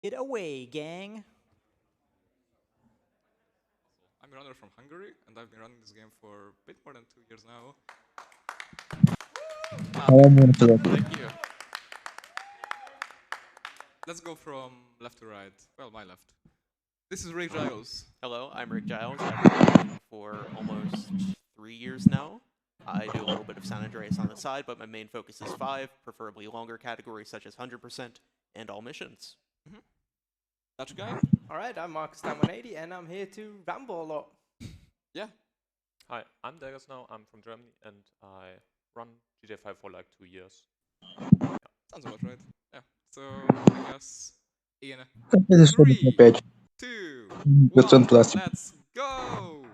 It away, gang. I'm a runner from Hungary, and I've been running this game for a bit more than 2 years now. Thank you. Let's go from left to right. Well, my left. This is Rick Giles. Hello, I'm Rick Giles. I've been playing for almost 3 years now. I do a little bit of San Andreas on the side, but my main focus is 5, preferably longer categories such as 100% and all missions. Dutch guy? Alright, I'm Marcus180 and I'm here to ramble a lot. Yeah. Hi, I'm Degas now. I'm from Germany and I run GTA 5 for like 2 years. Sounds about right. Yeah. So, I guess in 3, 2, 1, let's go!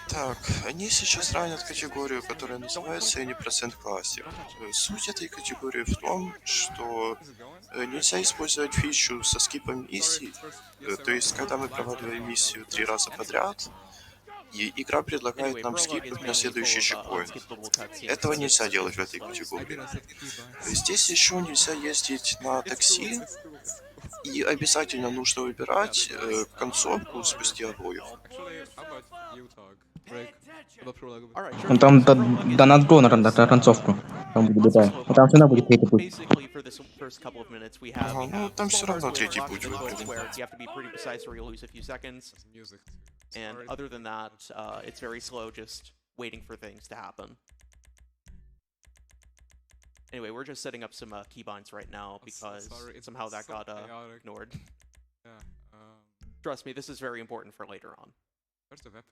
Так, они сейчас ранят категорию, которая называется Any% Classic. Суть этой категории в том, что нельзя использовать фичу со скипом миссий, то есть когда мы проваливаем миссию 3 раза подряд, и игра предлагает нам скипнуть на следующий чекпоинт. Этого нельзя делать в этой категории. Здесь еще нельзя ездить на такси, и обязательно нужно выбирать концовку спустя обоев. Ну там до надгона на концовку. Там будет, да. Но там все равно будет третий путь. Ага, ну там все равно третий путь выбрали. And other than that, it's very slow just waiting for things to happen. Anyway, we're just setting up some keybinds right now because somehow that got ignored. Yeah. Trust me, this is very important for later on. Where's the weapons?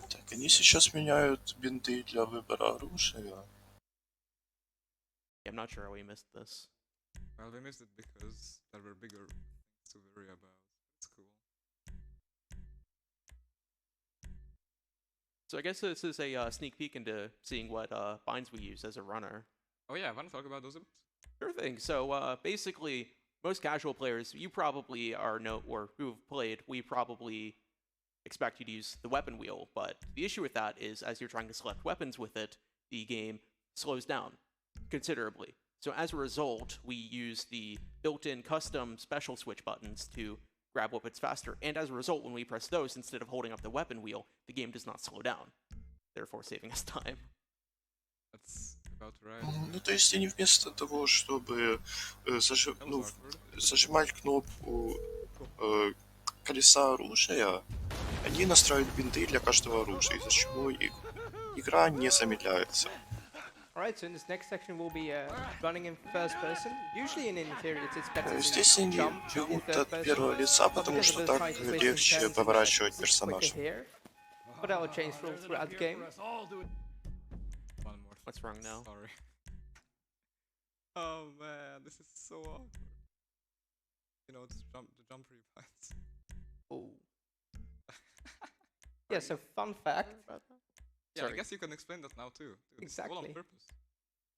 Так, они сейчас меняют бинты для выбора оружия. I'm not sure how we missed this. Well, we missed it because there were bigger things to worry about. It's cool. So I guess this is a sneak peek into seeing what binds we use as a runner. Oh yeah, want to talk about those a bit? Sure thing. So basically, most casual players, you probably or who've played, we probably expect you to use the weapon wheel, but the issue with that is as you're trying to select weapons with it, the game slows down considerably. So as a result, we use the built-in custom special switch buttons to grab weapons faster, and as a result, when we press those, instead of holding up the weapon wheel, the game does not slow down, therefore saving us time. That's about right. Ну, то есть они вместо того, чтобы зажимать кнопку колеса оружия, они настраивают бинты для каждого оружия, из-за чего игра не замедляется. Alright, so in this next section we'll be running in first person. Usually in Inferior it's better Здесь они бегут от первого лица, потому что так легче поворачивать персонажа. But that will change throughout the game. One more. What's wrong now? Sorry. Oh man, this is so awkward. You know, the jump rebounds. Oh. Yeah, so fun fact. Yeah, I guess you can explain that now too. Exactly. All on purpose.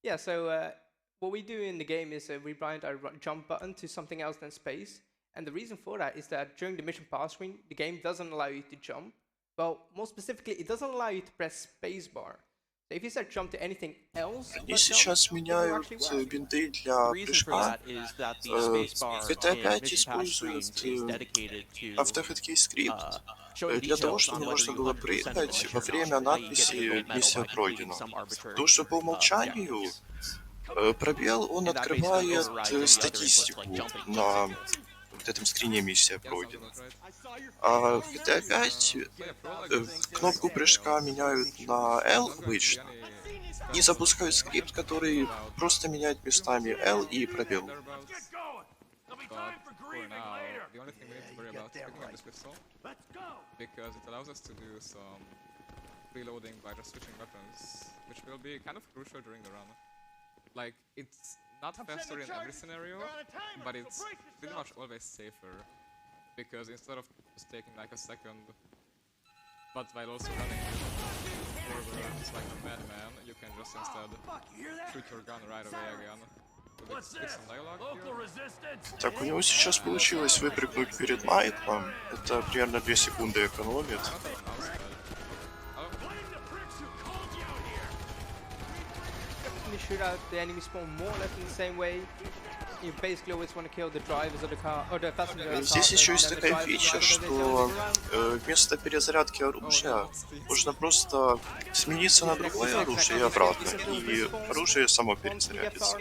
Yeah, so what we do in the game is we bind our jump button to something else than space. And the reason for that is that during the mission pass screen, the game doesn't allow you to jump. Well, more specifically, it doesn't allow you to press spacebar. So if you start jump to anything else, Они сейчас меняют бинты для прыжка. GTA 5 использует автохедкей скрипт для того, чтобы можно было прыгать во время надписи «Миссия пройдена». Потому что по умолчанию пробел, он открывает статистику на вот этом скрине «Миссия пройдена». А в GTA 5 кнопку прыжка меняют на L обычно и запускают скрипт, который просто меняет местами L и пробел. Because it allows us to do some reloading by just switching weapons, which will be kind of crucial during the run. Like, it's not faster in every scenario, but it's pretty much always safer. Because instead of just taking like a second, but while also running forward just like a madman, you can just instead shoot your gun right away again to fix some dialogue here. Так, у него сейчас получилось выпрыгнуть перед Майклом. Это примерно 2 секунды экономит. Shoot out the enemy spawn more or less in the same way. You basically always want to kill the drivers of the car or the passenger. Здесь еще есть такая фича, что вместо перезарядки оружия можно просто смениться на другое оружие и обратно, и оружие само перезарядится.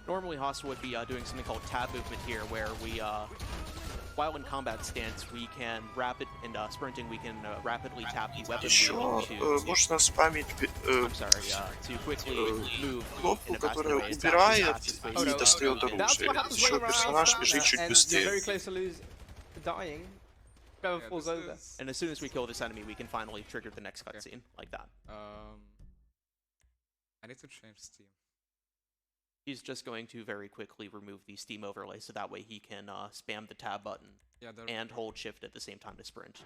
Normally, Haas would be doing something called tab movement here, where we, while in combat stance, we can sprinting, we can rapidly tap the weapon wheel можно спамить кнопку, которая убирает и достает оружие. Еще персонаж бежит чуть быстрее. And as soon as we kill this enemy, we can finally trigger the next cutscene, like that. I need to change Steam. He's just going to very quickly remove the Steam overlay, so that way he can spam the tab button and hold shift at the same time to sprint.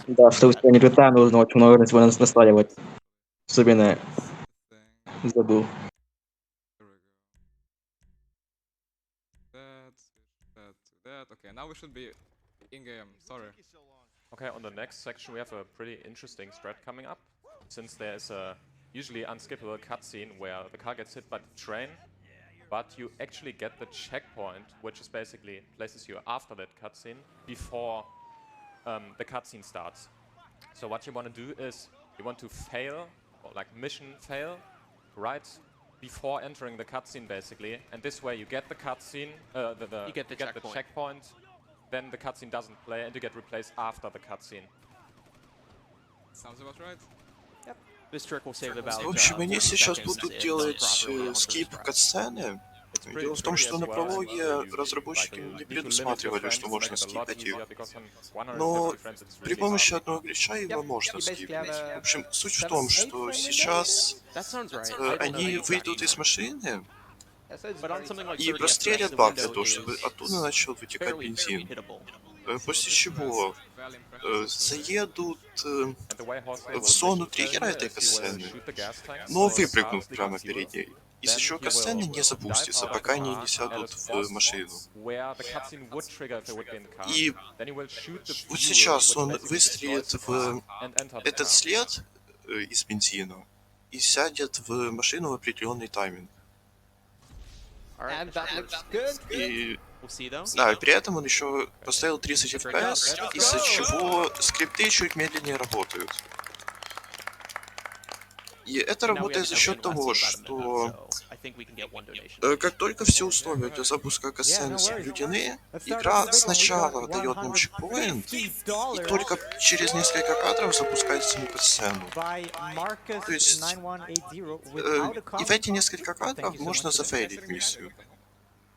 Да, чтобы не GTA нужно очень много раз настраивать. Особенно забыл. Okay, now we should be in-game, sorry. Okay, on the next section we have a pretty interesting strat coming up. Since there's a usually unskippable cutscene where the car gets hit by the train, but you actually get the checkpoint, which is basically places you after that cutscene, before the cutscene starts. So what you want to do is, you want to fail, or like mission fail, right before entering the cutscene basically, and this way you get the cutscene, you get the checkpoint, then the cutscene doesn't play and you get replaced after the cutscene. Sounds about right. This trick will save about В общем, они сейчас будут делать скип катсцены. Дело в том, что на прологе разработчики не предусматривали, что можно скипать их, но при помощи одного глича его можно скипнуть. В общем, суть в том, что сейчас они выйдут из машины и прострелят бак для того, чтобы оттуда начал вытекать бензин. После чего заедут в зону триггера этой катсцены, но выпрыгнут прямо перед ней. Из-за чего катсцена не запустится, пока они не сядут в машину. И вот сейчас он выстрелит в этот след из бензина и сядет в машину в определенный тайминг. И да, и при этом он еще поставил 30 FPS, из-за чего скрипты чуть медленнее работают. И это работает за счет того, что как только все условия для запуска катсцены соблюдены, игра сначала дает нам чекпоинт, и только через несколько кадров запускает саму катсцену. То есть, и в эти несколько кадров можно зафейлить миссию.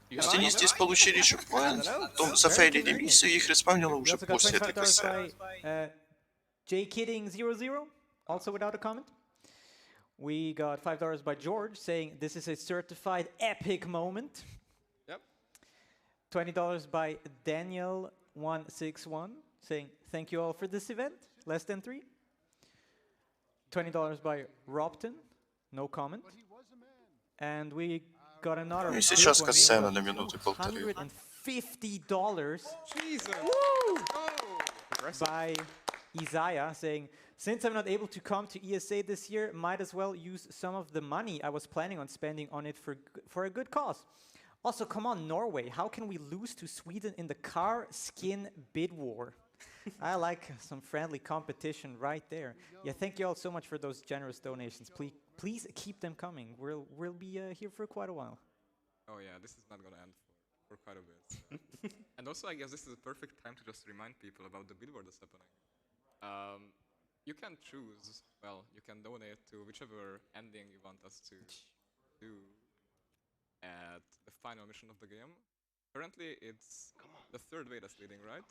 Если они здесь получили чекпоинт, то зафейлили миссию, и их респавнило уже после этой катсцены. JKidding00, also without a comment. We got $5 by George saying this is a certified epic moment. Yep. $20 by Daniel161 saying thank you all for this event. Less than 3. $20 by Robton, no comment. And we got another. И сейчас катсцена на минуту полторы. $150 by Isaiah saying, since I'm not able to come to ESA this year, might as well use some of the money I was planning on spending on it for a good cause. Also, come on, Norway, how can we lose to Sweden in the car skin bid war? I like some friendly competition right there. Yeah, thank you all so much for those generous donations. Please keep them coming. We'll be here for quite a while. Oh yeah, this is not gonna end for quite a bit. And also, I guess this is a perfect time to just remind people about the bid war that's happening. You can choose, well, you can donate to whichever ending you want us to do at the final mission of the game. Currently, it's the third way that's leading, right?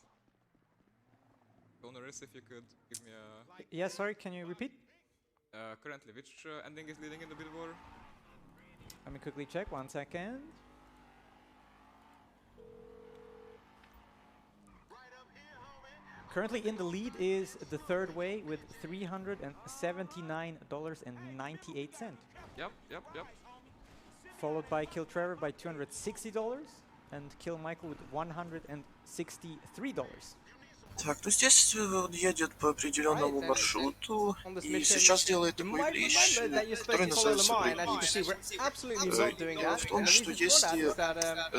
Donorist, if you could give me a... Yeah, sorry, can you repeat? Currently, which ending is leading in the bid war? Let me quickly check, 1 second. Currently in the lead is the third way with $379.98. Yep. followed by Kill Trevor by $260 and Kill Michael with $163. Так, ну здесь он едет по определенному маршруту и сейчас делает такой вещь, которая называется брейкбуст. Дело в том, что если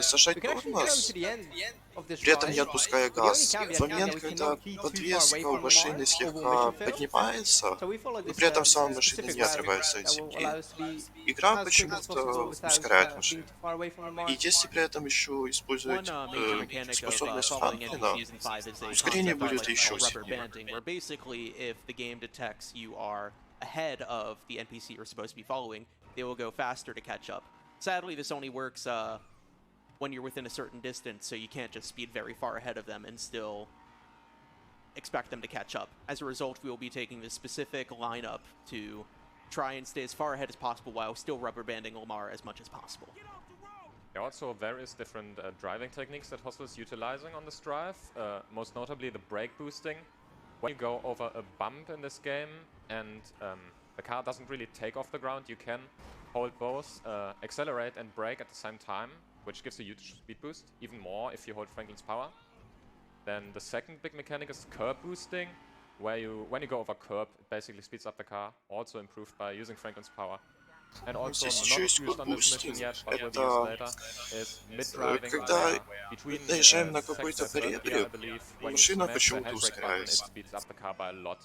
сажать тормоз, при этом не отпуская газ, в момент, когда подвеска у машины слегка поднимается, но при этом сама машина не отрывается от земли, игра почему-то ускоряет машину. И если при этом еще использовать способность Франклина, ускорение будет еще сильнее. Where basically, if the game detects you are ahead of the NPC you're supposed to be following, they will go faster to catch up. Sadly, this only works when you're within a certain distance, so you can't just speed very far ahead of them and still expect them to catch up. As a result, we will be taking this specific lineup to try and stay as far ahead as possible while still rubber banding Lamar as much as possible. There are also various different driving techniques that Hustle is utilizing on this drive, most notably the brake boosting. When you go over a bump in this game and the car doesn't really take off the ground, you can hold both accelerate and brake at the same time, which gives a huge speed boost, even more if you hold Franklin's power. Then the second big mechanic is curb boosting, where when you go over curb, it basically speeds up the car, also improved by using Franklin's power. And also not used on this mission yet, but will be used later, is mid-driving, between наезжаем на second какой-то and third gear, I поребрик, believe, when you машина smash the почему-то handbrake button, it ускоряется. speeds up the car by a lot.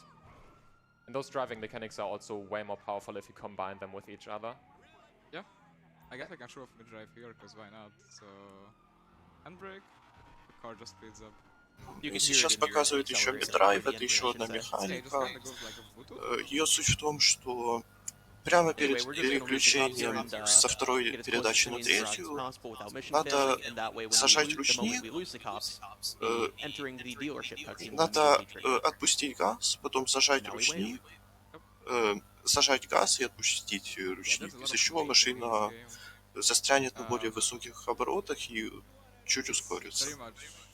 And those driving mechanics are also way more powerful if you combine them with each other. Yeah, I guess I can show off mid-drive here, because why not? So, handbrake, the car just speeds up. И сейчас показывает еще миддрайв, это еще одна механика. Ее суть в том, что прямо перед переключением со второй передачи на третью надо зажать ручник, надо отпустить газ, потом зажать ручник, зажать газ и отпустить ручник, из-за чего машина застрянет на более высоких оборотах и чуть ускорится.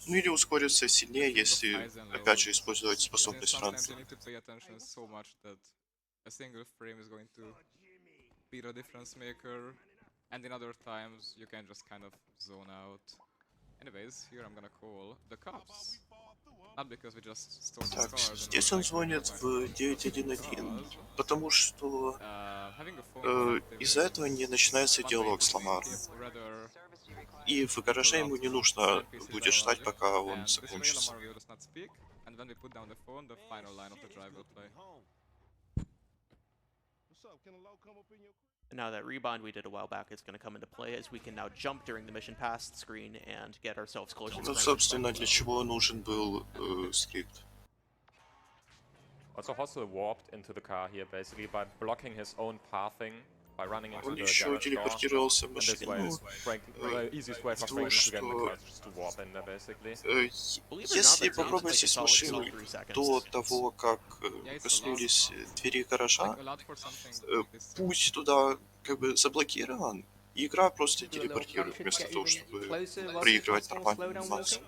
Ну или ускорится сильнее, если, опять же, использовать способность Франклина. A single frame is going to be the difference maker, and in other times you can just kind of zone out. Anyways, here I'm gonna call the cops. Not because we just stole the Так, cars. здесь он звонит в 911, потому что из-за этого не начинается диалог с Ламаром. И в гараже ему не нужно будет ждать, пока он закончится. And when we put down the phone, the final line of the drive will play. Now that rebind we did a while back is going to come into play as we can now jump during the mission past screen and get ourselves closer to Ну, собственно, для чего нужен был скрипт. Also Hustle warped into the car here basically by blocking his own pathing by running into Он the еще garage door. телепортировался в And this way машину. is the easiest way for Franklin to get in the car is just to warp in there basically. Если попробуйте с машиной до того, как коснулись двери гаража, путь туда как бы заблокирован, и игра просто телепортирует вместо того, чтобы проигрывать нормальную анимацию.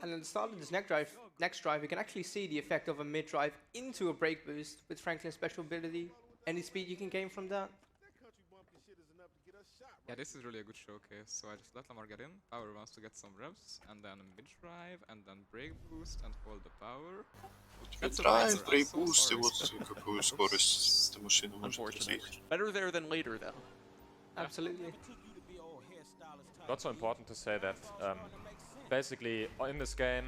And at the start of this next drive, you can actually see the effect of a mid-drive into a brake boost with Franklin's special ability. Any speed you can gain from that? Yeah, this is really a good showcase. So I just let Lamar get in. Power wants to get some revs, and then mid-drive, and then brake boost, and hold the power. Драйв, брейк-буст, и вот какую скорость эта машина может развить. Better there than later, though. Absolutely. It's also important to say that basically in this game,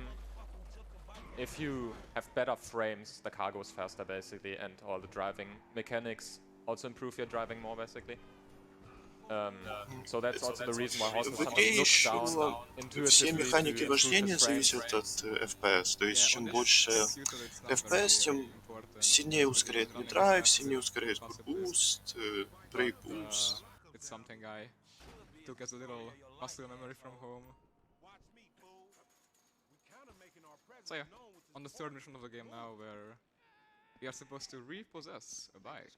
if you have better frames, the car goes faster basically, and all the driving mechanics also improve your driving more basically. So that's also the reason why Hustle sometimes looks down intuitively. Все механики вождения зависят от FPS, то есть чем больше FPS, тем сильнее ускоряет мид-драйв, сильнее ускоряет буст, брейк-буст. It's something I took as a little muscle memory from home. So yeah, on the third mission of the game now, where we are supposed to repossess a bike.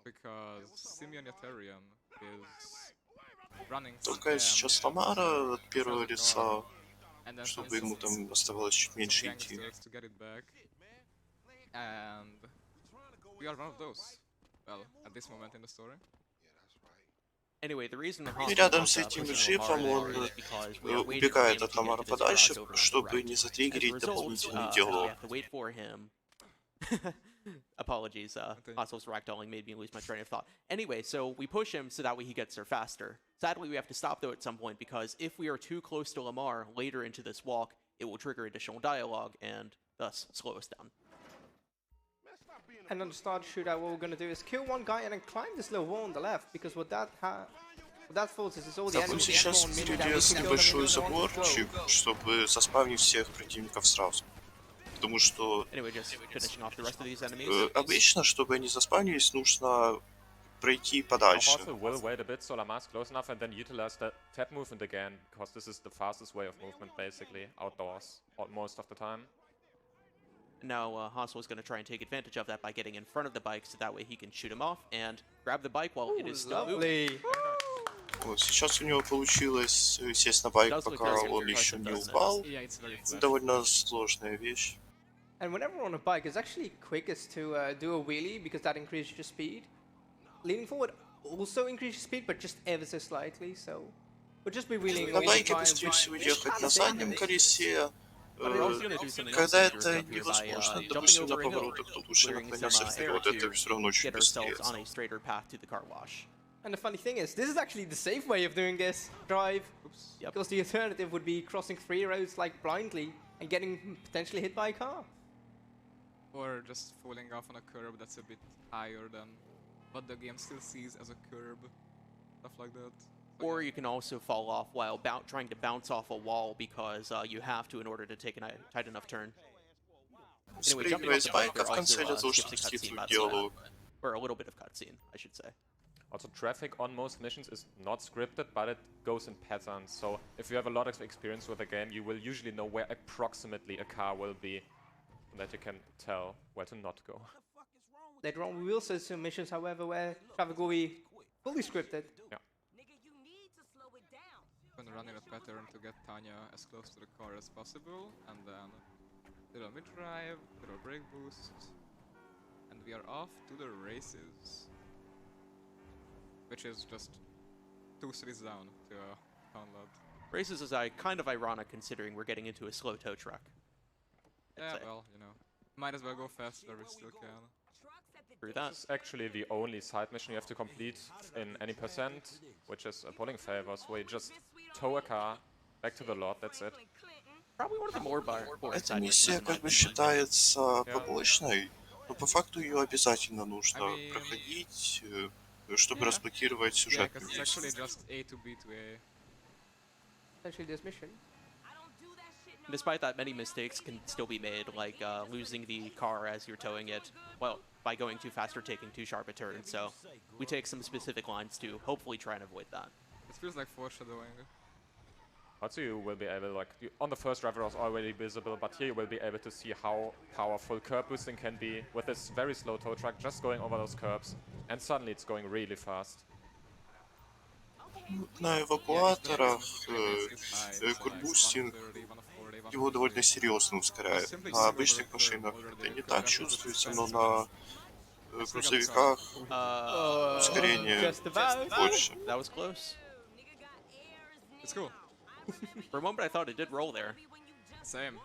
Because Simeon Yaterian is running Толкаю сейчас Ламара от первого лица, чтобы ему там оставалось чуть меньше идти. And we are one of those. Well, at this moment in the story. Anyway, the reason И рядом с этим джипом он убегает от Ламара подальше, чтобы не затриггерить дополнительный диалог. Apologies, Hostle's ragdolling made me lose my train of thought. Anyway, so we push him so that way he gets there faster. Sadly, we have to stop though at some point because if we are too close to Lamar later into this walk, it will trigger additional dialogue and thus slow us down. And on the start shootout, what we're going to do is kill one guy and then climb this little wall on the left, because what that forces is all the Такой enemies сейчас spawn, meaning that we интересный can kill them небольшой in one заборчик, go. чтобы заспавнить всех противников сразу. Потому что Anyway, just finishing off the rest of these enemies. Обычно, чтобы они заспавнились, нужно пройти подальше. Also will wait a bit so Lamar's close enough and then utilize the tap movement again, because this is the fastest way of movement basically, outdoors, most of the time. Now Hostile is going to try and take advantage of that by getting in front of the bike so that way he can shoot him off and grab the bike while it is still moving. Вот, сейчас у него получилось сесть на байк, пока он еще не упал. Довольно сложная вещь. And whenever we're on a bike, it's actually quickest to do a wheelie because that increases your speed. Leaning forward also increases speed, but just ever so slightly, so we'll just be wheeling. На байке быстрее всего ехать на заднем колесе. Когда это невозможно, допустим, на поворотах, то лучше наклоняться вперед, это все равно чуть быстрее. And the funny thing is, this is actually the safe way of doing this drive. Yep. Because the alternative would be crossing 3 roads like blindly and getting potentially hit by a car. Or just falling off on a curb that's a bit higher than what the game still sees as a curb. Stuff like that. Or you can also fall off while trying to bounce off a wall because you have to in order to take a tight enough turn. Anyway, jumping off the bike also skips a cutscene, or a little bit of cutscene, I should say. Also, traffic on most missions is not scripted, but it goes in patterns. So if you have a lot of experience with the game, you will usually know where approximately a car will be, so that you can tell where to not go. Later on, we will see some missions, however, where traffic will be fully scripted. Yeah. I'm gonna run in a pattern to get Tanya as close to the car as possible, and then little mid-drive, little brake boost, and we are off to the races. Which is just 2 cities down to download. Races is kind of ironic considering we're getting into a slow tow truck. Yeah, well, you know, might as well go faster, we still can. Through that. This is actually the only side mission you have to complete in any percent, which is a pulling favors, where you just tow a car back to the lot, that's it. Probably one of the more boring Эта миссия как бы считается побочной, но по факту ее обязательно нужно проходить, чтобы разблокировать сюжетную миссию. Despite that, many mistakes can still be made, like losing the car as you're towing it, well, by going too fast or taking too sharp a turn, so we take some specific lines to hopefully try and avoid that. It feels like foreshadowing. Also, you will be able, like, on the first drive it was already visible, but here you will be able to see how powerful curb boosting can be with this very slow tow truck just going over those curbs, and suddenly it's going really fast. На эвакуаторах курбустинг его довольно серьезно ускоряет. На обычных машинах это не так чувствуется, но на грузовиках ускорение больше. That was close. It's cool. For a moment I thought it did roll there. Same.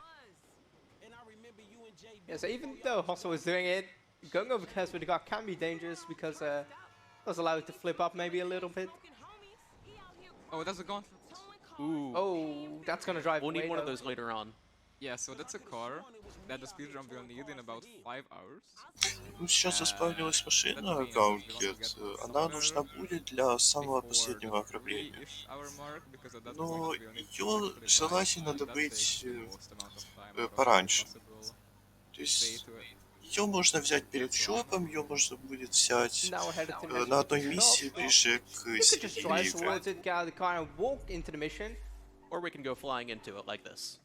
Yeah, so even though Hostile was doing it, going over curves with the car can be dangerous because it does allow it to flip up maybe a little bit. Oh, that's a gauntlet. Ooh. Oh, that's gonna drive. We'll need one of those later on. Yeah, so that's a car that the speedrun will need in about 5 hours. Ну, сейчас заспавнилась машина Gauntlet. Она нужна будет для самого последнего ограбления. Но ее желательно добыть пораньше. То есть ее можно взять перед шопом, ее можно будет взять на одной миссии ближе к середине игры. Or we can go flying into it like this.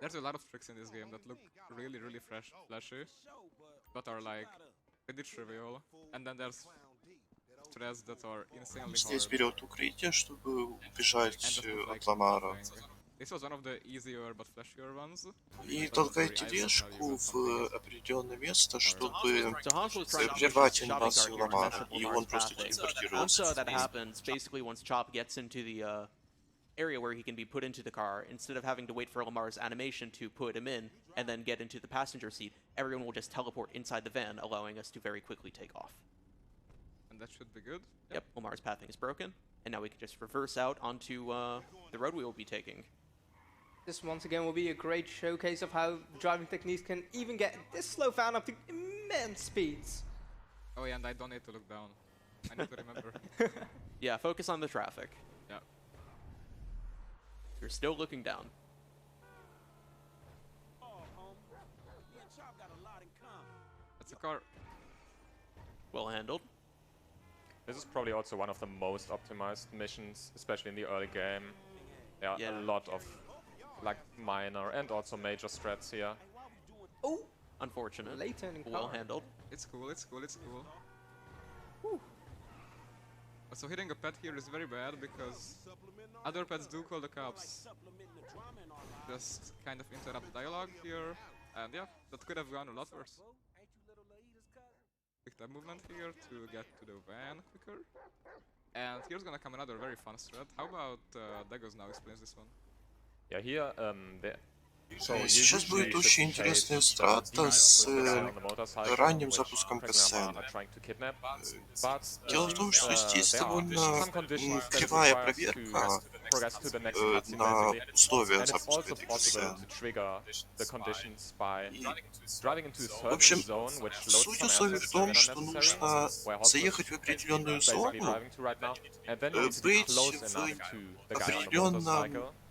There's a lot of tricks in this game that look really, really flashy, but are like pretty trivial. And then there's threads that are insanely hard. Здесь берет укрытие, чтобы убежать от Ламара. This was one of the easier but flashier ones. И толкает тележку в определенное место, чтобы прервать инвазию Ламара, и он просто телепортируется. Also, that happens basically once Chop gets into the area where he can be put into the car. Instead of having to wait for Lamar's animation to put him in and then get into the passenger seat, everyone will just teleport inside the van, allowing us to very quickly take off. And that should be good. Yep, Lamar's pathing is broken, and now we can just reverse out onto the road we will be taking. This once again will be a great showcase of how driving techniques can even get this slow fan up to immense speeds. Oh yeah, and I don't need to look down. I need to remember. Yeah, focus on the traffic. Yeah. You're still looking down. That's a car. Well handled. This is probably also one of the most optimized missions, especially in the early game. There are Yeah. a lot of like minor and also major strats here. Oh, Unfortunate. late turning Well car. handled. It's cool, it's cool, it's cool. Whew. So hitting a pet here is very bad because other pets do call the cops. Just kind of interrupt dialogue here, and yeah, that could have gone a lot worse. Quick time movement here to get to the van quicker. And here's gonna come another very fun strat. How about Dagos now explains this one? Yeah, here Сейчас будет очень интересная страта с ранним запуском катсцены. Дело в том, что здесь довольно кривая проверка на условия запуска этой катсцены. В общем, суть условий в том, что нужно заехать в определенную зону, быть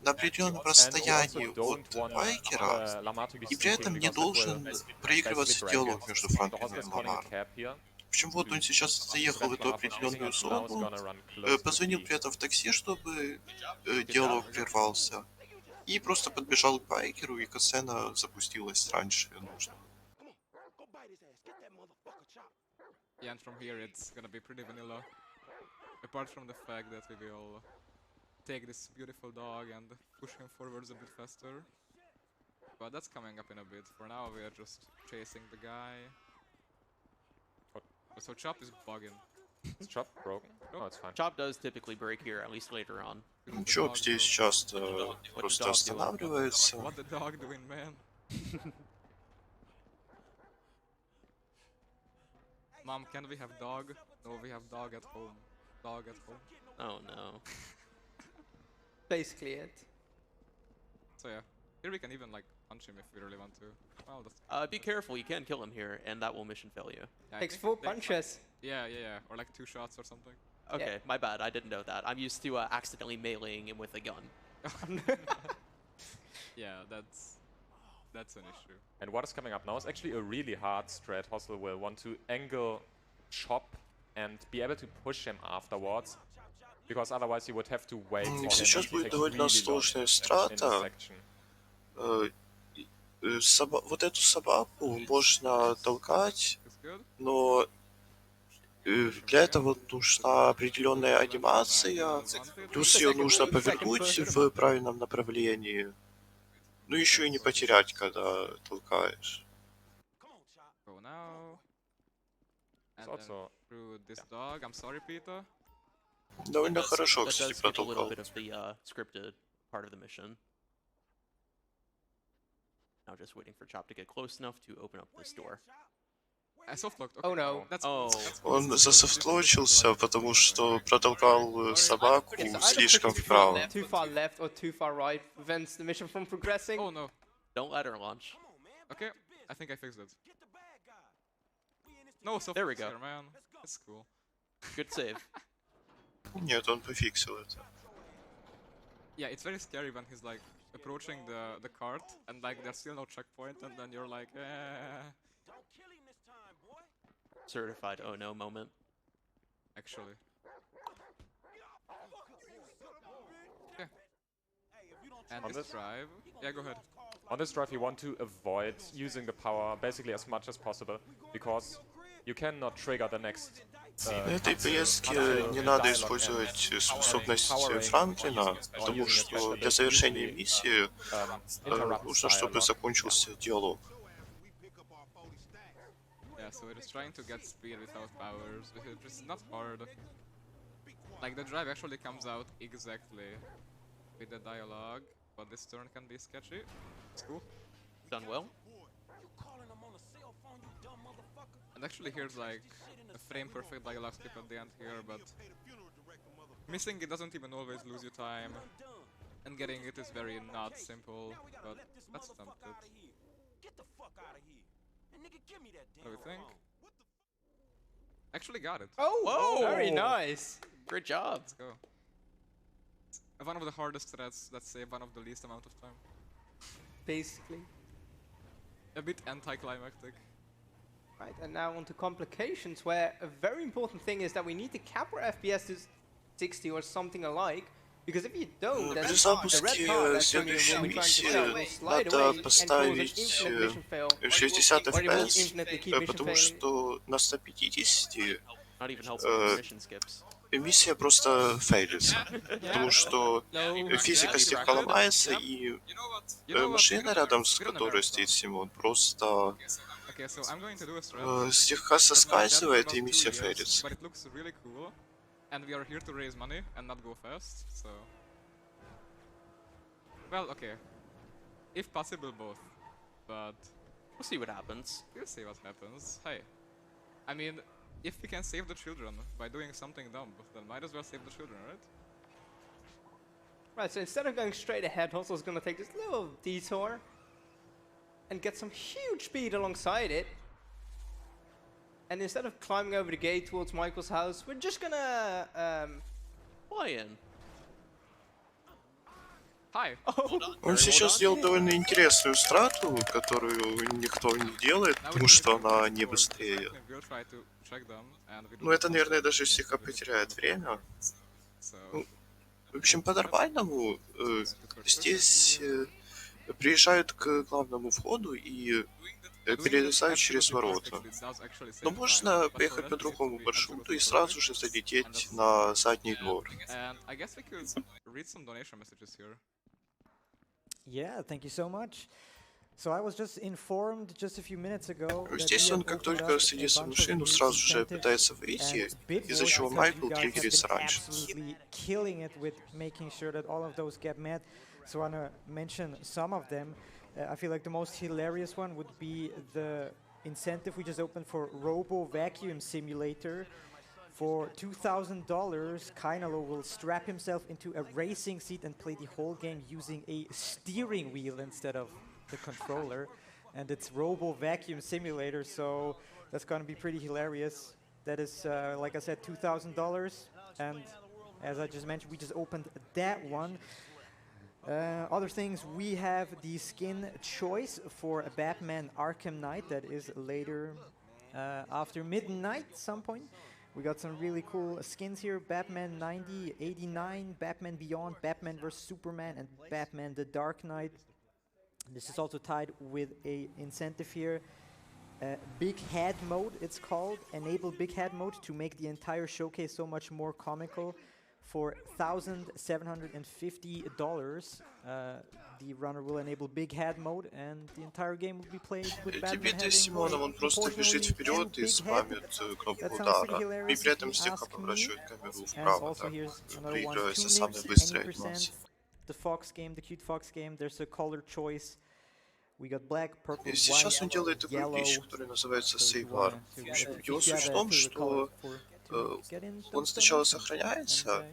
на определенном расстоянии от байкера, и при этом не должен проигрываться диалог между Франклином и Ламаром. В общем, вот он сейчас заехал в эту определенную зону, позвонил при этом в такси, чтобы диалог прервался, и просто подбежал к байкеру, и катсцена запустилась раньше нужно. Yeah, and from here it's gonna be pretty vanilla. Apart from the fact that we will take this beautiful dog and push him forwards a bit faster. But that's coming up in a bit. For now we are just chasing the guy. So Chop is bugging. Is Chop broken? No, it's fine. Chop does typically break here, at least later on. Чоп здесь часто просто останавливается. What the dog doing, man? Mom, can we have dog? No, we have dog at home. Dog at home. Oh no. Basically it. So yeah, here we can even like punch him if we really want to. Well, that's Be careful, you can kill him here, and that will mission fail you. yeah, I Takes think 4 they- punches. Yeah, or like 2 shots or something. Okay, my bad, I didn't know that. I'm used to accidentally meleeing him with a gun. Yeah, that's an issue. And what is coming up now is actually a really hard strat. Hostel will want to angle Chop and be able to push him afterwards, because otherwise you would have to wait. for him, Сейчас and he будет takes довольно really long сложная in this страта. section. Вот эту собаку можно толкать, It's good. но для этого нужна определенная анимация, плюс ее нужно повернуть в правильном направлении, ну еще и не потерять, когда толкаешь. Go now. And It's then also through this dog. I'm sorry, Peter. Довольно хорошо, That кстати, does skip a little протолкал. bit of the scripted part of the mission. Now just waiting for Chop to get close enough to open up this door. I soft locked. Oh no. That's Oh. that's cool. Он засофтлочился, потому что протолкал собаку слишком вправо. Too far left or too far right prevents the mission from progressing. Oh no. Don't let her launch. Okay, I think I fixed it. No soft There we locks go. here, man. It's cool. Good save. Нет, он пофиксил это. Yeah, it's very scary when he's like approaching the cart and like there's still no checkpoint and then you're like, Certified oh no moment. actually. Okay. And On this this- drive. Yeah, go ahead. On this drive, you want to avoid using the power basically as much as possible, because you cannot trigger the next. На этой поездке не надо использовать способность Франклина, потому что для завершения миссии нужно, чтобы закончился диалог. Yeah, so it is trying to get speed without powers, which is not hard. Like, the drive actually comes out exactly with the dialogue, but this turn can be sketchy. It's cool. Done well. And actually here's like a frame-perfect dialogue skip at the end here, but missing it doesn't even always lose you time, and getting it is very not simple, but that's tempted. What do we think? Actually got it. Oh, whoa! Very nice. Great job. Let's go. One of the hardest threats, let's say one of the least amount of time. Basically. A bit anticlimactic. Right, and now on to complications, where a very important thing is that we need to cap our FPS to 60 or something alike, because if you don't, then При the red запуске car that следующей we'll be trying to sell will миссии slide надо away and cause an поставить infinite mission fail, 60 or it will FPS, infinitely keep mission потому failing. что на 150 Not even helpful with mission skips. миссия просто фейлится, потому что физика слегка ломается, и машина, рядом с которой стоит Симон, просто Okay, so I'm going to do a strat. слегка соскальзывает, и миссия фейлится. But it looks really cool, and we are here to raise money and not go fast, so... Well, okay. If possible, both. But... We'll see what happens. We'll see what happens. Hey. I mean, if we can save the children by doing something dumb, then might as well save the children, right? Right, so instead of going straight ahead, Hustle's gonna take this little detour and get some huge speed alongside it. And instead of climbing over the gate towards Michael's house, we're just gonna Fly in. Hi! Он сейчас сделал довольно интересную страту, которую никто не делает, потому что она не быстрее. We'll try to check them, and we Ну это, наверное, даже слегка потеряет время. so... В общем, по-нормальному здесь приезжают к главному входу и перелезают через ворота. Но можно поехать по другому маршруту и сразу же залететь на задний двор. And I guess we could read some donation messages here. Yeah, thank you so much. So I was just informed just a few minutes ago that Здесь we он, have как opened только up садится a в bunch of машину, new сразу же incentives, пытается выйти, and из-за чего Bitboy, Майкл you guys have триггерится been раньше. absolutely killing it with making sure that all of those get met. So I want to mention some of them. I feel like the most hilarious one would be the incentive we just opened for Robo Vacuum Simulator. For $2,000, Kainalo will strap himself into a racing seat and play the whole game using a steering wheel instead of the controller. And it's Robo Vacuum Simulator, so that's going to be pretty hilarious. That is, like I said, $2,000. And as I just mentioned, we just opened that one. Other things, we have the skin choice for a Batman Arkham Knight that is later after midnight some point. We got some really cool skins here: Batman 90, 89, Batman Beyond, Batman vs Superman, and Batman the Dark Knight. This is also tied with a incentive here. Big Head mode, it's called. Enable Big Head mode to make the entire showcase so much more comical. For $1,750, the runner will enable Big Head mode, and the entire game will be played with Batman Теперь Симоном он просто бежит вперед и спамит кнопку удара, и при этом слегка поворачивает камеру вправо, так, проигрывается самая быстрая анимация. The Fox game, the cute Fox game, there's a color choice. We got black, purple, И white, сейчас он делает такую yellow. вещь, которая называется So if you сейвар. wanna- В общем, if его you суть have в a том, favorite color что to get in, он don't сначала donate. сохраняется,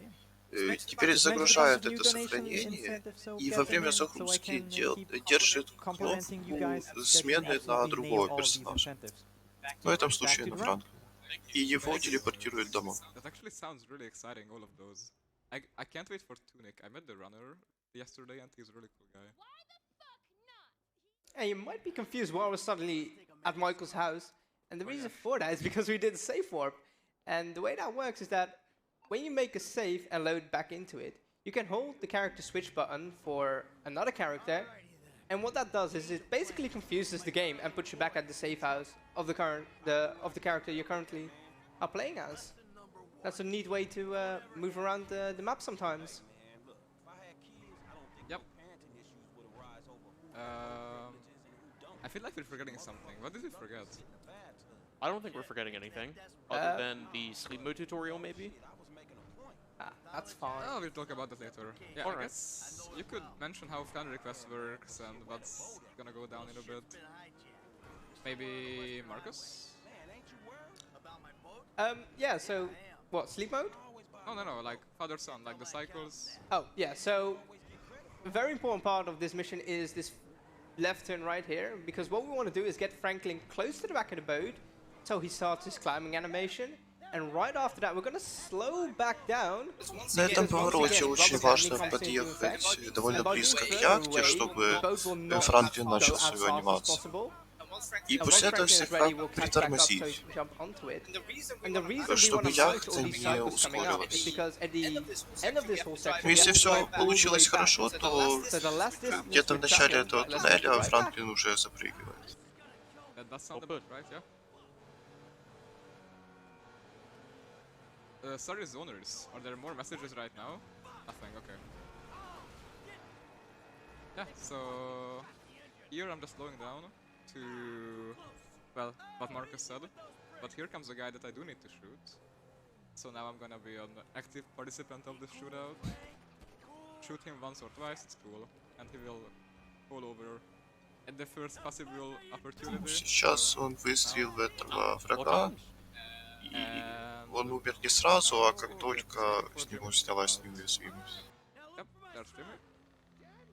And, теперь just mention загружает the это donation сохранение, incentive, so и get во them время in, so I загрузки can keep держит complimenting you guys кнопку that you смены на absolutely nail другого all of these персонажа. incentives. В этом случае Back to на the Франка. И его телепортирует домой. That actually sounds really exciting, all of those. I can't wait for Tunic. I met the runner yesterday and he's a really cool guy. And you might be confused why I was suddenly at Michael's house. And the reason for that is because we did a safe warp. And the way that works is that when you make a save and load back into it, you can hold the character switch button for another character And what that does is it basically confuses the game and puts you back at the safe house of the character you currently are playing as. That's a neat way to move around the map sometimes. Yep. I feel like we're forgetting something. What did we forget? I don't think we're forgetting anything, other than the sleep mode tutorial, maybe? That's fine. Oh, we'll talk about that later. Yeah, All I right. guess you could mention how fan request works and what's gonna go down in a bit. Maybe Marcus? Yeah, so, what, sleep mode? No, like father-son, like the cycles. Oh, yeah, so a very important part of this mission is this left turn right here, because what we want to do is get Franklin close to the back of the boat, so he starts his climbing animation, and right after that we're going to slow back down. На этом повороте очень важно подъехать довольно близко к яхте, чтобы Франклин начал свою анимацию. И после этого слегка притормозить, чтобы яхта не ускорилась. Но если все получилось хорошо, то где-то в начале этого туннеля Франклин уже запрыгивает. Sorry, zoners. Are there more messages right now? Nothing, okay. Yeah, so here I'm just slowing down to, well, what Marcus said. But here comes a guy that I do need to shoot. So now I'm gonna be an active participant of the shootout. Shoot him once or twice, it's cool. And he will fall over at the first possible opportunity. Сейчас он выстрелил в этого врага. И он умер не сразу, а как только с него снялась неуязвимость. Yep, that's true.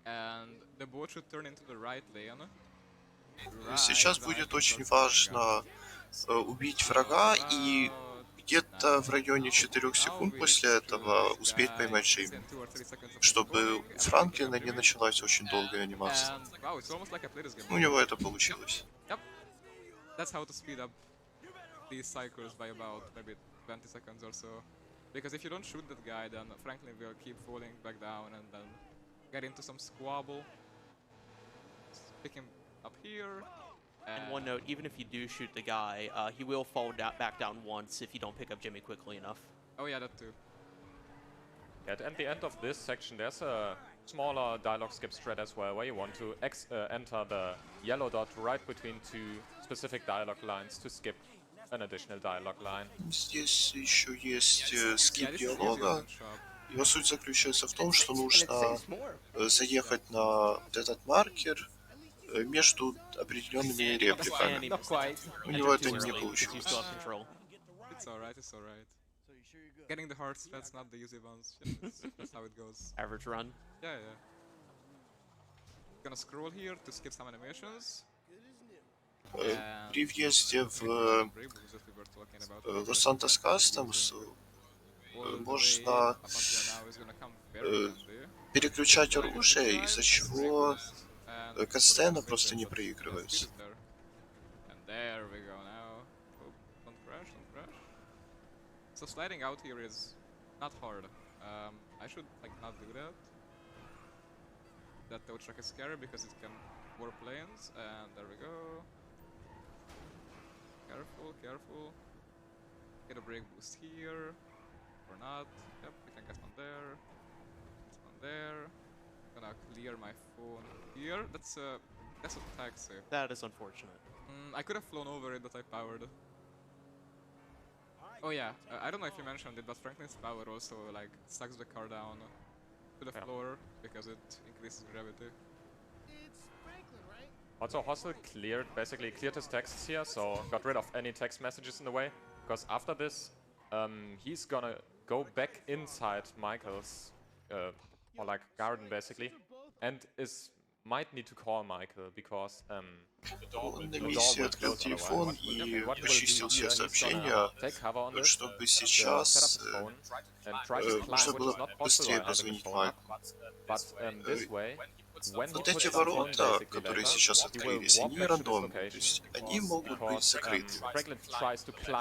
And the boat should turn into the right lane. Сейчас будет очень важно убить врага и где-то в районе 4 секунд после этого успеть поймать Джейми, чтобы у Франклина не началась очень долгая анимация. У него это получилось. Yep, that's how to speed up these cycles by about maybe 20 seconds or so. Because if you don't shoot that guy, then Franklin will keep falling back down and then get into some squabble. Pick him up here. And one note, even if you do shoot the guy, he will fall back down once if you don't pick up Jimmy quickly enough. Oh yeah, that too. At the end of this section, there's a smaller dialogue skip strat as well, where you want to enter the yellow dot right between two specific dialogue lines to skip an additional dialogue line. Здесь еще есть скип диалога. Его суть заключается в том, что нужно заехать на вот этот маркер между определенными репликами. У него это не получилось. It's alright. Getting the hard strats, not the easy ones. That's how it goes. Average run. Yeah. Gonna scroll here to skip some animations. При въезде в Los-Santos Customs можно переключать оружие, из-за чего катсцена просто не проигрывается. So sliding out here is not hard. I should not do that. That tow truck is scary because it can warp lanes, and there we go. Careful. Get a brake boost here. Or not. Yep, we can get one there. Get one there. Gonna clear my phone here. That's a taxi. That is unfortunate. I could have flown over it, but I powered. Oh yeah, I don't know if you mentioned it, but Franklin's power also sucks the car down to the floor because it increases gravity. Also, Hostel basically cleared his texts here, so got rid of any text messages in the way. Because after this, he's gonna go back inside Michael's, or garden basically, and might need to call Michael because Он на миссии открыл телефон и почистил все сообщения, чтобы сейчас можно было быстрее позвонить Майклу. Вот эти ворота, которые сейчас открылись, они рандомные, то есть они могут быть закрыты.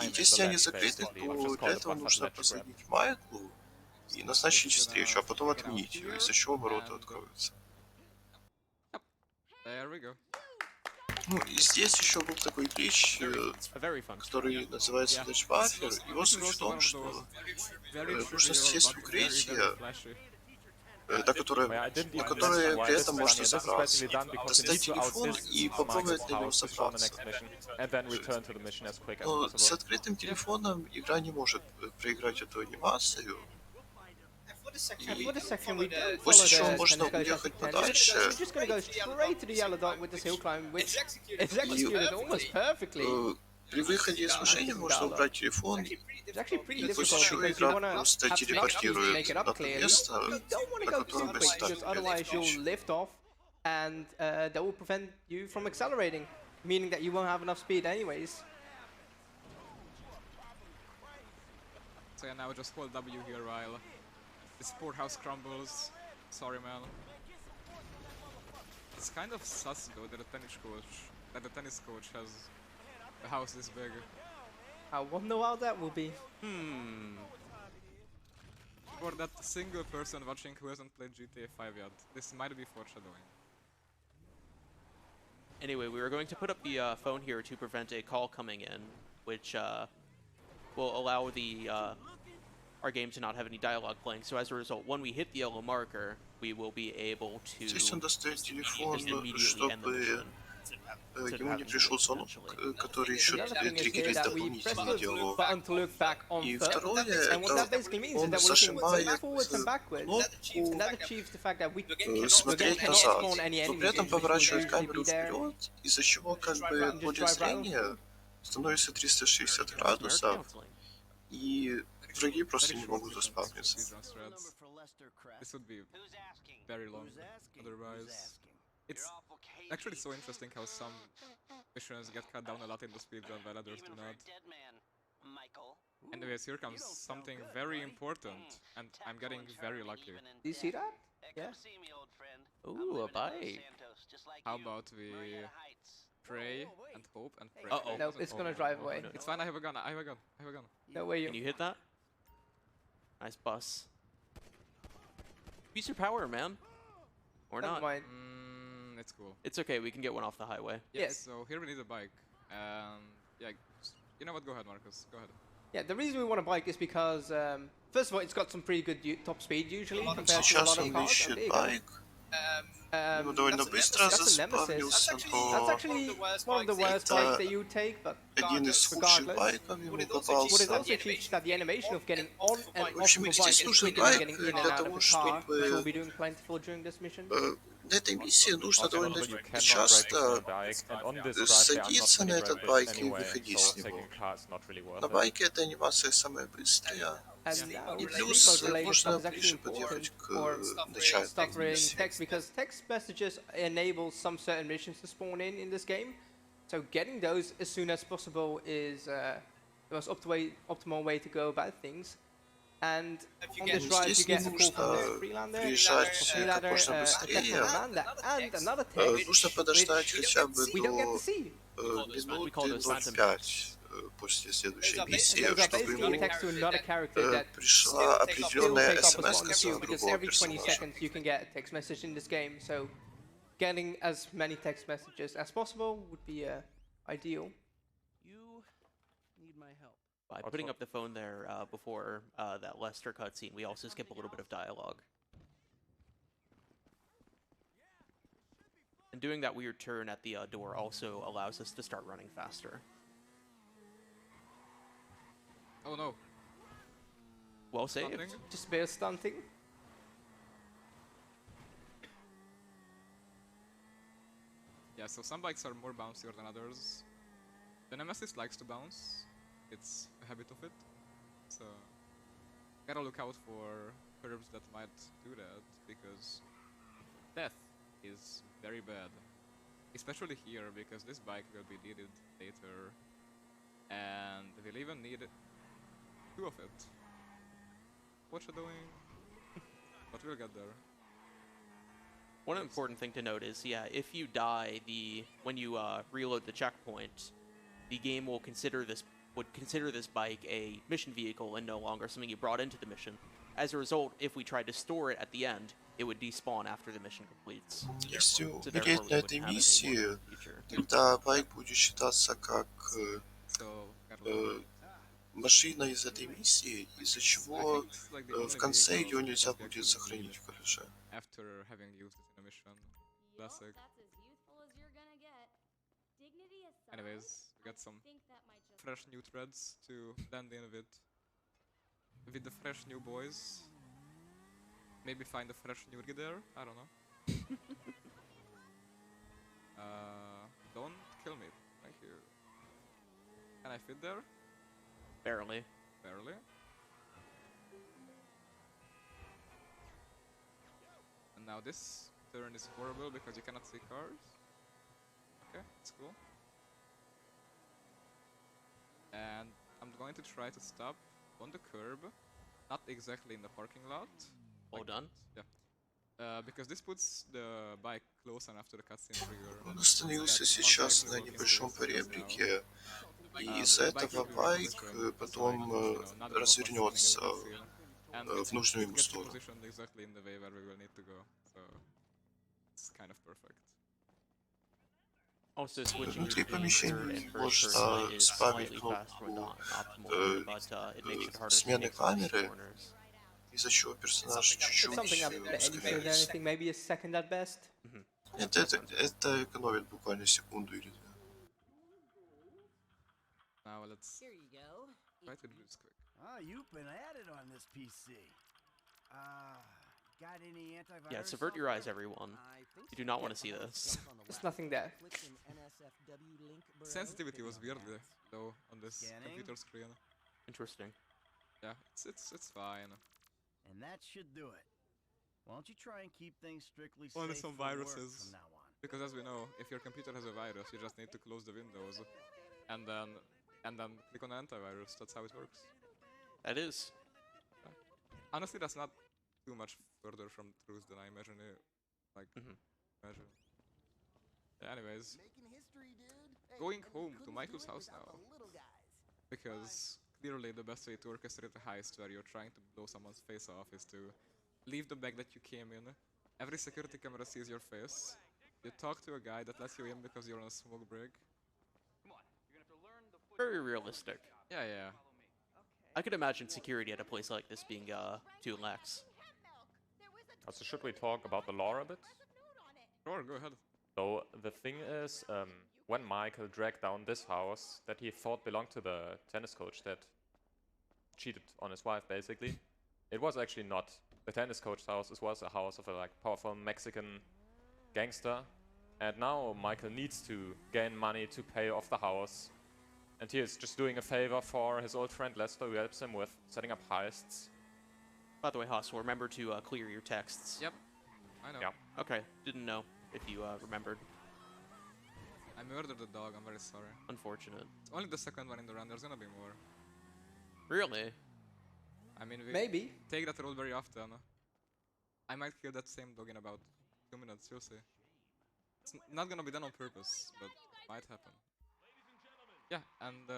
И если они закрыты, то для этого нужно позвонить Майклу и назначить встречу, а потом отменить ее, из-за чего ворота откроются. There we go. Ну, и здесь еще был такой глич, который называется Glitch Buffer. Его суть в том, что нужно сесть в укрытие, на которое при этом можно забраться. Достать телефон и попробовать на него забраться. Но с открытым телефоном игра не может проиграть эту анимацию. И после чего можно уехать подальше. При выходе из мишени можно убрать телефон, и после чего игра просто телепортирует на то место, на котором вы ставили ключ. And that will prevent you from accelerating, meaning that you won't have enough speed anyways. So yeah, now just hold W here while the sporthouse crumbles. Sorry, man. It's kind of sus though that the tennis coach has a house this big. I wonder how that will be. For that single person watching who hasn't played GTA 5 yet, this might be foreshadowing. Anyway, we were going to put up the phone here to prevent a call coming in, which will allow the our game to not have any dialogue playing. So as a result, when we hit the yellow marker, we will be able to Здесь он достает телефон, чтобы ему не пришел звонок, который еще триггерит дополнительный диалог. И второе, это он зажимает кнопку «Смотреть назад», но при этом поворачивает камеру вперед, из-за чего как бы поле зрения становится 360 градусов, и враги просто не могут заспавниться. This would be very long otherwise. It's actually so interesting how some missions get cut down a lot in the speedrun while others do not. Anyways, here comes something very important, and I'm getting very lucky. Do you see that? Yeah. Ooh, a bike. How about we pray and hope and pray? Uh-oh. No, it's gonna drive away. It's fine, I have a gun, I have a gun, I have a gun. No way you... Can you hit that? Nice bus. Use your power, man. Or not. Mind. It's cool. It's okay, we can get one off the highway. Yes. So here we need a bike. Yeah, you know what, go ahead, Marcus, go ahead. Yeah, the reason we want a bike is because, first of all, it's got some pretty good top speed usually compared to a Сейчас lot of он cars. ищет байк. Ему довольно быстро заспавнился, That's но actually one of the worst bikes that you would take, but один из худших байков ему what it попался. also teaches that the animation of getting on and В off общем, of a здесь bike is нужен quicker than байк getting in and для out of того, a car, which we'll чтобы be doing plentiful during this mission. на этой миссии нужно Also, довольно you cannot часто break the bike, and on this drive there are not садиться на many этот rampage байк и anyway, выходить so с него. taking a car is not really worth На it. байке эта анимация самая быстрая. And now, И sleep плюс mode related можно stuff is actually ближе important подъехать for к началу stuff reading миссии. text, because text messages enable some certain missions to spawn in this game. So getting those as soon as possible is the most optimal way to go about things. And on this drive you get a call from this Freelander, a text from Amanda, and another text Нужно подождать хотя бы we don't get to до see. минуты 05 после следующей миссии, Those are чтобы basically ему text to another character that пришла still определенная take up a spot in the смс queue, от because другого every 20 персонажа. seconds you can get a text message in this game, so getting as many text messages as possible would be ideal. You need my help. By putting up the phone there before that Lester cutscene, we also skip a little bit of dialogue. And doing that weird turn at the door also allows us to start running faster. Oh no. Well saved. Stunting. Just a bit of stunting. Yeah, so some bikes are more bouncier than others. The Nemesis likes to bounce. It's a habit of it. So gotta look out for curves that might do that, because death is very bad. Especially here, because this bike will be needed later. And we'll even need 2 of it. Foreshadowing. But we'll get there. One important thing to note is, yeah, if you die, when you reload the checkpoint, the game will consider this would consider this bike a mission vehicle and no longer something you brought into the mission. As a result, if we tried to store it at the end, it would despawn after the mission completes. Если So therefore, умереть we на wouldn't этой have it anymore миссии, in the future. тогда байк будет считаться как So, gotta машина из этой миссии, из-за чего в конце ее нельзя будет сохранить в гараже. after having used it in a mission. Classic. Anyways, we got some fresh new threads to blend in with the fresh new boys. Maybe find a fresh newbie there. I don't know. Don't kill me. Thank you. Can I fit there? Barely. Barely. And now this turn is horrible because you cannot see cars. Okay, that's cool. And I'm going to try to stop on the curb, not exactly in the parking lot. All done? Yeah. Because this puts the bike close enough to the cutscene trigger. Он остановился сейчас на небольшом поребрике, и из-за этого байк потом развернется в нужную ему сторону. Exactly in the way where we will need to go. So it's kind of perfect. Also, switching Внутри between third помещений and first можно person is спамить slightly faster when кнопку not optimal, but it makes it harder to смены take some of these камеры, corners. из-за чего персонаж чуть-чуть Something up there, anything, ускоряется. anything, maybe a second at best. Это экономит буквально секунду или две. Now let's Here you go. try to do this quick. Oh, you've been at it on this PC. Got any antivirus? Yeah, subvert your eyes, everyone. You do not want to see this. There's nothing there. Sensitivity was weird though on this Scanning. computer screen. Interesting. Yeah, it's fine. And that should do it. Why don't you try and keep things strictly Only safe some for work viruses. from now on? Because as we know, if your computer has a virus, you just need to close the windows and then click on antivirus. That's how it works. That is. Honestly, that's not too much further from the truth than I imagine it. Like, imagine. Yeah, anyways, going home to Michael's house now. Because clearly the best way to orchestrate a heist where you're trying to blow someone's face off is to leave the bag that you came in. Every security camera sees your face. You talk to a guy that lets you in because you're on a smoke break. Very realistic. Yeah. I could imagine security at a place like this being too lax. Also, should we talk about the lore a bit? Sure, go ahead. So the thing is, when Michael dragged down this house that he thought belonged to the tennis coach that cheated on his wife, basically, it was actually not the tennis coach's house. It was a house of a powerful Mexican gangster, and now Michael needs to gain money to pay off the house, and he is just doing a favor for his old friend Lester, who helps him with setting up heists. By the way, Hostel, remember to clear your texts. Yep, I know. Yeah. Okay, didn't know if you remembered. I murdered the dog, I'm very sorry. Unfortunate. It's only the second one in the run, there's gonna be more. Really? I mean, we Maybe. take that role very often. I might kill that same dog in about 2 minutes, you'll see. It's not gonna be done on purpose, but might happen. Yeah, and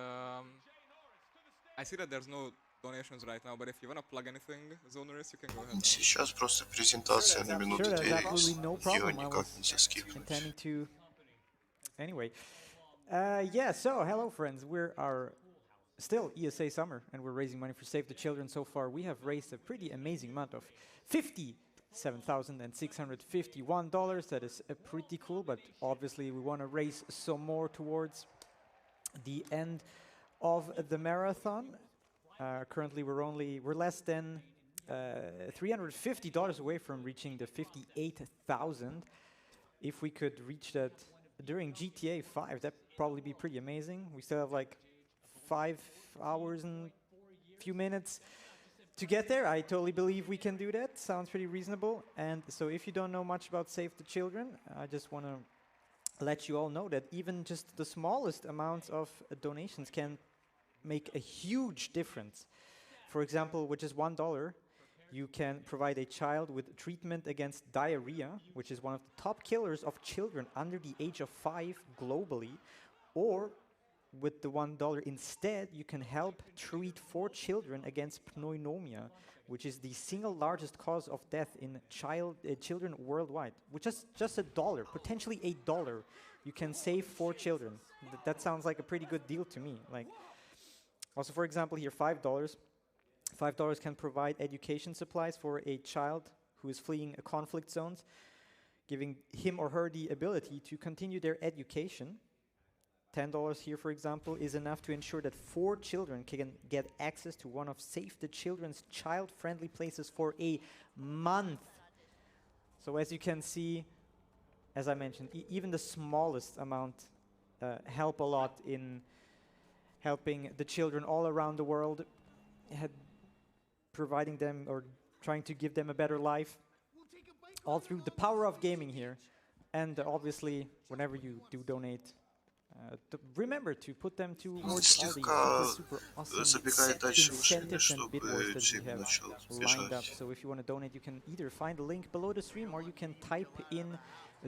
I see that there's no donations right now, but if you wanna plug anything, Zoners, you can go ahead. Сейчас просто презентация на минуту Sure, there's 2, absolutely no ее problem. I никак was нельзя скипнуть. intending to. Anyway, yeah. So, hello, friends. We're still ESA summer, and we're raising money for Save the Children. So far, we have raised a pretty amazing amount of $57,651. That is pretty cool, but obviously, we want to raise some more towards the end of the marathon. Currently, we're less than $350 away from reaching the 58,000. If we could reach that during GTA 5, that'd probably be pretty amazing. We still have like 5 hours and a few minutes to get there. I totally believe we can do that. Sounds pretty reasonable. And so if you don't know much about Save the Children, I just want to let you all know that even just the smallest amounts of donations can make a huge difference. For example, with just $1, you can provide a child with treatment against diarrhea, which is one of the top killers of children under the age of 5 globally, or with the $1. Instead, you can help treat 4 children against pneumonia, which is the single largest cause of death in children worldwide. With just $1, potentially $8, you can save 4 children. That sounds like a pretty good deal to me. Like, also, for example, here $5. $5 can provide education supplies for a child who is fleeing a conflict zones, giving him or her the ability to continue their education. $10 here, for example, is enough to ensure that 4 children can get access to one of Save the Children's child-friendly places for a month. So as you can see, as I mentioned, even the smallest amount help a lot in helping the children all around the world, providing them or trying to give them a better life, all through the power of gaming here. And obviously, whenever you do donate, remember to put them towards all the super awesome incentives and bid wars that we have lined up. So if you want to donate, you can either find the link below the stream or you can type in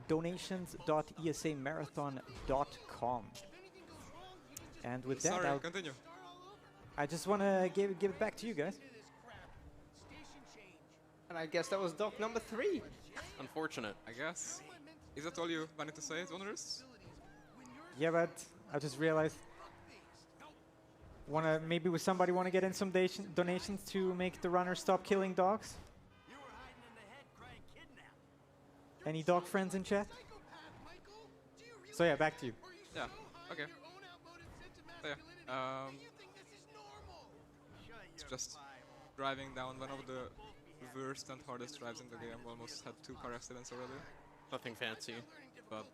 donations.esamarathon.com. And with that, I just want to give it back to you guys. And I guess that was doc number 3. Unfortunate. I guess. Is that all you wanted to say, Zoners? Yeah, but I just realized, maybe with somebody want to get in some donations to make the runner stop killing dogs? Any dog friends in chat? So yeah, back to you. Yeah, okay. So yeah, it's just driving down one of the worst and hardest drives in the game. Almost had 2 car accidents already. Nothing fancy. But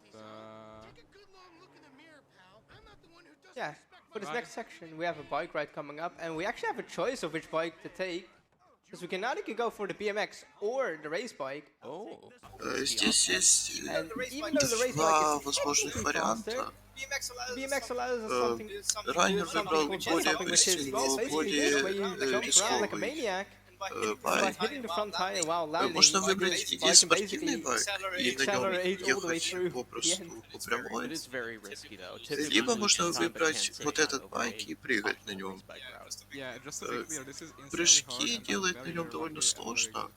yeah, for this next section we have a bike ride coming up, and we actually have a choice of which bike to take. Because we can either go for the BMX or the race bike. Oh. Здесь есть два возможных варианта. BMX allows us something Райнер выбрал более быстрый, но более рисковый байк. Можно выбрать и спортивный байк и на нем ехать попросту по прямой. Либо можно выбрать вот этот байк и прыгать на нем. Прыжки делать на нем довольно сложно.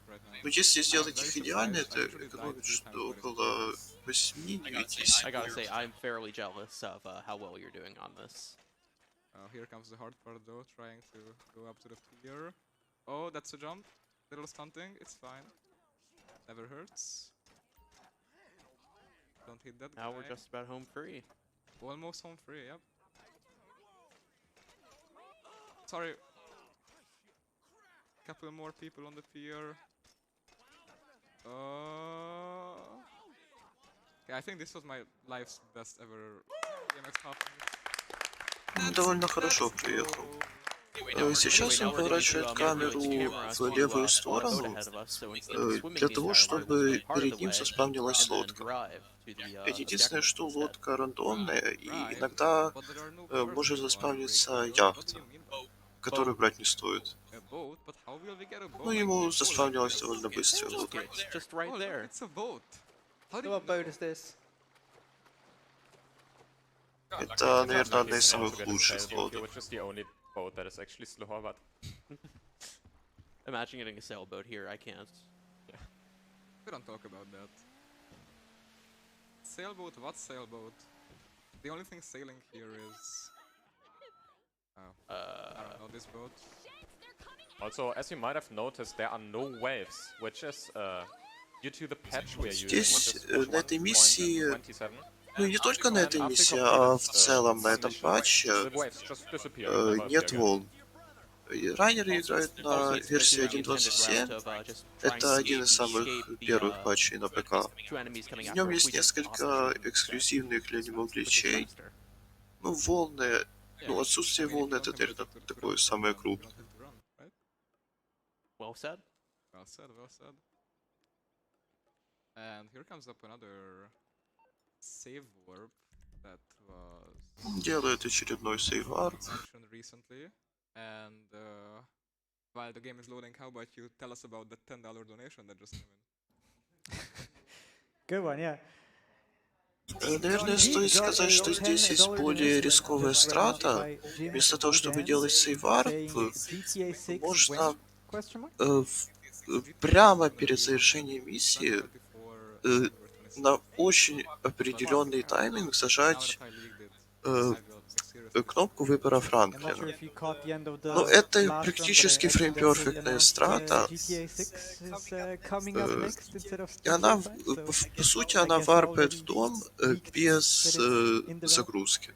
Но если сделать их идеально, это экономит что около 8-9 секунд. I gotta say, I'm fairly jealous of how well you're doing on this. Here comes the hard part though, trying to go up to the pier. Oh, that's a jump. Little stunting, it's fine. Never hurts. Don't hit that guy. Now we're just about home free. Almost home free, yep. Sorry. Couple more people on the pier. Okay, I think this was my life's best ever BMX half. Довольно хорошо приехал. Сейчас он поворачивает камеру в левую сторону для того, чтобы перед ним заспавнилась лодка. Единственное, что лодка рандомная, и иногда может заспавниться яхта, которую брать не стоит. Но ему заспавнилась довольно быстро лодка. Это, наверное, одна из самых лучших лодок. Boat that is actually slower, but imagine getting a sailboat here. I can't. Yeah, we don't talk about that. Sailboat? What sailboat? The only thing sailing here is I don't know, this boat. Also, as you might have noticed, there are no waves, which is due to the patch we are using. Здесь на этой миссии, ну не только на этой миссии, а в целом на этом патче нет волн. Раннеры играют на версии 1.27. Это один из самых первых патчей на ПК. В нем есть несколько эксклюзивных для него гличей. Ну, волны, ну, отсутствие волн это, наверное, такое самое крупное. Well said. Well said, well said. And here comes up another save warp that was делает очередной сейв варп. Recently, and while the game is loading, how about you tell us about the $10 donation that just came in? Good one, yeah. Наверное, стоит сказать, что здесь есть более рисковая страта. Вместо того, чтобы делать сейварп, можно прямо перед завершением миссии на очень определенный тайминг зажать кнопку выбора Франклина. Но это практически фрейм-перфектная страта. И она, по сути, она варпает в дом без загрузки.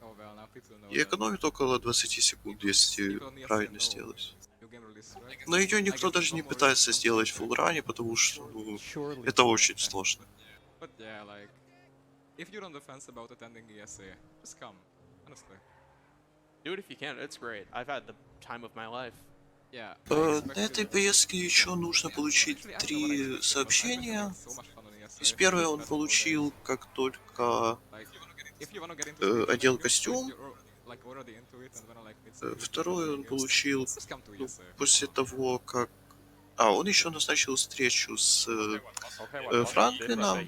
И экономит около 20 секунд, если правильно сделать. Но ее никто даже не пытается сделать в фуллране, потому что это очень сложно. Do it if you can. It's great. I've had the time of my life. На этой поездке еще нужно получить 3 сообщения. Из первое он получил, как только одел костюм. Второе он получил после того, как... он еще назначил встречу с Франклином,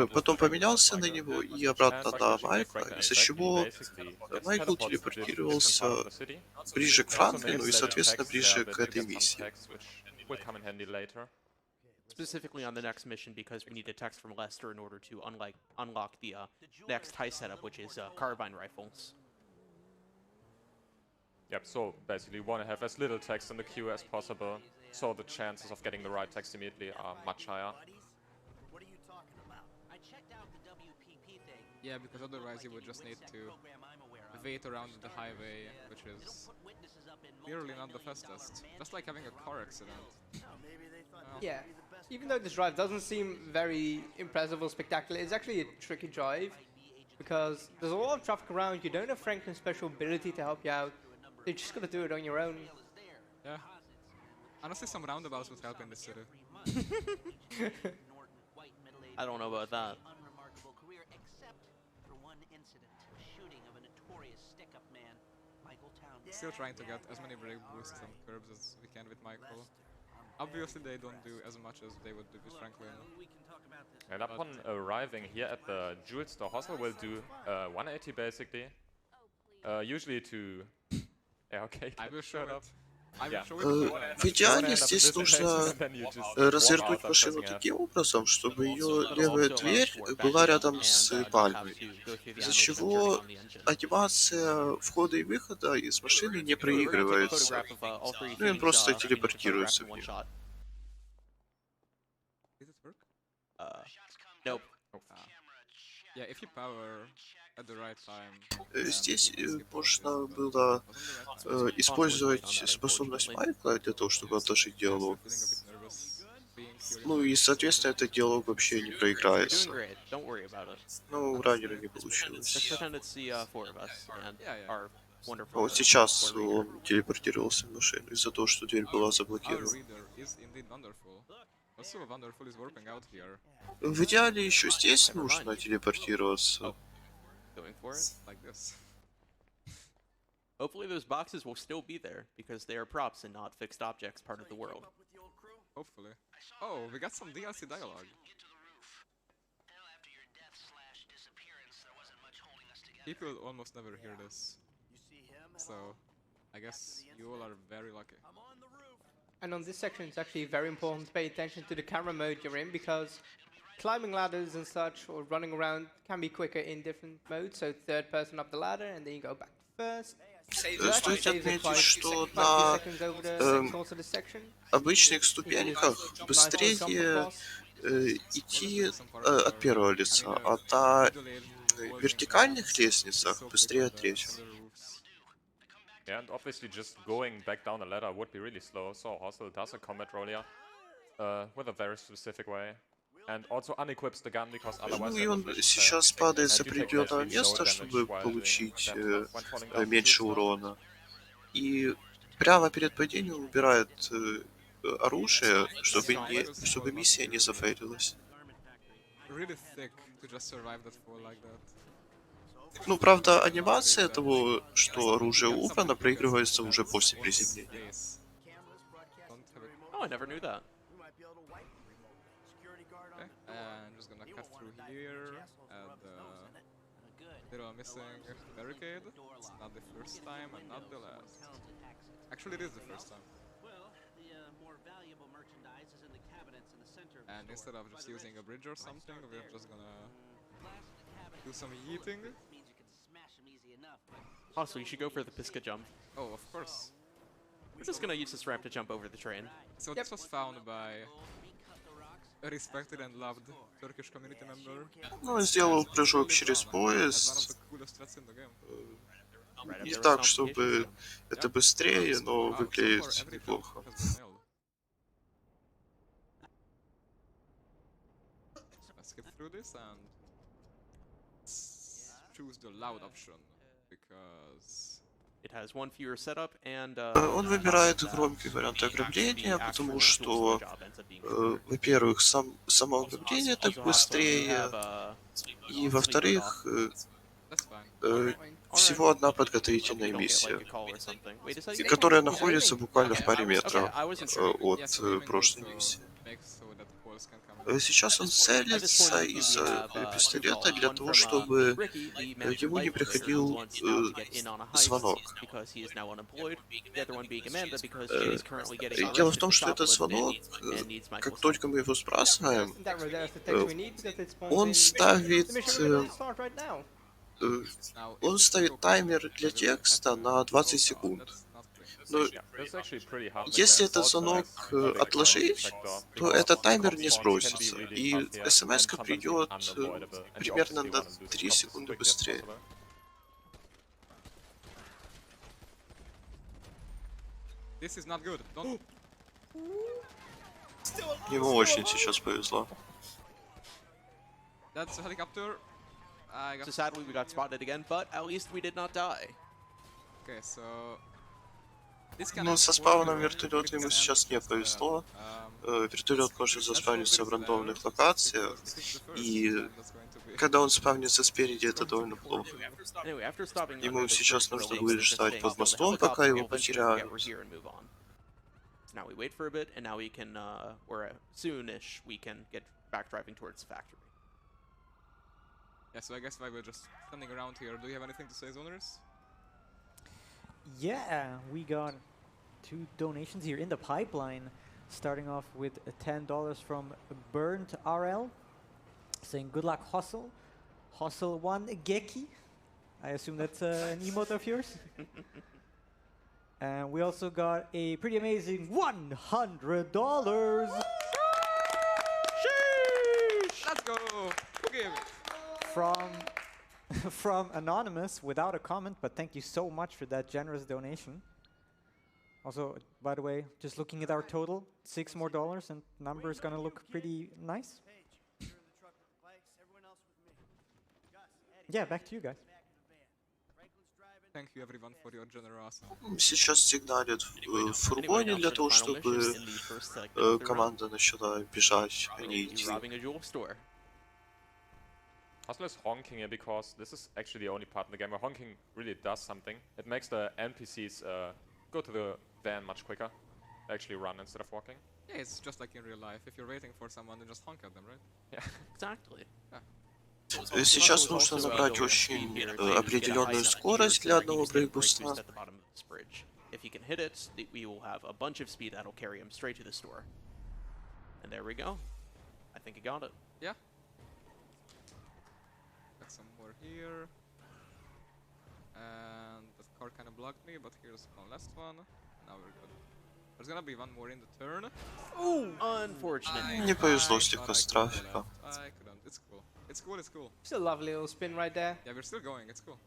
потом поменялся на него и обратно на Майкла, из-за чего Майкл телепортировался ближе к Франклину и, соответственно, ближе к этой миссии. Specifically on the next mission, because we need a text from Lester in order to unlock the next high setup, which is carbine rifles. Yep, so basically you want to have as little text in the queue as possible, so the chances of getting the right text immediately are much higher. Yeah, because otherwise you would just need to wait around the highway, which is clearly not the fastest. Just like having a car accident. Yeah, even though this drive doesn't seem very impressive or spectacular, it's actually a tricky drive because there's a lot of traffic around. You don't have Franklin's special ability to help you out. You just gotta do it on your own. Yeah. Honestly, some roundabouts would help in this city. I don't know about that. Still trying to get as many brake boosts and curbs as we can with Michael. Obviously they don't do as much as they would do with Franklin. And upon arriving here at the Jewel Store, Hostel will do 180 basically. Usually to... Yeah, okay. I will show it. В идеале здесь нужно развернуть машину таким образом, чтобы ее левая дверь была рядом с пальмой, из-за чего анимация входа и выхода из машины не проигрывается. Ну и он просто телепортируется в нее. Nope. Yeah, if you power at the right time. Здесь можно было использовать способность Майкла для того, чтобы отложить диалог. Ну и, соответственно, этот диалог вообще не проиграется. Но у раннера не получилось. А вот сейчас он телепортировался в машину из-за того, что дверь была заблокирована. В идеале еще здесь нужно телепортироваться. Hopefully those boxes will still be there, because they are props and not fixed objects part of the world. Hopefully. Oh, we got some DLC dialogue. People almost never hear this. So, I guess you all are very lucky. And on this section, it's actually very important to pay attention to the camera mode you're in, because climbing ladders and such, or running around, can be quicker in different modes. So third person up the ladder, and then you go back to first. Стоит отметить, что на обычных ступеньках быстрее идти от первого лица, а на вертикальных лестницах быстрее от третьего. Yeah, and obviously just going back down the ladder would be really slow, so Hostel does a combat roll here with a very specific way. And also unequips the gun, because otherwise... Ну и он сейчас падает с определенного места, чтобы получить меньше урона. И прямо перед падением убирает оружие, чтобы миссия не зафейлилась. Ну, правда, анимация того, что оружие убрано, проигрывается уже после приземления. Oh, I never knew that. Okay, and just gonna cut through here, and little missing barricade. It's not the first time and not the last. Actually, it is the first time. And instead of just using a bridge or something, we're just gonna do some yeeting. Also, you should go for the Pisca jump. Oh, of course. We're just gonna use this ramp to jump over the train. So this was found by a respected and loved Turkish community member. Ну, сделал прыжок через As one of поезд. the coolest threats in the game. Не так, чтобы это быстрее, но выглядит неплохо. Let's skip through this and choose the loud option because it has one fewer setup and. Он выбирает громкий вариант ограбления, потому что, во-первых, само ограбление так быстрее, и во-вторых, всего одна подготовительная миссия, которая находится буквально в паре метров от прошлой миссии. Сейчас он целится из пистолета для того, чтобы ему не приходил звонок. Дело в том, что этот звонок, как только мы его сбрасываем, он ставит таймер для текста на 20 секунд. Но если этот звонок отложить, то этот таймер не сбросится, и смс-ка придет примерно на 3 секунды быстрее. Ему очень сейчас повезло. So sadly we got spotted again, but at least we did not die. Okay, so Но со спавном вертолета ему сейчас не повезло. Вертолет может заспавниться в рандомных локациях, и когда он спавнится спереди, это довольно плохо. Ему сейчас нужно будет ждать под мостом, пока его потеряют. Now we wait for a bit, and now we can, or soonish, we can get back driving towards the factory. Yeah, so I guess while we're just standing around here, do you have anything to say, Zoners? Yeah, we got 2 donations here in the pipeline, starting off with $10 from Burnt RL, saying good luck Hustle, Hustle 1 Geki. I assume that's an emote of yours. And we also got a pretty amazing $100. Sheesh! Let's go! Okay. From Anonymous without a comment, but thank you so much for that generous donation. Also, by the way, just looking at our total, $6 more, and number is gonna look pretty nice. Yeah, back to you guys. Thank you everyone for your generosity. Сейчас сигналят в фургоне для того, чтобы команда начала бежать, а не идти. Hustle is honking here because this is actually the only part in the game where honking really does something. It makes the NPCs go to the van much quicker. They actually run instead of walking. Yeah, it's just like in real life. If you're waiting for someone, then just honk at them, right? Yeah, exactly. Yeah. Сейчас нужно набрать очень определенную скорость для одного брейкбуста. If he can hit it, we will have a bunch of speed that'll carry him straight to the store. And there we go. I think he got it. Yeah. Got some more here. And the car kind of blocked me, but here's one last one. Now we're good. There's gonna be one more in the turn. Oh, unfortunate. Не повезло слегка с трафика. I couldn't. It's cool. It's cool, it's cool. It's a lovely little spin right there. Yeah, we're still going, it's cool.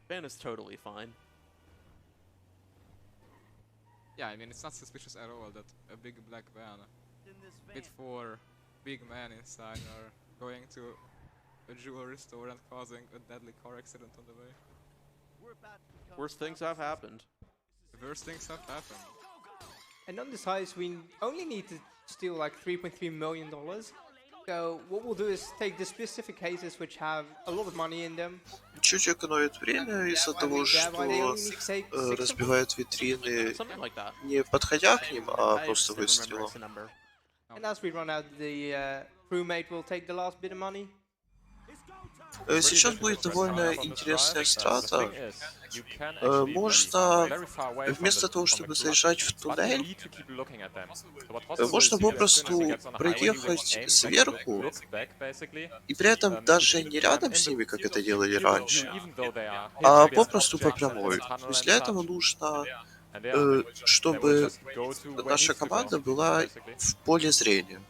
Van is totally fine. Yeah, I mean, it's not suspicious at all that a big black van with 4 big men inside are going to a jewelry store and causing a deadly car accident on the way. Worst things have happened. Worst things have happened. And on this heist, we only need to steal like $3.3 million. So what we'll do is take the specific cases which have a lot of money in them. Чуть экономит время из-за того, что разбивает витрины, не подходя к ним, а просто выстрелом. And as we run out, the crewmate will take the last bit of money. Сейчас будет довольно интересная страта. Можно, вместо того, чтобы заезжать в туннель, можно попросту проехать сверху, и при этом даже не рядом с ними, как это делали раньше, а попросту по прямой. То есть для этого нужно, чтобы наша команда была в поле зрения.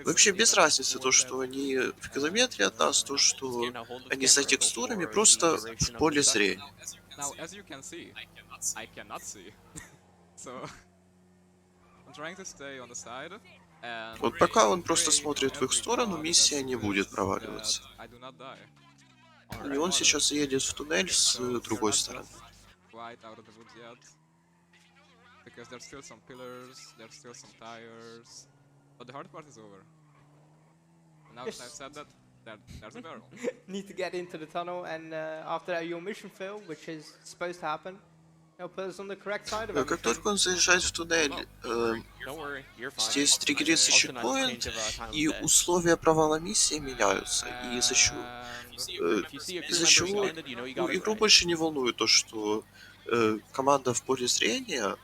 Вообще без разницы то, что они в километре от нас, то, что они за текстурами, просто в поле зрения. Вот пока он просто смотрит в их сторону, миссия не будет проваливаться. И он сейчас едет в туннель с другой стороны. But the hard part is over. Now that I've said that, there's a barrel. Need to get into the tunnel, and after that, your mission fail, which is supposed to happen. Put us on the correct side of it. Как только он заезжает в туннель, здесь триггерится чекпоинт, и условия провала миссии меняются. И из-за чего игру больше не волнует то, что команда в поле зрения.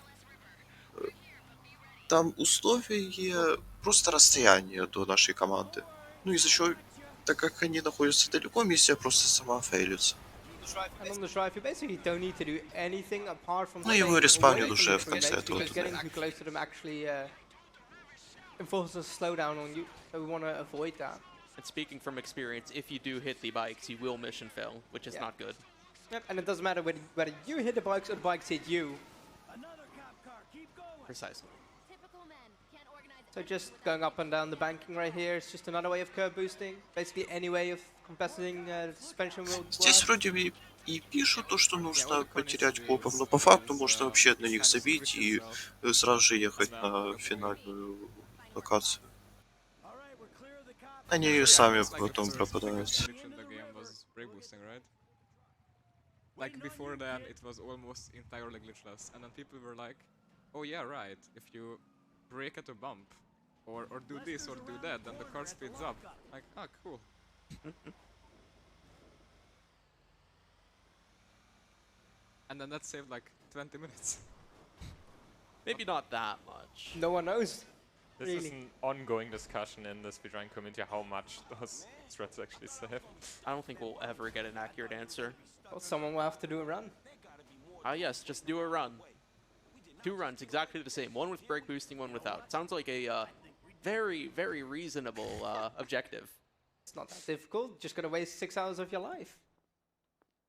Там условия просто расстояние до нашей команды. Ну из-за чего, так как они находятся далеко, миссия просто сама фейлится. Ну его респаунят уже в конце этого туннеля. And speaking from experience, if you do hit the bikes, you will mission fail, which is not good. Yep, and it doesn't matter whether you hit the bikes or the bikes hit you. Precisely. So just going up and down the banking right here is just another way of curb boosting. Basically any way of compensating suspension will work. Здесь вроде бы и пишут то, что нужно потерять копов, но по факту можно вообще на них забить и сразу же ехать на финальную локацию. Они сами потом пропадают. Like before then, it was almost entirely glitchless, and then people were like, "Oh yeah, right. If you brake at a bump, or do this or do that, then the car speeds up." Like, ah, cool. And then that saved like 20 minutes. Maybe not that much. No one knows. This is an ongoing discussion in the speedrun community how much those threats actually save. I don't think we'll ever get an accurate answer. Well, someone will have to do a run. Ah yes, just do a run. 2 runs, exactly the same. One with brake boosting, one without. Sounds like a very, very reasonable objective. It's not that difficult. Just gonna waste 6 hours of your life.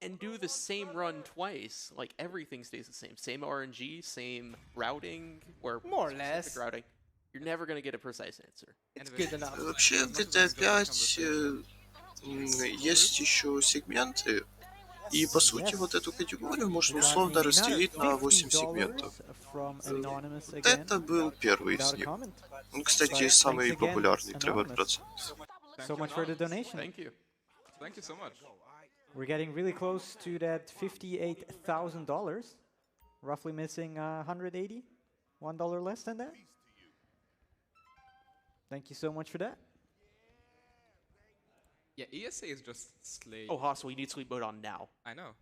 And do the same run twice. Like, everything stays the same. Same RNG, same routing, or more or less routing. You're never gonna get a precise answer. It's good enough. Вообще в GTA 5 есть еще сегменты. И по сути вот эту категорию можно условно разделить на 8 сегментов. Вот это был первый из них. Он, кстати, самый популярный, 3%. So much for the donation. Thank you. Thank you so much. We're getting really close to that $58,000. Roughly missing 180, $1 less than that. Thank you so much for that. Yeah, ESA is just slay. Oh, Hostile, you need sleep mode on now. I know.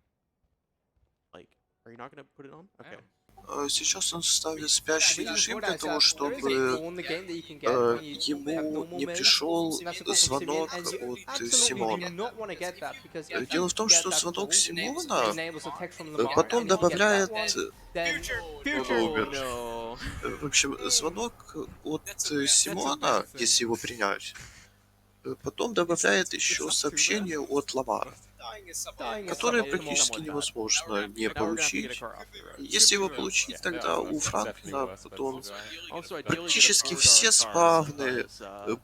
Like, are you not gonna put it on? Okay. Сейчас он ставит спящий режим для того, чтобы ему не пришел звонок от Симона. Дело в том, что звонок Симона потом добавляет... В общем, звонок от Симона, если его принять, потом добавляет еще сообщение от Ламара, которое практически невозможно не получить. Если его получить, тогда у Франклина потом практически все спавны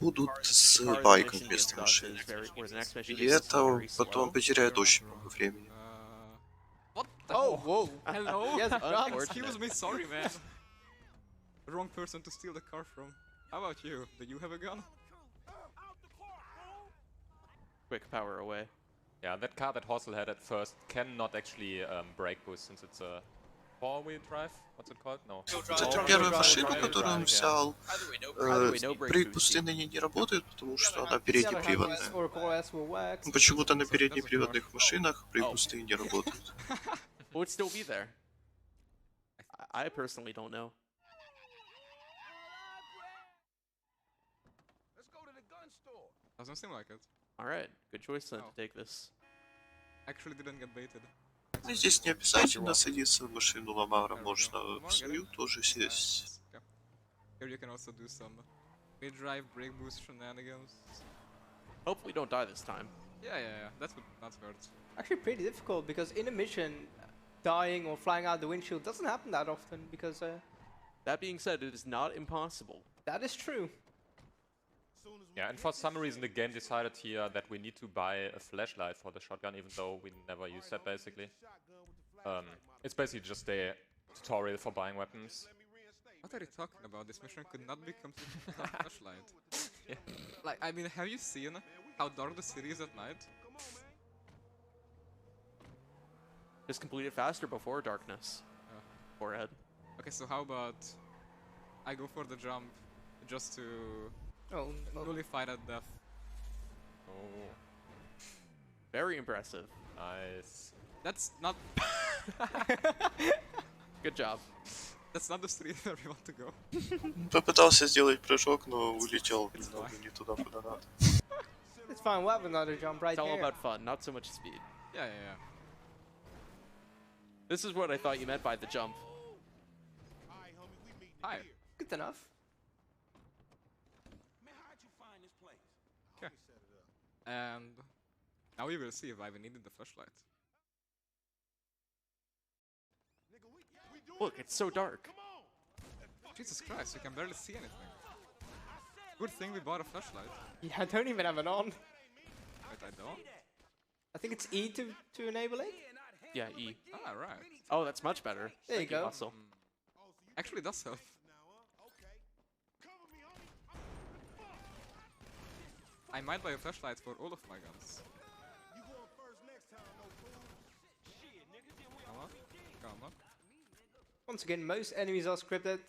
будут с байком вместо машины. И это потом потеряет очень много времени. Oh, whoa. Hello? Yes, excuse me, sorry, man. The wrong person to steal the car from. How about you? Do you have a gun? Quick power away. Yeah, that car that Horsel had at first cannot actually brake boost since it's a four-wheel drive. What's it called? No. Это первая машина, которую он взял. Брейк пустынный не работает, потому что она переднеприводная. Почему-то на переднеприводных машинах брейк пустынный не работает. Would still be there. I personally don't know. Doesn't seem like it. Alright, good choice then to take this. Actually didn't get baited. Здесь не обязательно садиться в машину Ламара, можно в свою тоже сесть. Here you can also do some mid-drive brake boost shenanigans. Hopefully don't die this time. Yeah, that's what not hurt. Actually pretty difficult because in a mission, dying or flying out the windshield doesn't happen that often because... That being said, it is not impossible. That is true. Yeah, and for some reason the game decided here that we need to buy a flashlight for the shotgun, even though we never use that basically. It's basically just a tutorial for buying weapons. What are you talking about? This mission could not be completed without a flashlight. Yeah. Like, I mean, have you seen how dark the city is at night? Just complete it faster before darkness. Forehead. Okay, so how about I go for the jump just to really fight at death. Oh. Very impressive. Nice. That's not... Good job. That's not the street where we want to go. Попытался сделать прыжок, но улетел немного не туда, куда надо. It's fine, we'll have another jump right here. It's all about fun, not so much speed. Yeah. This is what I thought you meant by the jump. Hi. Good enough. Okay. And now we will see if I even needed the flashlight. Look, it's so dark. Jesus Christ, you can barely see anything. Good thing we bought a flashlight. Yeah, I don't even have it on. Wait, I don't? I think it's E to enable it. Yeah, E. Ah, right. Oh, that's much better. There you go. Muscle. Actually, it does help. I might buy a flashlight for all of my guns. Come on. Once again, most enemies are scripted.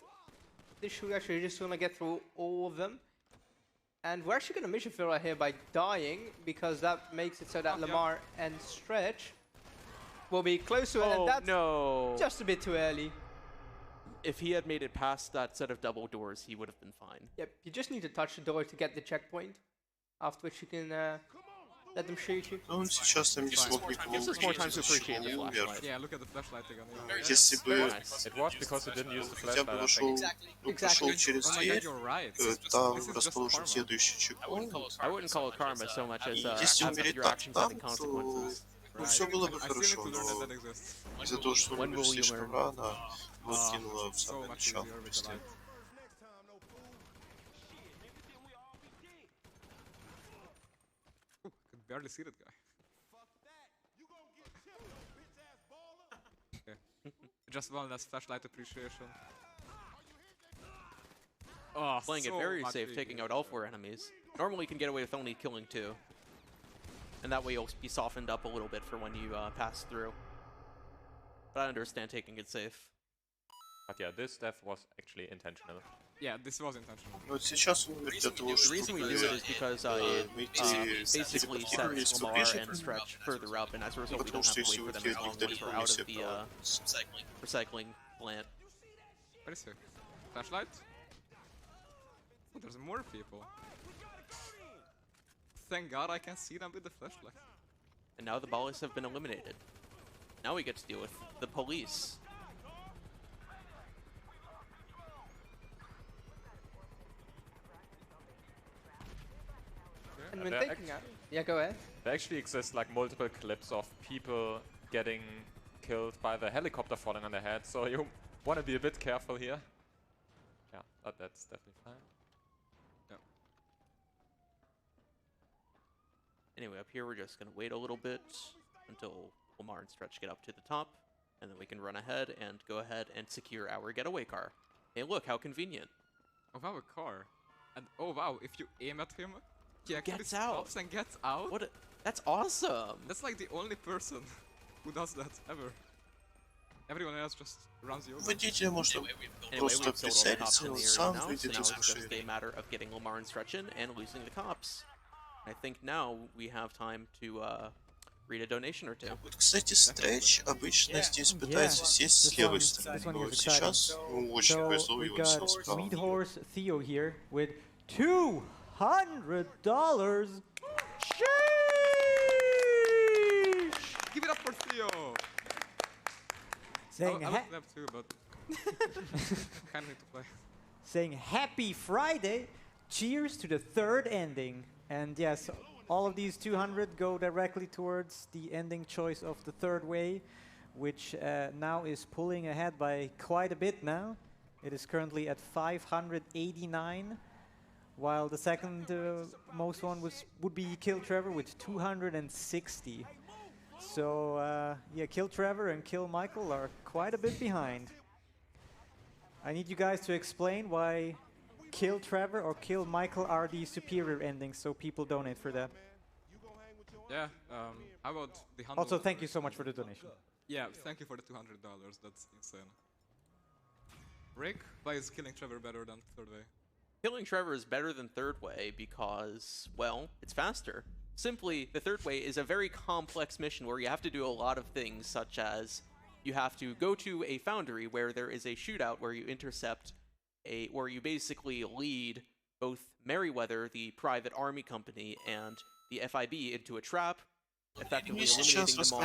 This should actually just want to get through all of them. And we're actually going to mission fail right here by dying, because that makes it so that Lamar and Stretch will be close to it, and that's just a bit too early. If he had made it past that set of double doors, he would have been fine. Yep, you just need to touch the door to get the checkpoint, after which you can let them shoot you. Он сейчас там не смог никого убить, умер. Yeah, look at the flashlight again. Если бы It was because it didn't use the хотя бы flashlight. вошел через дверь, там расположен следующий чекпоинт. I wouldn't call it karma so much as Если умереть your там, actions having то consequences. все было бы хорошо, но из-за того, что умер слишком рано, его кинуло в самое начало. Could barely see that guy. Okay. Just one less flashlight appreciation. Oh, Playing so it very much safe, bigger. taking out all 4 enemies. Normally you can get away with only killing 2. And that way you'll be softened up a little bit for when you pass through. But I understand taking it safe. But yeah, this death was actually intentional. Yeah, this was intentional. Вот сейчас он умер для того, The reason we do it is because it basically sets Lamar and Stretch further up, and as a result we don't have to wait for them as long once we're out of the recycling plant. What is here? Flashlight? Oh, there's more people. Thank God I can see them with the flashlight. And now the Ballis have been eliminated. Now we get to deal with the police. And when thinking yeah, go ahead. There actually exist like multiple clips of people getting killed by the helicopter falling on their head, so you want to be a bit careful here. Yeah, but that's definitely fine. Yeah. Anyway, up here we're just going to wait a little bit until Lamar and Stretch get up to the top, and then we can run ahead and go ahead and secure our getaway car. Hey, look, how convenient. Oh wow, a car. And oh wow, if you aim at him, he actually Gets out. stops and gets out. That's awesome. That's like the only person who does that ever. everyone else just runs you over. Водителя можно Anyway, просто we've killed all the cops прицелиться, in он the area сам now, so выйдет now из it's just a машины. matter of getting Lamar and Stretch in and losing the cops. I think now we have time to read a donation or two. Вот, кстати, Стрэч обычно здесь пытается сесть с This левой one стороны, here но is сейчас exciting. ему очень So повезло, we и он got сел справа. Meat Horse Theo here with $200. Sheesh! Give it up for Theo! Saying, I would clap too, but kind of need to play. saying happy Friday, cheers to the third ending. And yes, all of these 200 go directly towards the ending choice of the third way, which now is pulling ahead by quite a bit now. It is currently at 589, while the second most one would be Kill Trevor with 260. So yeah, Kill Trevor and Kill Michael are quite a bit behind. I need you guys to explain why Kill Trevor or Kill Michael are the superior endings, so people donate for that. Yeah, how about the 100? Also, thank you so much for the donation. Yeah, thank you for the $200. That's insane. Rick plays Killing Trevor better than third way. Killing Trevor is better than third way because, well, it's faster. Simply, the third way is a very complex mission where you have to do a lot of things, such as you have to go to a foundry where there is a shootout where you intercept where you basically lead both Merryweather, the private army company, and the FIB into a trap, effectively eliminating them all.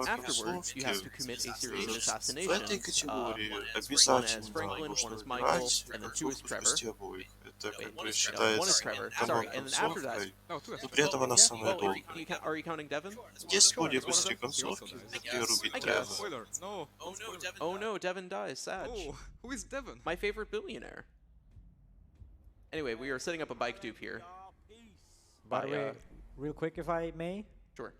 Afterwards, you have to commit a series of assassinations. One as Franklin, one as Michael, and then two as Trevor. Wait, no, one is Trevor. Sorry, and then after that... No, two as Но при этом она самая Well, долгая. are you counting Devon? Есть более быстрые концовки, где рубить I Тревора. guess. Spoiler! No! Oh no, Devon dies. Sad. Oh, who is Devon? My favorite billionaire. Anyway, we are setting up a bike dupe here. By the way, real quick, if I may. Sure.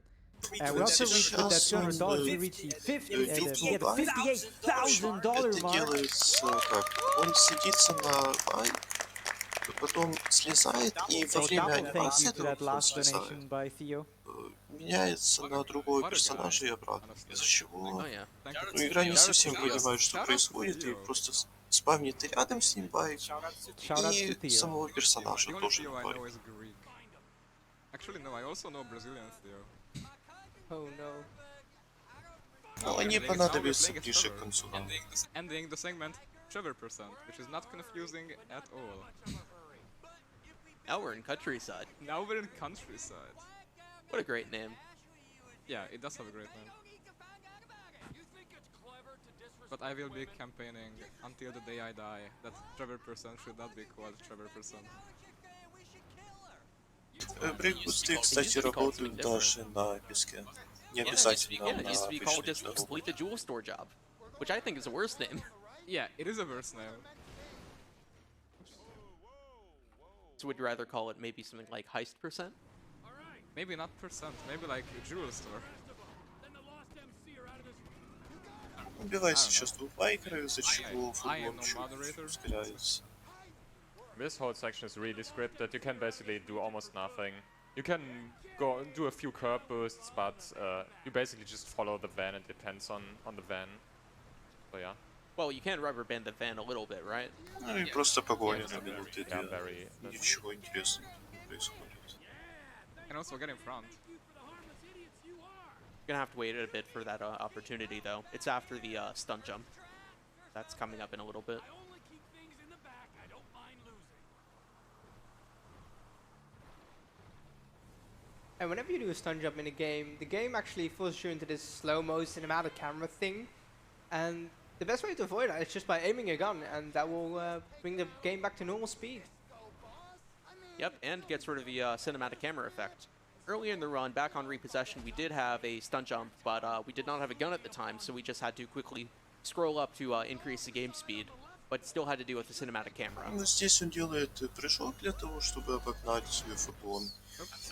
We also reached with that $200, we reached the $58,000 Это mark. делается как? Он садится на байк, потом слезает, и во So время double thank you анимации, to that он last слезает, donation by Theo. меняется на другого персонажа и обратно, из-за чего Oh yeah. ну, игра не совсем понимает, что происходит, и просто спавнит рядом с ним байк, Shout out to и Theo. самого персонажа The only тоже Theo на I байк. know is Greek. Actually, no, I also know Brazilian Theo. Oh no. Но они понадобятся ближе к концу. Ending the segment Trevor %, which is not confusing at all. Now we're in countryside. Now we're in countryside. What a great name. Yeah, it does have a great name. But I will be campaigning until the day I die that Trevor % should not be called Trevor %. Брейкбусты, кстати, работают даже на песке. Не обязательно Yeah, it used to на be called just обычной complete the jewel store job, which I think is a worse name. Yeah, it is a worse name. So would you rather call it maybe something like heist %? Maybe not %, maybe like a jewel store. Убивает сейчас двух байкеров, из-за чего I am футбол no чуть moderator. ускоряется. This whole section is really scripted. You can basically do almost nothing. You can go do a few curb boosts, but you basically just follow the van. It depends on the van. So yeah. Well, you can rubber band the van a little bit, right? Ну и просто погоня на минуты Yeah, две. very. Ничего интересного не происходит. And also get in front. You're gonna have to wait a bit for that opportunity, though. It's after the stunt jump. That's coming up in a little bit. And whenever you do a stun jump in a game, the game actually forces you into this slow-mo cinematic camera thing. And the best way to avoid that is just by aiming a gun, and that will bring the game back to normal speed. Yep, and gets rid of the cinematic camera effect. Earlier in the run, back on repossession, we did have a stunt jump, but we did not have a gun at the time, so we just had to quickly scroll up to increase the game speed, but still had to deal with the cinematic camera. Но здесь он делает прыжок для того, чтобы обогнать свой футбол.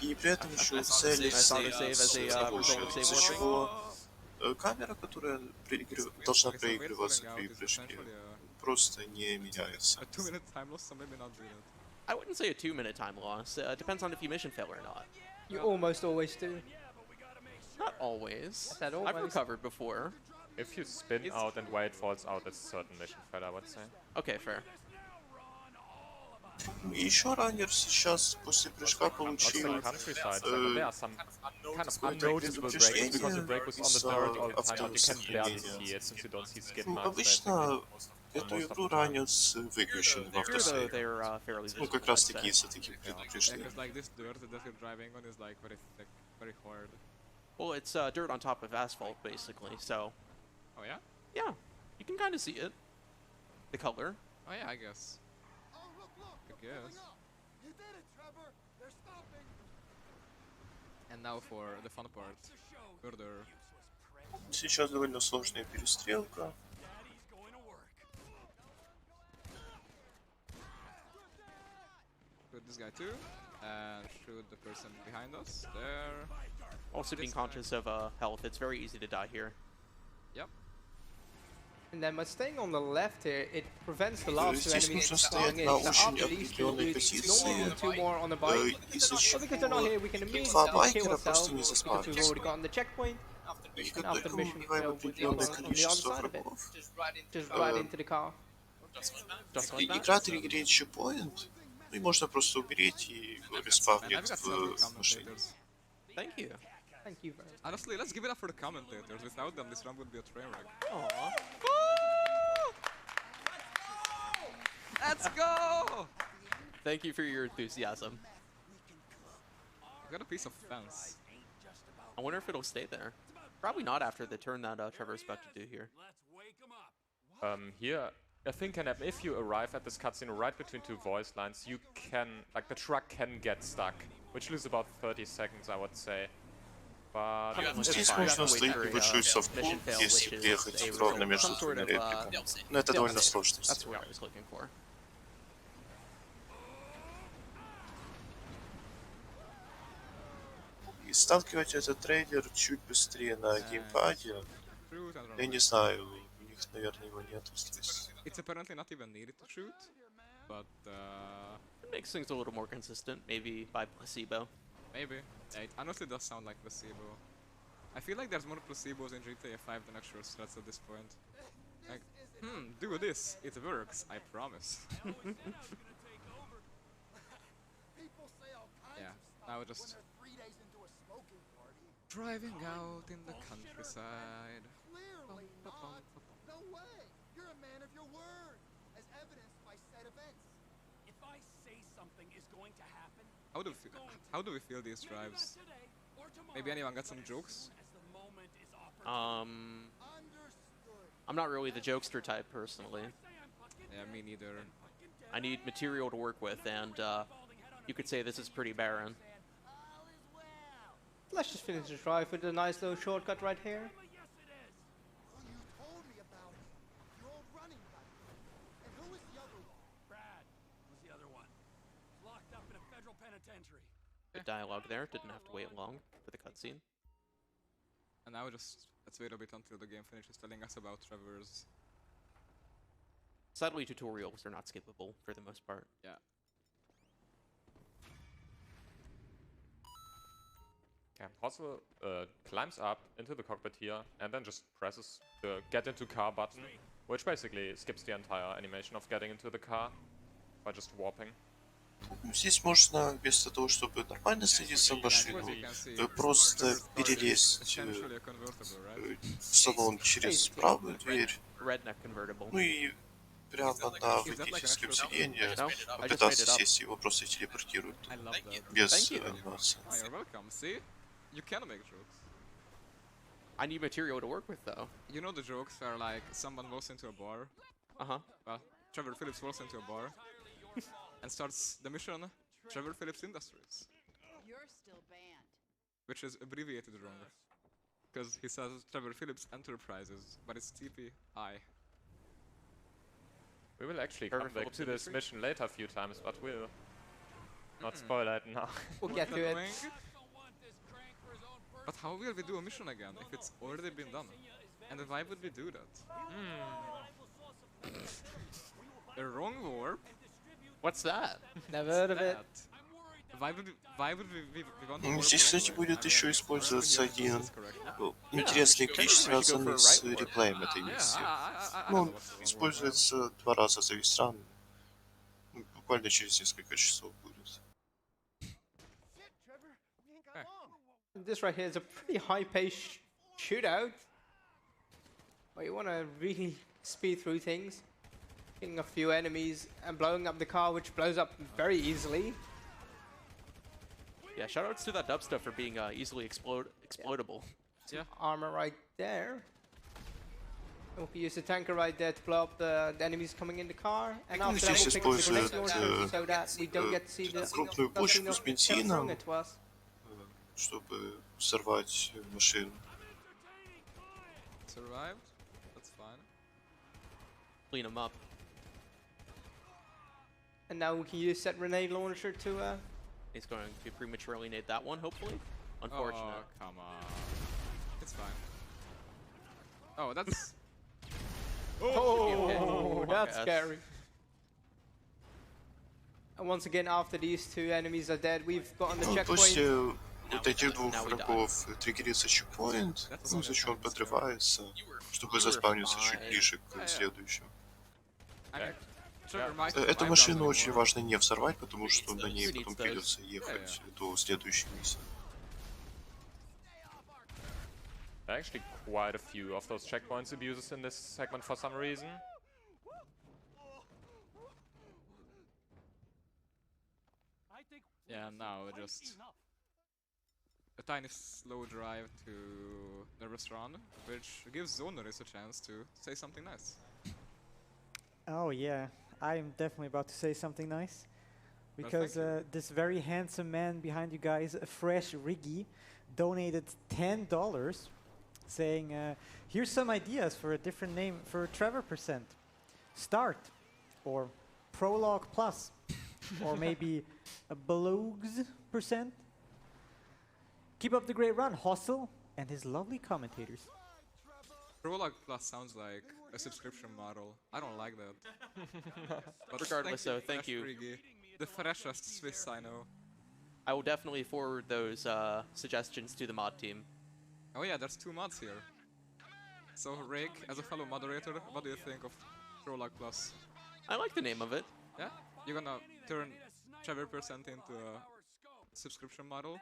И при этом еще целится с тобой, из-за чего камера, которая должна проигрываться при прыжке, просто не меняется. A 2-minute time loss, so maybe not do that. I wouldn't say a 2-minute time loss. Depends on if you mission fail or not. You almost always do. Not always. I said I've almost. recovered before. If you spin out and why it falls out, it's a certain mission fail, I would say. Okay, fair. И еще раннер сейчас после прыжка получил there are some kind of unnoticeable breaks because the break was on the dirt all the time, but you can barely see it since you don't see skid marks. Обычно эту игру ранят с выключенным автосейвом. Ну, как раз таки из-за таких предупреждений. Like this dirt that you're driving on is like very hard. Well, it's dirt on top of asphalt, basically, so... Oh yeah? Yeah, you can kind of see it. The color. Oh yeah, I guess. I guess. And now for the fun part. Further. Сейчас довольно сложная перестрелка. Shoot this guy too, and shoot the person behind us. There. Also being conscious of health, it's very easy to die here. Yep. And then by staying on the left here, it prevents the last two enemies from staying in. So очень after these two, we normally two more on the bike. Из-за But because they're not here, we can immediately два kill байкера просто ourselves не because we've заспавнились. already gotten the checkpoint. И And как after только the мы mission убиваем failed, we определенное on the other количество side of it. врагов, Just right into the car. игра триггерит чекпоинт, и можно просто умереть и респавнит в машине. Thank you. Thank you very much. Honestly, let's give it up for the commentators. Without them, this run would be a train wreck. Aww. Let's go! Thank you for your enthusiasm. I got a piece of fence. I wonder if it'll stay there. Probably not after the turn that Trevor's about to do here. Here, a thing can happen. If you arrive at this cutscene right between two voice lines, you can, like, the truck can get stuck, which loses about 30 seconds, I would say. But Здесь можно стоять небольшой софтпул, если приехать ровно между двумя репликами. Но это довольно сложно сделать. И сталкивать этот трейдер чуть быстрее на геймпаде. Я не знаю, у них, наверное, его нету здесь. It's apparently not even needed to shoot, but it makes things a little more consistent, maybe by placebo. Maybe. Yeah, it honestly does sound like placebo. I feel like there's more placebos in GTA 5 than actual strats at this point. Like, do this, it works, I promise. Yeah, now just driving out in the countryside. No way! You're a man of your word, as evidenced by said events. If I say something is going to happen, how do we feel these drives? Maybe anyone got some jokes? I'm not really the jokester type personally. Yeah, me neither. I need material to work with, and you could say this is pretty barren. Let's just finish the drive with a nice little shortcut right here. Good dialogue there, didn't have to wait long for the cutscene. And now just let's wait a bit until the game finishes telling us about Trevor's. Sadly, tutorials are not skippable for the most part. Yeah. Yeah, Hossel climbs up into the cockpit here and then just presses the get into car button, which basically skips the entire animation of getting into the car by just warping. Здесь можно, вместо того, чтобы нормально садиться в машину, просто перелезть в салон через правую дверь, ну и прямо на водительском сиденье попытаться сесть, его просто телепортируют без анимации. You can make jokes. I need material to work with, though. You know the jokes are like someone walks into a bar. Well, Trevor Phillips walks into a bar and starts the mission Trevor Phillips Industries. You're still banned. Which is abbreviated wrong. Because he says Trevor Phillips Enterprises, but it's TPI. We will actually come back to this mission later a few times, but we'll not spoil it now. We'll get to it. But how will we do a mission again if it's already been done? And why would we do that? A wrong warp? What's that? Never heard of it. Why would we want to Здесь, кстати, будет еще использоваться один интересный глич, связанный с реплеем этой миссии. Ну, он используется 2 раза за весь ран. Буквально через несколько часов будет. This right here is a pretty high-paced shootout, where you want to really speed through things, hitting a few enemies and blowing up the car, which blows up very easily. Yeah, shoutouts to that dub stuff for being easily explodable. Yeah. Armor right there. And we can use the tanker right there to blow up the enemies coming in the car. And after that, we'll pick up the grenade launcher so that we don't get to see the крупную бочку с бензином, чтобы взорвать машину. Survived. That's fine. Clean them up. And now we can use that grenade launcher to He's going to prematurely nade that one, hopefully. Unfortunate. Oh, come on. It's fine. Oh, that's... Oh, that's scary. And once again, after these 2 enemies are dead, we've gotten the checkpoint. После вот этих 2 врагов триггерится чекпоинт, ну, зачем он подрывается, чтобы заспавниться чуть ближе к следующему. Эту машину очень важно не взорвать, потому что на ней потом придется ехать до следующей миссии. There are actually quite a few of those checkpoints abuses in this segment for some reason. Yeah, now just a tiny slow drive to the restaurant, which gives Zoneris a chance to say something nice. Oh yeah, I'm definitely about to say something nice. Because this very handsome man behind you guys, Fresh Riggy, donated $10 saying, here's some ideas for a different name for Trevor %. Start, or Prologue Plus, or maybe a Blogs %. Keep up the great run, Hostel, and his lovely commentators. Prologue Plus sounds like a subscription model. I don't like that. But regardless, though, thank you. Riggy. The freshest Swiss I know. I will definitely forward those suggestions to the mod team. Oh yeah, there's 2 mods here. So Rick, as a fellow moderator, what do you think of Prologue Plus? I like the name of it. Yeah? You're gonna turn Trevor % into a subscription model?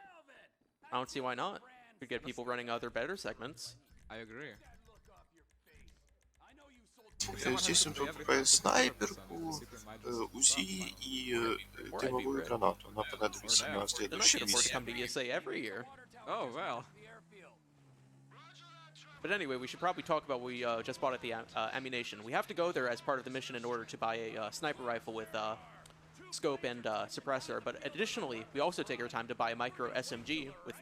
I don't see why not. Could get people running other better segments. I agree. Здесь он покупает снайперку, УЗИ и дымовую гранату. Она понадобится на следующей миссии. Oh, well. But anyway, we should probably talk about what we just bought at the ammunition. We have to go there as part of the mission in order to buy a sniper rifle with scope and suppressor. But additionally, we also take our time to buy a micro SMG with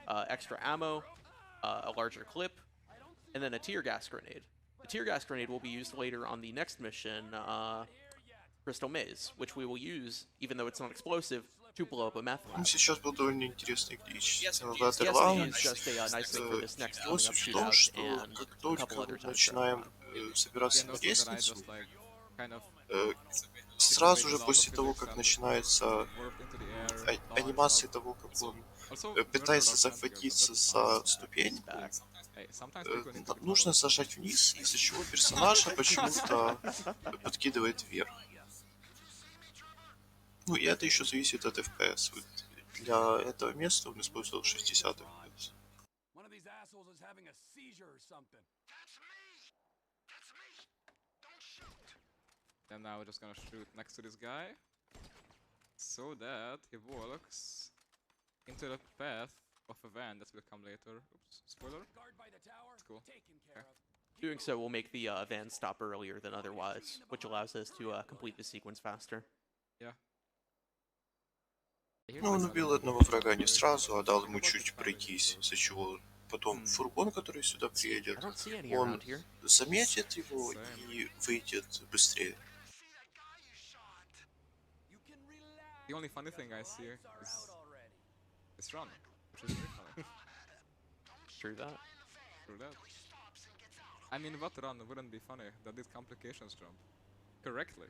extra ammo, a larger clip, and then a tear gas grenade. The tear gas grenade will be used later on the next mission, Crystal Maze, which we will use, even though it's not explosive, to blow up a meth lab. Сейчас был довольно интересный глич. Yes, is just a nice link for this next coming up shootout and a couple other times. Начинаем собираться на лестницу. Сразу же после того, как начинается анимация того, как он пытается захватиться за ступеньку, нужно сажать вниз, из-за чего персонажа почему-то подкидывает вверх. Ну и это еще зависит от FPS. Вот для этого места он использовал 60 FPS. And now we're just gonna shoot next to this guy, so that he walks into the path of a van that will come later. Oops, spoiler. It's cool. Okay. Doing so will make the van stop earlier than otherwise, which allows us to complete the sequence faster. Yeah. Ну, он убил одного врага не сразу, а дал ему чуть пройтись, из-за чего потом фургон, который сюда приедет, он заметит его и выйдет быстрее. The only funny thing I see is this run, which is very funny. True that. True that. I mean, what run wouldn't be funny that did complications jump correctly?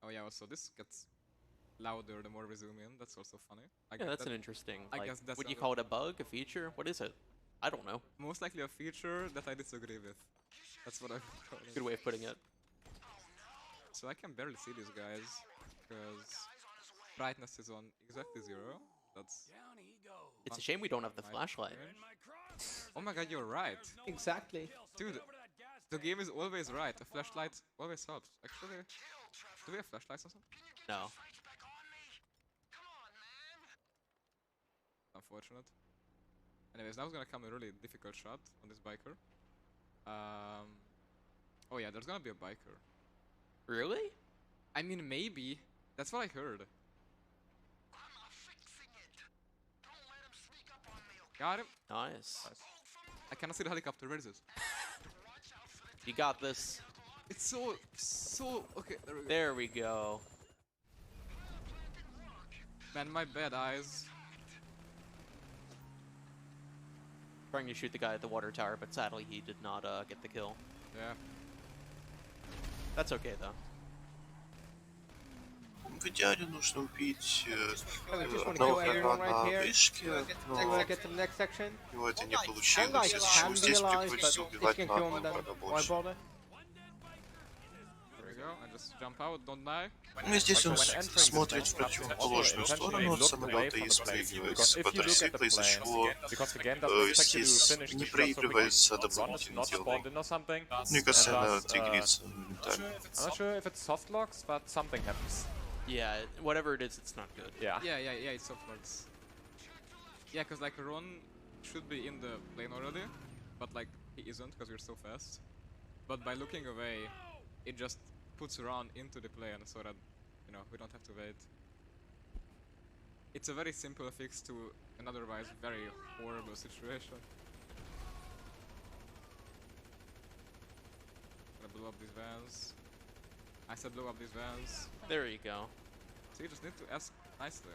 Oh yeah, also this gets louder the more we zoom in. That's also funny. Yeah, that's an interesting. I guess that's would you call it a bug, a feature? What is it? I don't know. Most likely a feature that I disagree with. That's what I would call it. Good way of putting it. So I can barely see these guys because brightness is on exactly 0. That's. It's a shame we don't have the flashlight. Oh my god, you're right. Exactly. Dude, the game is always right. A flashlight always helps. Actually, do we have flashlights or something? No. Unfortunate. Anyways, now is gonna come a really difficult shot on this biker. Oh yeah, there's gonna be a biker. Really? I mean, maybe. That's what I heard. Got him. Nice. I cannot see the helicopter. Where is it? You got this. It's so okay. There we go. There we go. Man, my bad eyes. Trying to shoot the guy at the water tower, but sadly he did not get the kill. Yeah. That's okay though. В идеале нужно убить одного врага на вышке, но у него это не получилось. Из-за чего здесь приходится убивать на одного врага больше. Ну, здесь он смотрит в противоположную сторону от самолета и спрыгивает с квадроцикла, из-за чего здесь не проигрывается дополнительный делай. Мне кажется, она триггерится моментально. I'm not sure if it's soft locks, but something happens. Yeah, whatever it is, it's not good. Yeah. Yeah, it's soft logs. Yeah, cause like Ron should be in the plane already, but like he isn't because we're so fast. But by looking away, it just puts Ron into the plane so that, you know, we don't have to wait. It's a very simple fix to an otherwise very horrible situation. Gonna blow up these vans. I said blow up these vans. There you go. So you just need to ask nicely.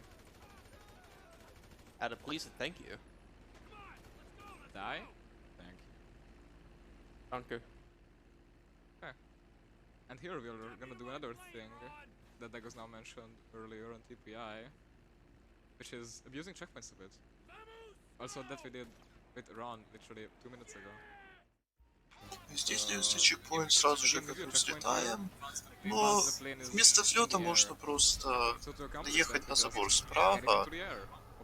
Add a please and thank you. Die? Thank you. Danke. Okay. And here we're gonna do another thing that Dagos now mentioned earlier on TPI, which is abusing checkpoints a bit. Also that we did with Ron literally 2 minutes ago. Здесь дается чекпоинт сразу же, как мы взлетаем, но вместо взлета можно просто доехать на забор справа,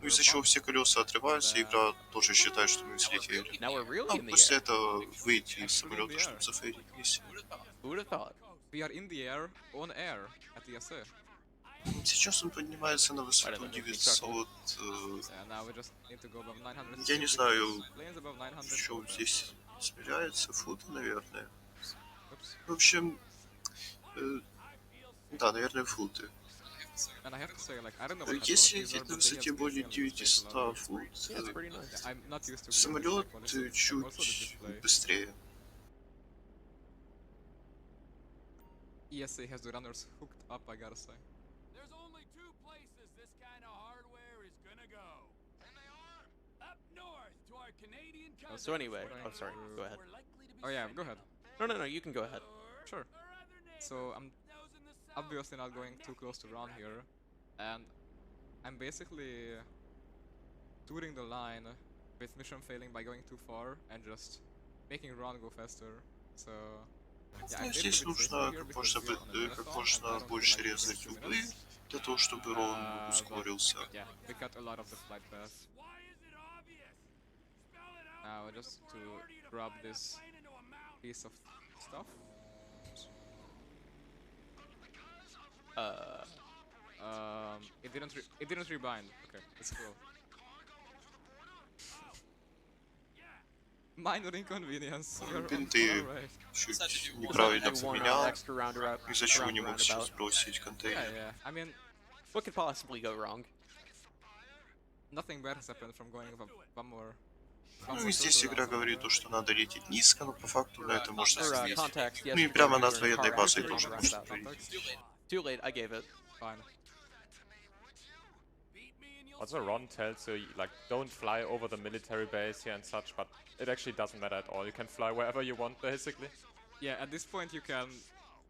из-за чего все колеса отрываются, и игра тоже считает, что мы взлетели. А после этого выйти из самолета, чтобы зафейрить миссию. We are in the air, on air, at ESA. Сейчас он поднимается на высоту 900. Я не знаю, что здесь измеряется, футы, наверное. В общем, да, наверное, футы. Если лететь на высоте более 900 фут, самолет чуть быстрее. ESA has the runners hooked up, I gotta say. There's only 2 places this kind of hardware is gonna go. And they are up north to our Canadian cousins. So anyway, oh sorry, go ahead. Oh yeah, go ahead. No, you can go ahead. Sure. So I'm obviously not going too close to Ron here, and I'm basically touring the line with mission failing by going too far and just making Ron go faster. So Ну, здесь нужно как можно больше резать углы, для того, чтобы Рон ускорился. Now, just to grab this piece of stuff. It didn't rebind. Okay, that's cool. Minor inconvenience. Бинты чуть неправильно поменял, из-за чего не мог сейчас сбросить контейнер. I mean, what could possibly go wrong? Nothing bad has happened from going one more. Ну и здесь игра говорит то, что надо лететь низко, но по факту на это можно сбить. Ну и прямо над военной базой тоже можно прилететь. Too late, I gave it. Fine. Also Ron tells you, like, don't fly over the military base here and such, but it actually doesn't matter at all. You can fly wherever you want, basically. Yeah, at this point you can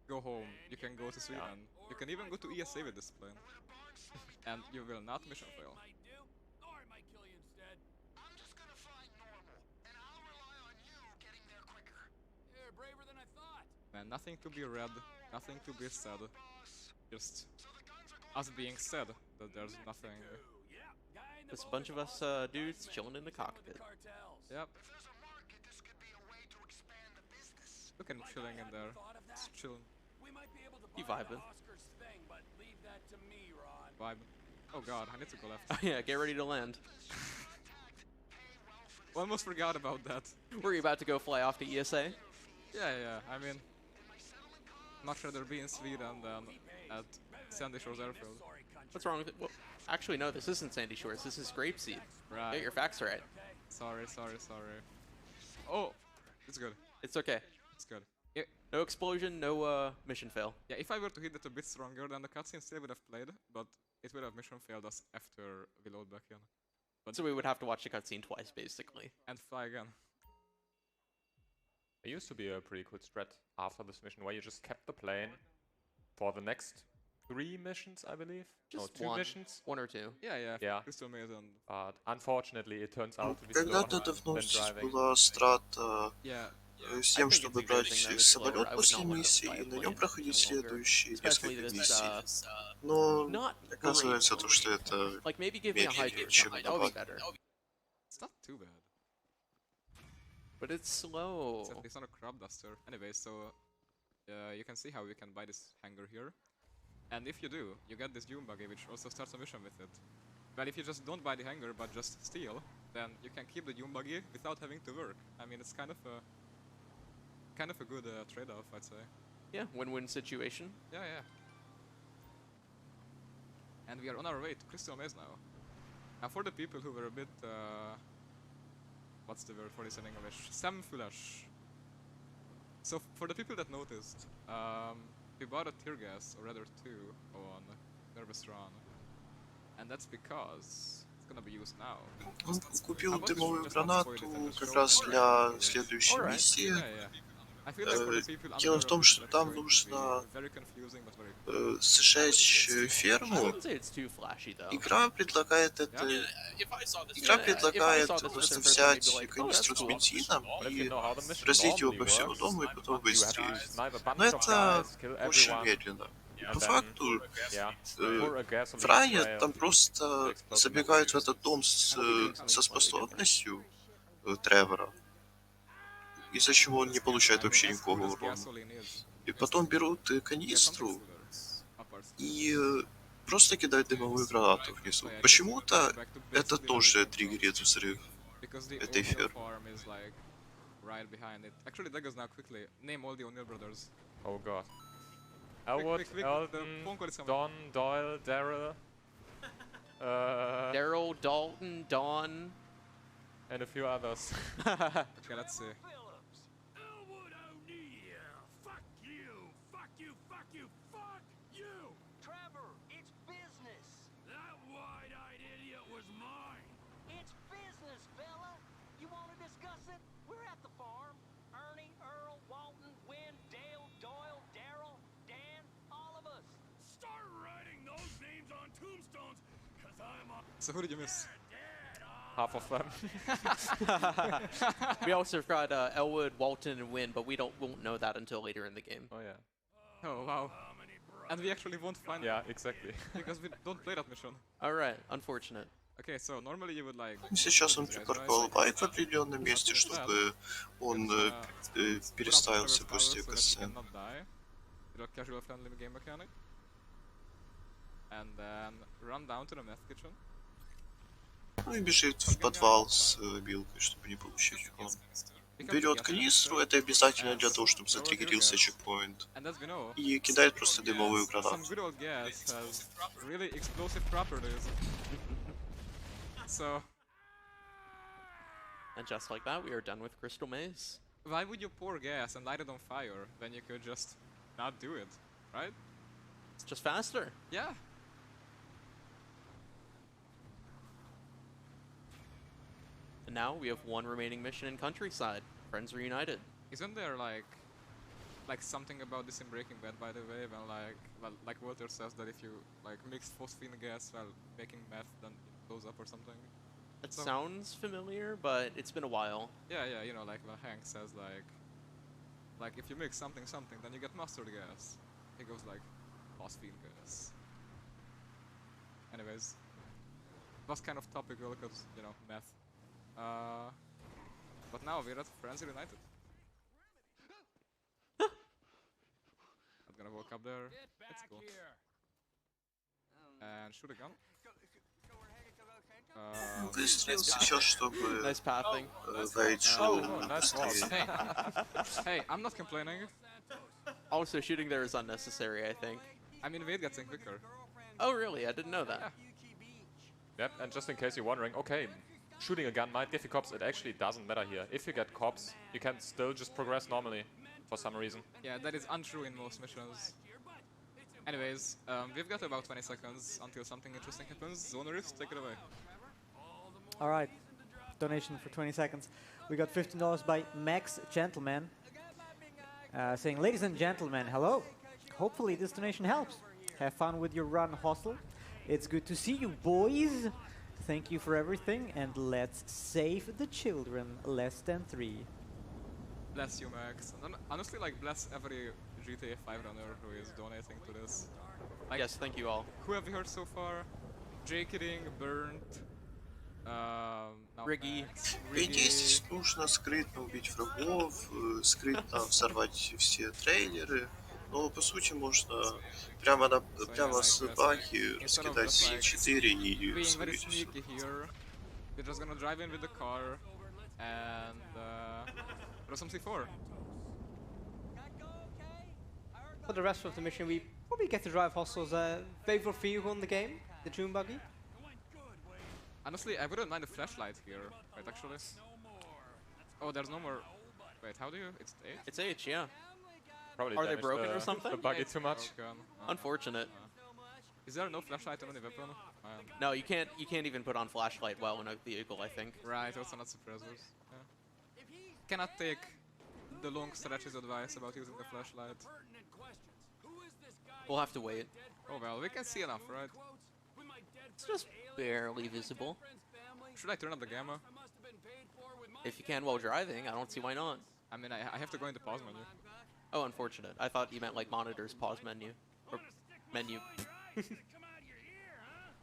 go home, you can go to Sweden, you can even go to ESA with this plane, and you will not mission fail. Man, nothing to be read, nothing to be said, just us being said that there's nothing. Just a bunch of us dudes chilling in the cockpit. Yep. Look at him chilling in there. Just chilling. You vibing. Vibe. Oh god, I need to go left. Yeah, get ready to land. Almost forgot about that. Were you about to go fly off to ESA? Yeah. I mean, much rather be in Sweden than at Sandy Shores Airfield. What's wrong with it? Well, actually, no, this isn't Sandy Shores. This is Grapeseed. Right. Get your facts right. Sorry. Oh, it's good. It's okay. It's good. No explosion, no mission fail. Yeah, if I were to hit it a bit stronger, then the cutscene still would have played, but it would have mission failed us after we load back in. But so we would have to watch the cutscene twice, basically. And fly again. There used to be a pretty good strat after this mission where you just kept the plane for the next 3 missions, I believe. Just no, 2 missions. 1 or 2. Yeah. Crystal Maze and... But unfortunately, it turns out to be slower Когда-то давно than здесь driving. была страта Yeah. с тем, чтобы брать самолет после миссии и на нем проходить следующие несколько миссий. Но оказывается, то, что это медленнее, чем надо. It's not too bad. But it's slow. Except it's not a crop duster. Anyway, so you can see how we can buy this hangar here. And if you do, you get this Dune buggy, which also starts a mission with it. Well, if you just don't buy the hangar but just steal, then you can keep the Dune buggy without having to work. I mean, it's kind of a good trade-off, I'd say. Yeah, win-win situation. Yeah. And we are on our way to Crystal Maze now. Now, for the people who were a bit, what's the word for this in English? Samfulesh. So, for the people that noticed, we bought a tear gas, or rather 2, on Nervous Run. And that's because it's gonna be used now. Он купил дымовую гранату как раз для следующей миссии. Дело в том, что там нужно сжечь ферму. Игра предлагает просто взять канистру с бензином и разлить его по всему дому и потом выстрелить. Но это очень медленно. По факту, в ране там просто забегают в этот дом со способностью Тревора, из-за чего он не получает вообще никакого урона. И потом берут канистру и просто кидают дымовую гранату внизу. Почему-то это тоже триггерит взрыв этой фермы. Oh god. Elwood, Eldon, Don, Doyle, Daryl. Daryl, Dalton, Don. And a few others. Okay, let's see. Elwood O'Neill! Fuck you! Fuck you! Fuck you! Fuck you! Trevor, it's business. That wide-eyed idiot was mine. It's business, fella. You want to discuss it? We're at the farm. Ernie, Earl, Walton, Wynn, Dale, Doyle, Daryl, Dan, all of us. Start writing those names on tombstones, cause I'm a... So who did you miss? Half of them. We also got Elwood, Walton, and Wynn, but we won't know that until later in the game. Oh yeah. Oh wow. And we actually won't find Yeah, them. exactly. Because we don't play that mission. Alright, unfortunate. Okay, so normally you would like... Сейчас он припарковал байк в определенном месте, чтобы он переставился после касцены. Casual friendly game mechanic. And then run down to the meth kitchen. Ну и бежит в подвал с билкой, чтобы не получить урон. Берет канистру, это обязательно для того, чтобы затриггерился чекпоинт. И кидает просто дымовую гранату. So, And just like that, we are done with Crystal Maze. Why would you pour gas and light it on fire when you could just not do it, right? It's just faster. Yeah. And now we have one remaining mission in Countryside. Friends reunited. Isn't there like like something about this in Breaking Bad, by the way, when like Walter says that if you like mix phosphine gas while making meth, then it blows up or something. That sounds familiar, but it's been a while. Yeah, you know, like when Hank says like if you mix something, then you get mustard gas. He goes like phosphine gas. Anyways, it was kind of topical because, you know, meth. But now we're at Frenzy United. I'm gonna walk up there. It's cool. And shoot a gun. Выстрелился сейчас, чтобы Nice pathing. Вейд шел Nice быстрее. Hey, I'm not complaining. Also, shooting there is unnecessary, I think. I mean, Wade gets in quicker. Oh, really? I didn't know that. Yep, and just in case you're wondering, okay, shooting a gun might give you cops, it actually doesn't matter here. If you get cops, you can still just progress normally, for some reason. Yeah, that is untrue in most missions. Anyways, we've got about 20 seconds until something interesting happens. Zone RUSC, take it away. All right, donation for 20 seconds. We got $15 by Max Gentleman, saying, ladies and gentlemen, hello. Hopefully this donation helps. Have fun with your run, hostel. It's good to see you, boys. Thank you for everything, and let's save the children less than 3. Bless you, Max. And honestly, like, bless every GTA 5 runner who is donating to this. Like, Yes, thank you all. who have we heard so far? J-Kidding, Burnt, now Riggy. Max, По идее, здесь нужно скрытно убить врагов, скрытно взорвать все трейлеры. Но по сути можно прямо с баги раскидать С4 и being very свалить всё. sneaky here. We're just gonna drive in with the car and throw some C4. For the rest of the mission, we probably get to drive Hostel's favorite vehicle in the game, the Dune buggy. Honestly, I wouldn't mind a flashlight here. Wait, actually. Oh, there's no more. Wait, how do you? It's 8? It's H, yeah. Probably Are they damaged broken or the something? buggy too much. Broken. Unfortunate. Is there no flashlight on any weapon? No, you can't even put on flashlight while in a vehicle, I think. Right, also not suppressors. Yeah. Cannot take the long stretches advice about using the flashlight. We'll have to wait. Oh well, we can see enough, right? It's just barely visible. Should I turn up the gamma? If you can while driving, I don't see why not. I mean, I have to go in the pause menu. Oh, unfortunate. I thought you meant like monitors pause menu. Or menu.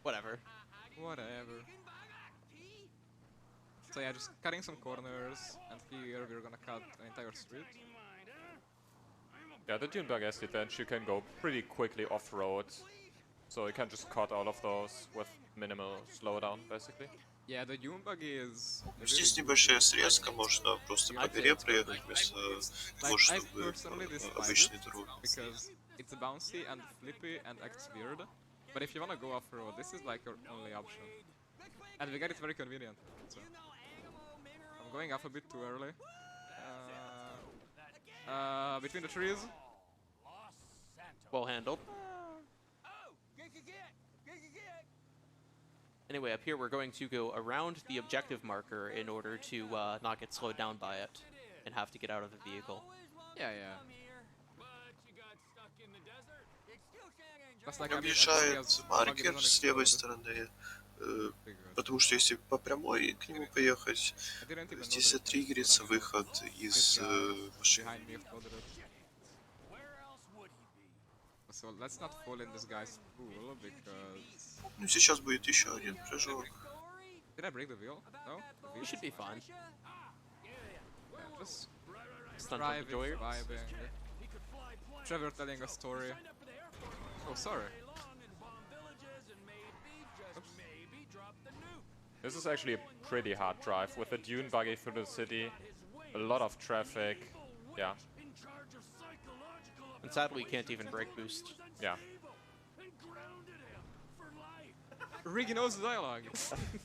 Whatever. Whatever. So yeah, just cutting some corners, and here we're gonna cut an entire street. Yeah, the Dune bug has the advantage you can go pretty quickly off-road. So you can just cut all of those with minimal slowdown, basically. Yeah, the Dune buggy is Здесь небольшая срезка, можно просто по горе проехать вместо того, чтобы обычной дороги. because it's bouncy and flippy and acts weird. But if you wanna go off-road, this is like your only option. And we get it very convenient. So. I'm going off a bit too early. Between the trees. Well handled. Anyway, up here we're going to go around the objective marker in order to not get slowed down by it and have to get out of the vehicle. Yeah. Just like Объезжает маркер с левой стороны, потому что если по прямой к нему поехать, здесь оттриггерится выход из машины. So let's not fall in this guy's pool because. Ну сейчас будет еще один прыжок. Did I break the wheel? No? The wheel? You should be fine. Yeah, just Stunt driving, enjoyer. vibing. Trevor telling a story. Oh, sorry. Oops. This is actually a pretty hard drive with the Dune buggy through the city. A lot of traffic. Yeah. And sadly, you can't even brake boost. Yeah. Riggy knows the dialogue.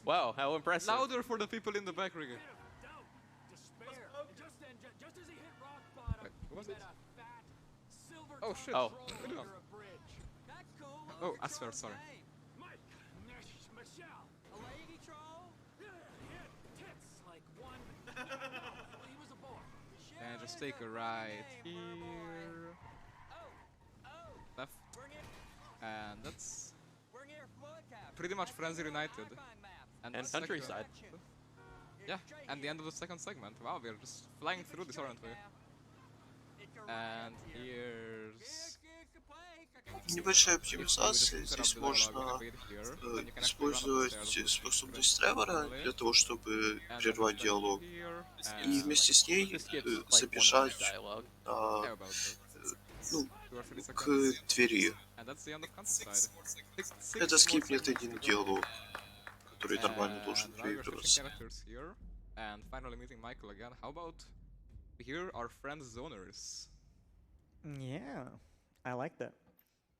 Wow, how impressive. Louder for the people in the back, Riggy. Wait, who was it? Oh shit. Oh. Oh, Asfer, sorry. and just take a right here, left, and that's pretty much Frenzy United. And Countryside. Yeah, and the end of the second segment. Wow, we're just flying through this, aren't we? And here's... Небольшая оптимизация. Здесь можно использовать способность Тревора для того, чтобы прервать диалог. И вместе с ней забежать к двери. Это скипнет один диалог, который нормально должен проигрываться. And finally meeting Michael again. How about here our friend zoners? Yeah, I like that.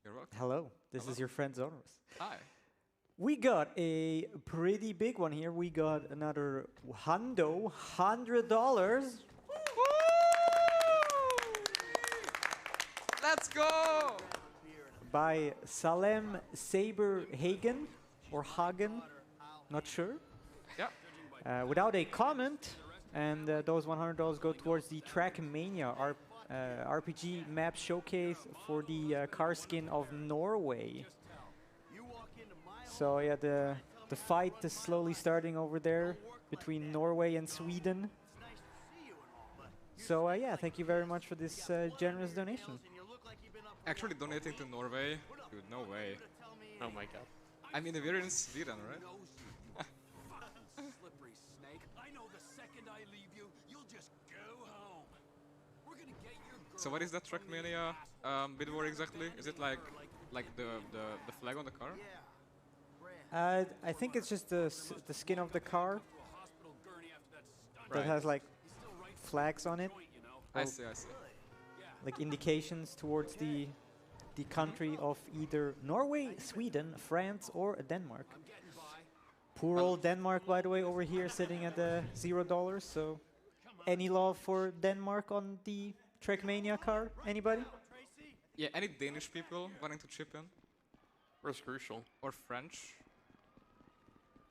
You're welcome. Hello, this is your friend zoners. Hi. We got a pretty big one here. We got another $100. Let's go! By Salem Saber Hagen or Hagen, not sure. Yeah. Without a comment, and those $100 go towards the Trackmania RPG map showcase for the car skin of Norway. So yeah, the fight is slowly starting over there between Norway and Sweden. So yeah, thank you very much for this generous donation. Actually donating to Norway? Dude, no way. Oh my god. I mean, we're in Sweden, right? Slippery snake. I know the second I leave you, you'll just go home. We're gonna get your girl. So what is that Trackmania bid war exactly? Is it like the flag on the car? I think it's just the skin of the car that has like flags on it. I see, I see. Like indications towards the country of either Norway, Sweden, France, or Denmark. Poor old Denmark, by the way, over here sitting at the $0. So, any love for Denmark on the Trackmania car? Anybody? Yeah, any Danish people wanting to chip in? Where's Crucial? Or French?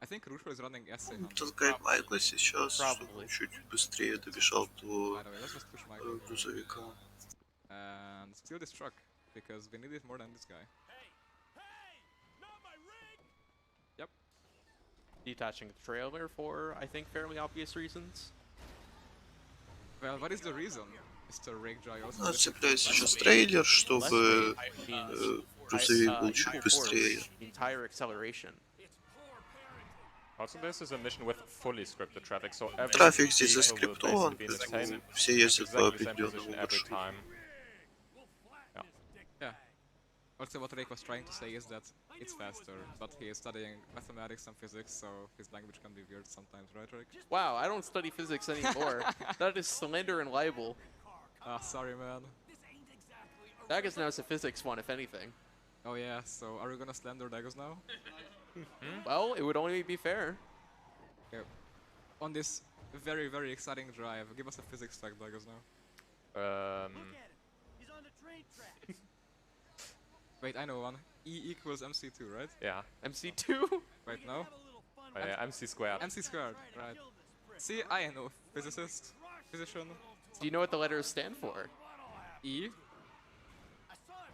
I think Crucial is running essay. Толкает Майкла сейчас, чтобы чуть быстрее добежал до грузовика. And steal this truck, because we need it more than this guy. Yep. Detaching the trailer for, I think, fairly obvious reasons. Well, what is the reason, Mr. Rickjoy? Он цепляет сейчас трейлер, чтобы грузовик был чуть быстрее. Entire acceleration. Also, this is a mission with fully scripted traffic, so Трафик здесь заскриптован, поэтому все ездят по определенному маршруту. Yeah. Also, what Rick was trying to say is that it's faster, but he is studying mathematics and physics, so his language can be weird sometimes, right, Rick? Wow, I don't study physics anymore. That is slander and libel. Ah, sorry, man. Dagos now is a physics one, if anything. Oh yeah, so are we gonna slander Dagos now? Well, it would only be fair. Okay. On this very, very exciting drive, give us a physics fact, Dagos, now. Wait, I know one. E equals MC2, right? Yeah. MC2? Wait, no? Oh, yeah, MC squared. MC squared, right. See, I am no physicist. Physician. Do you know what the letters stand for? E?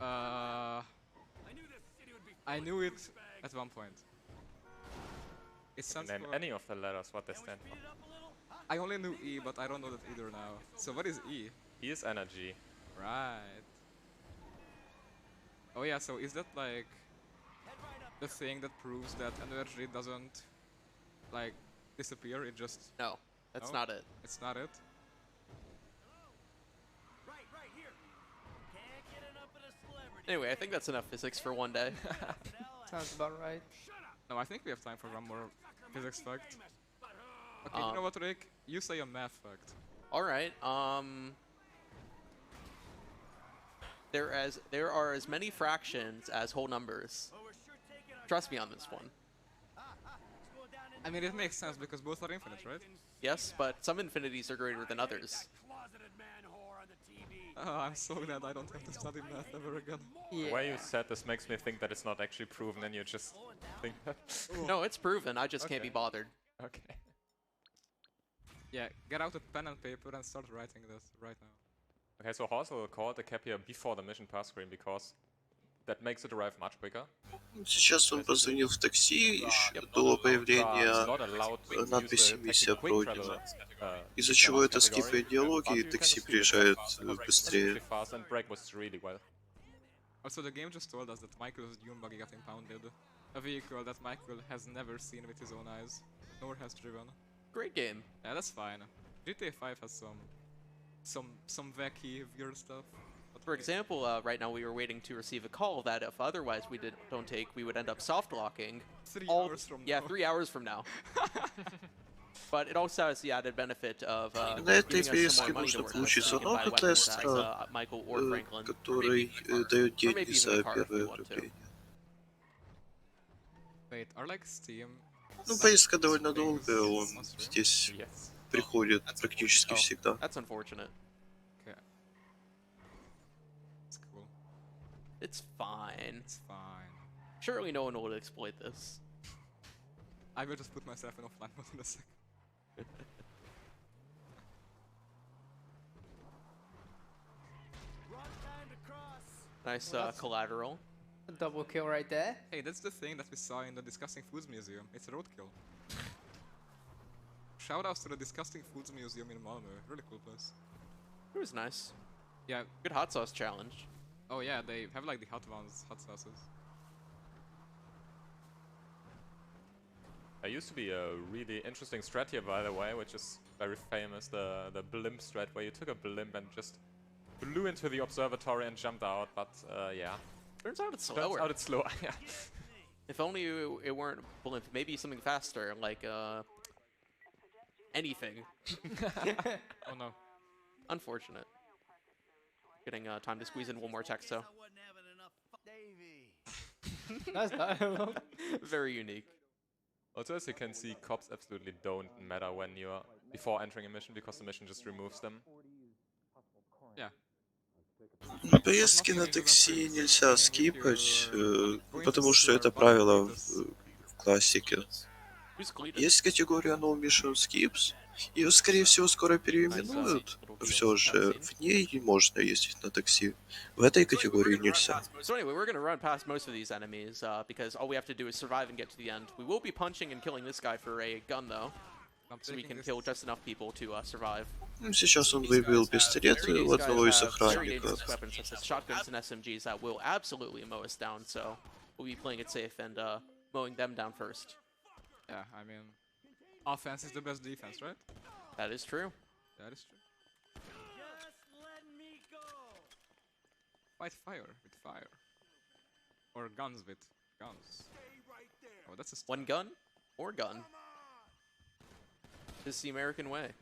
I knew it at one point. It stands Name for... any of the letters what they stand for. I only knew E, but I don't know that either now. So what is E? E is energy. Right. Oh yeah, so is that like the thing that proves that energy doesn't like disappear, it just... No, that's not it. It's not it? Anyway, I think that's enough physics for one day. Sounds about right. No, I think we have time for one more physics fact. Okay, you know what, Rick? You say a math fact. Alright, there are as many fractions as whole numbers. Trust me on this one. I mean, it makes sense because both are infinite, right? Yes, but some infinities are greater than others. Oh, I'm so glad I don't have to study math ever again. Yeah. The way you said this makes me think that it's not actually proven and you just think that. No, it's proven, I just can't be bothered. Okay. Yeah, get out a pen and paper and start writing this right now. Okay, so Horse will call the cap here before the mission pass screen because that makes it arrive much quicker. Сейчас он позвонил в такси до появления надписи «Миссия пройдена», из-за чего это скипает диалоги, и такси приезжает быстрее. Also, the game just told us that Michael's dune buggy got impounded. A vehicle that Michael has never seen with his own eyes, nor has driven. Great game. Yeah, that's fine. GTA 5 has some wacky, weird stuff. For example, right now we were waiting to receive a call that if otherwise we don't take, we would end up soft locking. 3 hours from now. 3 hours from now. But it also has the added benefit of На этой веске нужно получить звонок от Лестера, который дает деньги за первое ограбление. Wait, are like Steam? Ну, поездка довольно долгая, он здесь приходит практически всегда. That's unfortunate. Okay. It's cool. It's fine. It's fine. Surely no one will exploit this. I will just put myself in offline mode in a second. Nice collateral. A double kill right there. Hey, that's the thing that we saw in the Disgusting Foods Museum. It's a roadkill. Shoutouts to the Disgusting Foods Museum in Malmö. Really cool place. It was nice. Yeah. Good hot sauce challenge. Oh yeah, they have like the hot ones, hot sauces. There used to be a really interesting strat here, by the way, which is very famous, the blimp strat, where you took a blimp and just flew into the observatory and jumped out, but yeah. Turns out it's slower. Turns out it's slower, yeah. If only it weren't blimp, maybe something faster, like anything. Oh no. Unfortunate. Getting time to squeeze in one more text, so. That's dialogue. Very unique. Also, as you can see, cops absolutely don't matter when you're before entering a mission because the mission just removes them. Yeah. Поездки на такси нельзя скипать, потому что это правило в классике. Есть категория No Mission Skips, ее, скорее всего, скоро переименуют. Все же в ней можно ездить на такси. В этой категории нельзя. So anyway, we're going to run past most of these enemies because all we have to do is survive and get to the end. We will be punching and killing this guy for a gun, though, so we can kill just enough people to survive. Сейчас он выбил пистолет у одного из охранников. Weapons such as shotguns and SMGs that will absolutely mow us down, so we'll be playing it safe and mowing them down first. Yeah, I mean, offense is the best defense, right? That is true. That is true. Fight fire with fire. Or guns with guns. Oh, that's a one gun or gun. This is the American way.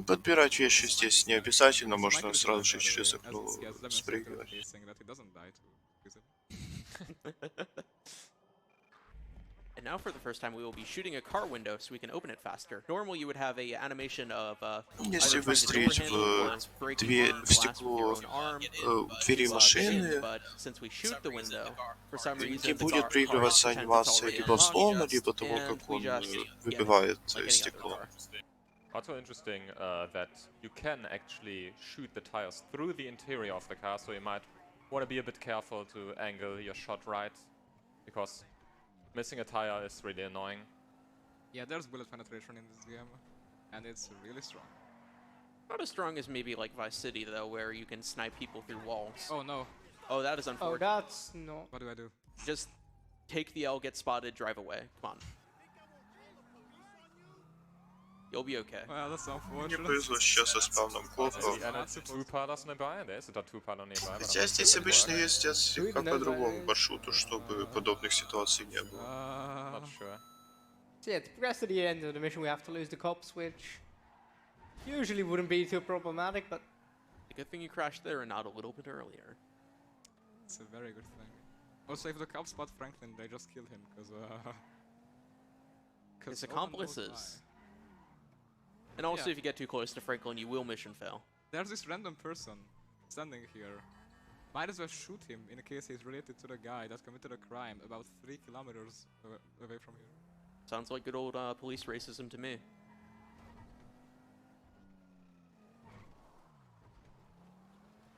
Подбирать вещи здесь не обязательно, можно сразу же через окно спрыгивать. And now for the first time we will be shooting a car window so we can open it faster. Normally you would have a animation of Если выстрелить в стекло двери машины, не будет проигрываться анимация либо взлома, либо того, как он выбивает стекло. Also interesting that you can actually shoot the tires through the interior of the car, so you might want to be a bit careful to angle your shot right, because missing a tire is really annoying. Yeah, there's bullet penetration in this game, and it's really strong. Not as strong as maybe like Vice City, though, where you can snipe people through walls. Oh no. Oh, that is unfortunate. Oh, that's no. What do I do? Just take the L, get spotted, drive away. Come on. You'll be okay. Well, that's unfortunate. Мне повезло сейчас со спавном плохо. Хотя здесь обычно ездят слегка по другому маршруту, чтобы подобных ситуаций не было. Not sure. So yeah, to progress to the end of the mission, we have to lose the cops, which usually wouldn't be too problematic, but a good thing you crashed there and not a little bit earlier. It's a very good thing. Also, if the cops spot Franklin, they just kill him, because his accomplices. And also, if you get too close to Franklin, you will mission fail. There's this random person standing here. Might as well shoot him in case he's related to the guy that committed a crime about 3 kilometers away from here. Sounds like good old police racism to me.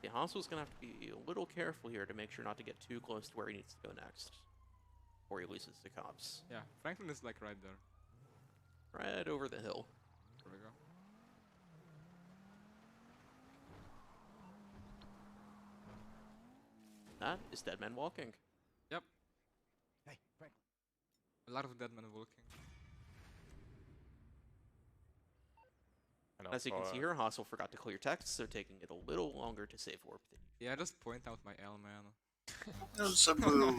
Yeah, Hassel's gonna have to be a little careful here to make sure not to get too close to where he needs to go next. Or he loses the cops. Yeah, Franklin is like right there. Right over the hill. There we go. That is Dead Man Walking. Yep. Hey, Franklin. A lot of dead men walking. And As you can see here, Hassel forgot to clear text, so taking it a little longer to save warp than Yeah, just point out my L, man. Он забыл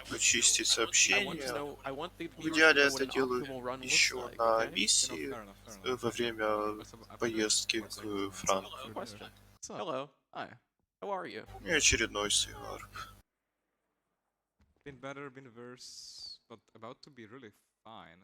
почистить I want сообщение. to know, I want the В viewers идеале to know what это an делаю optimal run looks еще like, на okay? миссии Fair enough. во время поездки к Франку. Question. What's up? Hello. Hi. How are you? И очередной сейвар. Been better, been worse, but about to be really fine.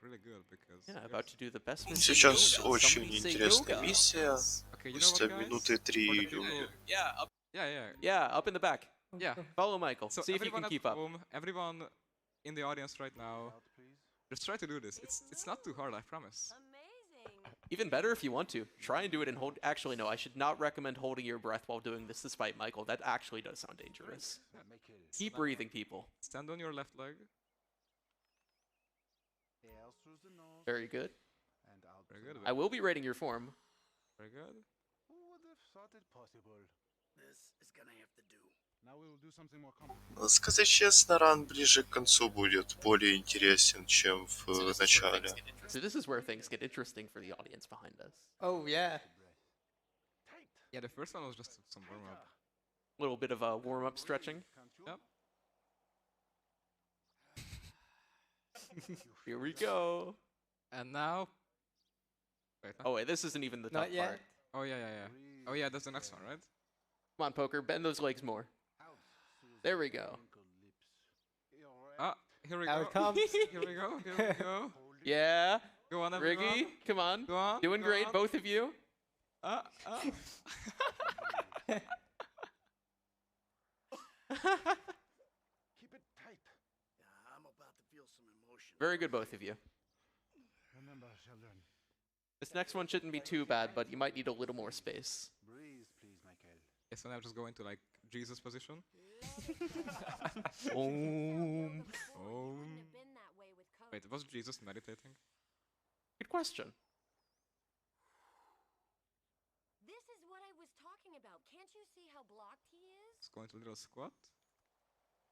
Really good because... Yeah, about to do the best mission Сейчас yoga. очень Somebody say интересная yoga. миссия. Okay, you know Спустя what, guys? минуты For the 3 people- Yeah. Yeah, up in the back. Yeah. Follow Michael. So See if you can everyone keep at up. home, everyone in the audience right now, just try to do this. It's not too hard, I promise. Even better if you want to. Try and do it and hold. Actually, no, I should not recommend holding your breath while doing this despite Michael. That actually does sound dangerous. Keep breathing, people. Stand on your left leg. Very good. Very good. I will be rating your form. Very good. Who would have thought it possible? This is gonna have to do. Now we will do something more complicated. Сказать честно, ран ближе к концу будет более интересен, чем в начале. So this is where things get interesting for the audience behind us. Oh, yeah. Yeah, the first one was just some warm-up. A little bit of a warm-up stretching. Yep. Here we go. And now... Wait, Oh wait, this isn't even the top Not yet. part. Oh, yeah. Oh, yeah, that's the next one, right? Come on, Poker, bend those legs more. There we go. Ah, here we Now go. it comes. Here we go. Yeah. Go on, everyone. Riggy, come on. Go on. Doing go great, on. both of you. Keep it tight. Yeah, I'm about to feel some emotion. Very good, both of you. Remember, children. This next one shouldn't be too bad, but you might need a little more space. Breathe, please, Michael. Yes, so now just go into like Jesus position. Om. Wait, was Jesus meditating? Good question. This is what I was talking about. Can't you see how blocked he is? Just go into a little squat.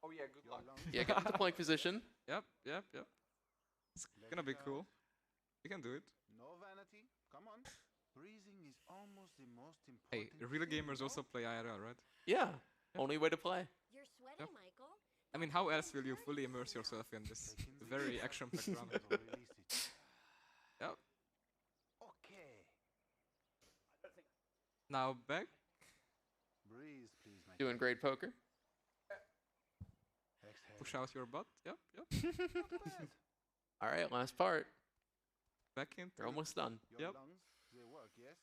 Oh yeah, good luck. Yeah, get into plank position. Yep. It's gonna be cool. You can do it. No vanity. Come on. Breathing is almost the most Hey, important. real gamers also play IRL, right? Yeah, only way to play. You're sweating, Yep. Michael. I mean, how else will you fully immerse yourself in this very action-packed run? Yep. Okay. Now back. Breathe, please, Michael. Doing great, Poker. Exhale. Push out your butt. Yep. All right, last part. Back into. You're almost done. Your Yep. lungs, they work, yes?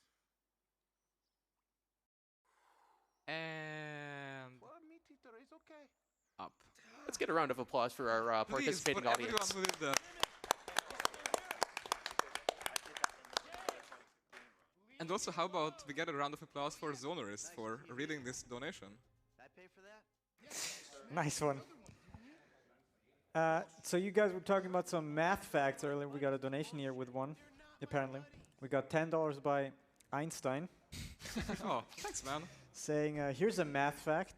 And For a meat eater, it's okay. up. Let's get a round of applause for our participating Please, for everyone audience. who did that. And also, how about we get a round of applause for Zonorist for reading this donation? Did I pay for that? Nice one. So you guys were talking about some math facts earlier. We got a donation here with one, apparently. We got $10 by Einstein Oh, thanks, man. saying, here's a math fact.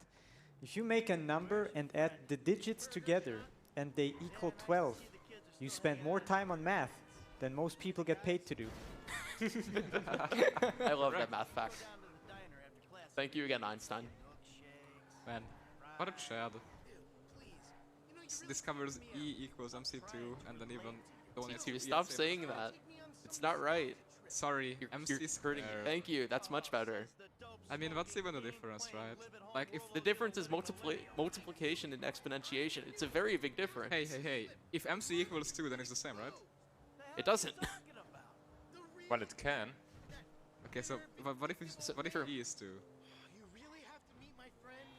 If you make a number and add the digits together and they equal 12, you spend more time on math than most people get paid to do. I love that math fact. Thank you again, Einstein. Man, what a chad. Discovers E equals MC2 and then even donates You to stop ESA. saying that. It's not right. Sorry, You're MC hurting me. squared. Thank you. That's much better. I mean, what's even the difference, right? Like, if The difference is multiplication and exponentiation. It's a very big difference. Hey, if MC equals 2, then it's the same, right? It doesn't. Well, it can. Okay, so what if So what if true. E is 2? You really have to meet my friend?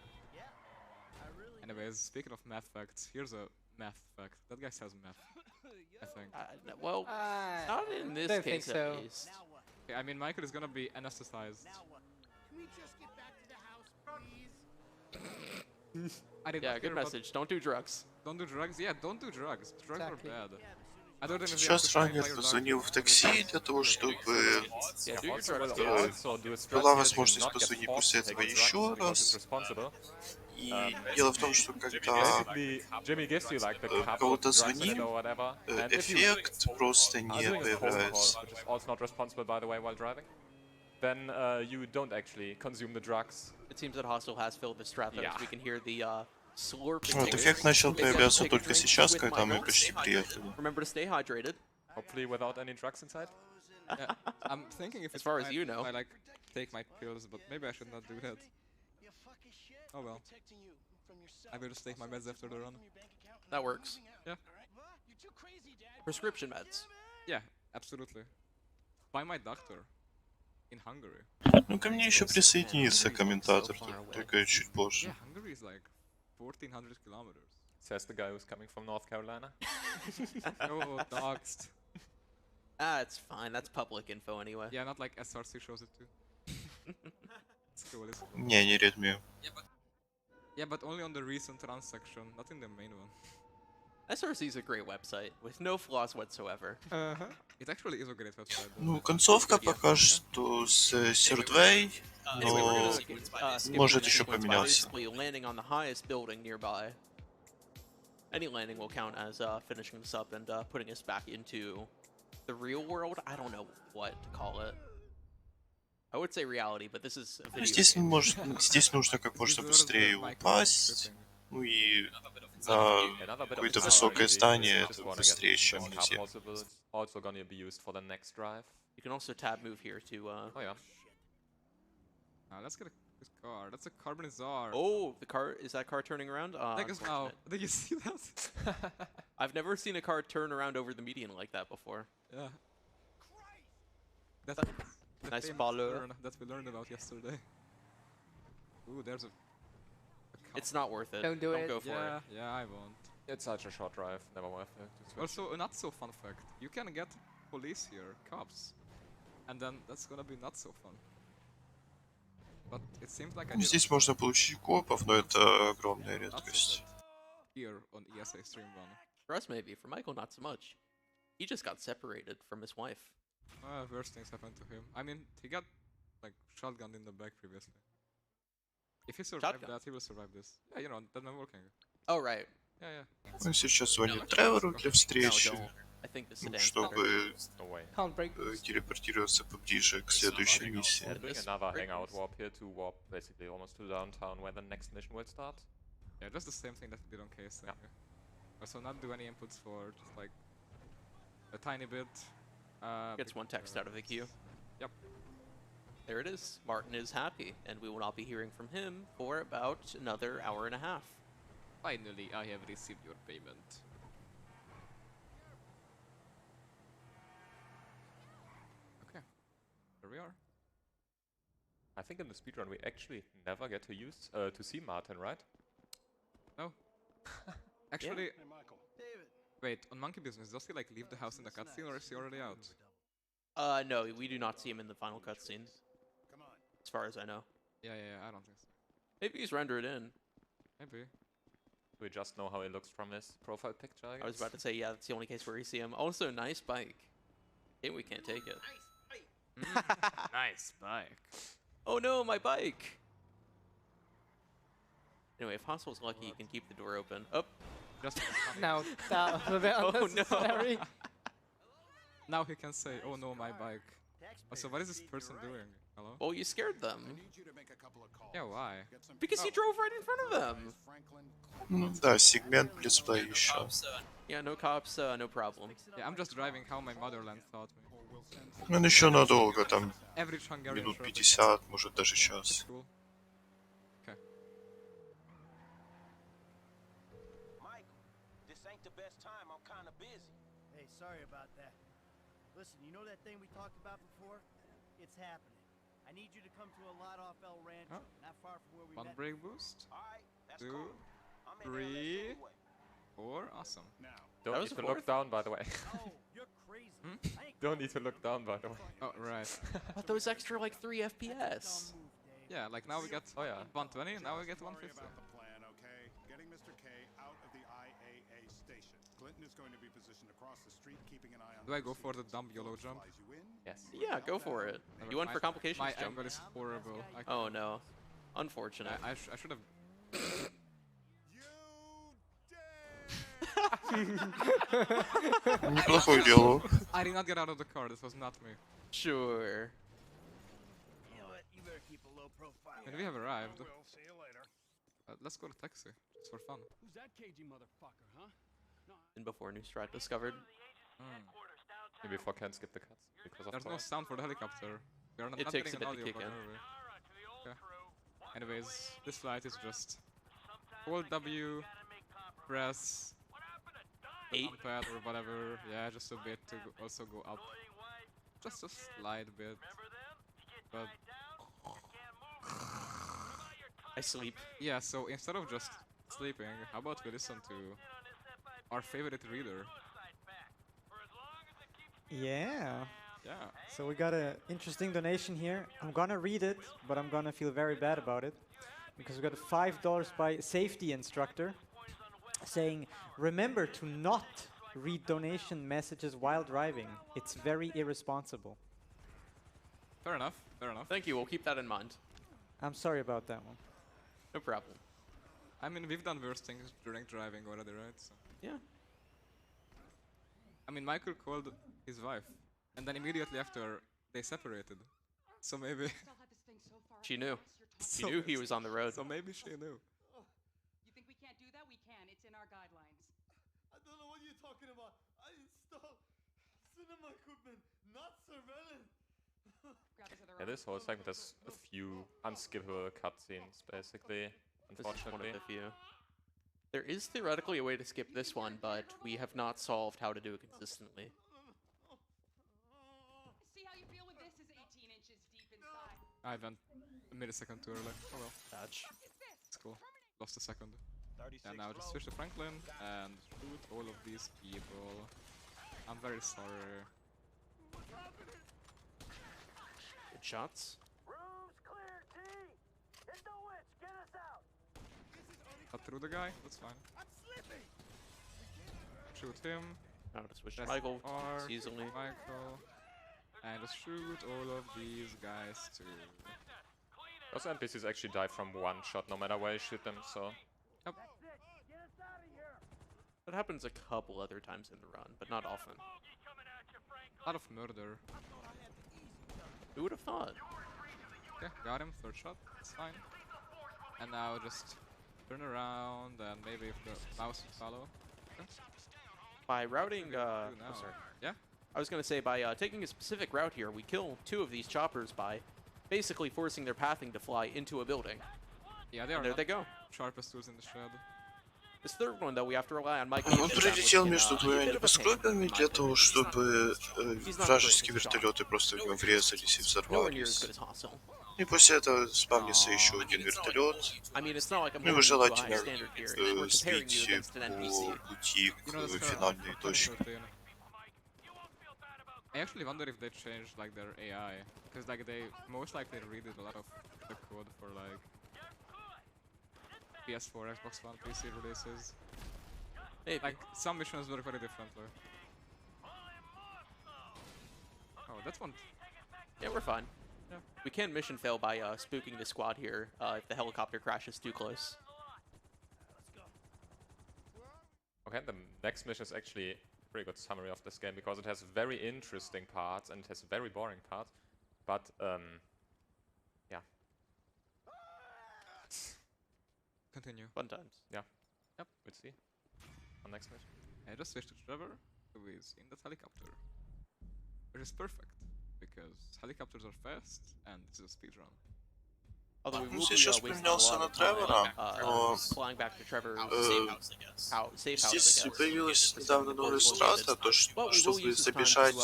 Anyways, speaking of math facts, here's a math fact. That guy says math, I think. Well, not in this don't case think so. at least. Okay, I mean, Michael is gonna be anesthetized. Can we just get back to the house, please? I did Yeah, not good care about- message. Don't do drugs. Don't do drugs? Yeah, don't do drugs. Drugs Exactly. are bad. Other than if you have to Сейчас sign by ранее your позвонил doctor. в такси для того, чтобы Yeah, do your drugs. Will also do a strat была here to возможность not get позвонить forced после to take этого the еще drugs because раз. it's responsible. И дело в том, что когда Basically, Jimmy gives you like the cup of кого-то drugs in it звоним, or whatever, and if you эффект просто are не doing a phone call, появляется. which is also not responsible by the way while driving, then you don't actually consume the drugs. It seems that Hostel has filled the strap. Yeah. We can hear the slurping. Вот эффект начал появляться только сейчас, когда мы почти приехали. Remember to stay hydrated. Hopefully without any drugs inside. Yeah, I'm thinking if As it's far as fine you know. if I like take my pills, but maybe I should not do that. Oh well. I will just take my meds after the run. That works. Yeah. Prescription meds. Yeah, absolutely. By my doctor. In Hungary. Ну, ко мне еще присоединится комментатор, только чуть Yeah, позже. Hungary is like 1400 kilometers. Says the guy who's coming from North Carolina. Oh, doxed. Ah, it's fine. That's public info anyway. Yeah, not like SRC shows it too. It's cool, it's cool. Не, не Redmi. Yeah, but only on the recent run section, not in the main one. SRC is a great website with no flaws whatsoever. It actually is a great website. though. Ну, концовка пока что с Сердвей, Anyway, we're но gonna skip может the еще sequence by поменяться. basically landing on the highest building nearby. Any landing will count as finishing this up and putting us back into the real world. I don't know what to call it. I would say reality, but this is a video Здесь, game. здесь нужно как можно These are the быстрее micro упасть, tripping. ну и на Another bit of какое-то the высокое strategy здание is это just wanna быстрее, get чем more car нельзя. possible. Also gonna be used for the next drive. You can also tab move here to. Oh yeah. Let's get this car. That's a Carbonizar. Oh, the car is that car turning around? I guess now. Unfortunate. Did you see that? I've never seen a car turn around over the median like that before. Yeah. That's the Nice famous baller. turn that we learned about yesterday. Ooh, there's a It's not worth it. Don't do it. go for yeah, it. yeah, I won't. It's such a short drive, never worth it. to switch. Also, a not so fun fact. You can get police here, cops. And then that's gonna be not so fun. But it seems like I did Здесь можно получить копов, но это огромная not so редкость. bad here on ESA Stream 1. For us, maybe. For Michael, not so much. He just got separated from his wife. Worse things happened to him. I mean, he got like shotgunned in the back previously. If he survived Shotgun? that, he will survive this. Yeah, you know, that man working. Oh, right. Yeah, yeah. Он сейчас звонит Тревору для No, встречи, don't. I think the ну, sedan. чтобы No way. Can't break. телепортироваться поближе к следующей миссии. We're doing This another break hangout is- warp here to warp basically almost to downtown where the next mission will start. Yeah, just the same thing that we did on case. Yeah. Also, not do any inputs for just like a tiny bit. Gets one text out of the queue. Yep. There it is. Martin is happy, and we will not be hearing from him for about another hour and a half. Finally, I have received your payment. Okay, here we are. I think in the speedrun we actually never get to use to see Martin, right? No. Actually, Hey, Michael. wait. On Monkey Business, does he like leave the house in the cutscene, or is he already out? No, we do not see him in the final cutscene, Come on. as far as I know. Yeah, I don't think so. Maybe he's rendered in. Maybe. We just know how he looks from his profile picture. I was about to say, yeah, that's the only case where you see him. Also, nice bike. Hey, we can't take it. Nice bike. Oh no, my bike! Anyway, if Hostle's lucky, he can keep the door open. Oh, Just Now that was a bit Oh, no. unnecessary. now he can say, "Oh no, my bike." Also, what is this person doing? Hello? well, you scared them. I need you to make a couple of calls. Yeah, why? Get some Because you drove right in front of them. Franklin. Ну да, сегмент летсплей еще. Yeah, no cops, no problem. Yeah, I'm just driving how my motherland taught me. Он еще надолго, там Average Hungarian минут traffic. 50, может даже That's час. cool. Okay. Michael, this ain't the best time. I'm kind of busy. Hey, sorry about that. Listen, you know that thing we talked about before? It's happening. I need you to come to a lot off El Rancho, Huh? not far from where we One met. brake boost. All right, that's Two. cool. 3, 4, awesome. Don't need to look down, by the way. Don't need to look down, by the way. Oh, right. But those extra like 3 FPS. Yeah, like now we get 120, now we get 150. Getting Mr. K out of the IAA station. Clinton is going to be positioned across the street, keeping an eye on. Do I go for the dumb YOLO jump? Yes. Yeah, go for it. You went for complications my jump. angle is horrible. Oh no. Unfortunate. I should have. Неплохой дело. I did not get out of the car, this was not me. Sure. And we have arrived. Let's go to taxi, just for fun. Who's that cagey motherfucker, huh? And before new strat discovered. Maybe if I can't skip the cuts because of There's no sound for the helicopter. We are not It takes getting a an bit to audio kick bug, in. are we? Okay. Anyways, this flight is just hold W, press 8 pad or whatever. Yeah, just a bit to also go up. Just a slight bit. But I sleep. yeah, so instead of just sleeping, how about we listen to our favorite reader? Yeah. Yeah. So we got an interesting donation here. I'm gonna read it, but I'm gonna feel very bad about it. Because we got $5 by Safety Instructor saying, remember to not read donation messages while driving. It's very irresponsible. Fair enough, fair enough. Thank you, we'll keep that in mind. I'm sorry about that one. No problem. I mean, we've done worse things during driving already, right? So. Yeah. I mean, Michael called his wife, and then immediately after, they separated. So maybe... She knew. She knew he was on the road. So maybe she knew. You think we can't do that? We can. It's in our guidelines. I don't know what you're talking about. I installed cinema equipment, not surveillance. Yeah, this whole segment has a few unskippable cutscenes, basically. This is one Unfortunately. of the few. There is theoretically a way to skip this one, but we have not solved how to do it consistently. See how you feel when this is 18 inches deep inside. I went a millisecond too early. Oh well. Patch. It's cool. Lost a second. And now just switch to Franklin and shoot all of these people. I'm very sorry. Good shots. Room's clear, T. Hit the witch. Get us out. Cut through the guy. That's fine. I'm slipping. Shoot him. Now to switch to Press Michael R, easily. Michael. And just shoot all of these guys too. Those NPCs actually die from one shot, no matter where you shoot them, so... Yep. That happens a couple other times in the run, but not often. A lot of murder. Who would have thought? Okay, got him. Third shot. It's fine. And now just turn around and maybe if the mouse would follow. Okay. By routing, Do oh, now. sorry. Yeah? I was gonna say, by taking a specific route here, we kill 2 of these choppers by basically forcing their pathing to fly into a building. Yeah, they And are there not they go. sharpest tools in the shed. This third one, though, we have to rely on Mike. Он прилетел между двумя небоскребами для того, чтобы вражеские вертолеты просто в него врезались и взорвались. И после этого спавнится еще один вертолет. Ну его желательно сбить по пути к финальной точке. I actually wonder if they changed like their AI, because like they most likely redid a lot of the code for like PS4, Xbox One, PC releases. Maybe. Like some missions work very differently. Oh, that's one. Yeah, we're fine. Yeah. We can mission fail by spooking the squad here if the helicopter crashes too close. Okay, the next mission is actually a pretty good summary of this game because it has very interesting parts and it has very boring parts. But, yeah. Continue. Fun times. Yeah. Yep. We'll see. On next mission. I just switched to Trevor, who is in that helicopter. Which is perfect, because helicopters are fast and this is a speedrun. Although we Ну, will сейчас be поменялся на Тревора, но flying back to Trevor's safe house, здесь появилась недавно новая страта, то чтобы забежать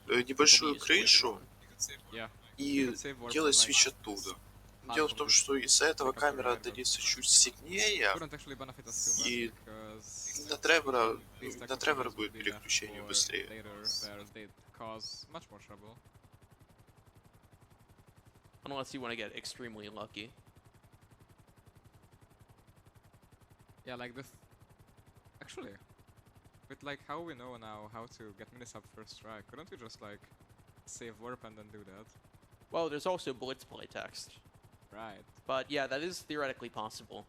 под небольшую крышу и делать свич оттуда. Дело в том, что из-за этого камера отдалится чуть сильнее, и на Тревора будет переключение быстрее. Unless you want to get extremely lucky. Yeah, like this. Actually, with like how we know now how to get minisub first strike, couldn't we just like save warp and then do that? Well, there's also blitz playtext. Right. But yeah, that is theoretically possible.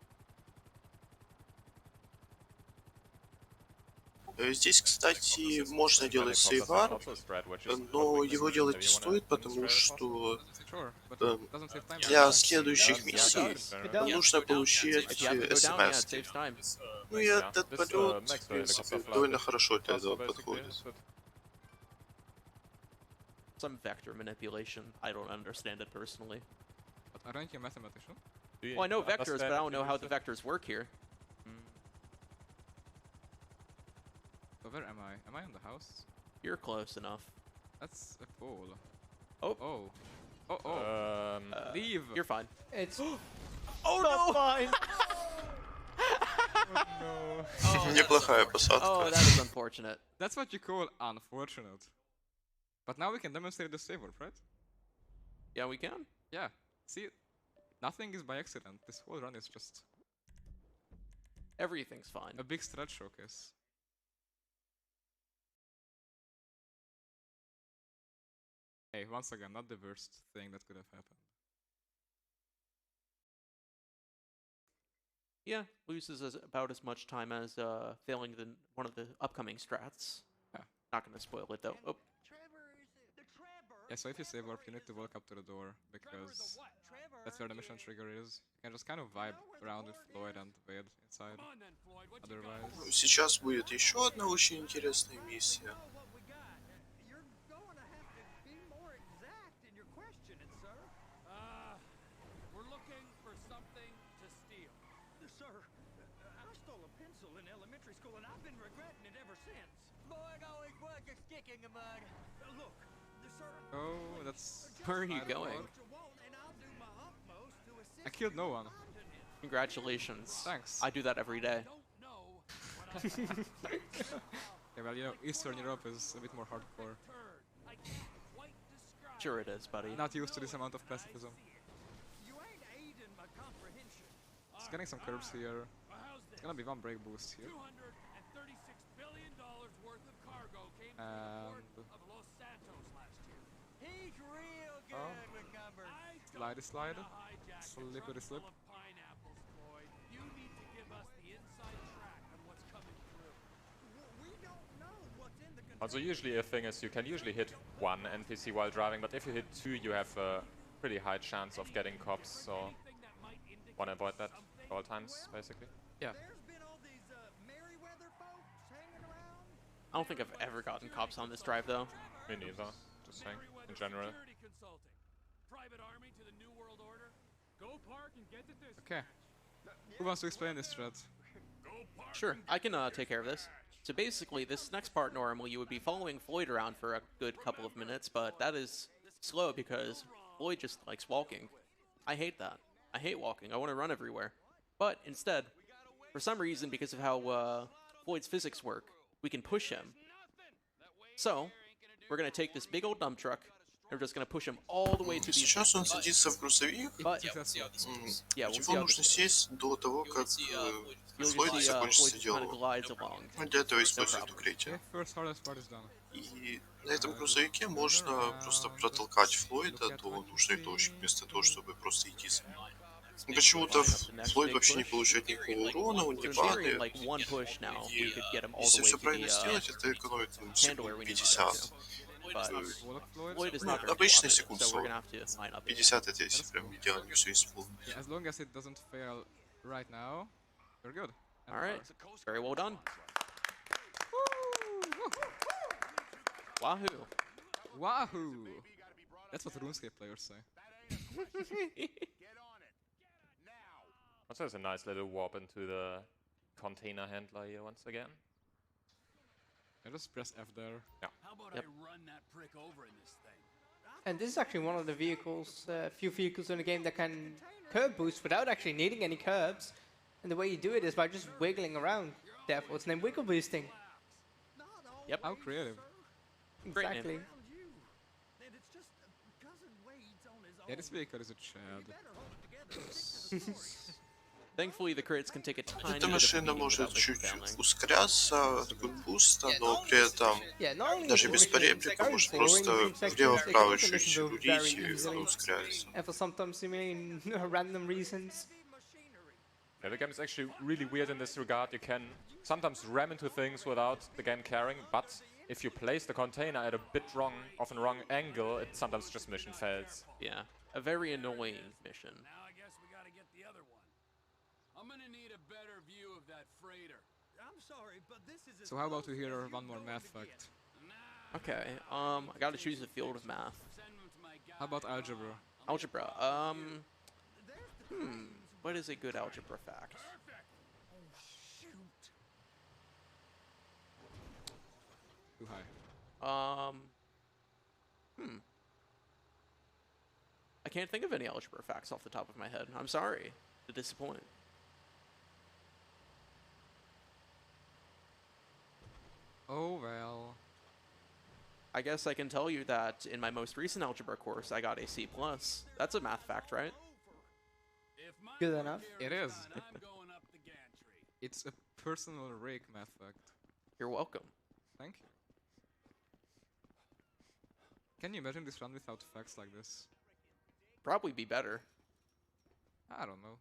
Здесь, кстати, можно делать сейвар, но его делать не стоит, потому что для следующих миссий нужно получить смс. Ну и этот полет, в принципе, довольно хорошо для этого подходит. Some vector manipulation. I don't understand it personally. But aren't you a mathematician? Well, I know vectors, but I don't know how the vectors work here. So where am I? Am I in the house? You're close enough. That's a pole. Oh. Oh. Oh, oh. Leave. You're fine. It's... Oh no! Fine. Oh no. Неплохая посадка. Oh, that is unfortunate. That's what you call unfortunate. But now we can demonstrate the save warp, right? Yeah, we can. Yeah. See, nothing is by accident. This whole run is just... Everything's fine. A big stretch showcase. Hey, once again, not the worst thing that could have happened. Yeah, loses about as much time as failing one of the upcoming strats. Yeah. Not gonna spoil it though. Oh. Yeah, so if you save warp, you need to walk up to the door, because that's where the mission trigger is. You can just kind of vibe around with Floyd and Wade inside. Otherwise... Сейчас будет еще одна очень интересная миссия. We're looking for something to steal. Sir, I stole a pencil in elementary school and I've been regretting it ever since. Boy, always worth a stick in the mud. Look, sir. Oh, that's... Where are you going? I killed no one. Congratulations. Thanks. I do that every day. Yeah, well, you know, Eastern Europe is a bit more hardcore. Sure it is, buddy. Not used to this amount of pacifism. Just getting some curbs here. It's gonna be one break boost here. $236 billion worth of cargo came to the port of Los Santos last year. He's real good with numbers. Slidey slide. Slippery slip. Pineapples, Floyd. You need to give us the inside track on what's coming through. We don't know what's in the Also usually a thing is you can usually hit one NPC while driving, but if you hit two, you have a pretty high chance of getting cops, so wanna avoid that at all times, basically. Yeah. I don't think I've ever gotten cops on this drive though. Me neither, just saying, in general. Private army to the New World Order. Go park and get the dispatch. Okay. Who wants to explain this strat? Sure, I can take care of this. So basically, this next part normally you would be following Floyd around for a good couple of minutes, but that is slow because Floyd just likes walking. I hate that. I hate walking. I want to run everywhere. But instead, for some reason, because of how Floyd's physics work, we can push him. So, we're going to take this big old dump truck, and we're just going to push him all the way to the... Сейчас он садится в грузовик. Его нужно сесть до того, как Флойд закончится диалог. Для этого используют укрытие. И на этом грузовике можно просто протолкать Флойда до нужной точки, вместо того, чтобы просто идти за ним. Почему-то Флойд вообще не получает никакого урона, он не падает. И если все правильно сделать, это экономит секунд 50. Ну, обычный секунд 40. 50 это если прям идеально все исполнить. As long as it doesn't fail right now, we're good. Alright, very well done. Wahoo! Wahoo! That's what RuneScape players say. Also, there's a nice little warp into the container handler here once again. I just press F there. Yeah. How about I run that prick over in this thing? And this is actually one of the vehicles, few vehicles in the game that can curb boost without actually needing any curbs. And the way you do it is by just wiggling around. Therefore, it's named wiggle boosting. Yep. How creative. Exactly. Yeah, this vehicle is a Chad. Thankfully, the crits can take a tiny Эта bit of машина beating может without mission чуть failing. ускоряться, такой буст, но при этом Yeah, not only даже is без the mission поребрика very может boring просто in some sections, влево-вправо it can also чуть mission build рулить, very и easily. оно ускоряется. And for sometimes seemingly random reasons. Yeah, the game is actually really weird in this regard. You can sometimes ram into things without the game caring, but if you place the container at a bit wrong, often wrong angle, it sometimes just mission fails. Yeah, a very annoying mission. Now I guess we gotta get the other one. I'm gonna need a better view of that freighter. I'm sorry, but this is So how about we hear one more math fact? Okay, I gotta choose a field of math. How about algebra? Algebra, what is a good algebra fact? Too high. I can't think of any algebra facts off the top of my head. I'm sorry to disappoint. Oh well. I guess I can tell you that in my most recent algebra course, I got a C+. That's a math fact, right? Good enough. It is. I'm going up the gantry. It's a personal rake math fact. You're welcome. Thank you. Can you imagine this run without facts like this? Probably be better. I don't know.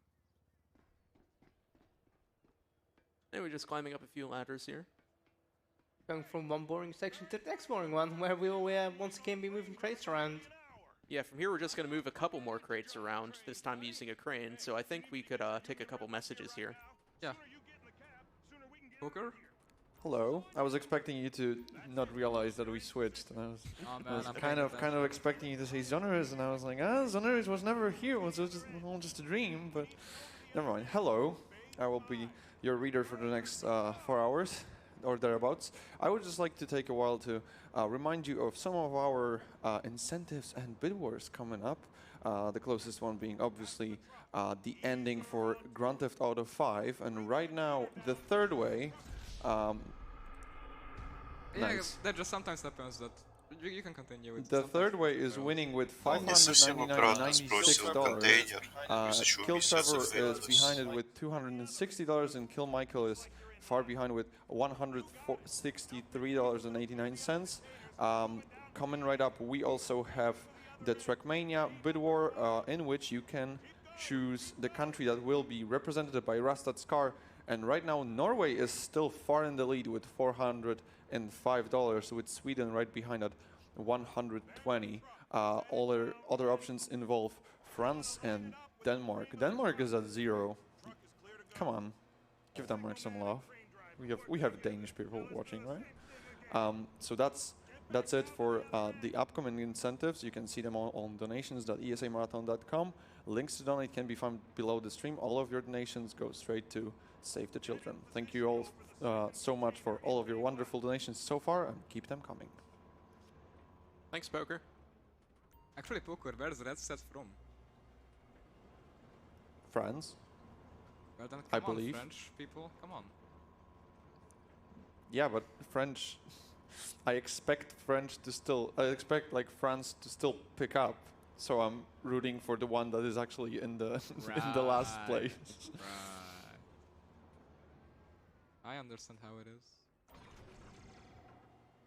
Anyway, just climbing up a few ladders here. Going from one boring section to the next boring one, where we will once again be moving crates around. Yeah, from here we're just going to move a couple more crates around, this time using a crane, so I think we could take a couple messages here. Yeah. Poker? Hello. I was expecting you to not realize that we switched. And I was I'm kind of expecting you to say Zonerus, and I was like, Zonerus was never here. It was just a dream. But never mind. Hello. I will be your reader for the next 4 hours or thereabouts. I would just like to take a while to remind you of some of our incentives and bid wars coming up. The closest one being obviously the ending for Grand Theft Auto 5, and right now the third way. Yeah, Nice. that just sometimes happens that you can continue with. The third way is winning with Не совсем аккуратно сбросил $599.96. контейнер, из-за чего Kill миссия Trevor is зафейлилась. behind it with $260, and Kill Michael is far behind with $163.89. Coming right up, we also have the Trackmania bid war, in which you can choose the country that will be represented by Rastad's car. And right now, Norway is still far in the lead with $405, with Sweden right behind at $120. All other options involve France and Denmark. Denmark is at 0. Come on, give Denmark some love. We have Danish people watching, right? So that's it for the upcoming incentives. You can see them all on donations.esamarathon.com. Links to donate can be found below the stream. All of your donations go straight to Save the Children. Thank you all so much for all of your wonderful donations so far, and keep them coming. Thanks, Poker. Actually, Poker, where's Red Set from? France, Well then, I come on, believe. French people, come on. Yeah, but French. I expect like France to still pick up. So I'm rooting for the one that is actually in the in the last place. Right. I understand how it is.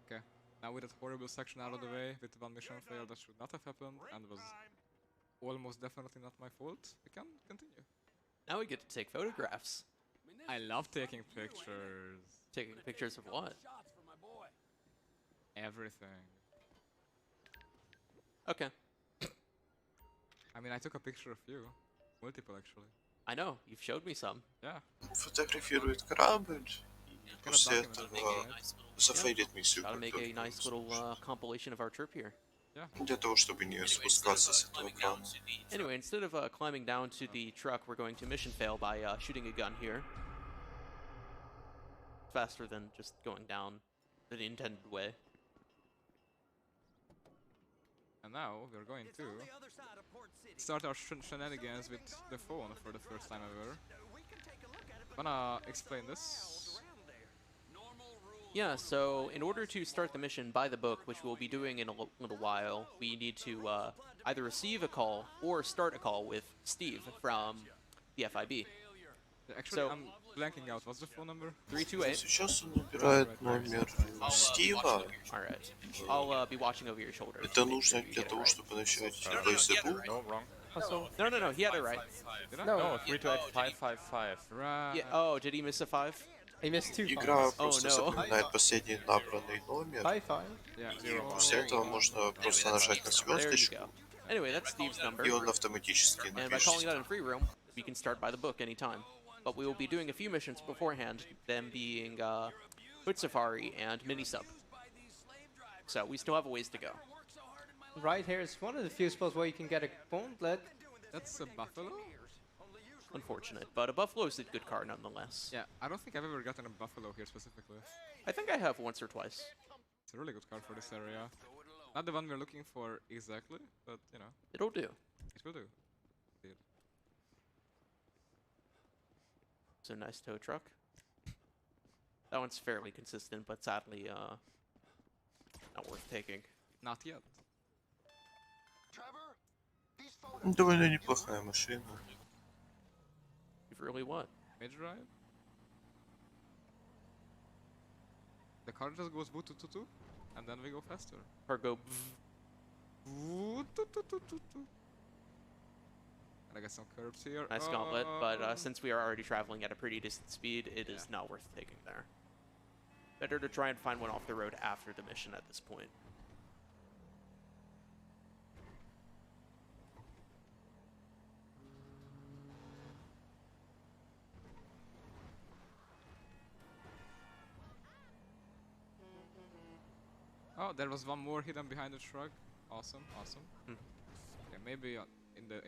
Okay, now with that horrible section out of the way, with one mission fail that should not have happened and was almost definitely not my fault, we can continue. Now we get to take photographs. I love taking pictures. Taking pictures of what? Everything. Okay. I mean, I took a picture of you. Multiple, actually. I know, you've showed me some. Yeah. Фотографирует корабль, и после этого зафейлит миссию. Gotta make a nice little compilation of our trip here. Для того, чтобы не спускаться с этого крана. Anyway, instead of climbing down to the truck, we're going to mission fail by shooting a gun here. Faster than just going down the intended way. And now we're going to start our shenanigans with the phone for the first time ever. Wanna explain this? Yeah, so in order to start the mission by the book, which we'll be doing in a little while, we need to either receive a call or start a call with Steve from the FIB. Actually, I'm blanking out. What's the phone number? 328. Сейчас он набирает номер Стива. Alright. I'll be watching over your shoulder. Это нужно для того, чтобы начать ВСБ. No, wrong. No, he had it right. Did I? No, 328-555. Right. Yeah, oh, did he miss a 5? He missed 2 Игра просто запоминает последний набранный номер. 5-5. После этого можно просто нажать на звездочку, Anyway, that's Steve's number. и он автоматически And by calling that напишет. in free room, we can start by the book anytime. But we will be doing a few missions beforehand, them being Foot Safari and Mini Sub. So we still have a ways to go. Right here is one of the few spots where you can get a gauntlet. That's a buffalo? Unfortunate, but a buffalo is a good card nonetheless. Yeah, I don't think I've ever gotten a buffalo here specifically. I think I have once or twice. It's a really good card for this area. Not the one we're looking for exactly, but you know. It'll do. It will do. Indeed. So nice tow truck. That one's fairly consistent, but sadly, not worth taking. Not yet. Довольно неплохая машина. You've really what? Mid ride? The car just goes boo tu, and then we go faster. Or go. Boo tu. And I got some curbs here. Nice gauntlet, but since we are already traveling at a pretty decent speed, it is not worth taking there. Better to try and find one off the road after the mission at this point. Oh, there was one more hidden behind the truck. Awesome. Okay, maybe in the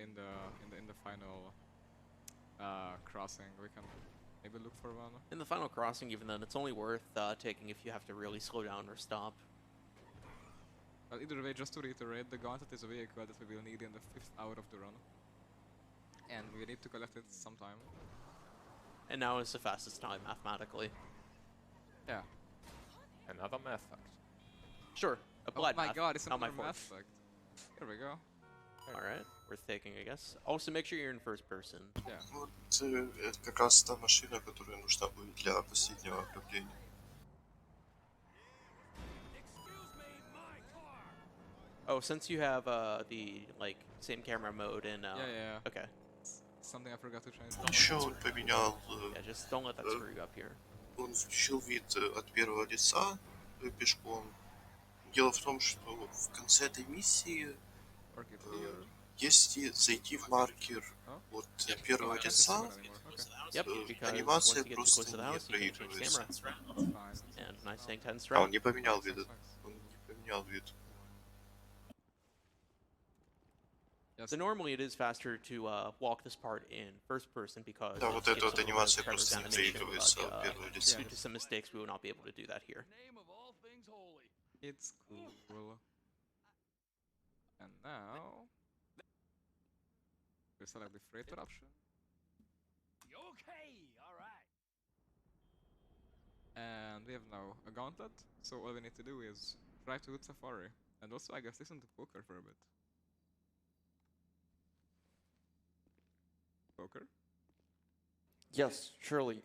final crossing we can maybe look for one. In the final crossing, even then, it's only worth taking if you have to really slow down or stop. But either way, just to reiterate, the gauntlet is a vehicle that we will need in the 5th hour of the run. And we need to collect it sometime. And now is the fastest time, mathematically. Yeah. Another math fact. Sure. Applied oh my math, god, it's not my another math forte. fact. Here we go. Alright, worth taking, I guess. Also, make sure you're in first person. Yeah. Вот это как раз та машина, которая нужна будет для последнего ограбления. Oh, since you have the same camera mode and yeah. Okay. Something I forgot to change. Еще он поменял. Yeah, just don't let that screw you up here. Он включил вид от первого лица пешком. Дело в том, что в конце этой миссии, если зайти в маркер от первого лица, анимация просто не проигрывается. А он не поменял вид. So normally it is faster to walk this part in first person because да, вот эта вот анимация просто не проигрывается от первого лица. Due to some mistakes, we will not be able to do that here. It's cool. And now we select the freighter option. Okay, all right. And we have now a gauntlet. So all we need to do is try to hit Safari, and also I guess listen to poker for a bit. Poker. Yes, surely.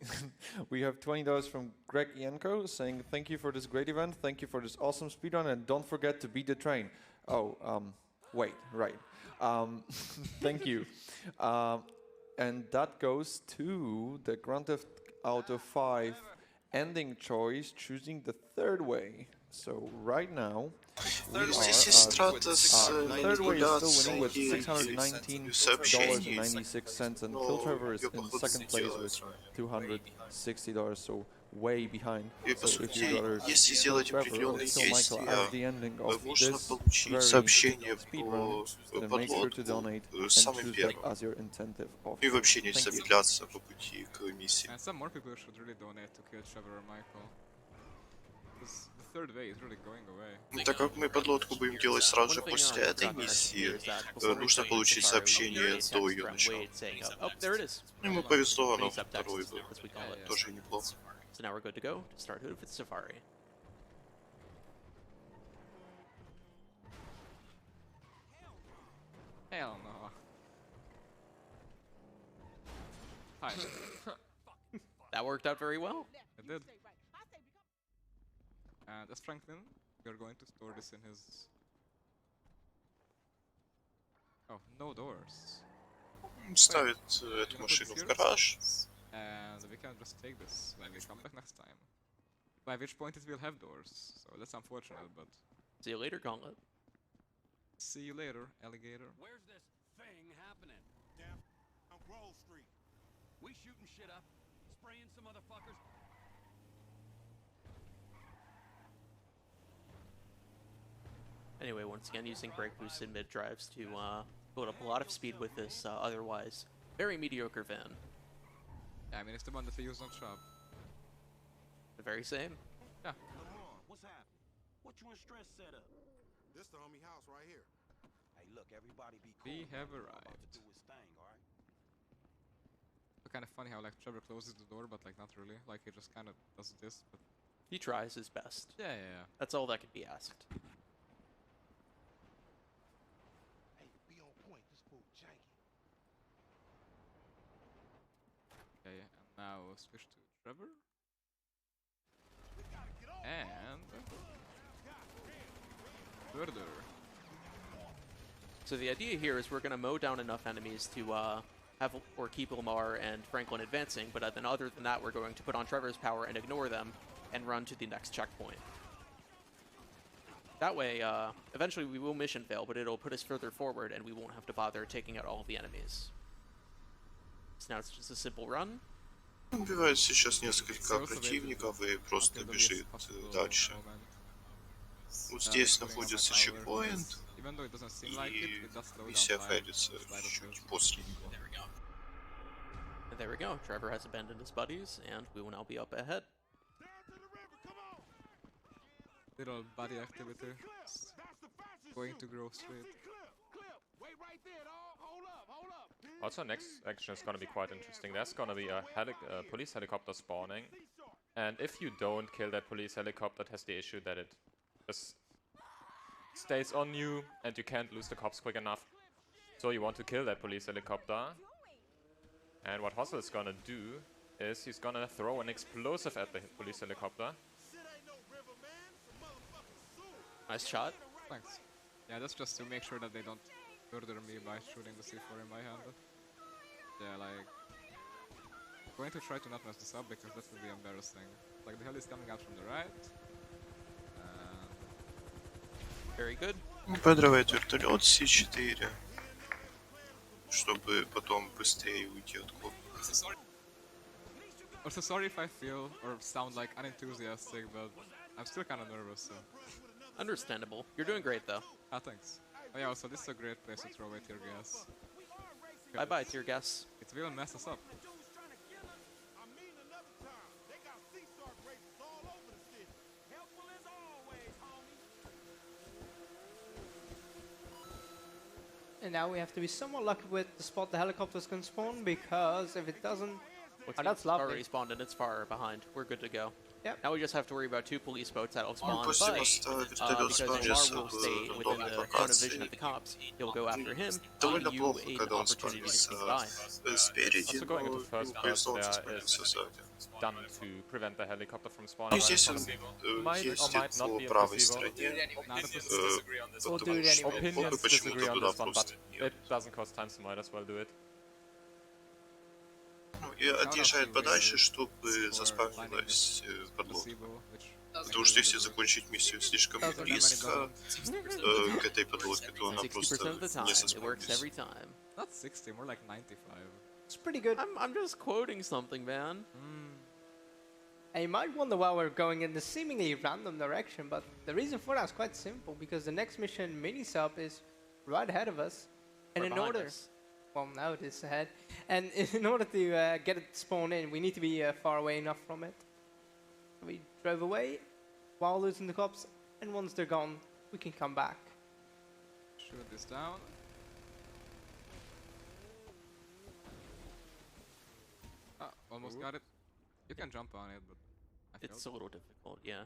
We have $20 from Greg Ianco saying, thank you for this great event, thank you for this awesome speedrun, and don't forget to beat the train. Oh, wait, right. Thank you. And that goes to the Grand Theft Auto 5 ending choice, choosing the third way. So right now, we are third way is still winning with $619.96, and Kill Trevor is in second place with $260, so way behind. So if you rather Kill Trevor or Kill Michael at the ending of this very speedrun, then make sure to donate and choose that as your incentive offer. И вообще не замедляться по пути к миссии. And some more people should really donate to Kill Trevor or Michael. The third way is really going away. Так как мы подлодку будем делать сразу же после этой миссии, нужно получить сообщение до ее начала. Ему повезло, оно второй был. Тоже неплохо. So now we're good to go to start Hood with Safari. Hell no. Hi. That worked out very well. It did. And as Franklin, we are going to store this in his... Oh, no doors. Ставит эту машину в гараж. And we can just take this when we come back next time. By which point it will have doors, so that's unfortunate, but... See you later, Gauntlet. See you later, alligator. Where's this thing happening? Down on Grove Street. We shooting shit up, spraying some motherfuckers. Anyway, once again, using brake boost and mid drives to build up a lot of speed with this otherwise very mediocre van. Yeah, I mean, it's the one that we use on shop. The very same. Yeah. Lamar, what's happening? What you and Stress set up? This the homie house right here. Hey, look, everybody be cool. We have About arrived. to do his thing, all right? It's kind of funny how, like, Trevor closes the door, but, like, not really. Like, he just kind of does this, but... He tries his best. Yeah, yeah, yeah. That's all that could be asked. Hey, be on point. This fool janky. Okay, and now switch to Trevor. And... Further. So the idea here is we're going to mow down enough enemies to have or keep Lamar and Franklin advancing, but then other than that, we're going to put on Trevor's power and ignore them and run to the next checkpoint. That way, eventually we will mission fail, but it'll put us further forward and we won't have to bother taking out all of the enemies. So now it's just a simple run. Убивает сейчас несколько противников и просто бежит дальше. Вот здесь находится чекпоинт, и миссия фейлится чуть после него. And there we go. Trevor has abandoned his buddies, and we will now be up ahead. Little buddy activity. Going to Grove Street. Also, next action is going to be quite interesting. There's going to be a police helicopter spawning, and if you don't kill that police helicopter, it has the issue that it just stays on you, and you can't lose the cops quick enough. So you want to kill that police helicopter. And what Hustle is going to do is he's going to throw an explosive at the police helicopter. Nice shot. Thanks. Yeah, that's just to make sure that they don't murder me by shooting the C4 in my hand. Yeah, like... I'm going to try to not mess this up because that would be embarrassing. Like, the hell is coming out from the right. Very good. Подрывает вертолет С4, чтобы потом быстрее уйти от коп. Also, sorry if I feel or sound like unenthusiastic, but I'm still kind of nervous, so... Understandable. You're doing great, though. Ah, thanks. Oh yeah, also, this is a great place to throw away tear gas. Bye-bye, tear gas. It will mess us up. And now we have to be somewhat lucky with the spot the helicopters can spawn, because if it doesn't... Oh, that's lovely. Already spawned and it's far behind. We're good to go. Yep. Now we just have to worry about 2 police boats that'll spawn, but because вертолет Lamar спавнится will stay в within удобной the cone of vision локации. of the cops, he'll go after him, Довольно giving you плохо, an когда он opportunity to sneak спавнится by. спереди, Also going но into first ему person, повезло, он there спавнился is сзади. done to prevent the helicopter from И spawning. здесь он Might or ездит might not по be a правой placebo. стороне, We'll do потому it что anyway. он Opinions почему-то disagree on туда this one, but просто не it doesn't cost time, so might as well do it. Ну, и отъезжает подальше, чтобы заспавнилась подлодка. Потому что если закончить миссию слишком близко к этой подлодке, то она 60% просто of the time, не it works заспавнится. every time. Not 60, more like 95. It's pretty good. I'm just quoting something, man. And you might wonder why we're going in this seemingly random direction, but the reason for that is quite simple, because the next mission, mini-sub, is right ahead of us. And in order... Well, now it is ahead. And in order to get it spawned in, we need to be far away enough from it. We drove away, while losing the cops, and once they're gone, we can come back. Shoot this down. Ah, almost got it. You can jump on it, but it's a little difficult, yeah.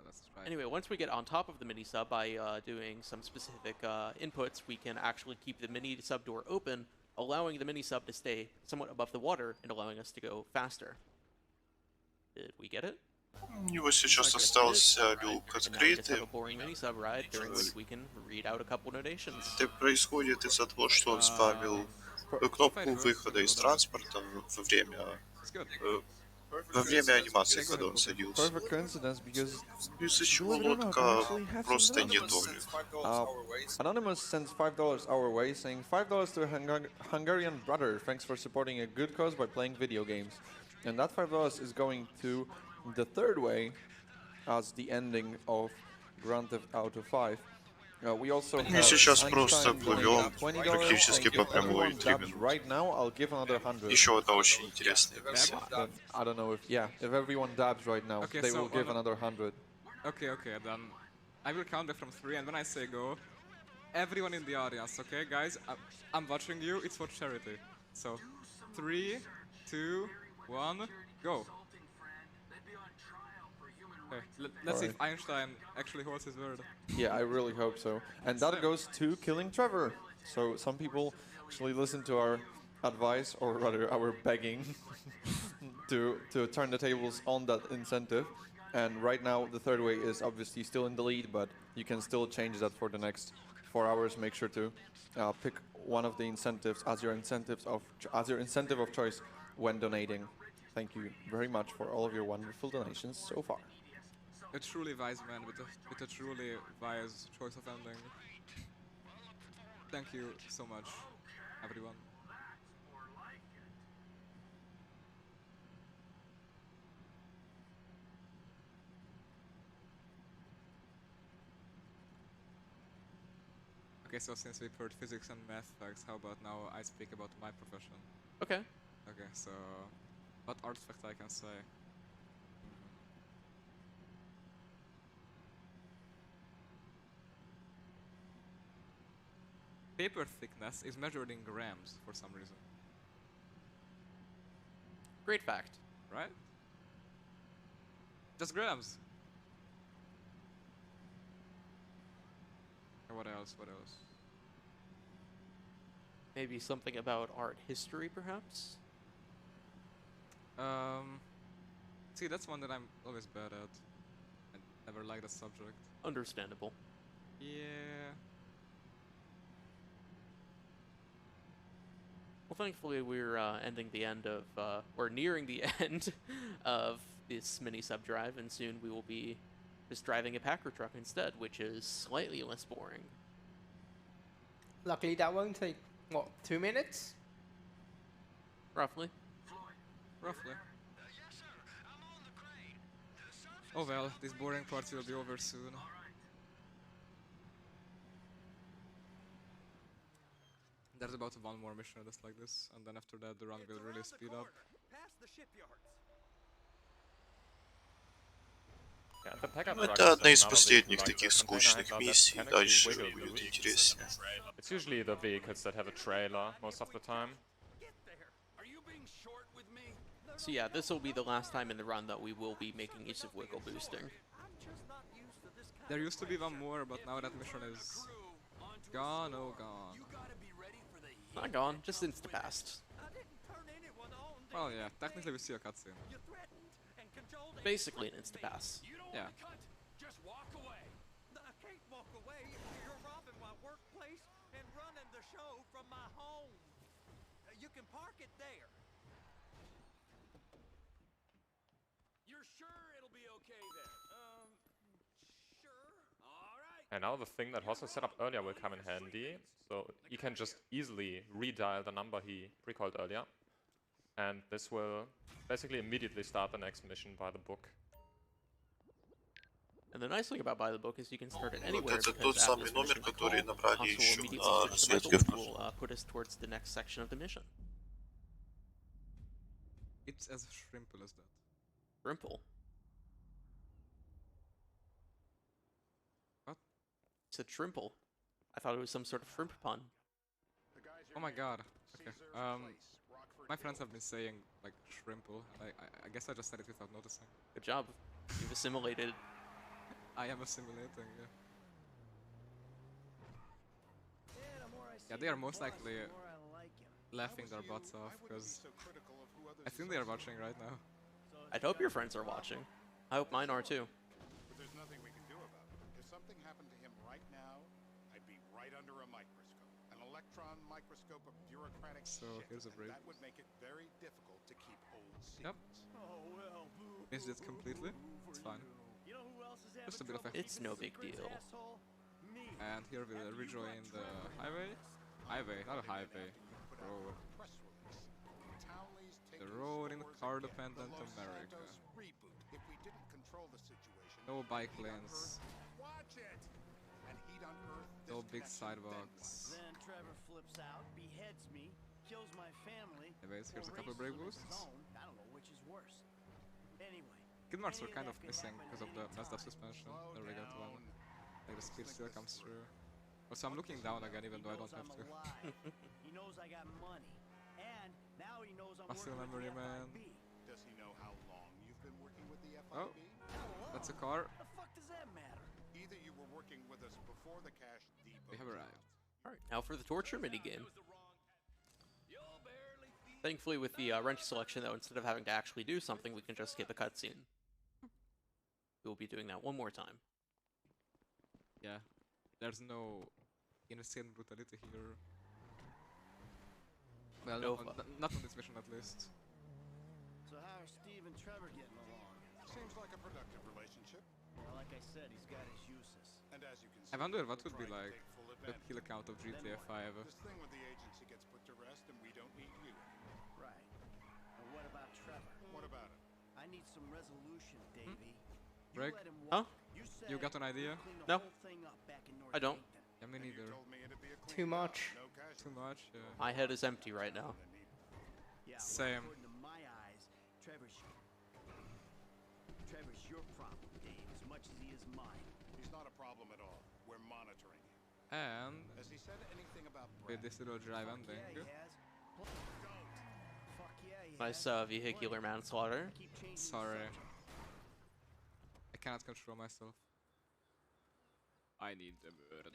Let's try. Anyway, once we get on top of the mini sub by doing some specific inputs, we can actually keep the mini sub door open, allowing the mini sub to stay somewhat above the water and allowing us to go faster. Did we get it? У него сейчас остался люк открытый. Это происходит из-за того, что он спамил кнопку выхода из транспорта во время анимации, когда он садился. Perfect coincidence because из-за чего лодка просто не тонет. Anonymous sends $5 our way, saying $5 to a Hungarian brother. Thanks for supporting a good cause by playing video games. And that $5 is going to the third way as the ending of Grand Theft Auto 5. We also have Мы сейчас просто плывем практически по прямой 3 минуты. Right now, I'll give another 100. Еще одна очень интересная версия. I don't know if everyone dabs right now, okay, they so will give another 100. Okay, then I will count back from 3, and when I say go, everyone in the audience, okay, guys, I'm watching you. It's for charity. So 3, 2, 1, go. Okay, let's see if Einstein actually holds his word. Yeah, I really hope so. And that goes to killing Trevor. So some people actually listen to our advice, or rather our begging, to turn the tables on that incentive. And right now the third way is obviously still in the lead, but you can still change that for the next 4 hours. Make sure to pick one of the incentives as your incentive of choice when donating. Thank you very much for all of your wonderful donations so far. A truly wise man with a truly wise choice of ending. Thank you so much, everyone. Okay, so since we've heard physics and math facts, how about now I speak about my profession? Okay. Okay, so what arts fact I can say? Paper thickness is measured in grams for some reason. Great fact. Right? Just grams. What else? Maybe something about art history, perhaps? See, that's one that I'm always bad at. I never liked that subject. Understandable. Yeah. Well, thankfully we're ending the end of, or nearing the end of this mini sub drive, and soon we will be just driving a Packer truck instead, which is slightly less boring. Luckily that won't take, what, 2 minutes? Roughly. Oh well, this boring part will be over soon. There's about one more mission just like this, and then after that the run will really speed up. Это одна из последних таких скучных миссий, дальше будет интереснее. It's usually the vehicles that have a trailer most of the time. So yeah, this will be the last time in the run that we will be making use of wiggle boosting. There used to be one more, but now that mission is gone, oh gone. Not gone, just insta-passed. Well, yeah, technically we see a cutscene. Basically an insta-pass. Yeah. Just walk away. I can't walk away. You're robbing my workplace and running the show from my home. You can park it there. You're sure it'll be okay there? Sure. All right. And now the thing that Hosso set up earlier will come in handy. So he can just easily redial the number he pre-called earlier. And this will basically immediately start the next mission by the book. And the nice thing about by the book is you can start it Вот anywhere это because тот after самый this номер, mission который call, набрали Hansel will еще immediately на switch to разведке в Michael, прошлом. which will put us towards the next section of the mission. It's as simple as that. Simple. It's a shrimple. I thought it was some sort of shrimp pun. Oh my god. Okay. My friends have been saying like shrimple, and I guess I just said it without noticing. Good job. You've assimilated. I am assimilating, yeah. Yeah, they are most likely laughing their butts off, because I think they are watching right now. I'd hope your friends are watching. I hope mine are too. But there's nothing we can do about it. If something happened to him right now, I'd be right under a microscope. An electron microscope of bureaucratic shit. Here's a break. That would make it very difficult to keep old secrets. Yep. Missed it completely. It's fine. Just a bit of a... It's no big deal. And here we'll rejoin the highway. Highway, not a highway. Road. The road in car-dependent America. No bike lanes. No big sidewalks. Then Trevor flips out, beheads me, kills my family. Anyways, here's a couple brake boosts. I don't know which is worse. Anyway. Skid marks were kind of missing because of the messed up suspension. There we got one. Like the speed still comes through. Also, I'm looking down again even though I don't have to. He knows I got money. And now he knows I'm Muscle working memory, with the man. FIB. Does he know how long you've been working with the FIB? Oh, that's a car. The fuck does that matter? Either you were working with us before the cash depot. We have arrived. Alright, now for the torture minigame. Thankfully with the wrench selection though, instead of having to actually do something, we can just skip a cutscene. We'll be doing that one more time. Yeah, there's no insane brutality here. Well, No not on this mission at least. So how are Steve and Trevor getting along? Seems like a productive relationship. Well, like I said, he's got his uses. And as you can I see, wonder what would be trying to like take full the advantage kill of count of GTA 5. This thing with the agency gets put to rest and we don't need you. Right. And what about Trevor? What about it? I need some resolution, Davey. Break? Let him Huh? walk. You said got an idea? clean the No. whole thing up back in North I don't. Yankton. Yeah, me neither. Told me it'd be a Too clean much. job, no cash. Too much, yeah. My head is empty right now. Yeah, well, Same. according to my eyes, Trevor's your problem, Dave, as much as he is mine. He's not a problem at all. We're monitoring him. And Has he said anything about with Brad? this little drive Yeah, ending. he has. Fuck yeah, he Nice has. vehicular manslaughter. Keep changing the Sorry. subject. I cannot control myself. I need the murder.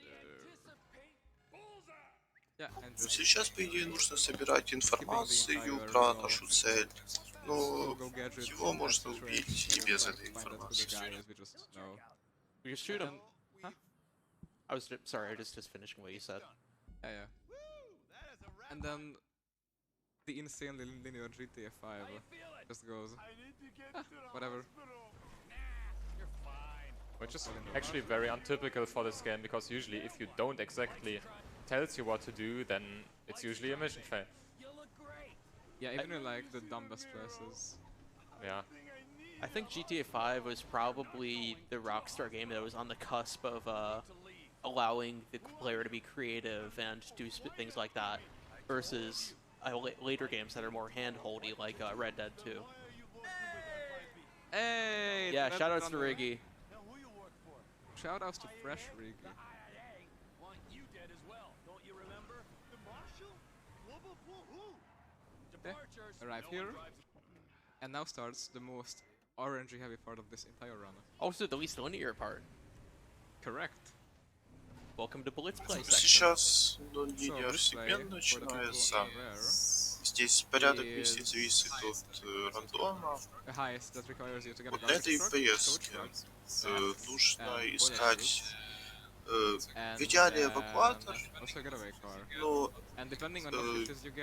Yeah, and just Сейчас, по идее, нужно собирать информацию про нашу цель. Но его можно убить и без этой информации. we just know. We just shoot him. Huh? Sorry, I was just finishing what you said. Yeah. And then the insanely linear GTA 5 just goes, whatever. Which is actually very untypical for this game, because usually if you don't exactly tells you what to do, then it's usually a mission fail. Yeah, even in like the dumbest places. Yeah. I think GTA 5 was probably the Rockstar game that was on the cusp of allowing the player to be creative and do things like that, versus later games that are more hand-holdy, like Red Dead 2. Hey! Yeah, shoutouts to Riggy. Shoutouts to Fresh Riggy. Want you dead as well, don't you remember? The marshal? Arrive here. And now starts the most orangey heavy part of this entire run. Also the least linear part. Correct. Welcome to Blitz Play section. Сейчас линейный сегмент начинается. Здесь порядок миссий зависит от рандома. Вот на этой поездке нужно искать в идеале эвакуатор, но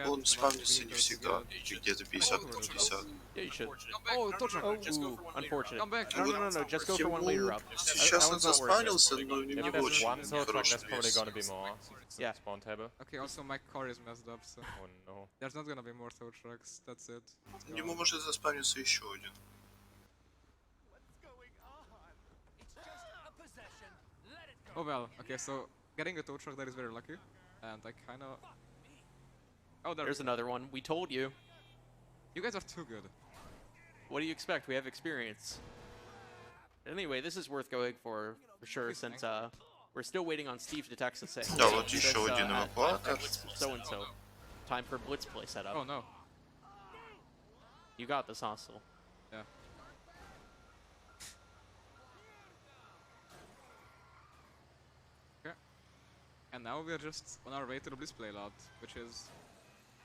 он спавнится не всегда, где-то 50 на 50. Yeah, you should. Oh, точно. Unfortunate. No, just go for one later up. Сейчас он заспавнился, но не If в очень there's one tow truck, хорошем there's probably месте. gonna be more. Yeah. Spawn table. Okay, also my car is messed up, so Oh no. there's not gonna be more tow trucks, that's it. Ему может заспавниться еще один. Oh well, okay, so getting a tow truck there is very lucky, and I kinda... Oh, There's another one. We told you. You guys are too good. What do you expect? We have experience. Anyway, this is worth going for sure, since We're still waiting on Steve to text us saying, Да, вот еще один эвакуатор. So-and-so. Time for blitz play setup. Oh no. You got this, Hostile. Yeah. Okay. And now we are just on our way to the blitz play lot, which is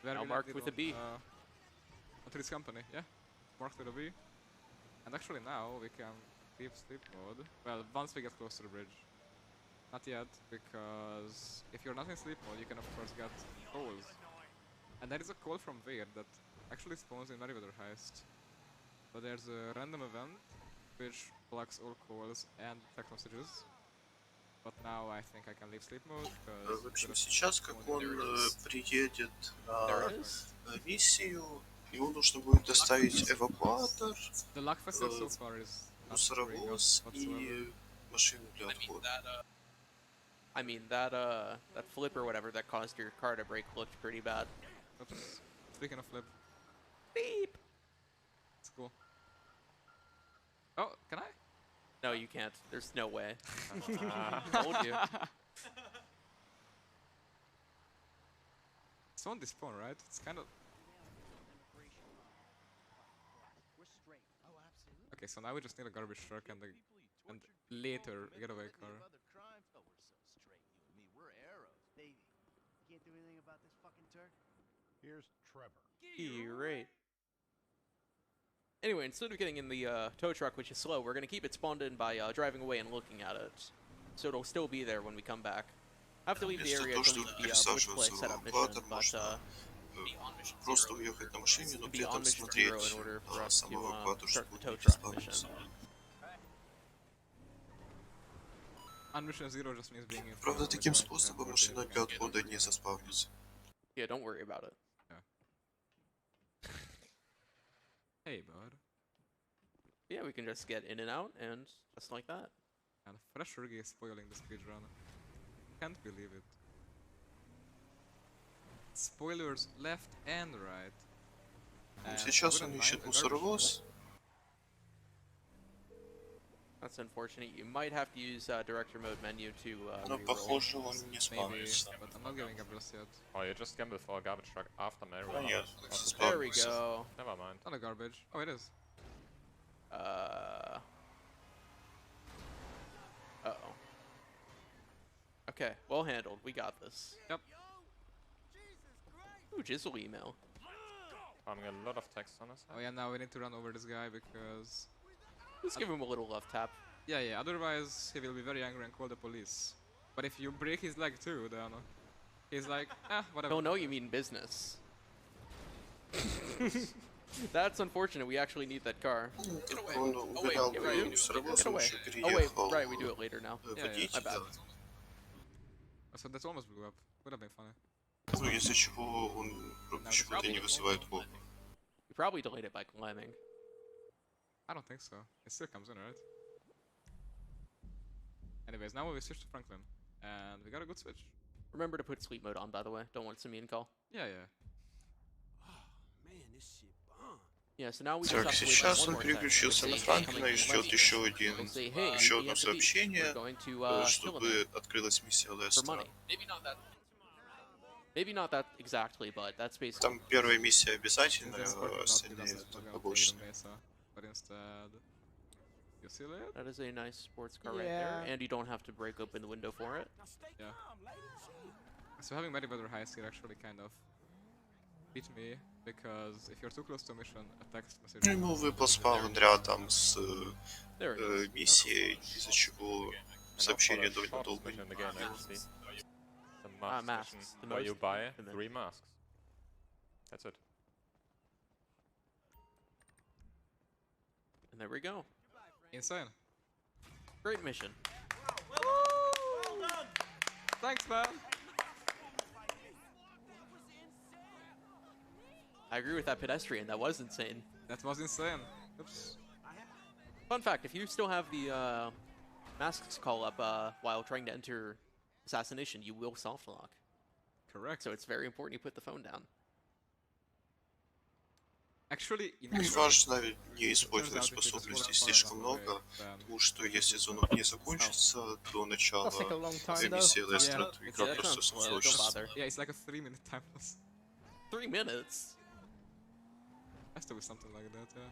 very now marked with a B. Onto this company, yeah. Marked with a B. And actually now we can leave sleep mode. Well, once we get close to the bridge. Not yet, because if you're not in sleep mode, you can of course get calls. And there is a call from Weird that actually spawns in Meriwether Heist. But there's a random event which blocks all calls and text messages. But now I think I can leave sleep mode, because... В общем, сейчас, как он приедет на миссию, ему нужно будет доставить эвакуатор, мусоровоз и машину для отхода. I mean, that flip or whatever that caused your car to break looked pretty bad. Oops. Speaking of flip. Beep! It's cool. Oh, can I? No, you can't. There's no way. Told you. It's on this spawn, right? It's kind of... Okay, so now we just need a garbage truck and later a getaway car. Can't do anything about this fucking Turk. Here's Trevor. Great. Anyway, instead of getting in the tow truck, which is slow, we're going to keep it spawned in by driving away and looking at it. So it'll still be there when we come back. I have to leave the area to leave the blitz play setup mission, but просто уехать на машине, но при этом смотреть сам эвакуатор, start the чтобы tow не truck mission. спавниться. Unmission 0 just means being in Правда, таким способом машина для отхода не заспавнится. Yeah, don't worry about it. Yeah. Hey, bud. Yeah, we can just get in and out, and just like that. And Fresh Rugi is spoiling the speedrun. Can't believe it. Spoilers left and right. Сейчас он ищет мусоровоз. That's unfortunate. You might have to use director mode menu to Но похоже, он не спавнится. But I'm not giving up just yet. Oh, you just gamble for a garbage truck after Meriwether. Нет, There we спавнится. go. Never mind. Not a garbage. Oh, it is. Uh-oh. Okay, well handled. We got this. Yep. Ooh, Jizzle email. Farming a lot of text on us. Oh yeah, now we need to run over this guy because... Let's give him a little love tap. Yeah, otherwise he will be very angry and call the police. But if you break his leg too, then he's like, whatever. He'll know you mean business. That's unfortunate. We actually need that car. Он угонял бы мусоровоз, он еще переехал right, we do it later now. водителя. My bad. So that's almost blew up. Would have been funny. Ну, из-за чего он почему-то не вызывает ход. We probably delayed it by climbing. I don't think so. It still comes in, right? Anyways, now we switch to Franklin. And we got a good switch. Remember to put sleep mode on, by the way. Don't want some mean call. Yeah. Yeah, so now we just have Так, to wait сейчас one он more переключился time. на Say, Франклина и ждет еще одно we're сообщение, going to kill him чтобы открылась миссия for Лестера. money. Maybe not that exactly, but that's basically. Там первая миссия обязательная, а остальные побочные. But instead... You see that? That is a nice sports car right there, and you don't have to break open the window for it. Yeah. So having Meriwether Heist here actually kind of beat me, because if you're too close to a mission, a text message... Ему выпал спаун рядом с миссией, из-за чего сообщение довольно долго не появилось. The mask mission, where you buy 3 masks. That's it. And there we go. Insane. Great mission. Well done. Thanks, man. I agree with that pedestrian. That was insane. That was insane. Oops. Fun fact, if you still have the masks call up while trying to enter assassination, you will soft lock. Correct. So it's very important you put the phone down. Actually, Важно не использовать способностей слишком много, потому что если зона не закончится до начала ремиссии Лестера, то игра просто случится. Yeah, it's like a 3-minute time loss. 3 minutes? Has to be something like that, yeah.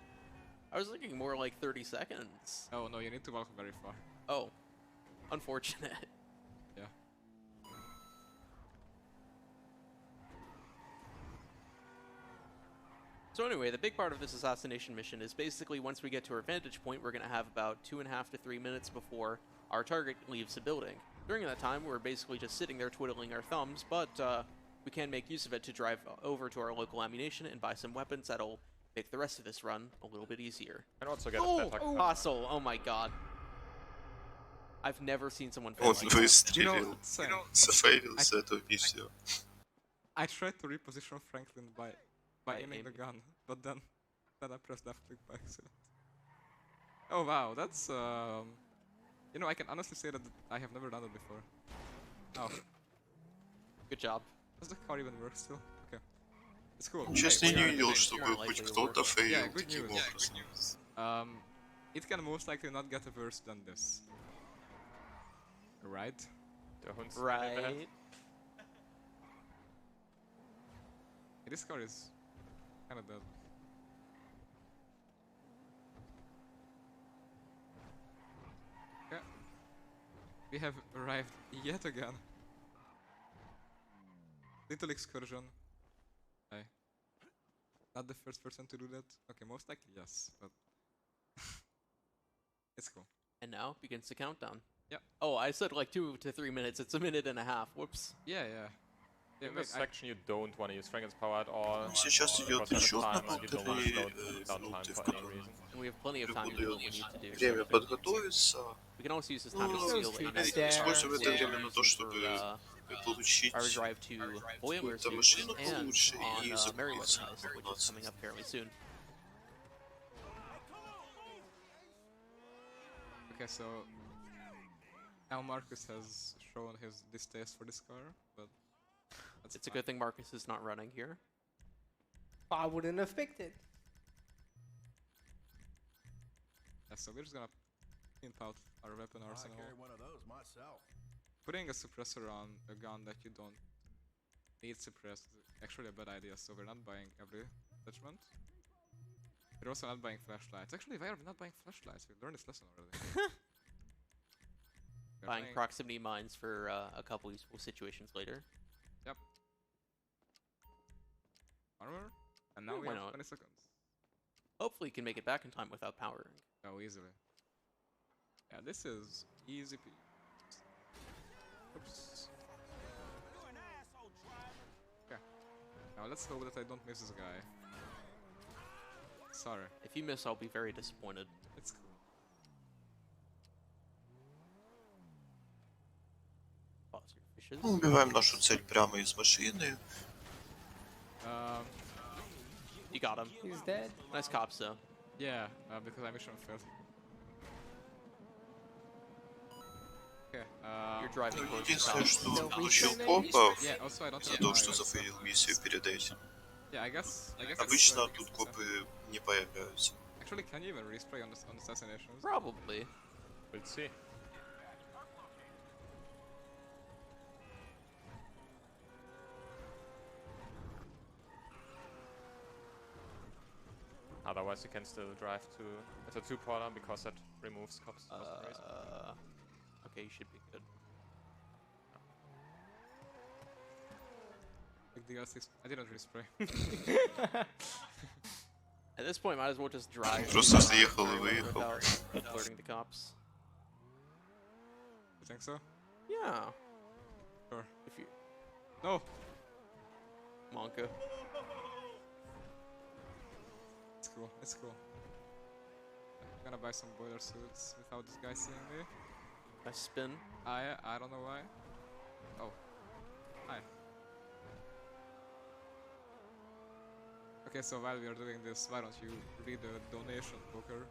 I was thinking more like 30 seconds. Oh no, you need to walk very far. Oh. Unfortunate. Yeah. So anyway, the big part of this assassination mission is basically once we get to our vantage point, we're going to have about 2.5 to 3 minutes before our target leaves the building. During that time, we're basically just sitting there twiddling our thumbs, but we can make use of it to drive over to our local ammunition and buy some weapons that'll make the rest of this run a little bit easier. And also get a better Hostile! Oh my god. I've never seen someone fail Он like that. выстрелил, зафейлился эту миссию. I tried to reposition Franklin by aiming the gun, but then I pressed left click by accident. Oh wow, that's you know, I can honestly say that I have never done it before. Oh. Good job. Does the car even work still? Okay. It's cool. Честно, не видел, чтобы хоть кто-то фейлил таким образом. It can most likely not get worse than this. Right? Right. This car is kinda dead. Okay. We have arrived yet again. Little excursion. Hey. Not the first person to do that. Okay, most likely yes, but it's cool. And now begins the countdown. Yep. Oh, I said like 2 to 3 minutes. It's 1.5 minutes. Whoops. Yeah, yeah. In this section, you don't want to use Franklin's power at all. Сейчас идет отчет на And we have plenty of time to do what we need to do. Время подготовиться. We can also use this time to seal Используем это время на то, чтобы получить our drive to boiler какую-то машину and получше и on закупиться Merryweather, which is coming up fairly soon. Okay, so now Marcus has shown his distaste for this car, but it's a good thing Marcus is not running here. I wouldn't have picked it. Yeah, so we're just gonna pimp out our weapon arsenal. I carry one of those myself. Putting a suppressor on a gun that you don't need suppressed is actually a bad idea, so we're not buying every attachment. We're also not buying flashlights. Actually, why are we not buying flashlights? We've learned this lesson already. Buying proximity mines for a couple useful situations later. Yep. Armor? And now we have 20 seconds. Hopefully you can make it back in time without powering. Oh, easily. Yeah, this is easy peasy. Oops. Okay. Now let's hope that I don't miss this guy. Sorry. If you miss, I'll be very disappointed. It's cool. Pause your fishes. Убиваем нашу цель прямо из машины. You got him. He's dead. Nice cops, though. Yeah, because my mission failed. Okay, You're driving towards Единственное, что получил копов за то, что зафейлил миссию перед этим. Yeah, I guess Обычно тут копы не появляются. Actually, can you even respray on assassinations? Probably. We'll see. Otherwise, you can still drive to it's a two-porter because that removes cops. Okay, you should be good. Big deal, I didn't respray. At this point, might as well just drive. Просто съехал и выехал. Without alerting the cops. You think so? Yeah. Sure. If you. No. Monka. It's cool. It's cool. I'm gonna buy some boiler suits without this guy seeing me. I spin. I don't know why. Oh. Hi. Okay, so while we are doing this, why don't you read the donation, Booker?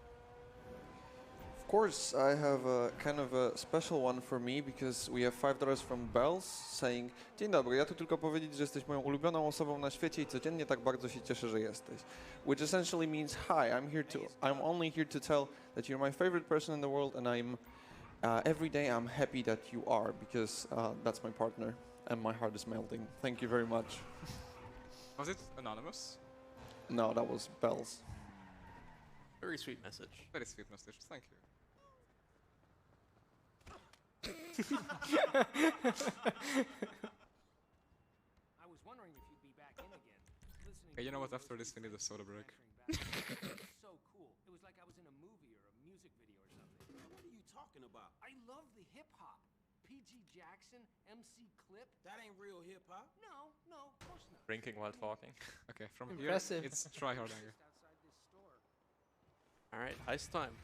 Of course, I have a kind of a special one for me because we have $5 from Bells saying: Dzień dobry, ja tu tylko powiedzieć, że jesteś moją ulubioną osobą na świecie i codziennie tak bardzo się cieszę, że jesteś. Which essentially means, hi, I'm only here to tell that you're my favorite person in the world, and every day I'm happy that you are, because that's my partner and my heart is melting. Thank you very much. Was it anonymous? No, that was Bells. Very sweet message. Very sweet message, thank you. I was wondering if you'd be back in again. Listening Okay, you know what, after this we need a soda break. so cool. It was like I was in a movie or a music video or something. What are you talking about? I love the hip hop. PG Jackson, MC Clip. That ain't real hip hop. No, of course not. Drinking while talking. Okay, from Impressive. here it's tryharding. Outside this store. Alright, heist time.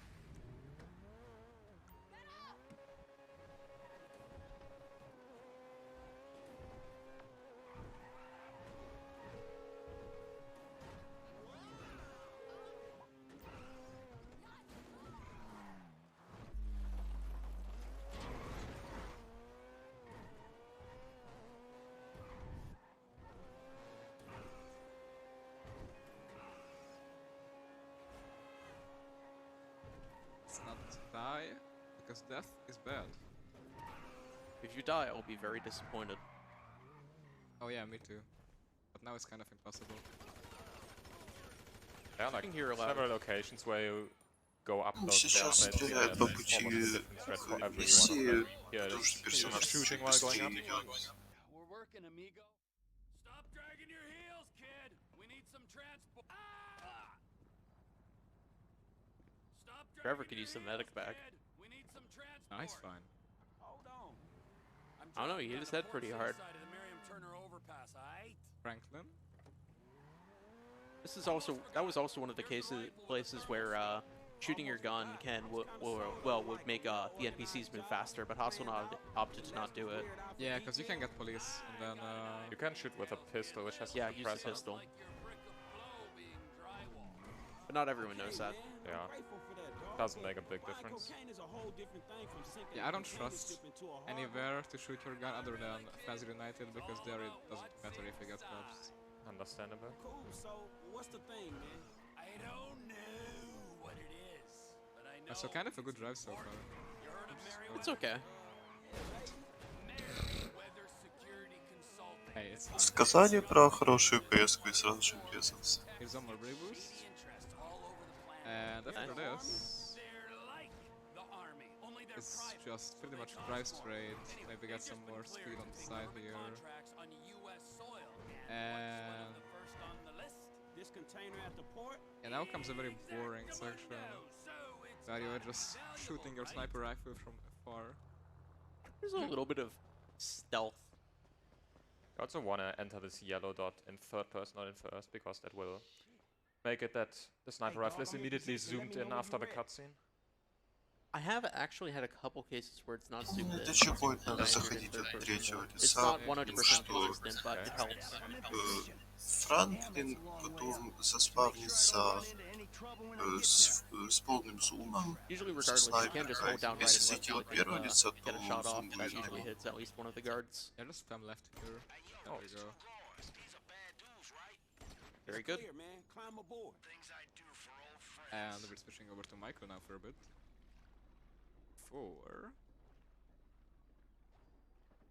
Let's not die, because death is bad. If you die, I'll be very disappointed. Oh yeah, me too. But now it's kind of impossible. There are like Here allowed. several locations where you go up those Сейчас stairs. стреляют по пути к миссии, потому что персонаж чуть быстрее идет. We're working, amigo. Stop dragging your heels, kid. We need some transport. Stop dragging Trevor could your use the heels, medic back. kid. We need some transport. Nice, fine. Hold on. I don't know, he hit his head pretty hard. Side of the Merriam-Turner overpass, aight? Franklin? This is also one of the places where shooting your gun would make the NPCs move faster, but Hasselnod opted to not do it. Yeah, because you can get police, and then You can shoot with a pistol, which has Yeah, to be use the present. pistol. But not everyone knows that. Yeah, doesn't make a big difference. yeah, I don't trust anywhere to shoot your gun other than Fazil United, because there it doesn't matter if you get cops. Understandable. Cool, so what's the thing, man? I don't know what it is, but I know So kind of a good drive so far. you heard of Merriam It's okay. Weather Security Consulting. Hey, it's fine. Сказали про хорошую поездку и сразу же врезался. Here's some more brave boost. Interest all over the planet. And after this, They're like the army, only they're it's private. just pretty much drive straight, maybe get some more speed on the side here. Contracts on US soil. And The first on the list. This container at the port? yeah, now comes a very boring section where you are just shooting your sniper rifle from afar. There's a little bit of stealth. You also want to enter this yellow dot in third person, not in first, because that will make it that the sniper rifle is immediately zoomed in after the cutscene. I have actually had a couple cases where it's not zoomed in. Для чего это надо заходить от третьего It's лица? not 100% Что consistent, but it helps. Франклин потом заспавнится с полным зумом, Usually, со regardless, you can just hold снайперкой. down right Если and зайти left от первого click лица, and get a то shot off. зум That будет usually hits at least one of the guards. Yeah, just spam left here. There we go. Very good. Clear, man. Climb aboard. And we're switching over to Michael now for a bit.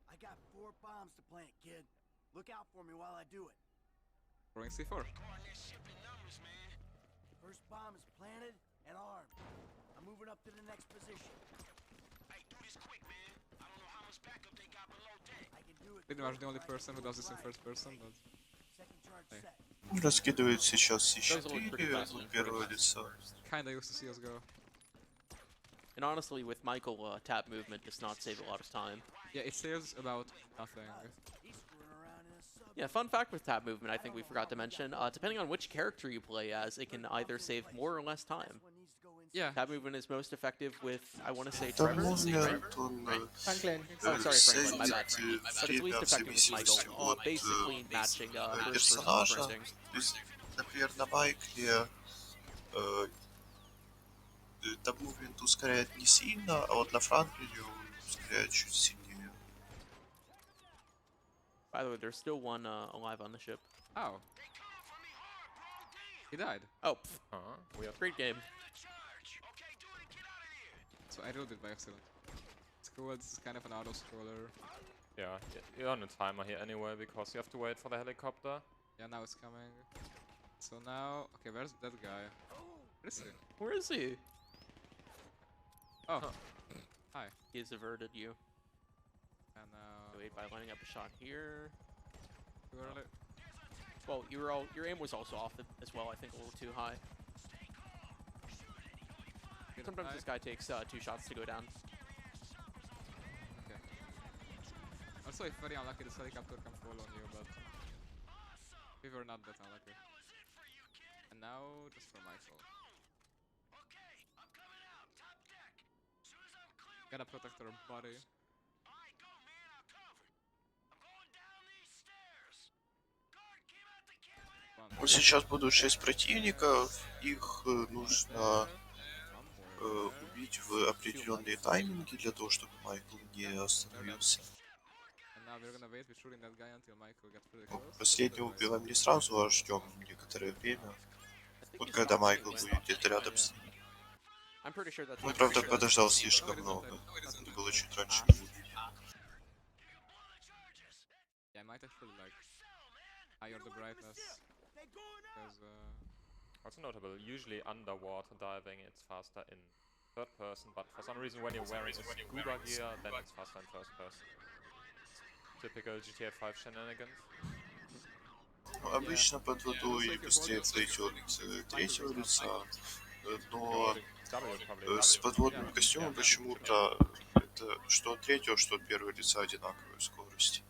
I got 4 bombs to plant, kid. Look out for me while I do it. Throwing C4. First bomb is planted and armed. I'm moving up to the next position. Hey, do this quick, man. I don't know how much backup they got below deck. I can do it. Pretty much the only person who does this in first person, but Second charge hey. set. Раскидывает сейчас C4 от первого лица. Kinda used to see us go. And honestly, with Michael, tap movement does not save a lot of time. Yeah, it saves about nothing. Yeah, fun fact with tap movement, I think we forgot to mention, depending on which character you play as, it can either save more or less time. Yeah. Tap movement is most effective with, I want to say, Там Trevor, можно, right? Антон, Franklin. Oh, sorry, Franklin, my bad. седить But it's least время в effective with Michael, зависимости от basically matching first-person персонажа. sprinting. То есть, например, на Майкле Тому винт ускоряет не сильно, а вот на Франклине он ускоряет чуть сильнее. By the way, there's still one alive on the ship. Oh. He died. Oh, weird. Great game. So I rolled it by accident. It's cool, it's kind of an auto-scroller. Yeah, you're on a timer here anyway, because you have to wait for the helicopter. Yeah, now it's coming. So now... Okay, where's that guy? Where is he? Where is he? Oh. Hi. He's averted you. And now... Wait by lining up a shot here. Too early. Well, your aim was also off as well, I think a little too high. Sometimes this guy takes 2 shots to go down. Okay. Also, it's very unlucky this helicopter can fall on you, but we were not that unlucky. And now, just for Michael. Gotta protect our body. Вот сейчас будут 6 противников, их нужно убить в определенные тайминги для того, чтобы Майкл не остановился. Последнего убиваем не сразу, а ждем некоторое время. Вот когда Майкл будет где-то рядом с ним. Он, правда, подождал слишком много. Надо было чуть раньше его убить. Yeah, I might actually like higher the brightness. Because, also notable, usually underwater diving it's faster in third person, but for some reason when you're wearing a scuba gear, then it's faster in first person. Typical GTA 5 shenanigans. Обычно под водой быстрее пройдет третьего лица, но с подводным костюмом почему-то это что от третьего, что от первого лица одинаковые скорости.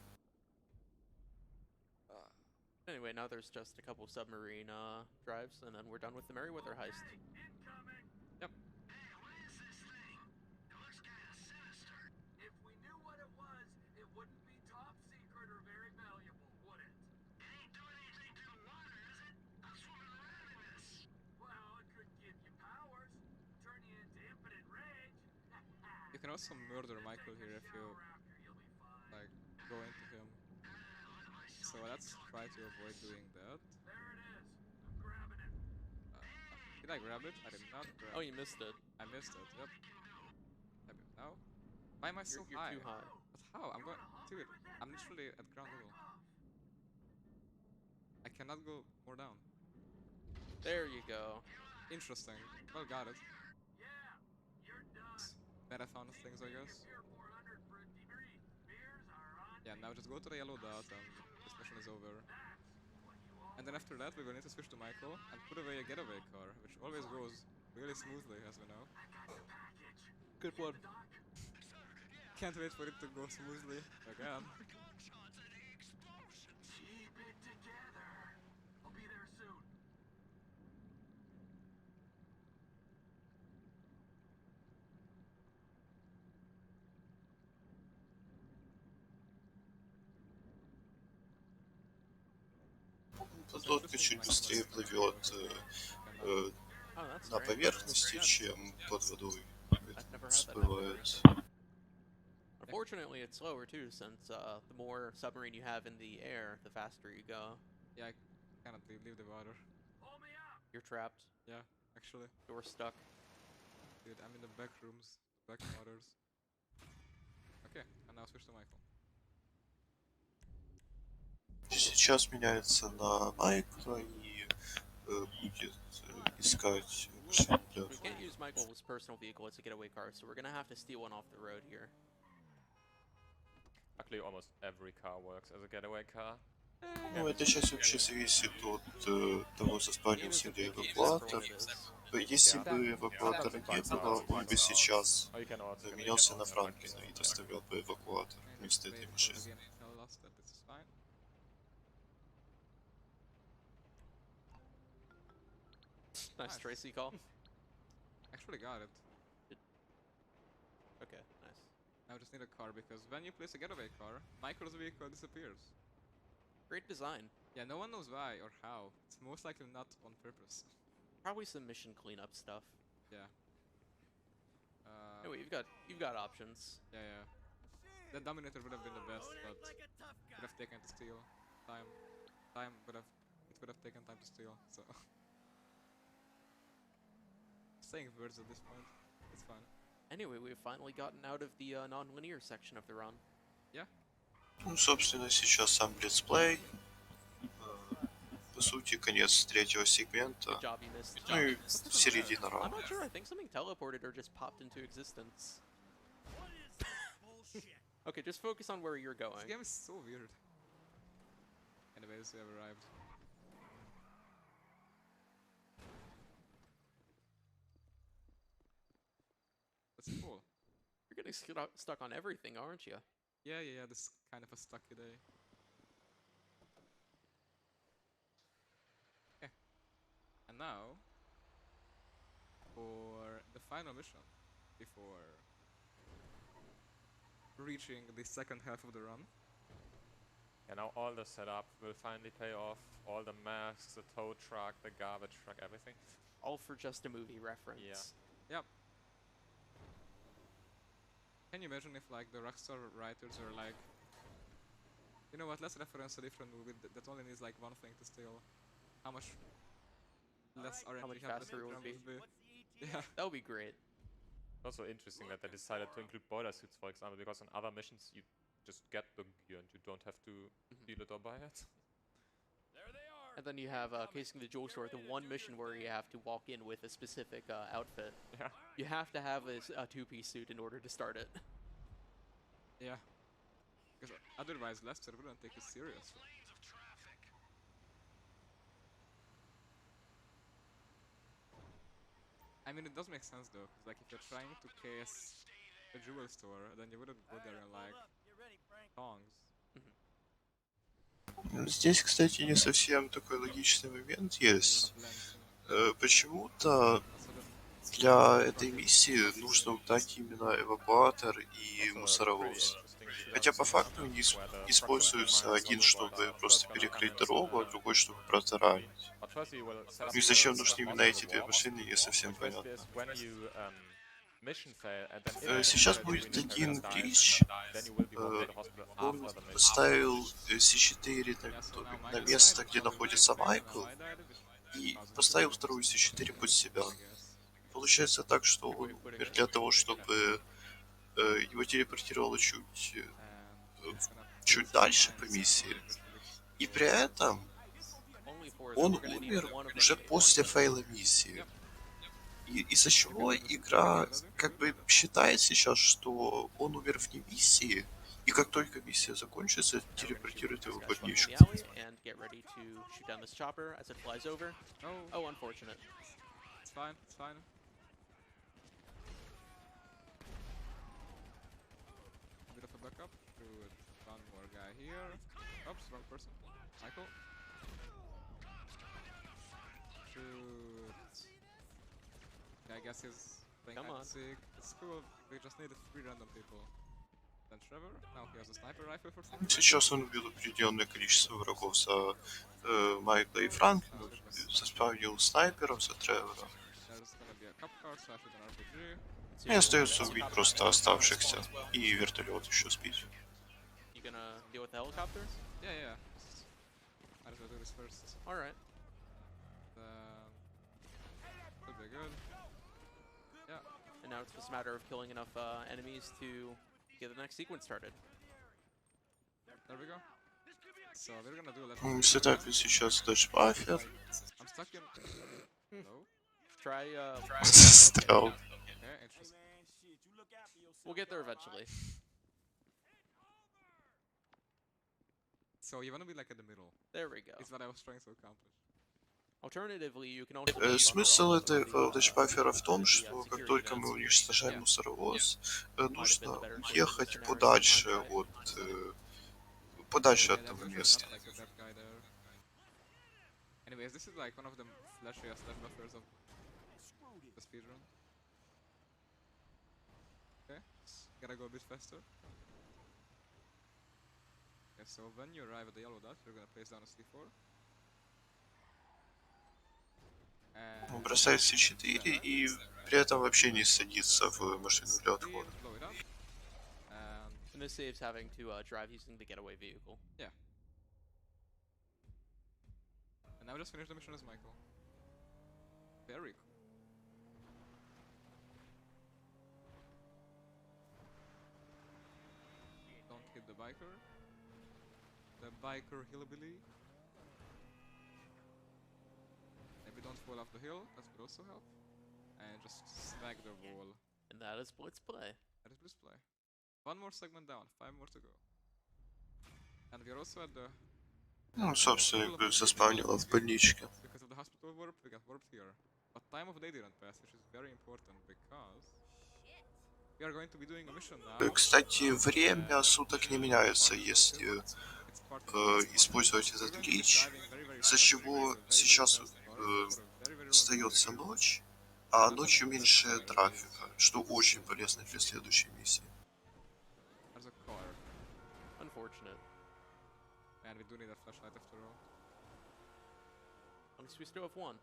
Anyway, now there's just a couple submarine drives, and then we're done with the Merryweather heist. Yep. You can also murder Michael here if you like go into him. So let's try to avoid doing that. Did I grab it? I did not grab it. Oh, you missed it. I missed it, yep. Now? Why am I so high? You're too high. But how? I'm going... Dude, I'm literally at ground level. I cannot go more down. There you go. Interesting. Well, got it. Better found things, I guess. Yeah, now just go to the yellow dot and this mission is over. And then after that, we're going to switch to Michael and put away a getaway car, which always goes really smoothly, as we know. Good one. Can't wait for it to go smoothly again. Подлодка чуть быстрее плывет на поверхности, чем под водой. Всплывает. Unfortunately, it's slower too, since the more submarine you have in the air, the faster you go. Yeah, I cannot leave the water. You're trapped. Yeah, actually. You're stuck. Dude, I'm in the back rooms, back waters. Okay, and now switch to Michael. Сейчас меняется на Майкла и будет искать машину для... We can't use Michael's personal vehicle as a getaway car, so we're gonna have to steal one off the road here. Luckily, almost every car works as a getaway car. Ну, это сейчас вообще зависит от того, заспавнился ли эвакуатор. Если бы эвакуатора не было, он бы сейчас менялся на Франклина и доставлял бы эвакуатор вместо этой машины. Nice Tracy call. Actually got it. Okay, nice. Now I just need a car because when you place a getaway car, Michael's vehicle disappears. Great design. Yeah, no one knows why or how. It's most likely not on purpose. Probably some mission cleanup stuff. Yeah. Anyway, you've got options. Yeah, yeah. The Dominator would have been the best, but would have taken to steal. It would have taken time to steal, so saying words at this point. It's fine. Anyway, we've finally gotten out of the non-linear section of the run. Yeah. Ну, собственно, сейчас сам летсплей. По сути, конец третьего сегмента. Ну и середина I'm раунда. not sure. I think something teleported or just popped into existence. Okay, just focus on where you're going. This game is so weird. Anyways, we have arrived. That's cool. You're getting stuck on everything, aren't you? Yeah, yeah, yeah. This is kind of a stucky day. Yeah. And now, for the final mission, before reaching the second half of the run. And now all the setup will finally pay off. All the masks, the tow truck, the garbage truck, everything. All for just a movie reference. Yeah. Yep. Can you imagine if like the Rockstar writers are like, you know what, let's reference a different movie that only needs like one thing to steal. How much less RNG How much have faster it would be. Yeah. That would be great. Also interesting that they decided to include boiler suits, for example, because on other missions you just get the gear and you don't have to steal it or buy it. And then you have casing the jewel store, the one mission where you have to walk in with a specific outfit. Yeah. You have to have a two-piece suit in order to start it. Yeah. Because otherwise Lester wouldn't take it seriously. I mean, it does make sense though, because like if you're trying to case a jewel store, then you wouldn't go there in like tongs. Здесь, кстати, не совсем такой логичный момент есть. Почему-то для этой миссии нужно удать именно эвакуатор и мусоровоз. Хотя по факту они используются один, чтобы просто перекрыть дорогу, а другой, чтобы протаранить. И зачем нужны именно эти две машины, не совсем понятно. Сейчас будет один глич. Он поставил C4 на место, где находится Майкл, и поставил вторую C4 под себя. Получается так, что он умер для того, чтобы его телепортировало чуть дальше по миссии. И при этом он умер уже после фейла миссии. И из-за чего игра как бы считает сейчас, что он умер вне миссии, и как только миссия закончится, телепортирует его под ничку. Oh, unfortunate. It's fine, it's fine. A bit of a backup. Good. One more guy here. Oops, wrong person. Michael. Shoot. Yeah, I guess he's playing hide and seek. It's cool. We just needed 3 random people. Then Trevor. Now he has a sniper rifle for some reason. Сейчас он убил определенное количество врагов за Майкла и Франклина, заспавнил снайперов за Тревора. И остается убить просто оставшихся и вертолет еще сбить. You gonna deal with the helicopter? Yeah, yeah. Might as well do this first. Alright. Could be good. Yeah. And now it's just a matter of killing enough enemies to get the next sequence started. There we go. So we're gonna do left. Сетапит сейчас Dodge Buffer. I'm stuck in. No. Try Stealth. Okay, interesting. We'll get there eventually. So you wanna be like in the middle. There we go. Is what I was trying to accomplish. Alternatively, you can also Смысл этого Dodge Buffer в том, что как только мы уничтожаем мусоровоз, нужно уехать подальше от этого места. Anyways, this is like one of the flashiest Dodge buffers of the speedrun. Okay, gotta go a bit faster. Okay, so when you arrive at the yellow dot, you're gonna place down a C4. And бросает все 4 и при этом вообще не садится в машину для отхода. blow it up. And this saves having to drive using the getaway vehicle. Yeah. And now just finish the mission as Michael. Very cool. Don't hit the biker. The biker hillbilly. Maybe don't fall off the hill, that would also help. And just smack the wall. And that is Blitz play. That is Blitz play. One more segment down, 5 more to go. And we are also at the... Ну, собственно, якби заспавнило в больничке. Because of the hospital warp, we got warped here. But time of day didn't pass, which is very important because... We are going to be doing a mission now. Кстати, время суток не меняется, если использовать этот глич, из-за чего сейчас остается ночь, а ночью меньше трафика, что очень полезно для следующей миссии. There's a car. Unfortunate. And we do need a flashlight after all. At least we still have one.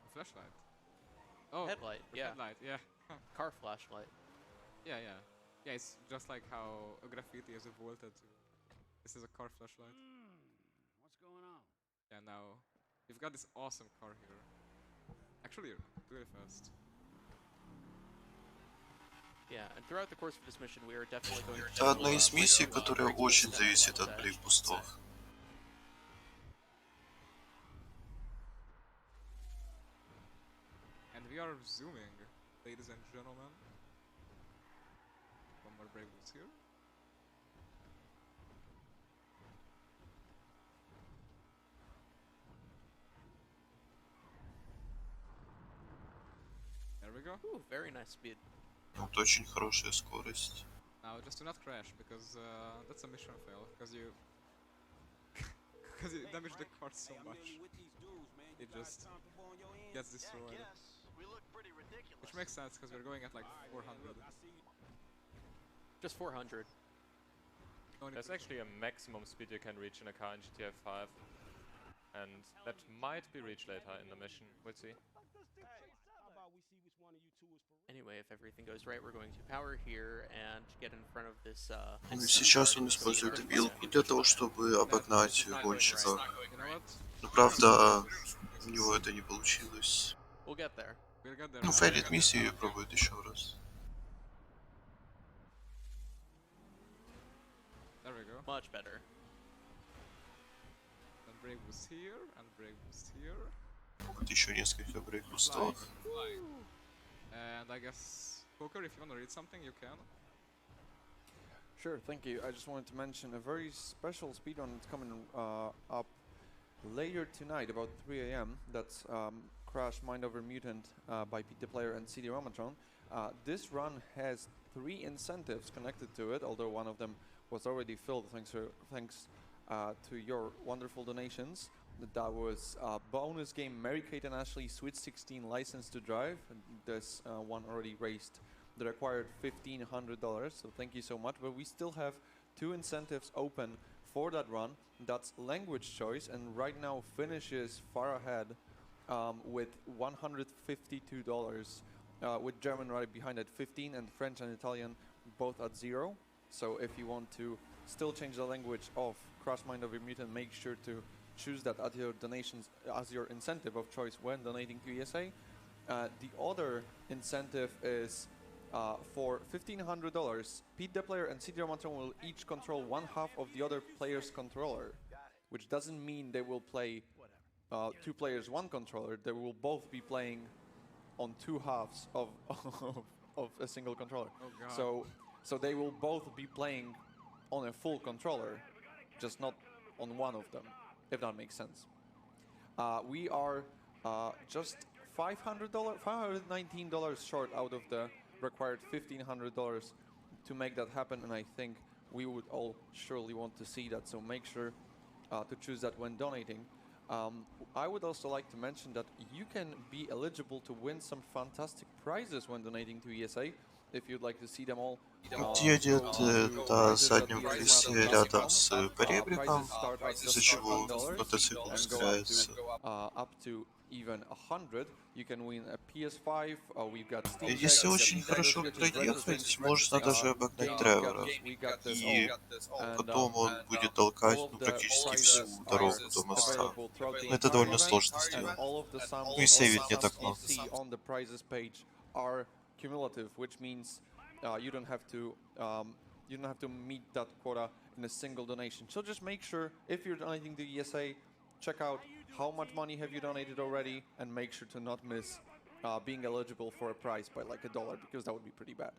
A flashlight? Oh, headlight, yeah. Headlight, yeah. Car flashlight. Yeah, yeah. Yeah, it's just like how a graffiti has evolved to... This is a car flashlight. What's going on? Yeah, now... We've got this awesome car here. Actually, do it fast. Yeah, and throughout the course of this mission, we are definitely going to... Это одна из миссий, которая очень зависит от брейкбустов. And we are zooming, ladies and gentlemen. One more break boost here. There we go. Ooh, very nice speed. Вот очень хорошая скорость. Now just do not crash, because that's a mission fail, because you damage the car so much. It just gets destroyed. Which makes sense, because we're going at like 400. Just 400. There's actually a maximum speed you can reach in a car in GTA 5. And that might be reached later in the mission, we'll see. Anyway, if everything goes right, we're going to power here and get in front of this... Сейчас он использует вилку для того, чтобы обогнать гонщиков. Но правда, у него это не получилось. We'll get there. Ну, фейлит миссию пробует еще раз. There we go. Much better. And brake boost here, and brake boost here. Вот еще несколько брейкбустов. And I guess, Poker, if you want to read something, you can. Sure, thank you. I just wanted to mention a very special speedrun that's coming up later tonight, about 3 AM. That's Crash Mind Over Mutant by Pete the Player and CD Ramatron. This run has 3 incentives connected to it, although one of them was already filled thanks to your wonderful donations. That was bonus game Mary-Kate and Ashley Sweet 16 License to Drive. And this one already raised the required $1,500, so thank you so much. But we still have 2 incentives open for that run. That's language choice, and right now finishes far ahead with $152, with German right behind at 15 and French and Italian both at 0. So if you want to still change the language of Crash Mind Over Mutant, make sure to choose that as your donations, as your incentive of choice when donating to ESA. The other incentive is for $1,500. Pete the Player and CD Ramatron will each control 1/2 of the other player's controller, which doesn't mean they will play 2 players, 1 controller. They will both be playing on 2 halves of of a single controller. Oh God. So they will both be playing on a full controller, just not on one of them, if that makes sense. We are just $519 short out of the required $1,500 to make that happen, and I think we would all surely want to see that, so make sure to choose that when donating. I would also like to mention that you can be eligible to win some fantastic prizes when donating to ESA. if you'd like to see them all. Едет на заднем колесе рядом с поребриком, из-за чего мотоцикл ускоряется. Up to even 100, you can win a PS5. We've got Steam Deck, Если очень хорошо проехать, можно даже обогнать Тревора. И потом он будет толкать практически всю дорогу до моста. Но это довольно сложно сделать. Ну и сейвить не так много. On the prizes page are cumulative, which means you don't have to meet that quota in a single donation. So just make sure, if you're donating to ESA, check out how much money have you donated already, and make sure to not miss being eligible for a prize by like $1, because that would be pretty bad.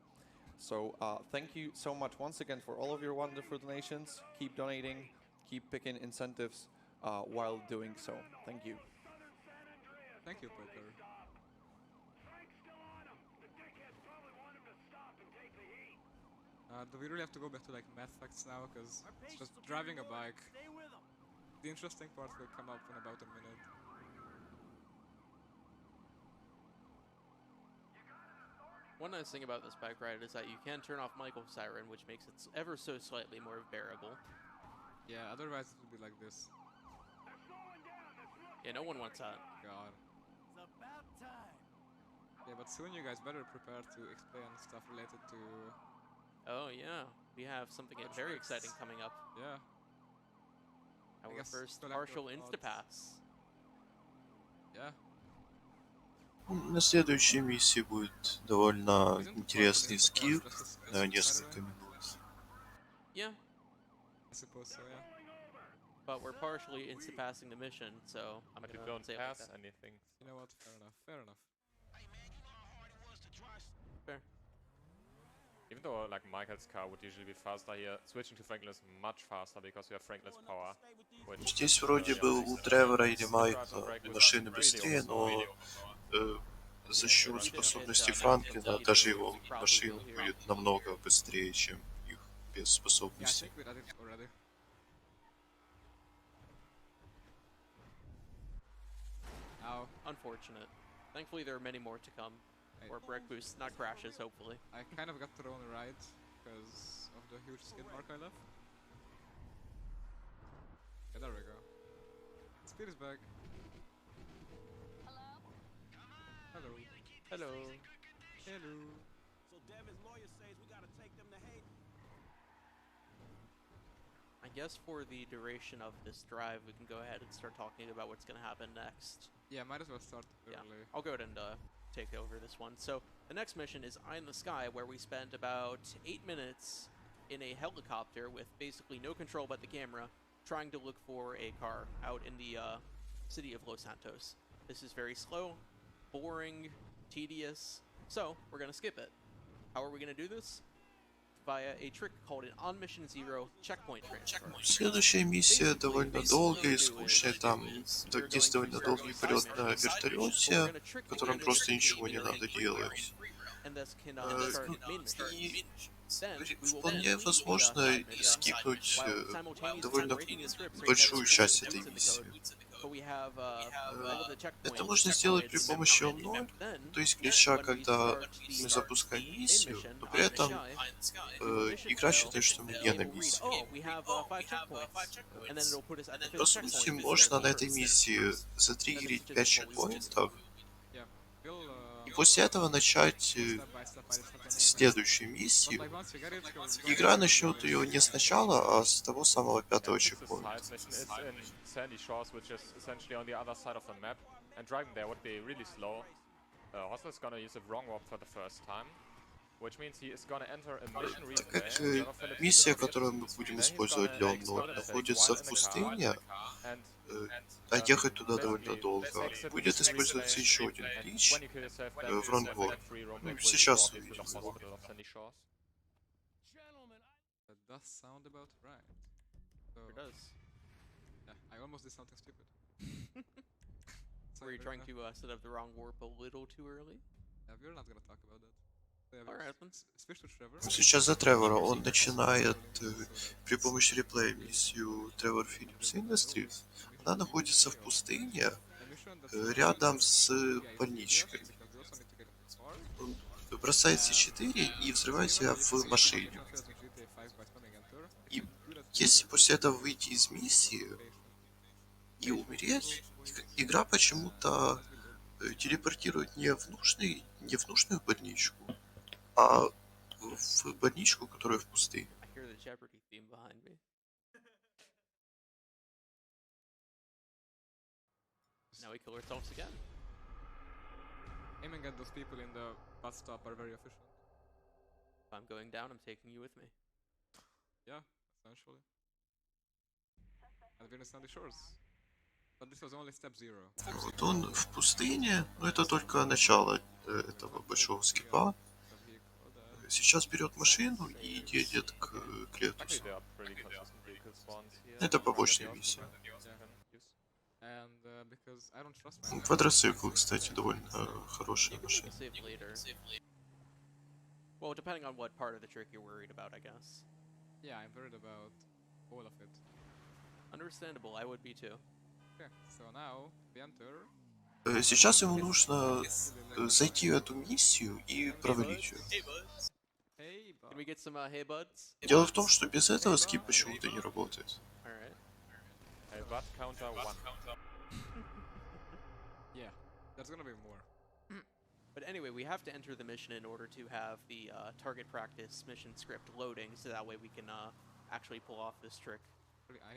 So thank you so much once again for all of your wonderful donations. Keep donating, keep picking incentives while doing so. Thank you. Thank you, Poker. Do we really have to go back to like math facts now? Because it's just driving a bike. The interesting part will come up in about a minute. One nice thing about this bike ride is that you can turn off Michael's siren, which makes it ever so slightly more bearable. Yeah, otherwise it would be like this. Yeah, no one wants that. God. It's about time. Yeah, but soon you guys better prepare to explain stuff related to... Oh yeah, we have something very exciting coming up. Yeah. Our first partial Instapass. Yeah. На следующей миссии будет довольно интересный скип на несколько минут. Yeah. I suppose so, yeah. But we're partially Instapassing the mission, so I'm But gonna you don't say pass like that. anything. You know what? Fair enough. Fair enough. Fair. Even though like Michael's car would usually be faster here, switching to Franklin is much faster because you have Franklin's power. Здесь вроде бы у Тревора или Майкла машины быстрее, но за счет способностей Франклина даже его машина будет намного быстрее, чем их без способностей. Unfortunate. Thankfully, there are many more to come. Or brake boosts, not crashes, hopefully. I kind of got thrown right because of the huge skid mark I left. Yeah, there we go. Speed is back. Hello. Hello. Hello. So Devin's lawyer says we gotta take them to Haiti. I guess for the duration of this drive, we can go ahead and start talking about what's going to happen next. Yeah, might as well start early. Yeah, I'll go ahead and take over this one. So the next mission is Eye in the Sky, where we spend about 8 minutes in a helicopter with basically no control but the camera, trying to look for a car out in the city of Los Santos. This is very slow, boring, tedious, so we're going to skip it. How are we going to do this? Via a trick called an on mission zero checkpoint transfer. Следующая миссия довольно долгая и скучная. Там есть довольно долгий полет на вертолете, в котором просто ничего не надо делать. И вполне возможно скипнуть довольно большую часть этой миссии. Это можно сделать при помощи Ом0, то есть ключа, когда мы запускаем миссию, но при этом игра считает, что мы не на миссии. По сути, можно на этой миссии затриггерить 5 чекпоинтов, и после этого начать следующую миссию. Игра начнет ее не сначала, а с того самого 5-го чекпоинта. Sandy Shores, which is essentially on the other side of the map, and driving there would be really slow. Hostler's gonna use a wrong warp for the first time, which means he is gonna enter a mission replay. Миссия, которую мы будем использовать для Ом0, находится в пустыне, а ехать туда довольно долго. Будет использоваться еще один глич в wrong warp. Ну, сейчас увидим его. That does sound about right. So, It does. I almost did something stupid. Were you trying to set up the wrong warp a little too early? Yeah, we're not gonna talk about that. Alright, switch to Trevor. Сейчас за Тревора. Он начинает при помощи реплея миссию Trevor Phillips Industries. Она находится в пустыне, рядом с больничкой. Он бросает C4 и взрывает себя в машине. И если после этого выйти из миссии и умереть, игра почему-то телепортирует не в нужную больничку, а в больничку, которая в пустыне. Now we kill ourselves again. Aiming at those people in the bus stop are very efficient. If I'm going down, I'm taking you with me. Yeah, essentially. And we're in Sandy Shores. But this was only step 0. Вот он в пустыне, но это только начало этого большого скипа. Сейчас берет машину и едет к Клетусу. Это побочная миссия. Квадроцикл, кстати, довольно хорошая машина. Well, depending on what part of the trick you're worried about, I guess. Yeah, I'm worried about all of it. Understandable, I would be too. Okay, so now we enter. Сейчас ему нужно зайти в эту миссию и провалить ее. Can we get some hey buds? Дело в том, что без этого скип почему-то не работает. Hey bud counter 1. Yeah, there's gonna be more. But anyway, we have to enter the mission in order to have the target practice mission script loading, so that way we can actually pull off this trick.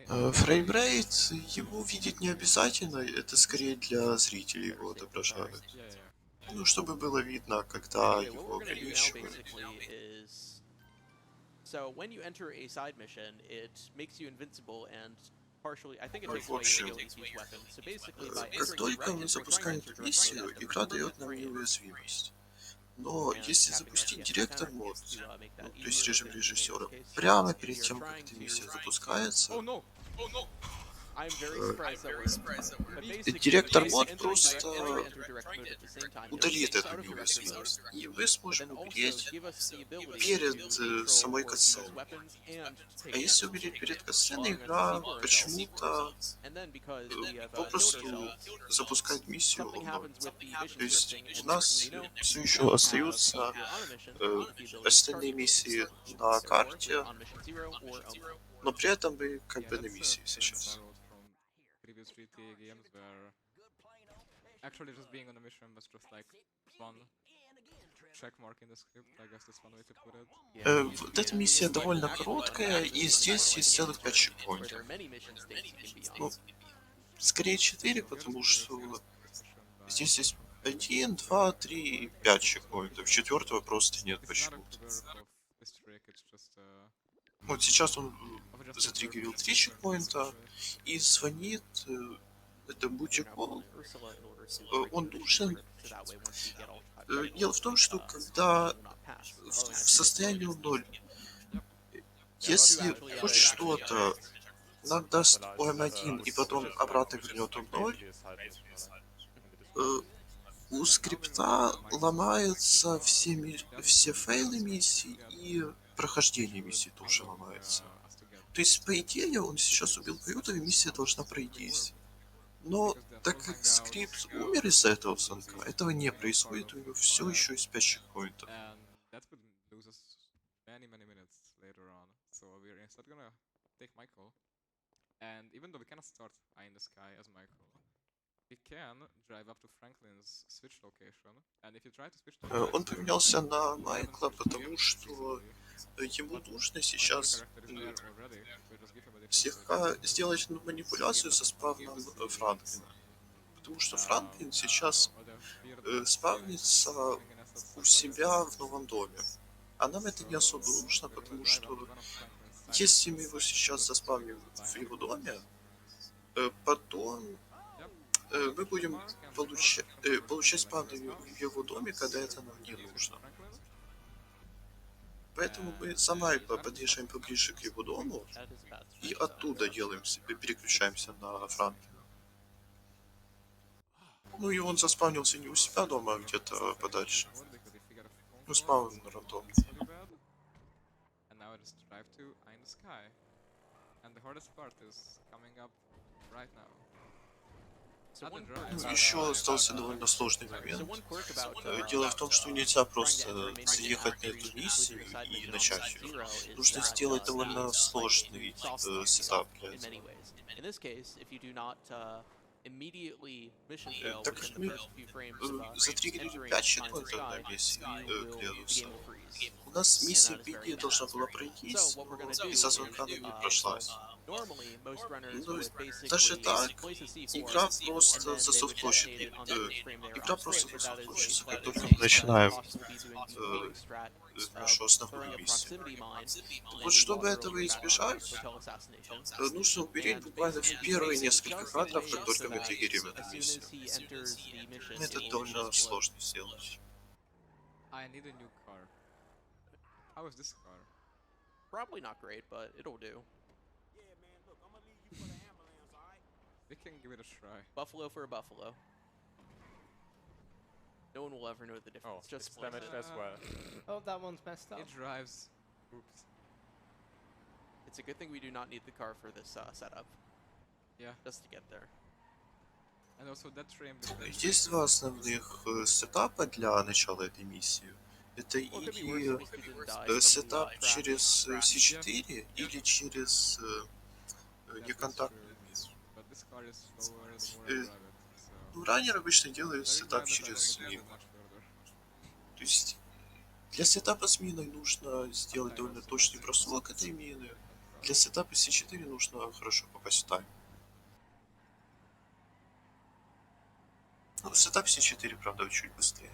Фреймрейт ему видеть не обязательно, это скорее для зрителей его отображают. Ну, чтобы было видно, когда его ограничивают. So when you enter a side mission, it makes you invincible and partially, I think it takes away your ability to use weapons. So basically, by как только мы запускаем эту миссию, игра дает нам неуязвимость. Но если запустить директор мод, то есть режим режиссера, прямо перед тем, как эта миссия запускается, директор мод просто удалит эту неуязвимость, и мы сможем умереть перед самой катсценой. А если умереть перед катсценой, игра почему-то попросту запускает миссию онлайн. То есть у нас все еще остаются остальные миссии на карте, но при этом мы как бы на миссии сейчас. Previous GTA games where actually just being on a mission was just like fun check mark in the script, I guess that's one way to put it. Вот эта миссия довольно короткая, и здесь есть целых 5 чекпоинтов. Ну, скорее 4, потому что здесь есть 1, 2, 3, 5 чекпоинтов. 4-го просто нет почему-то. Вот сейчас он затриггерил 3 чекпоинта и звонит, это Бутикол. Он нужен. Дело в том, что когда в состоянии 0, если хоть что-то нам даст ОМ1 и потом обратно вернет ОМ0, у скрипта ломаются все фейлы миссии и прохождение миссии тоже ломается. То есть, по идее, он сейчас убил Пьютова, и миссия должна пройти. Но так как скрипт умер из-за этого звонка, этого не происходит, у него все еще есть 5 чекпоинтов. Он поменялся на Майкла, потому что ему нужно сейчас слегка сделать манипуляцию со спавном Франклина. Потому что Франклин сейчас спавнится у себя в новом доме. А нам это не особо нужно, потому что если мы его сейчас заспавним в его доме, потом мы будем получать спавны в его доме, когда это нам не нужно. Поэтому мы за Майкла подъезжаем поближе к его дому и оттуда переключаемся на Франклина. Ну и он заспавнился не у себя дома, а где-то подальше. Ну, спаун рандом. Ну, еще остался довольно сложный момент. Дело в том, что нельзя просто заехать на эту миссию и начать ее. Нужно сделать довольно сложный сетап для этого. Так как мы затриггерили 5 чекпоинтов на миссии Кледуса, у нас миссия BD должна была пройтись, но из-за звонка она не прошлась. Ну, даже так, игра просто за софт-площадь, игра просто за софт-площадь, как только мы начинаем нашу основную миссию. Вот чтобы этого избежать, нужно умереть буквально в первые несколько кадров, как только мы триггерим эту миссию. Это довольно сложно сделать. I need a new car. How is this car? Probably not great, but it'll do. We can give it a try. Buffalo for a buffalo. No one will ever know the difference. Oh, just damaged as well. Oh, that one's messed up. It drives. Oops. It's a good thing we do not need the car for this setup. Yeah. Just to get there. And also that train. Есть два основных сетапа для начала этой миссии. Это или сетап через C4, или через неконтактную мину. Ну, раннер обычно делает сетап через мину. То есть для сетапа с миной нужно сделать довольно точный просвок этой мины. Для сетапа C4 нужно хорошо попасть в тайм. Ну, сетап C4, правда, чуть быстрее.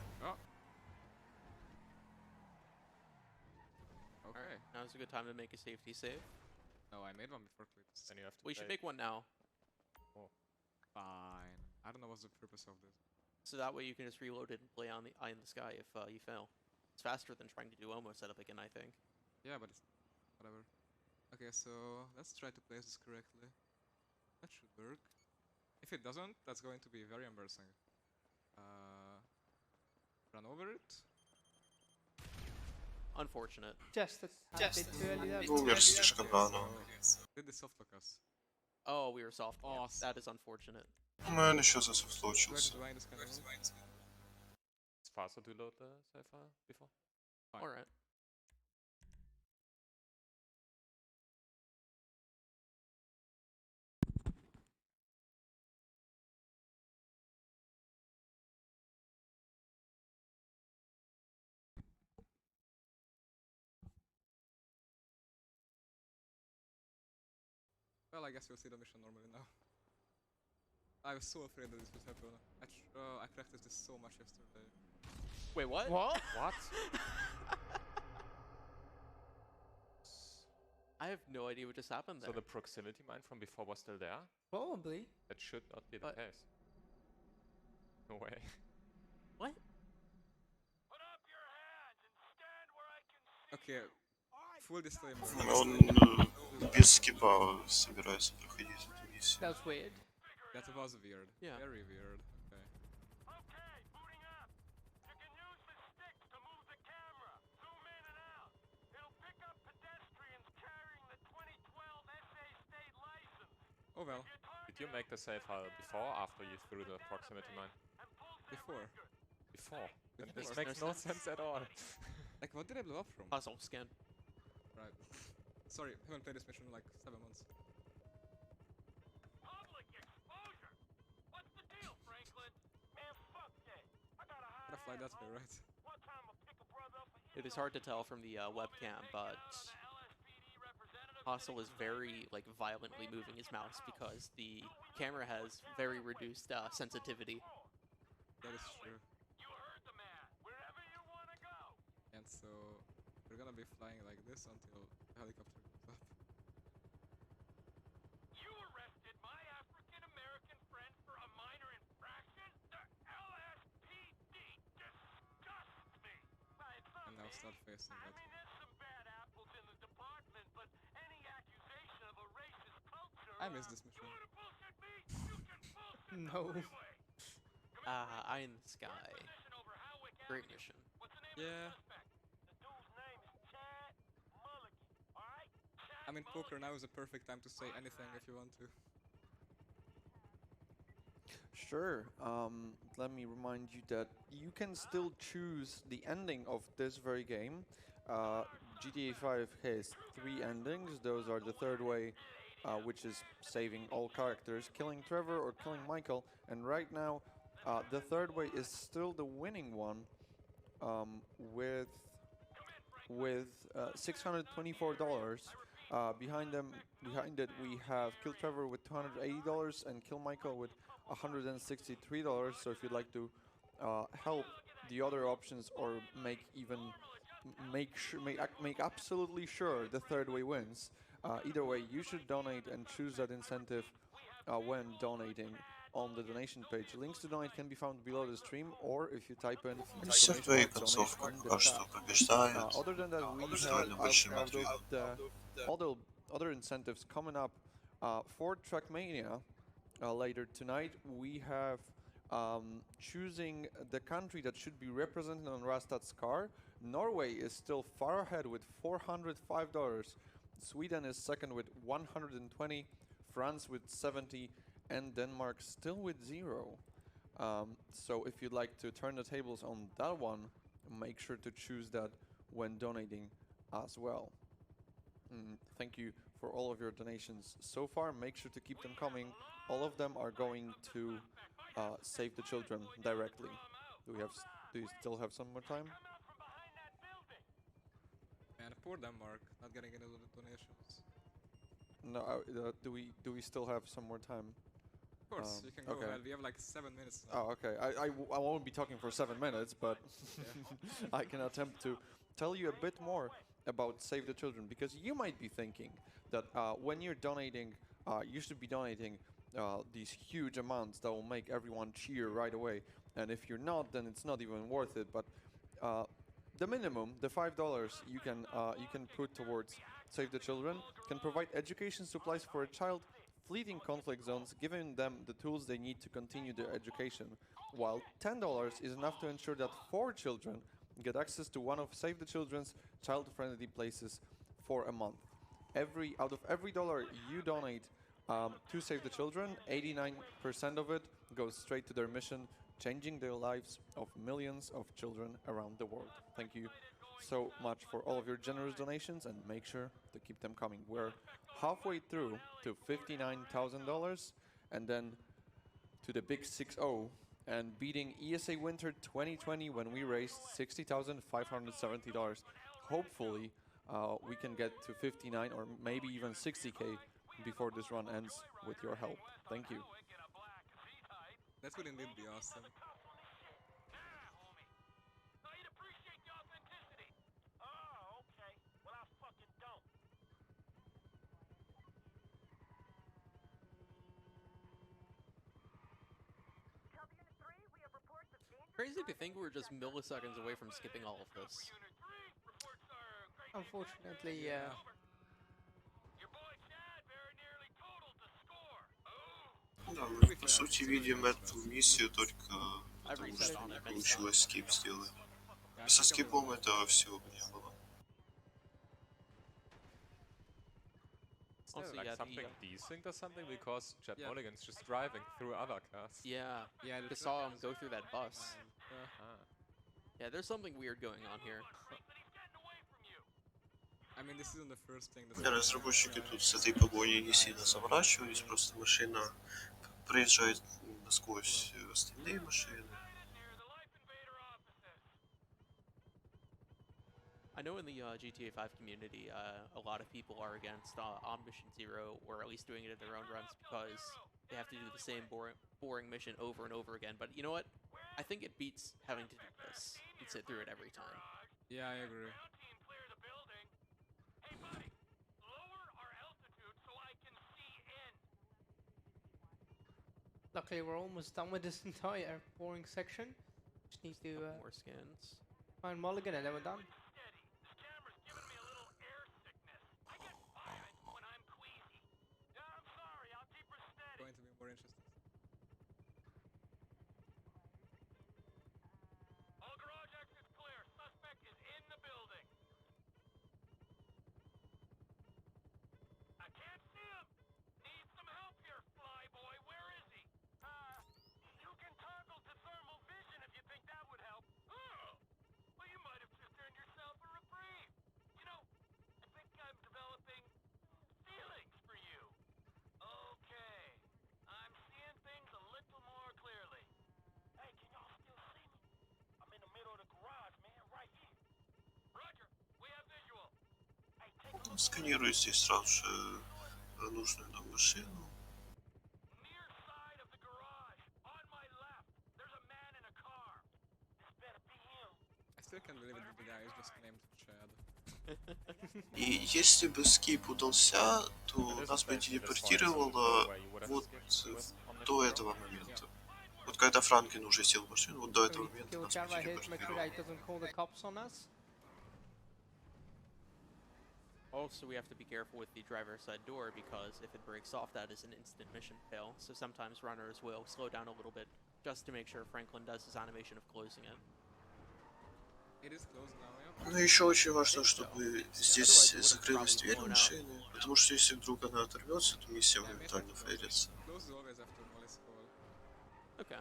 Okay. Now's a good time to make a safety save. No, I made one before clips. Then you have to We should make one now. Oh. Fine. I don't know what's the purpose of this. So that way you can just reload it and play on the eye in the sky if you fail. It's faster than trying to do Omo setup again, I think. Yeah, but it's whatever. Okay, so let's try to place this correctly. That should work. If it doesn't, that's going to be very embarrassing. Run over it. Unfortunate. Just a bit too early. Умер слишком рано. Did the soft lock us? Oh, we were soft. Oh, that is unfortunate. Он еще засофтлочился. It's faster to load the save file before. Alright. Well, I guess we'll see the mission normally now. I was so afraid that this would happen. I practiced this so much yesterday. Wait, what? What? What? I have no idea what just happened there. So the proximity mine from before was still there? Probably. That should not be the case. No way. What? Okay, full disclaimer. Он без скипа собирается проходить эту миссию. That's weird. That was weird. Yeah. Very weird. Okay. Oh well. Did you make the save file before or after you threw the proximity mine? Before. Before? Before. This makes no sense at all. Like, what did I blow up from? Puzzle scan. Right. Sorry, haven't played this mission in like 7 months. Gotta fly that way, right? It is hard to tell from the webcam, but Hostile is very violently moving his mouse because the camera has very reduced sensitivity. That is true. And so we're gonna be flying like this until the helicopter goes up. You arrested my African American friend for a minor infraction? The LSPD disgusts me. And now start facing that. There's some bad apples in the department, but any accusation of a racist culture. I miss this mission. No. Eye in the Sky. Great mission. Yeah. I mean, poker now is a perfect time to say anything if you want to. Sure. Let me remind you that you can still choose the ending of this very game. GTA 5 has 3 endings. Those are the third way, which is saving all characters, killing Trevor or killing Michael. And right now, the third way is still the winning one, with $624. Behind it, we have Kill Trevor with $280 and Kill Michael with $163. So if you'd like to help the other options or make absolutely sure the third way wins, either way, you should donate and choose that incentive when donating on the donation page. Links to donate can be found below the stream, or if you type in Десятую и концовку пока что побеждает. other than that, we С have довольно большим отрывом. other incentives coming up for Trackmania later tonight. We have choosing the country that should be represented on Rastat's car. Norway is still far ahead with $405. Sweden is second with 120, France with 70, and Denmark still with 0. So if you'd like to turn the tables on that one, make sure to choose that when donating as well. Thank you for all of your donations so far. Make sure to keep them coming. All of them are going to Save the Children directly. Do you still have some more time? And poor Denmark, not getting any donations. No, do we still have some more time? Of course, you can go ahead. We have like 7 minutes now. Oh, okay. I won't be talking for 7 minutes, but I can attempt to tell you a bit more about Save the Children, because you might be thinking that when you're donating, you should be donating these huge amounts that will make everyone cheer right away. And if you're not, then it's not even worth it. But the minimum, the $5 you can put towards Save the Children, can provide education supplies for a child fleeing conflict zones, giving them the tools they need to continue their education, while $10 is enough to ensure that 4 children get access to one of Save the Children's child-friendly places for a month. Out of every dollar you donate to Save the Children, 89% of it goes straight to their mission, changing the lives of millions of children around the world. Thank you so much for all of your generous donations, and make sure to keep them coming. We're halfway through to $59,000, and then to the big 6-0, and beating ESA Winter 2020 when we raised $60,570. Hopefully, we can get to 59 or maybe even 60K before this run ends with your help. Thank you. That would indeed be awesome. Crazy to think we're just milliseconds away from skipping all of this. Unfortunately, yeah. Да, мы по сути видим эту миссию, только потому что не получилось скип сделать. Со скипом этого всего не было. Also, like something desync or something, because Jet Mulligan's just driving through other cars. Yeah, I saw him go through that bus. Yeah, there's something weird going on here. I mean, this isn't the first thing. Разработчики тут с этой погоней не сильно заморачивались, просто машина проезжает насквозь остальные машины. I know in the GTA 5 community, a lot of people are against On Mission Zero, or at least doing it in their own runs, because they have to do the same boring mission over and over again. But you know what? I think it beats having to do this and sit through it every time. Yeah, I agree. Luckily, we're almost done with this entire boring section. Just need to more skins. Find Mulligan, and then we're done. Going to be more interesting. All garage exits clear. Suspect is in the building. I can't see him. Need some help here, flyboy. Where is he? сканирует здесь сразу же нужную нам машину. I still can't believe that the guy is just named Chad. И если бы скип удался, то нас бы телепортировало вот до этого момента. Вот когда Франклин уже сел в машину, вот до этого момента нас бы телепортировало. Also, we have to be careful with the driver's side door because if it breaks off, that is an instant mission fail. So sometimes runners will slow down a little bit just to make sure Franklin does his animation of closing it. It is closed now, yeah. Ну еще очень важно, чтобы здесь закрылась дверь машины, потому что если вдруг она оторвется, то миссия моментально фейлится. Okay.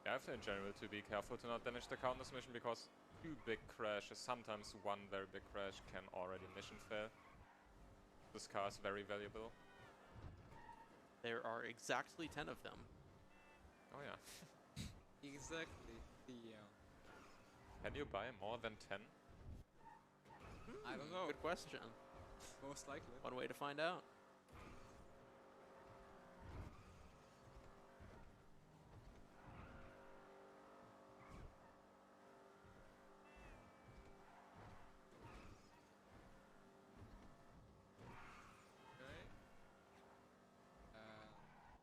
Yeah, I have to in general to be careful to not damage the car on this mission because 2 big crashes, sometimes 1 very big crash can already mission fail. This car is very valuable. There are exactly 10 of them. Oh yeah. Exactly. Yeah. Can you buy more than 10? I don't know. Good question. Most likely. One way to find out.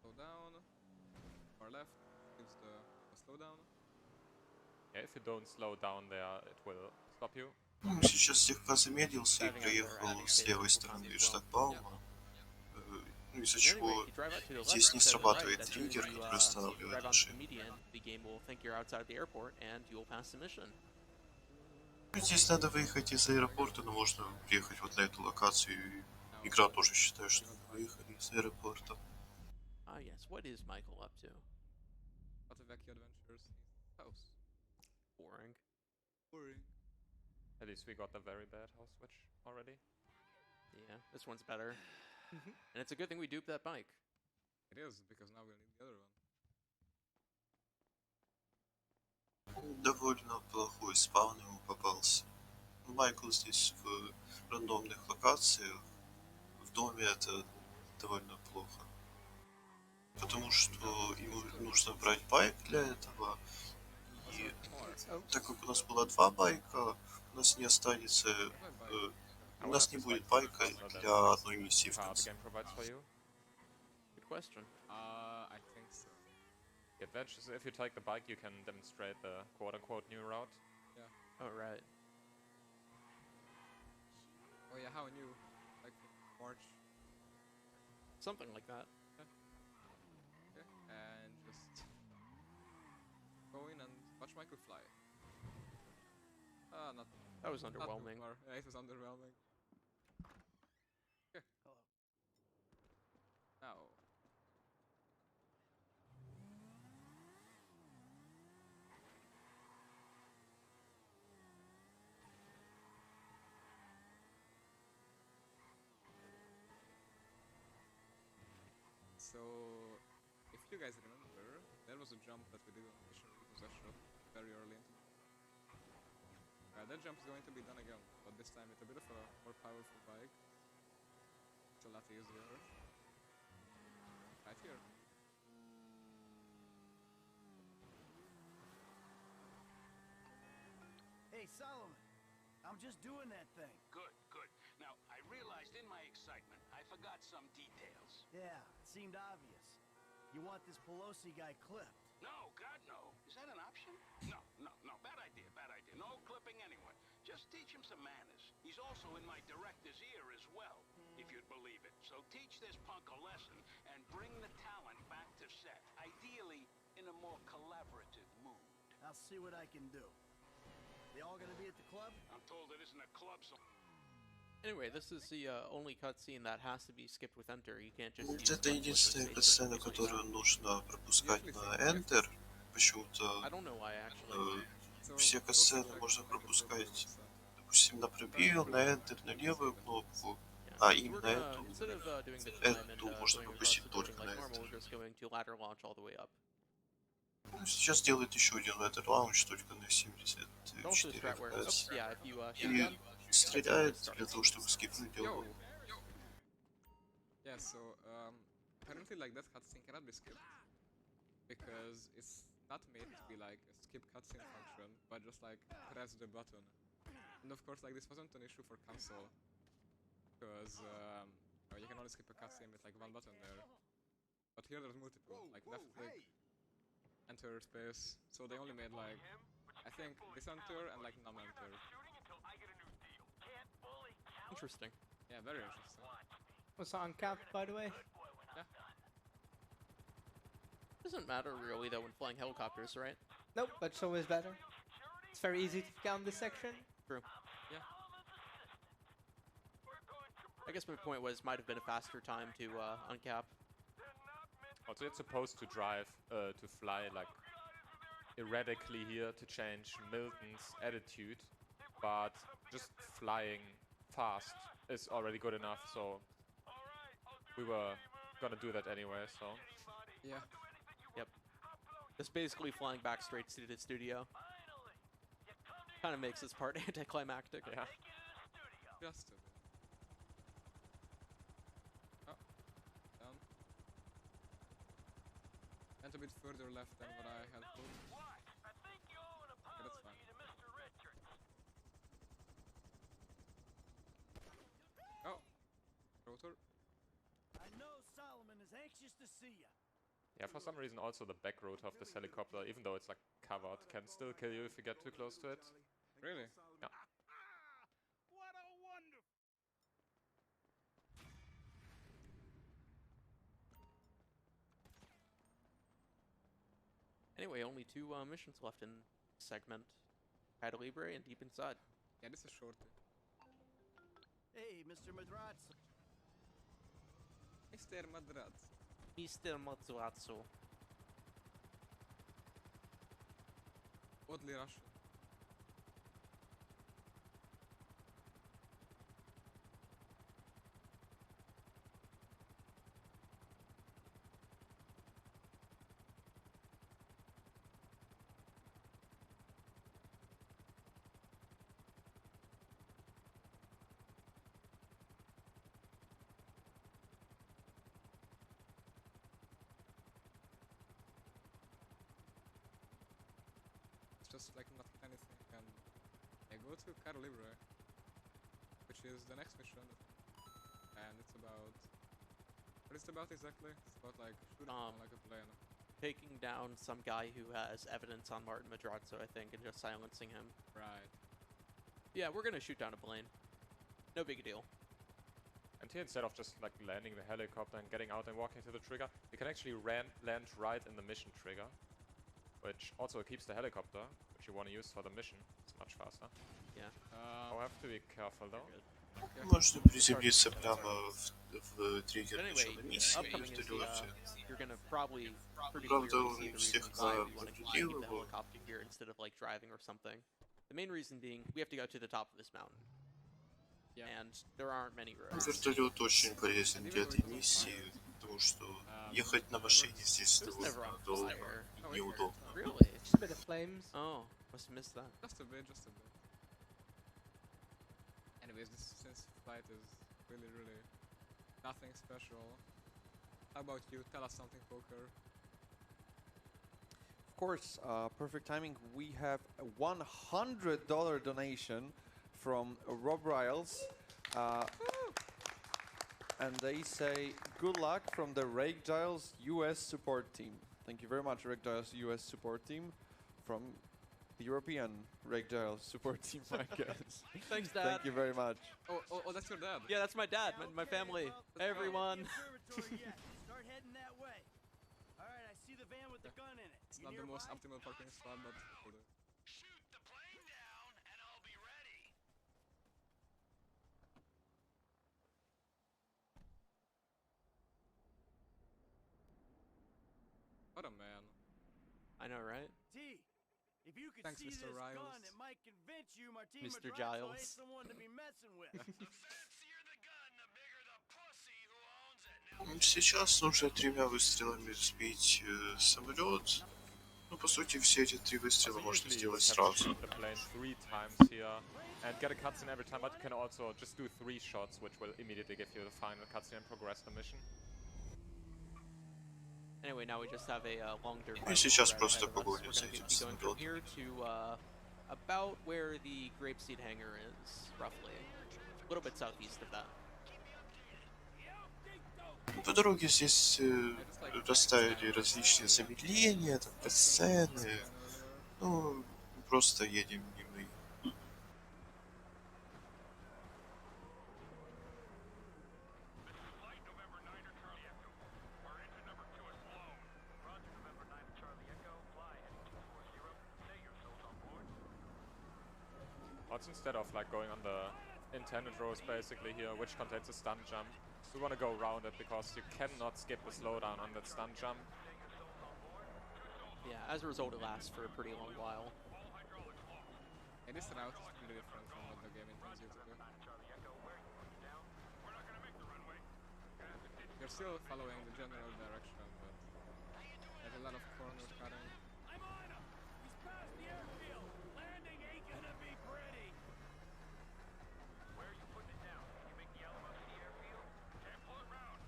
Slow down. Or left gives the slow down. Yeah, if you don't slow down there, it will stop you. Ну, сейчас слегка замедлился и проехал с левой стороны шлагбаума, ну, из-за чего здесь не срабатывает триггер, который останавливает машину. Здесь надо выехать из аэропорта, но можно приехать вот на эту локацию, и игра тоже считает, что вы выехали из аэропорта. Ah, yes. What is Michael up to? Wacky Adventures. House. Boring. Boring. At least we got a very bad house switch already. Yeah, this one's better. And it's a good thing we duped that bike. It is, because now we'll need the other one. Довольно плохой спаун ему попался. Майкл здесь в рандомных локациях. В доме это довольно плохо. Потому что ему нужно брать байк для этого. И так как у нас было 2 байка, у нас не останется... у нас не будет байка для одной миссии в конце. Good question. I think so. The advantage is if you take the bike, you can demonstrate the quote-unquote new route. Yeah. Oh, right. Oh yeah, how new? Like March? Something like that. Okay. And just go in and watch Michael fly. Not. That was underwhelming. Yeah, it was underwhelming. Okay. Hello. Now. So, if you guys remember, there was a jump that we did on Mission Repossession very early into that jump is going to be done again, but this time with a bit of a more powerful bike. It's a lot easier. Right here. Hey, Solomon. I'm just doing that thing. Good, good. Now, I realized in my excitement, I forgot some details. Yeah, it seemed obvious. You want this Pelosi guy clipped. No, God, no. Is that an option? No. Bad idea, bad idea. No clipping anyone. Just teach him some manners. He's also in my director's ear as well, if you'd believe it. So teach this punk a lesson and bring the talent back to set. Ideally, in a more collaborative mood. I'll see what I can do. They all gonna be at the club? I'm told it isn't a club, so... Anyway, this is the only cutscene that has to be skipped with Enter. You can't just use Это единственная катсцена, которую нужно пропускать на Enter. Почему-то все катсцены можно пропускать, допустим, на пробел, на Enter, на левую кнопку, а именно эту можно пропустить только на Enter. Ну, сейчас делает еще один Ladder Launch только на 74 FPS. И стреляет для того, чтобы скипнуть его. Yeah, so apparently like that cutscene cannot be skipped because it's not made to be like a skip cutscene function, but just like press the button. And of course, like this wasn't an issue for console because you can only skip a cutscene with like one button there. But here there's multiple, like left click, enter space. So they only made like I think this enter and like non-enter. Interesting. Yeah, very interesting. Was on cap, by the way? Yeah. Doesn't matter really though when flying helicopters, right? Nope, but it's always better. It's very easy to count this section. True. Yeah. I guess my point was might have been a faster time to uncap. Also, it's supposed to drive, to fly like erratically here to change Milton's attitude, but just flying fast is already good enough, so we were gonna do that anyway, so. Yeah. Yep. Just basically flying back straight to the studio. Kind of makes this part anticlimactic. Yeah. Just a bit. Oh, down. And a bit further left than what I had hoped. Okay, that's fine. Oh, rotor. I know Solomon is anxious to see you. Yeah, for some reason also the back rotor of this helicopter, even though it's like covered, can still kill you if you get too close to it. Really? Yeah. What a wonderful. Anyway, only 2 missions left in segment. Catta Libre and Deep Inside. Yeah, this is short. Hey, Mr. Madraz. Mr. Madraz. Mr. Mazzurazzo. Oddly Russian. Just like not anything, and I go to Catta Libre, which is the next mission, and it's about what is it about exactly? It's about like shooting down like a plane. Taking down some guy who has evidence on Martin Madrazzo, I think, and just silencing him. Right. Yeah, we're gonna shoot down a plane. No big deal. And here, instead of just like landing the helicopter and getting out and walking to the trigger, you can actually land right in the mission trigger, which also keeps the helicopter, which you want to use for the mission. It's much faster. Yeah. I'll have to be careful though. Можно приземлиться прямо в триггер начала миссии и вдолевать. Правда, он не всех повредил его. Instead of like driving or something. The main reason being we have to go to the top of this mountain. And there aren't many roads. Вертолет очень полезен для этой миссии, потому что ехать на машине здесь довольно долго и неудобно. Really? Just a bit of flames. Oh, must have missed that. Just a bit, just a bit. Anyways, since flight is really nothing special. How about you? Tell us something, Poker. Of course, perfect timing. We have a $100 donation from Rob Riles. And they say, good luck from the Rake Giles US support team. Thank you very much, Rake Giles US support team, from the European Rake Giles support team, I guess. Thanks, Dad. Thank you very much. Oh, that's your dad. Yeah, that's my dad, my family, everyone. Start heading that way. All right, I see the van with the gun in it. It's not the most optimal parking spot, but Shoot the plane down, and I'll be ready. what a man. I know, right? T, if you could Thanks, see Mr. this Riles. gun, it might convince you Martin Mr. Madrazzo Giles. ain't someone to be messing with. Сейчас нужно 3 выстрелами сбить самолет. Ну, по сути, все эти 3 выстрела можно Usually you сделать have to сразу. shoot the plane 3 times here and get a cutscene every time, but you can also just do 3 shots, which will immediately give you the final cutscene and progress the mission. Anyway, now we just have a long dirt И road сейчас ahead просто of us. погоню We're за going to этим be going from самолетом. here to about where the grapeseed hangar is, roughly. A little bit southeast of that. По дороге здесь расставили различные замедления, там, катсцены. Ну, просто едем мимо их. But instead of like going on the intended roads basically here, which contains a stun jump, we want to go around it because you cannot skip the slowdown on that stun jump. Yeah, as a result, it lasts for a pretty long while. And this route is pretty different from what the game intends you to do. You're still following the general direction, but there's a lot of corner cutting. I'm on him! He's past the airfield! Landing ain't gonna be pretty! Where are you putting it down? Can you make the Alamo City airfield? Can't pull it round.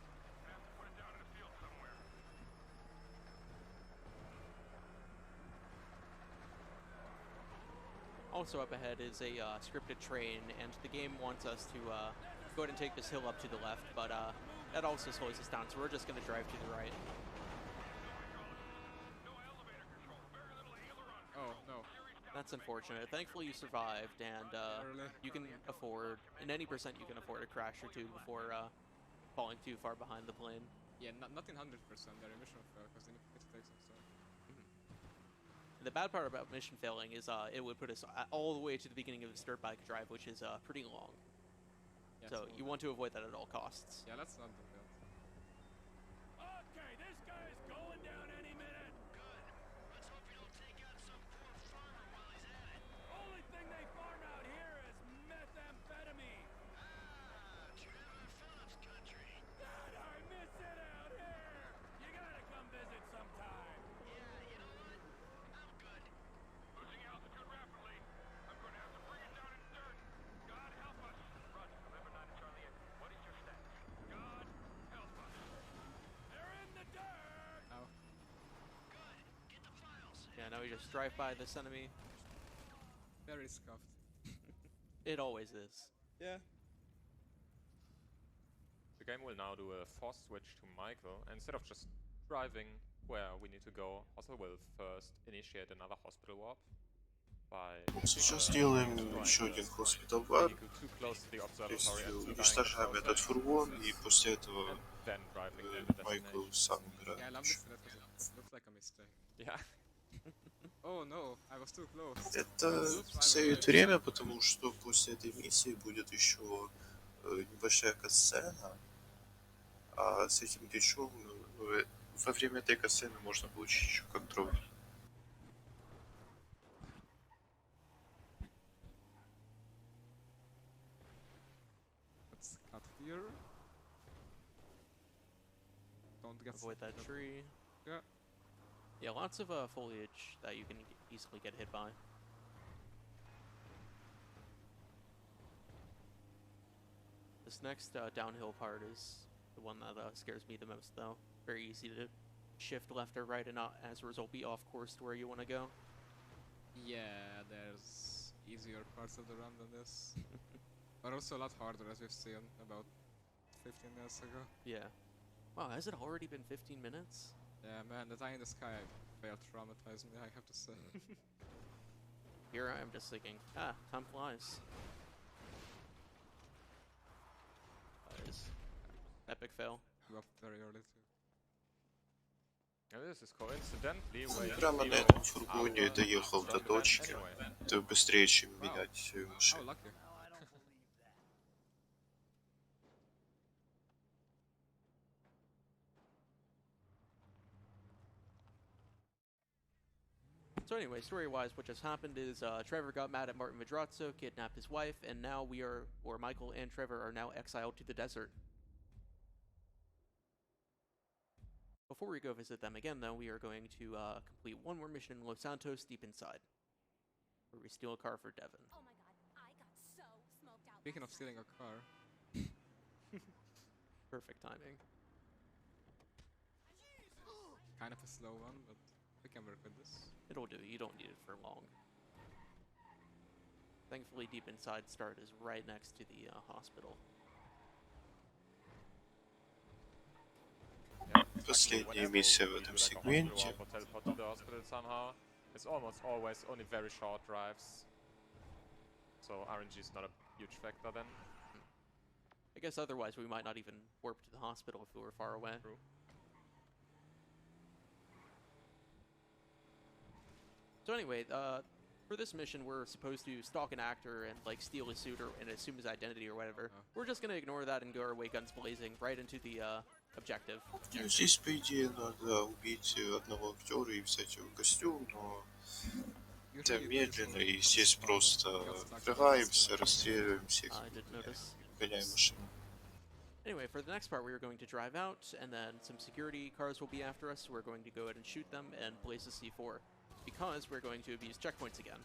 Gonna have to put it down in a field somewhere. Also up ahead is a scripted train, and the game wants us to go ahead and take this hill up to the left, but that also slows us down, so we're just going to drive to the right. Oh, no. That's unfortunate. Thankfully you survived, and you can afford, in any percent you can afford a crash or two before falling too far behind the plane. Yeah, not in 100%, their mission fail, because then it takes some time. The bad part about mission failing is it would put us all the way to the beginning of this dirt bike drive, which is pretty long. Yeah, So you want to avoid that at all costs. Yeah, let's not do that. Okay, this guy's going down any minute! Good. Let's hope you don't take out some poor farmer while he's at it. Only thing they farm out here is methamphetamine! Ah, Trevor Phillips country. God, I miss it out here! You gotta come visit sometime! Yeah, you know what? I'm good. Losing altitude rapidly. I'm gonna have to bring it down in dirt. God help us! Roger, November 9 to Charlie Echo. What is your status? God help us. They're in the dirt! Ow. Good. Get the files. Yeah, now we just drive by this enemy. Very scuffed. It always is. Yeah. The game will now do a force switch to Michael. Instead of just driving where we need to go, also will first initiate another hospital warp by Сейчас сделаем еще один hospital warp. То есть уничтожаем этот фургон, и после этого Майкл сам убирает. Yeah, I love this that because it looks like a mistake. Yeah. Oh no, I was too close. Это сейвит время, потому что после этой миссии будет еще небольшая катсцена, а с этим бичом во время этой катсцены можно получить еще контроль. Let's cut here. Don't get Avoid that tree. Yeah. Yeah, lots of foliage that you can easily get hit by. This next downhill part is the one that scares me the most, though. Very easy to shift left or right and not, as a result, be off course to where you want to go. Yeah, there's easier parts of the run than this. But also a lot harder, as we've seen about 15 minutes ago. Yeah. Wow, has it already been 15 minutes? Yeah, man, the Eye in the Sky failed traumatized me, I have to say. Here I am just thinking, time flies. That is epic fail. Grew up very early too. And this is coincidentally where Прямо на этом фургоне доехал до точки. Это быстрее, чем менять машину. Oh, lucky. So anyway, story-wise, what just happened is Trevor got mad at Martin Madrazzo, kidnapped his wife, and now Michael and Trevor are now exiled to the desert. Before we go visit them again, though, we are going to complete one more mission in Los Santos, deep inside, where we steal a car for Devin. Oh my god, I got so smoked out. Speaking of stealing a car. Perfect timing. Kind of a slow one, but we can work with this. It'll do. You don't need it for long. Thankfully, deep inside start is right next to the hospital. Последняя миссия в этом сегменте. Teleport to the hospital somehow. It's almost always only very short drives. So RNG is not a huge factor then. I guess otherwise we might not even warp to the hospital if we were far away. True. So anyway, for this mission, we're supposed to stalk an actor and like steal his suit and assume his identity or whatever. We're just gonna ignore that and go our way guns blazing right into the objective. Ну, здесь, по идее, надо убить одного актера и взять его костюм, но это медленно, и здесь просто врываемся, расстреливаем всех, гоняем машину. Anyway, for the next part, we are going to drive out, and then some security cars will be after us. So we're going to go ahead and shoot them and blaze the C4. Because we're going to abuse checkpoints again.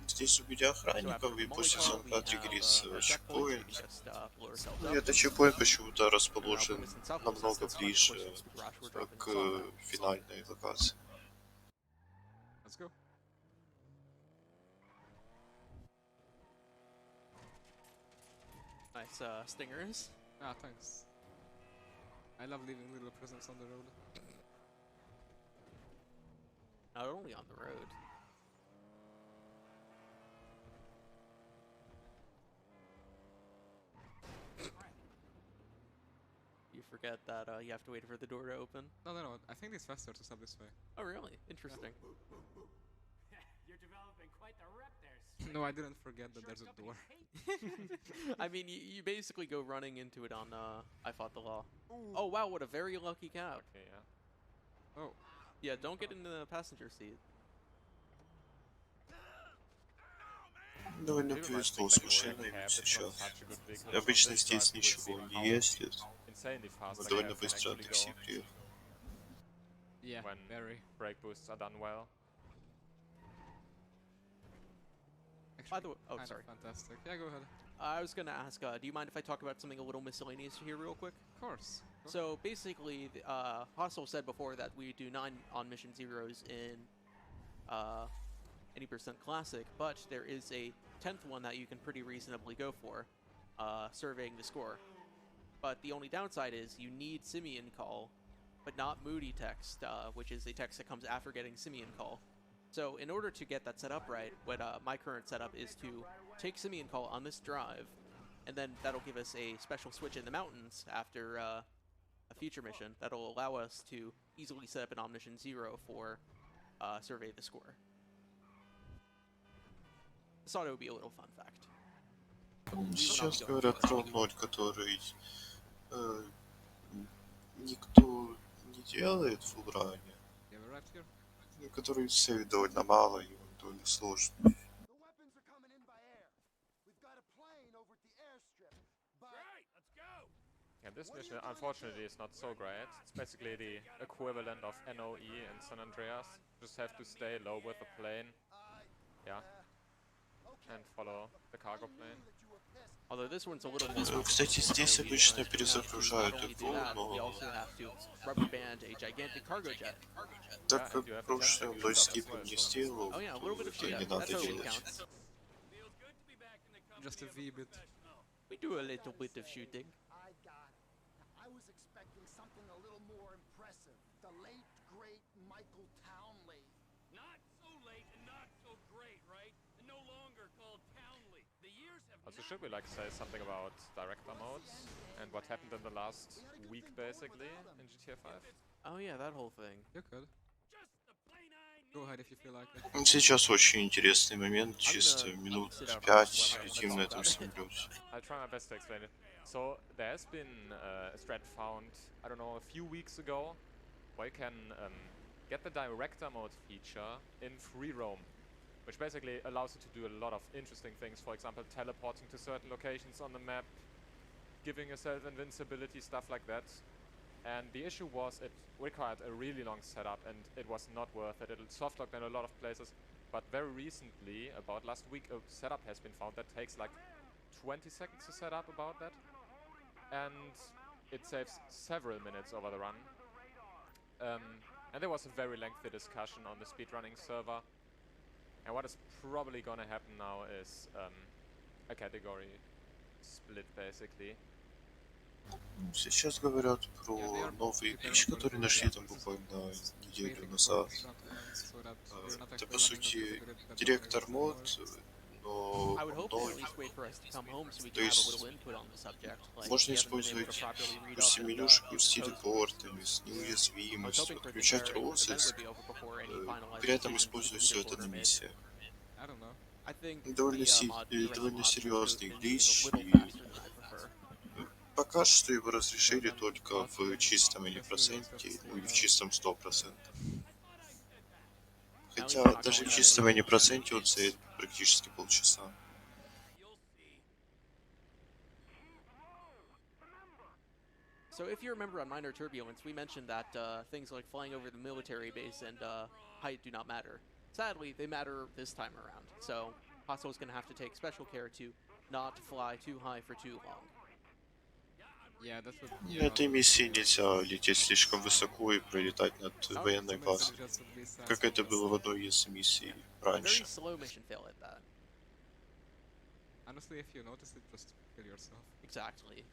Здесь убить охранников и после звонка триггерится чекпоинт. И этот чекпоинт почему-то расположен намного ближе к финальной локации. Let's go. Nice stingers. Ah, thanks. I love leaving little presents on the road. Not only on the road. You forget that you have to wait for the door to open? No. I think it's faster to stop this way. Oh, really? Interesting. You're developing quite the rep there. No, I didn't forget that there's a door. I mean, you basically go running into it on I Fought the Law. Oh, wow, what a very lucky cab. Okay, yeah. Oh. Yeah, don't get into the passenger seat. Довольно повезло с машинами сейчас. Обычно здесь ничего не ездит. Мы довольно быстро от такси приехали. Yeah, when very. brake boosts are done well. By the way, oh, sorry. Fantastic. Yeah, go ahead. I was going to ask, do you mind if I talk about something a little miscellaneous here real quick? Of course. So basically, Hostel said before that we do 9 on mission zeros in any % classic, but there is a 10th one that you can pretty reasonably go for, surveying the score. But the only downside is you need Simian call, but not Moody text, which is a text that comes after getting Simian call. So in order to get that set up right, what my current setup is to take Simian call on this drive, and then that'll give us a special switch in the mountains after a future mission that'll allow us to easily set up an Omniscient 0 for survey the score. Just thought it would be a little fun fact. Сейчас говорят про ноль, который никто не делает в фулране, который сейвит довольно мало и он довольно сложный. Yeah, this mission unfortunately is not so great. It's basically the equivalent of NOE in San Andreas. Just have to stay low with the plane. Yeah. And follow the cargo plane. Although this one's a little more... Кстати, здесь обычно перезагружают его, но... Так как в прошлом лойскипом не сделал, то это не надо делать. Just a wee bit. We do a little bit of shooting. I was expecting something a little more impressive. The late, great Michael Townley. Not so late and not so great, right? And no longer called Townley. The years have Also, should we like say something about director modes and what happened in the last week basically in GTA 5? Oh yeah, that whole thing. You could. Go ahead if you feel like it. Сейчас очень интересный момент, чисто минут 5 летим на этом самолете. I'll try my best to explain it. So there has been a thread found, I don't know, a few weeks ago, where you can get the director mode feature in free roam, which basically allows you to do a lot of interesting things. For example, teleporting to certain locations on the map, giving yourself invincibility, stuff like that. And the issue was it required a really long setup, and it was not worth it. It softlocked in a lot of places, but very recently, about last week, a setup has been found that takes like 20 seconds to set up about that, and it saves several minutes over the run. And there was a very lengthy discussion on the speedrunning server, and what is probably gonna happen now is a category split, basically. Сейчас говорят про новый глич, который нашли там буквально неделю назад. Это, по сути, директор мод, но он ноль. То есть можно использовать курсы менюшек с телепортами, с неуязвимостью, отключать розыск, при этом использовать все это на миссиях. Довольно серьезный глич, и пока что его разрешили только в чистом или проценте, ну или в чистом 100%. Хотя даже в чистом или проценте он стоит практически полчаса. So if you remember on Minor Turbulence, we mentioned that things like flying over the military base and height do not matter. Sadly, they matter this time around. So Hostile is going to have to take special care to not fly too high for too long. В этой миссии нельзя лететь слишком высоко и пролетать над военной базой, как это было в одной из миссий раньше. Honestly, if you notice it, just kill yourself. Exactly.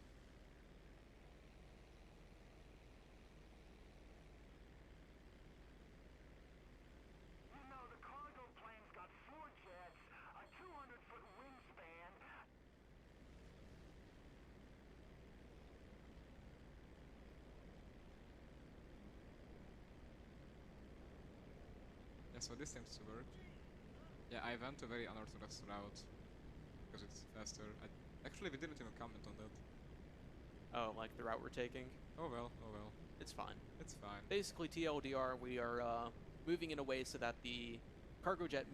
So this seems to work. Yeah, I went a very unorthodox route because it's faster. Actually, we didn't even comment on that. Oh, like the route we're taking? Oh well, oh well. It's fine. It's fine. Basically, TLDR, we are moving in a way so that the cargo jet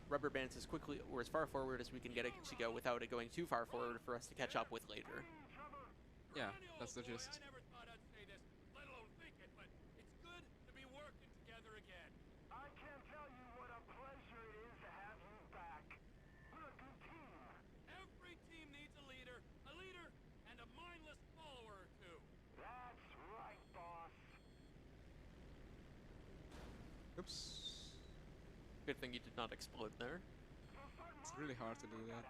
rubber bands as quickly or as far forward as we can get it to go without it going too far forward for us to catch up with later. Yeah, that's the gist. Oops. Good thing you did not explode there. It's really hard to do that.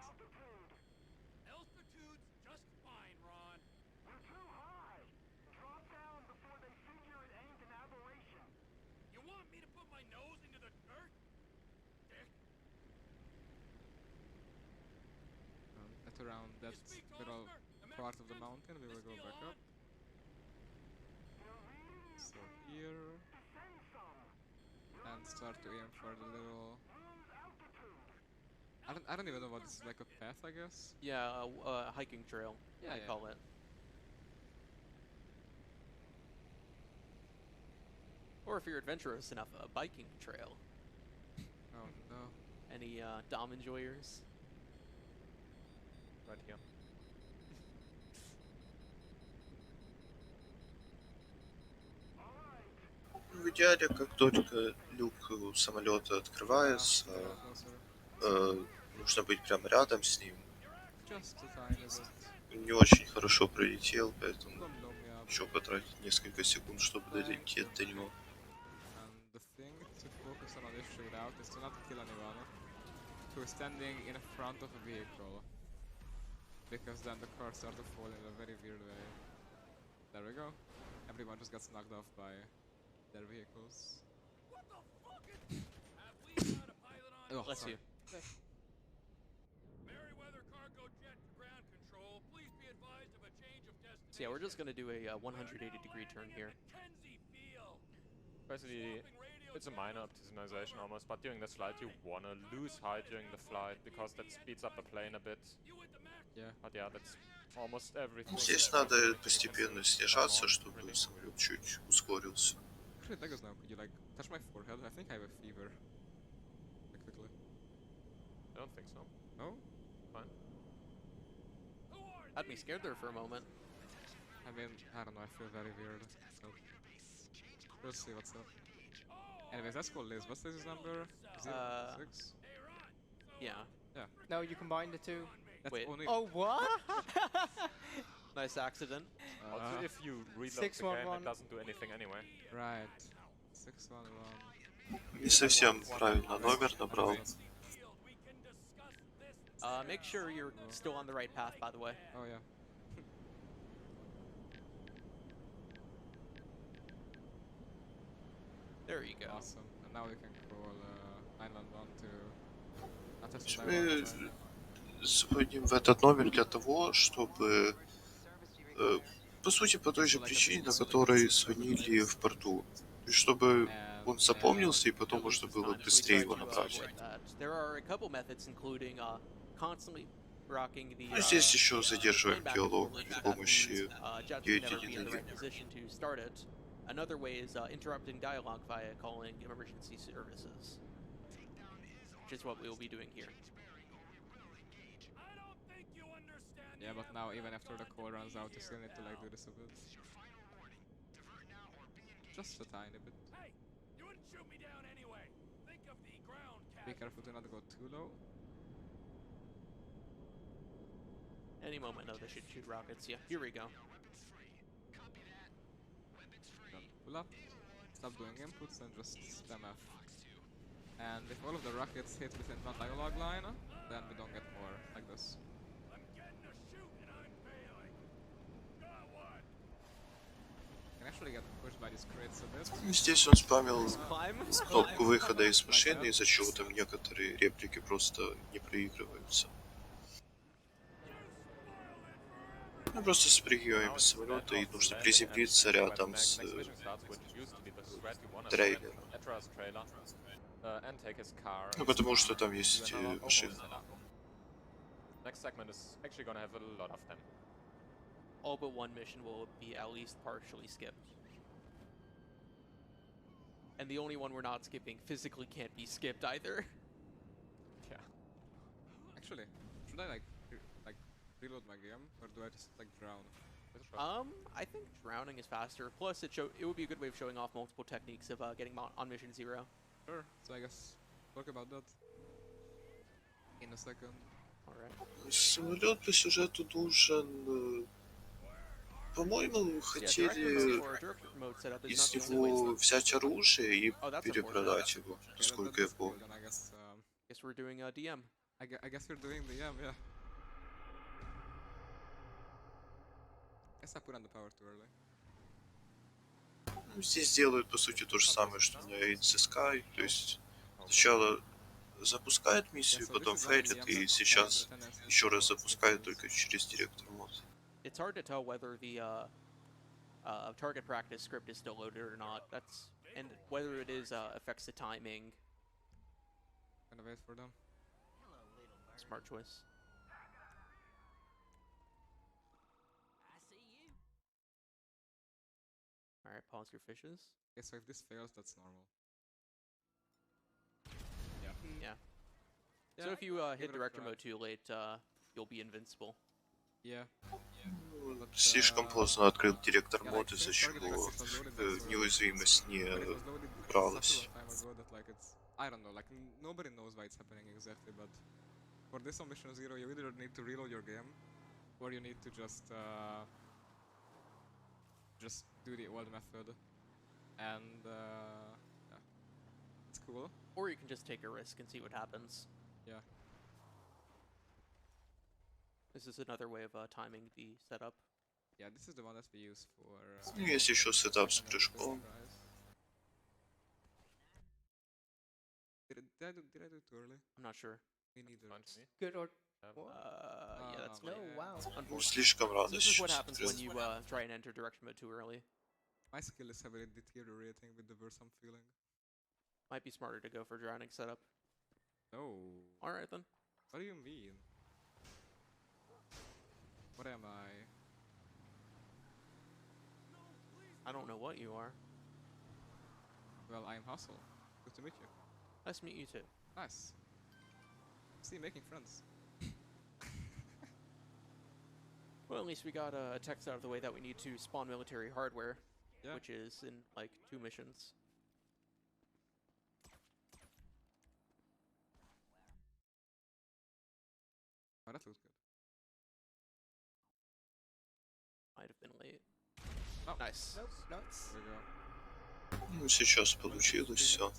Altitude's just fine, Ron. You're too high. Drop down before they figure it ain't an aberration. You want me to put my nose into the dirt? Dick. At around that little part of the mountain, we will go back up. So here. And start to aim for the little... I don't even know what this is, like a path, I guess? Yeah, a hiking trail, yeah, I call it. Or if you're adventurous enough, a biking trail. Oh no. Any Dom enjoyers? Right here. В идеале, как только люк самолета открывается, нужно быть прямо рядом с ним. Не очень хорошо пролетел, поэтому еще потратить несколько секунд, чтобы долететь до него. Standing in front of a vehicle, because then the car starts to fall in a very weird way. There we go. Everyone just gets knocked off by their vehicles. What the fuck is... Have we got a pilot on? Oh, bless you. Meriwether cargo jet to ground control. Please be advised of a change of destination. So yeah, we're just gonna do a 180-degree turn here. Basically, it's a minor optimization almost, but during the flight you wanna lose height during the flight because that speeds up the plane a bit. Yeah. But yeah, that's almost everything. Здесь надо постепенно снижаться, чтобы самолет чуть ускорился. Actually, that goes now. Could you like touch my forehead? I think I have a fever. Quickly. I don't think so. No? Fine. Who are Had me scared there for a moment. I mean, I don't know, I feel very weird. So we'll see what's up. Anyways, let's call Liz. What's Liz's number? 06? Yeah. Yeah. No, you combine the two. That's Wait. only Oh, what? Nice accident. Also, if you reload the 6-1-1. game, it doesn't do anything anyway. right. 611. Не совсем правильно номер набрал. Make sure you're still on the right path, by the way. Oh yeah. There you go. Awesome. And now we can call 911 to attest Мы звоним в этот номер для того, чтобы, по сути, по той же причине, на которой звонили в порту. И чтобы он запомнился, и потом можно было быстрее его набрать. Ну, здесь еще задерживаем диалог при помощи 911. Another way is interrupting dialogue via calling emergency services, which is what we will be doing here. Yeah, but now even after the call runs out, you still need to like do this a bit. Just a tiny bit. Hey, you wouldn't shoot me down anyway. Think of the ground Be careful to not go too low. Any moment now they should shoot rockets. Yeah, here we go. Pull up, stop doing inputs and just spam F. And if all of the rockets hit within one dialogue line, then we don't get more like this. Can actually get pushed by these crates a bit. Здесь он спамил кнопку выхода из машины, из-за чего там некоторые реплики просто не проигрываются. Мы просто спрыгиваем с самолета и нужно приземлиться рядом с трейлером. Ну, потому что там есть машина. Next segment is actually gonna have a lot of them. All but one mission will be at least partially skipped. And the only one we're not skipping physically can't be skipped either. Yeah. Actually, should I like reload my game, or do I just like drown? I think drowning is faster. Plus, it would be a good way of showing off multiple techniques of getting on mission 0. Sure. So I guess talk about that in a second. Alright. Самолет по сюжету нужен. По-моему, хотели из него взять оружие и перепродать его, насколько я помню. Guess we're doing DM. I guess we're doing DM, yeah. Guess I put on the power too early. Здесь делают, по сути, то же самое, что на Sky, то есть сначала запускают миссию, потом фейлят, и сейчас еще раз запускают только через директор мод. It's hard to tell whether the target practice script is still loaded or not. And whether it is affects the timing. Gonna wait for them. Smart choice. Alright, pause your fishes. Okay, so if this fails, that's normal. Yeah. So if you hit director mode too late, you'll be invincible. Yeah. Слишком поздно открыл директор мод, из-за чего неуязвимость не бралась. I don't know, like nobody knows why it's happening exactly, but for this on mission 0, you either need to reload your game, or you need to just do the old method, and yeah, it's cool. Or you can just take a risk and see what happens. Yeah. This is another way of timing the setup. Yeah, this is the one that we use for. Есть еще сетап с прыжком. Did I do it too early? I'm not sure. Me neither. Good or yeah, that's no, wow. Слишком рано. This is what happens when you try and enter direction mode too early. My skill is heavily deteriorating with the worse I'm feeling. Might be smarter to go for drowning setup. No. Alright then. What do you mean? What am I? I don't know what you are. Well, I am Hustle. Good to meet you. Nice to meet you too. Nice. See, making friends. Well, at least we got a text out of the way that we need to spawn military hardware, Yeah. which is in like 2 missions. Oh, that looks good. Might have been late. Oh. Nice. Nope, nuts. There we go. Ну, сейчас получилось все.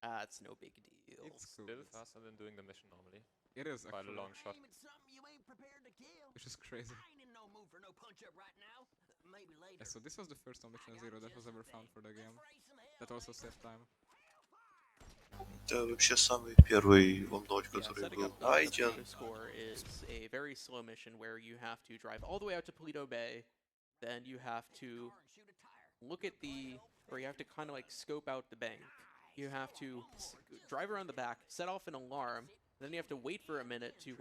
That's no big deal. It's cool. Still faster than doing the mission normally. It is by actually. a long shot. Aiming something you ain't prepared to kill. Which is crazy. I ain't in no mood for no punch up right now. Maybe later. Yeah, so this was the first Mission Zero that was ever found for the game. That also saved time. Это вообще самый первый онлайн, который Setting был up the найден. Toledo score is a very slow mission where you have to drive all the way out to Toledo Bay, then you have to look at the, or you have to kind of like scope out the bank. You have to drive around the back, set off an alarm, then you have to wait for a minute to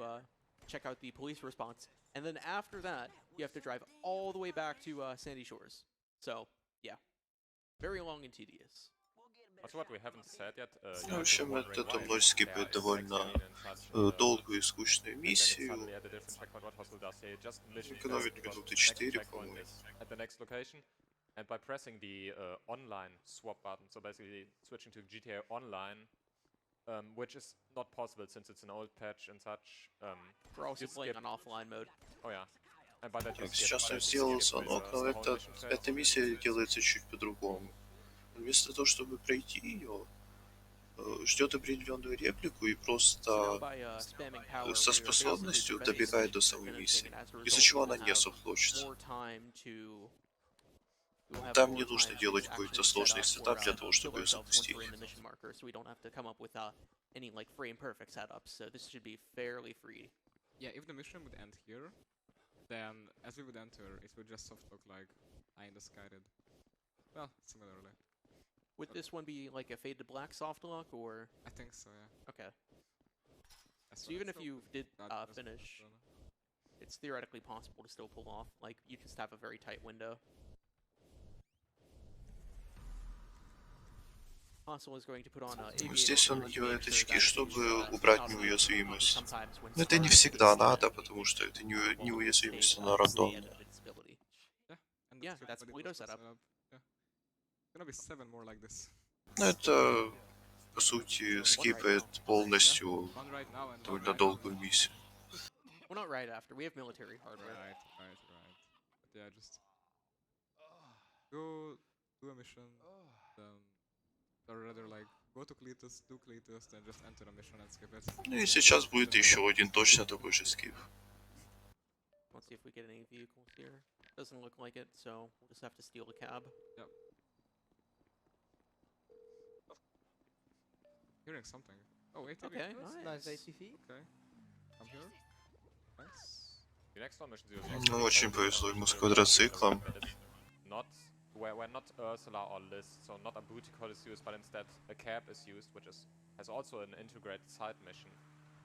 check out the police response, and then after that, you have to drive all the way back to Sandy Shores. So, yeah, very long and tedious. Also, what we haven't said yet, В общем, этот онлайн скипает довольно долгую и скучную миссию. Экономит минуты 4, по-моему. At the next location, and by pressing the online swap button, so basically switching to GTA Online, which is not possible since it's an old patch and such. We're also playing on offline mode. Oh yeah. And by that you Так, сейчас он сделал звонок, но эта миссия делается чуть по-другому. Вместо того, чтобы пройти ее, ждет определенную реплику и просто со способностью добегает до самой миссии, из-за чего она не софлочится. Там не нужно делать какой-то сложный сетап для того, чтобы ее запустить. Any like frame perfect setups, so this should be fairly free. Yeah, if the mission would end here, then as we would enter, it would just soft look like I indisguided. Well, similarly. Would this one be like a fade to black soft lock, or? I think so, yeah. Okay. So even if you did finish, it's theoretically possible to still pull off. Like, you just have a very tight window. Hostile is going to put on Здесь он надевает очки, чтобы убрать неуязвимость. Но это не всегда надо, потому что это неуязвимость, она рандомная. Yeah, that's Polito setup. Gonna be 7 more like this. Ну, это, по сути, скипает полностью довольно долгую миссию. Well, not right after. We have military hardware. Right. But yeah, just go do a mission, or rather, like, go to Cletus, do Cletus, then just enter a mission and skip it. Ну и сейчас будет еще один точно такой же скип. Let's see if we get any vehicles here. Doesn't look like it, so we'll just have to steal a cab. Yep. Hearing something. Oh, ATV. Okay, nice ATV. Okay. I'm here. Nice. The next one mission Ну, очень повезло ему с квадроциклом. Not where not Ursula or Liz, so not a booty call is used, but instead a cab is used, which has also an integrated side mission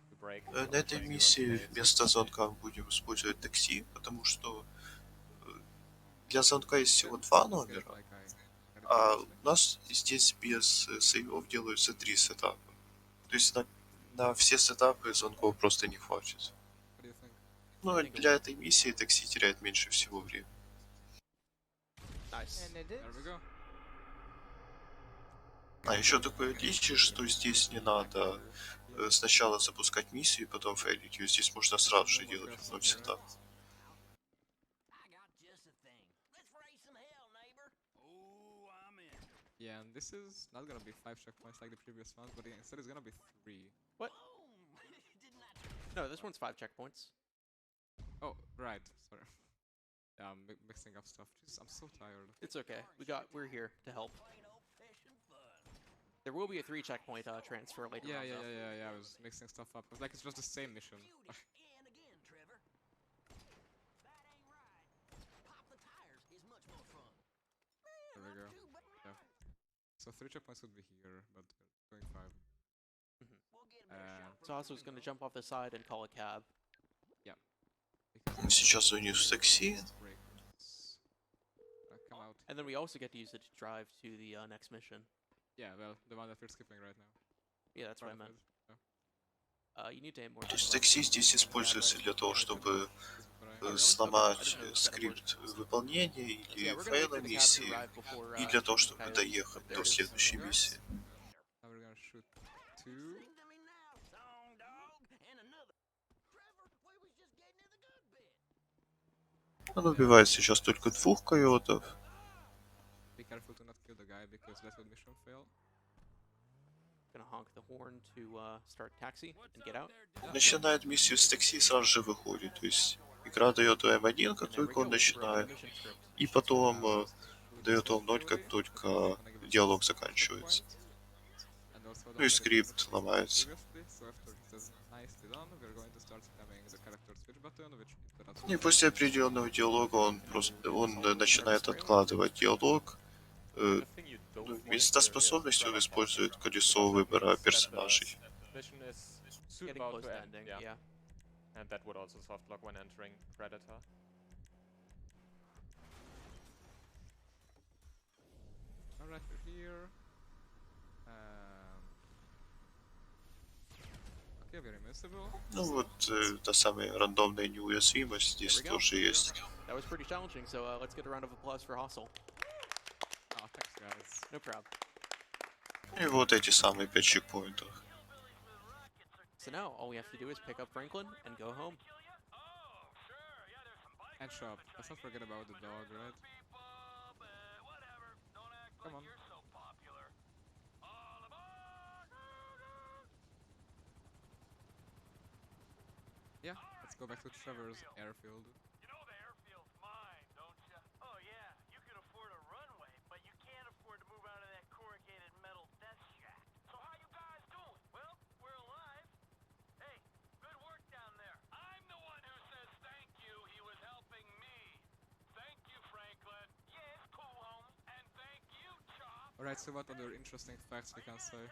to break. На этой миссии вместо звонка мы будем использовать такси, потому что для звонка есть всего 2 номера, а у нас здесь без сейвов делаются 3 сетапа. То есть на все сетапы звонков просто не хватит. Но для этой миссии такси теряет меньше всего времени. Nice. There we go. А еще такое отличие, что здесь не надо сначала запускать миссию и потом фейлить ее. Здесь можно сразу же делать в 0 сетап. Yeah, and this is not gonna be 5 checkpoints like the previous ones, but instead it's gonna be 3. What? No, this one's 5 checkpoints. Oh, right. Sorry. Yeah, I'm mixing up stuff. Jesus, I'm so tired. It's okay. We're here to help. There will be a 3 checkpoint transfer later on. Yeah. I was mixing stuff up. It's like it's just the same mission. There we go. Yeah. So 3 checkpoints would be here, but we're doing 5. So Asu's going to jump off the side and call a cab. Yeah. Сейчас у них в такси. And then we also get to use it to drive to the next mission. Yeah, well, the one that we're skipping right now. Yeah, that's what I meant. То есть такси здесь используется для того, чтобы сломать скрипт выполнения или фейла миссии, и для того, чтобы доехать до следующей миссии. Now we're gonna shoot 2. Он убивает сейчас только 2 койотов. Be careful to not kill the guy because that would mission fail. Gonna honk the horn to start taxi and get out. Начинает миссию с такси и сразу же выходит. То есть игра дает М1, как только он начинает, и потом дает вам 0, как только диалог заканчивается. Ну и скрипт ломается. И после определенного диалога он начинает откладывать диалог. Вместо способности он использует колесо выбора персонажей. Soon about to end, yeah. And that would also softlock when entering Predator. Alright, we're here. Okay, very missable. Ну вот, та самая рандомная неуязвимость здесь тоже есть. That was pretty challenging, so let's get a round of applause for Hustle. Oh, thanks, guys. No problem. И вот эти самые 5 чекпоинтов. So now all we have to do is pick up Franklin and go home. And shop. Let's not forget about the dog, right? Come on. Yeah, let's go back to Trevor's airfield. You know the airfield's mine, don't you? Oh yeah, you can afford a runway, but you can't afford to move out of that corrugated metal death shack. So how you guys doing? Well, we're alive. Hey, good work down there. I'm the one who says thank you. He was helping me. Thank you, Franklin. Yeah, it's cool, home. And thank you, Chop. Alright, so what other interesting facts we can say?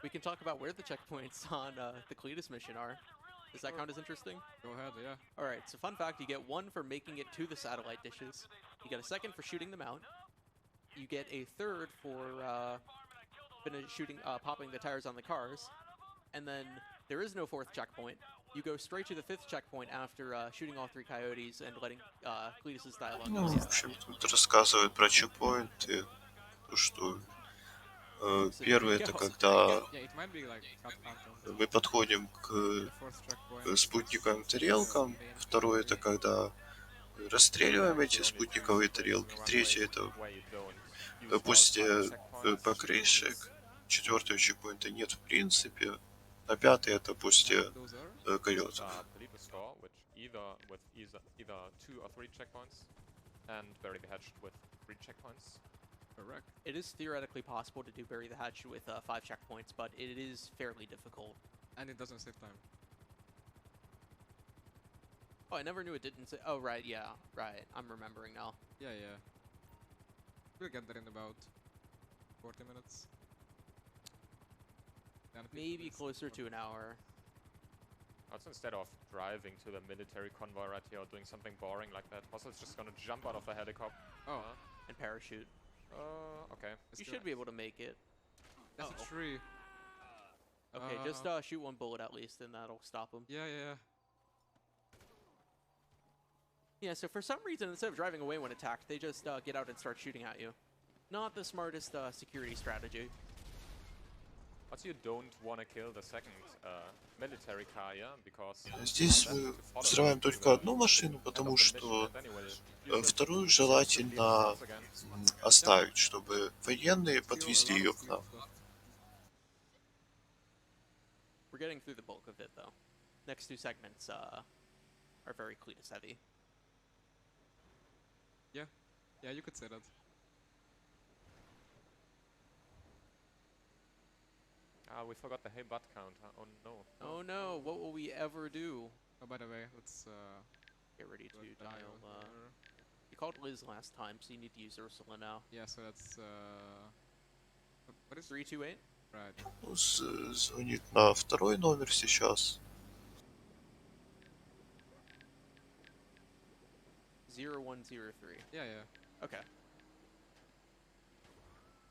We can talk about where the checkpoints on the Cletus mission are. Does that count as interesting? Go ahead, yeah. Alright, so fun fact, you get 1 for making it to the satellite dishes. You get a 2nd for shooting them out. You get a 3rd for popping the tires on the cars. And then there is no 4th checkpoint. You go straight to the 5th checkpoint after shooting all 3 coyotes and letting Cletus's dialogue Ну, go. в общем, тут рассказывают про чекпоинты, то что первый это когда мы подходим к спутниковым тарелкам, второй это когда расстреливаем эти спутниковые тарелки, третий это после покрышек, 4-го чекпоинта нет в принципе, а 5-й это после койотов. Either 2 or 3 checkpoints, and bury the hatch with 3 checkpoints. Correct. It is theoretically possible to do Bury the Hatch with 5 checkpoints, but it is fairly difficult. And it doesn't save time. Oh, I never knew it didn't say. Oh, right, yeah, right. I'm remembering now. Yeah, yeah. We'll get there in about 40 minutes. Maybe closer to an hour. Also, instead of driving to the military convoy right here or doing something boring like that, Hustle's just gonna jump out of the helicopter. Oh. And parachute. Okay. You should be able to make it. That's a tree. Okay, just shoot 1 bullet at least, and that'll stop him. Yeah, yeah. Yeah, so for some reason, instead of driving away when attacked, they just get out and start shooting at you. Not the smartest security strategy. Also, you don't want to kill the 2nd military car, yeah, because Здесь мы взрываем только одну машину, потому что вторую желательно оставить, чтобы военные подвезли ее к нам. We're getting through the bulk of it, though. Next 2 segments are very Cletus heavy. Yeah, yeah, you could say that. We forgot the hey butt count. Oh no. Oh no, what will we ever do? Oh, by the way, let's get ready to dial. You called Liz last time, so you need to use Ursula now. Yeah, so that's what is 328? Right. Ну, звонит на 2-й номер сейчас. 0103. Yeah, yeah. Okay.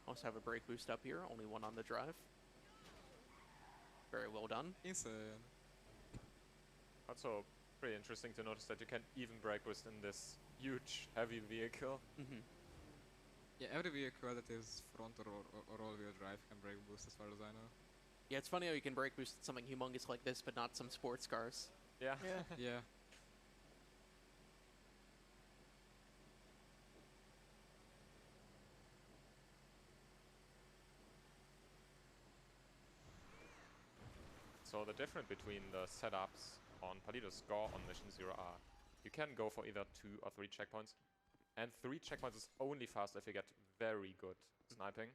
Also have a brake boost up here, only 1 on the drive. Very well done. Insane. Also, pretty interesting to notice that you can even brake boost in this huge, heavy vehicle. Yeah, every vehicle that is front or all-wheel drive can brake boost as far as I know. Yeah, it's funny how you can brake boost something humongous like this, but not some sports cars. Yeah. Yeah. So the difference between the setups on Palido's score on Mission 0 are you can go for either 2 or 3 checkpoints. And 3 checkpoints is only fast if you get very good sniping.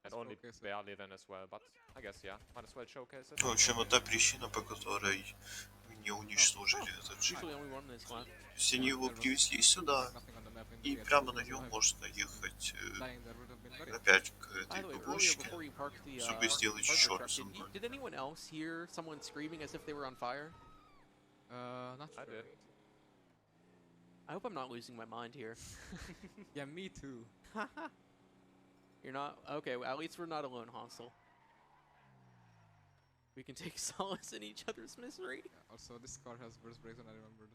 And only barely then as well, but I guess, yeah, might as well showcase it. В общем, это причина, по которой не уничтожили этот же. То есть они его привезли сюда, и прямо на нем можно ехать опять к этой бабушке, чтобы сделать еще раз. Did anyone else hear someone screaming as if they were on fire? Not sure. I did. I hope I'm not losing my mind here. Yeah, me too. You're not? Okay, well, at least we're not alone, Hostel. We can take solace in each other's misery. Yeah, also, this car has worse brakes than I remembered.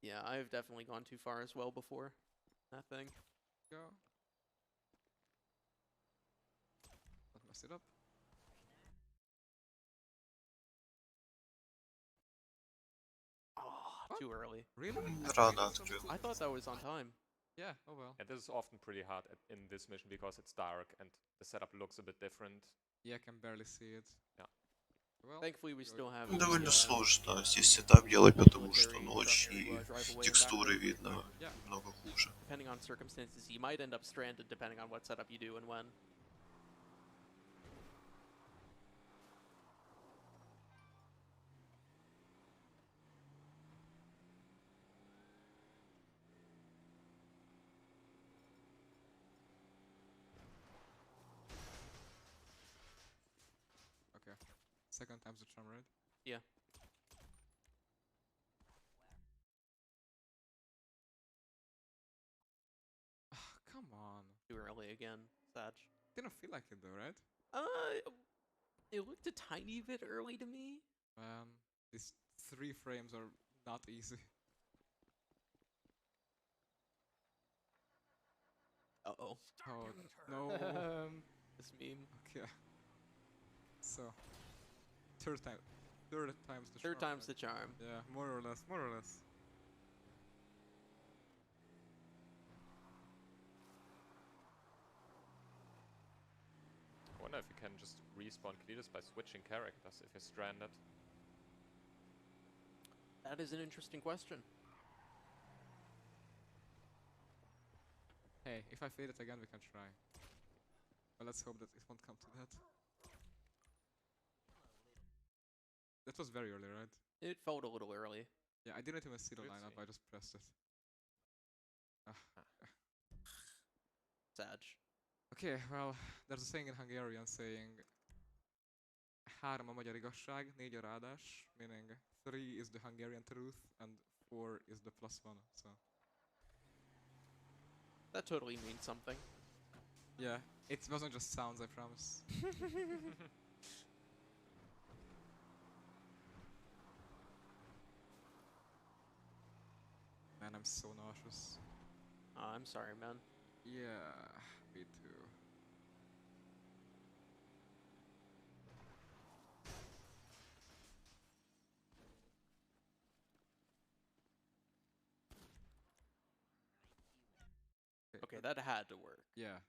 Yeah, I've definitely gone too far as well before. That thing. Go. Don't mess it up. Oh, too early. Really? I thought that was on time. Yeah, oh well. And this is often pretty hard in this mission because it's dark and the setup looks a bit different. Yeah, I can barely see it. Yeah. Well, thankfully we still have Довольно сложно здесь сетап делать, потому что ночь и текстуры видно много хуже. Depending on circumstances, you might end up stranded depending on what setup you do and when. Okay. Second time's the charm, right? Yeah. Come on. Too early again, Sag. Didn't feel like it though, right? It looked a tiny bit early to me. These 3 frames are not easy. Uh-oh. Oh, no. This meme. Okay. So, third time's the charm. Third time's the charm. Yeah, more or less, more or less. I wonder if you can just respawn Cletus by switching characters if you're stranded. That is an interesting question. Hey, if I fail it again, we can try. But let's hope that it won't come to that. That was very early, right? It felt a little early. Yeah, I didn't even see the lineup, I just pressed it. Sag. Okay, well, there's a saying in Hungarian saying 3 a magyar igazság, 4 a ráadás, meaning 3 is the Hungarian truth and 4 is the +1, so. That totally means something. Yeah, it wasn't just sounds, I promise. Man, I'm so nauseous. I'm sorry, man. Yeah, me too. Okay, that had to work. Yeah.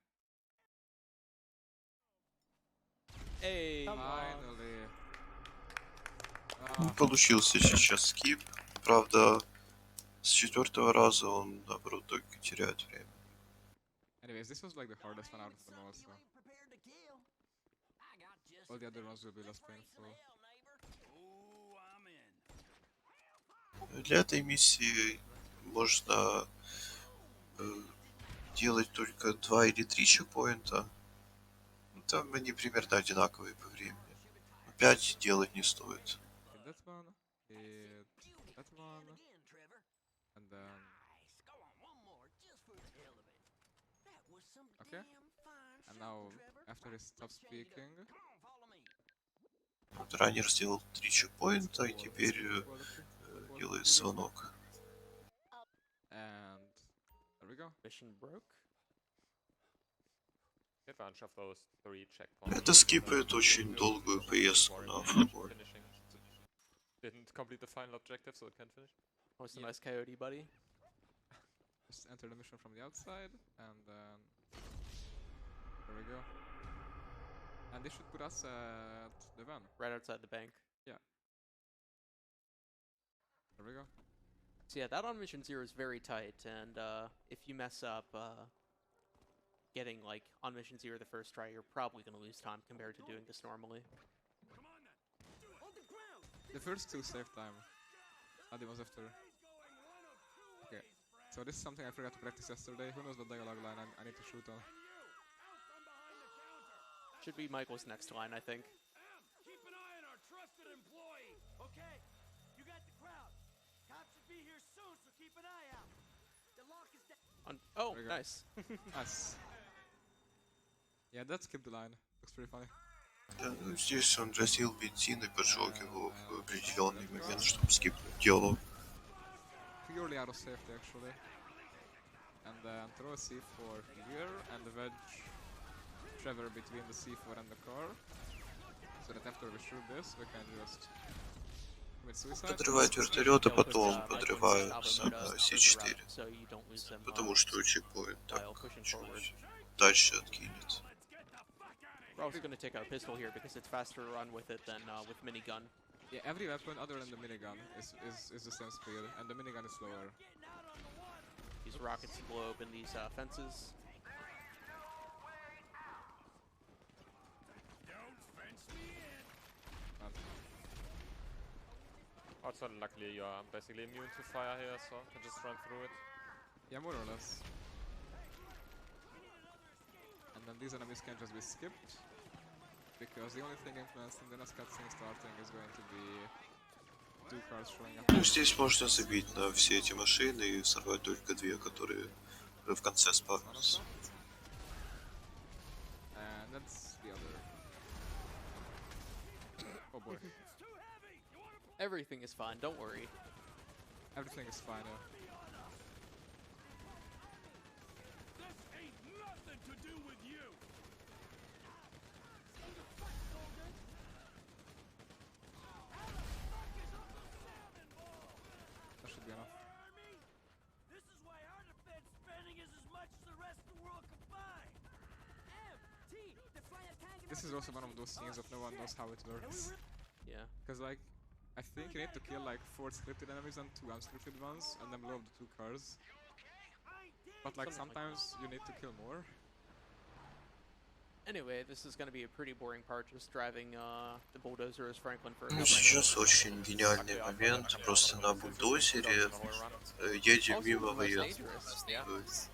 Hey! Finally. Получился сейчас скип. Правда, с 4-го раза он, наоборот, только теряет время. Anyways, this was like the hardest one out of them all, so. All the other ones will be less painful. Для этой миссии можно делать только 2 или 3 чекпоинта. Там они примерно одинаковые по времени. 5 делать не стоит. Hit that one, hit that one, and then... Okay, and now after he stops speaking, Вот раннер сделал 3 чекпоинта и теперь делает звонок. And there we go. Mission broke. Advantage of those 3 checkpoints. Это скипает очень долгую поездку на фургоне. Didn't complete the final objective, so it can't finish. What's the nice coyote, buddy? Just enter the mission from the outside, and then there we go. And this should put us at the van. Right outside the bank. Yeah. There we go. So yeah, that on mission 0 is very tight, and if you mess up getting like on mission 0 the first try, you're probably going to lose time compared to doing this normally. The first 2 saved time. Adi was after. Okay. So this is something I forgot to practice yesterday. Who knows what dialogue line I need to shoot on? Should be Michael's next line, I think. Keep an eye on our trusted employee. Okay, you got the crowd. Cops should be here soon, so keep an eye out. The lock is down. Oh, nice. Nice. Yeah, that skipped the line. Looks pretty funny. Да, ну, здесь он разделил бензин и поджег его в определенный момент, чтобы скипнуть диалог. Purely out of safety, actually. And then throw a C4 here, and the wedge Trevor between the C4 and the car. So that after we shoot this, we can just commit suicide. Подрывают вертолет, а потом подрывают C4. Потому что чекпоинт так чуть дальше откинет. We're also going to take out a pistol here because it's faster to run with it than with minigun. Yeah, every weapon other than the minigun is the same speed, and the minigun is slower. Use rockets to blow open these fences. Also, luckily you are basically immune to fire here, so you can just run through it. Yeah, more or less. And then these enemies can just be skipped, because the only thing influencing the next cutscene starting is going to be 2 cars showing up. Ну, здесь можно забить на все эти машины и сорвать только 2, которые в конце спавнятся. And that's the other. Oh boy. Everything is fine, don't worry. Everything is fine, yeah. This ain't nothing to do with you. That should be enough. This is why our defense spending is as much as the rest of the world combined. This is also one of those scenes that no one knows how it works. Yeah. Because like, I think you need to kill like 4 scripted enemies and 2 unscripted ones, and then blow up the 2 cars. But like sometimes you need to kill more. Anyway, this is going to be a pretty boring part, just driving the bulldozer as Franklin for a Ну, couple сейчас очень гениальный момент, просто на бульдозере едем мимо военных,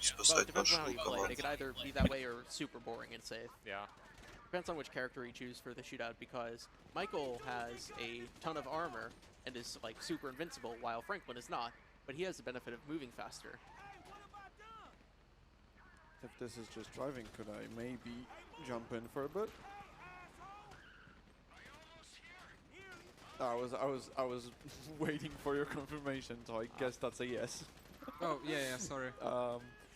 спасать нашу It команду. could either be that way or super boring and safe. Yeah. Depends on which character you choose for the shootout, because Michael has a ton of armor and is like super invincible, while Franklin is not, but he has the benefit of moving faster. If this is just driving, could I maybe jump in for a bit? I was waiting for your confirmation, so I guess that's a yes. Oh yeah, sorry.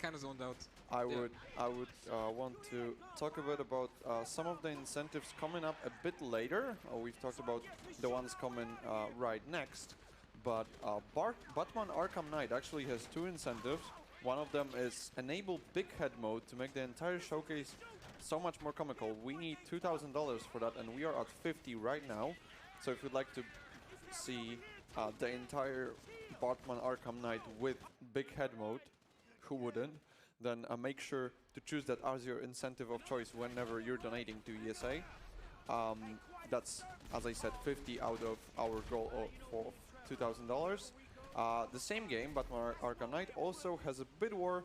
Kind of zoned out. I would want to talk a bit about some of the incentives coming up a bit later. We've talked about the ones coming right next, but Batman Arkham Knight actually has 2 incentives. One of them is enable big head mode to make the entire showcase so much more comical. We need $2,000 for that, and we are at 50 right now. So if you'd like to see the entire Batman Arkham Knight with big head mode, who wouldn't? Then make sure to choose that as your incentive of choice whenever you're donating to ESA. That's, as I said, 50 out of our goal of $2,000. The same game, Batman Arkham Knight, also has a bid war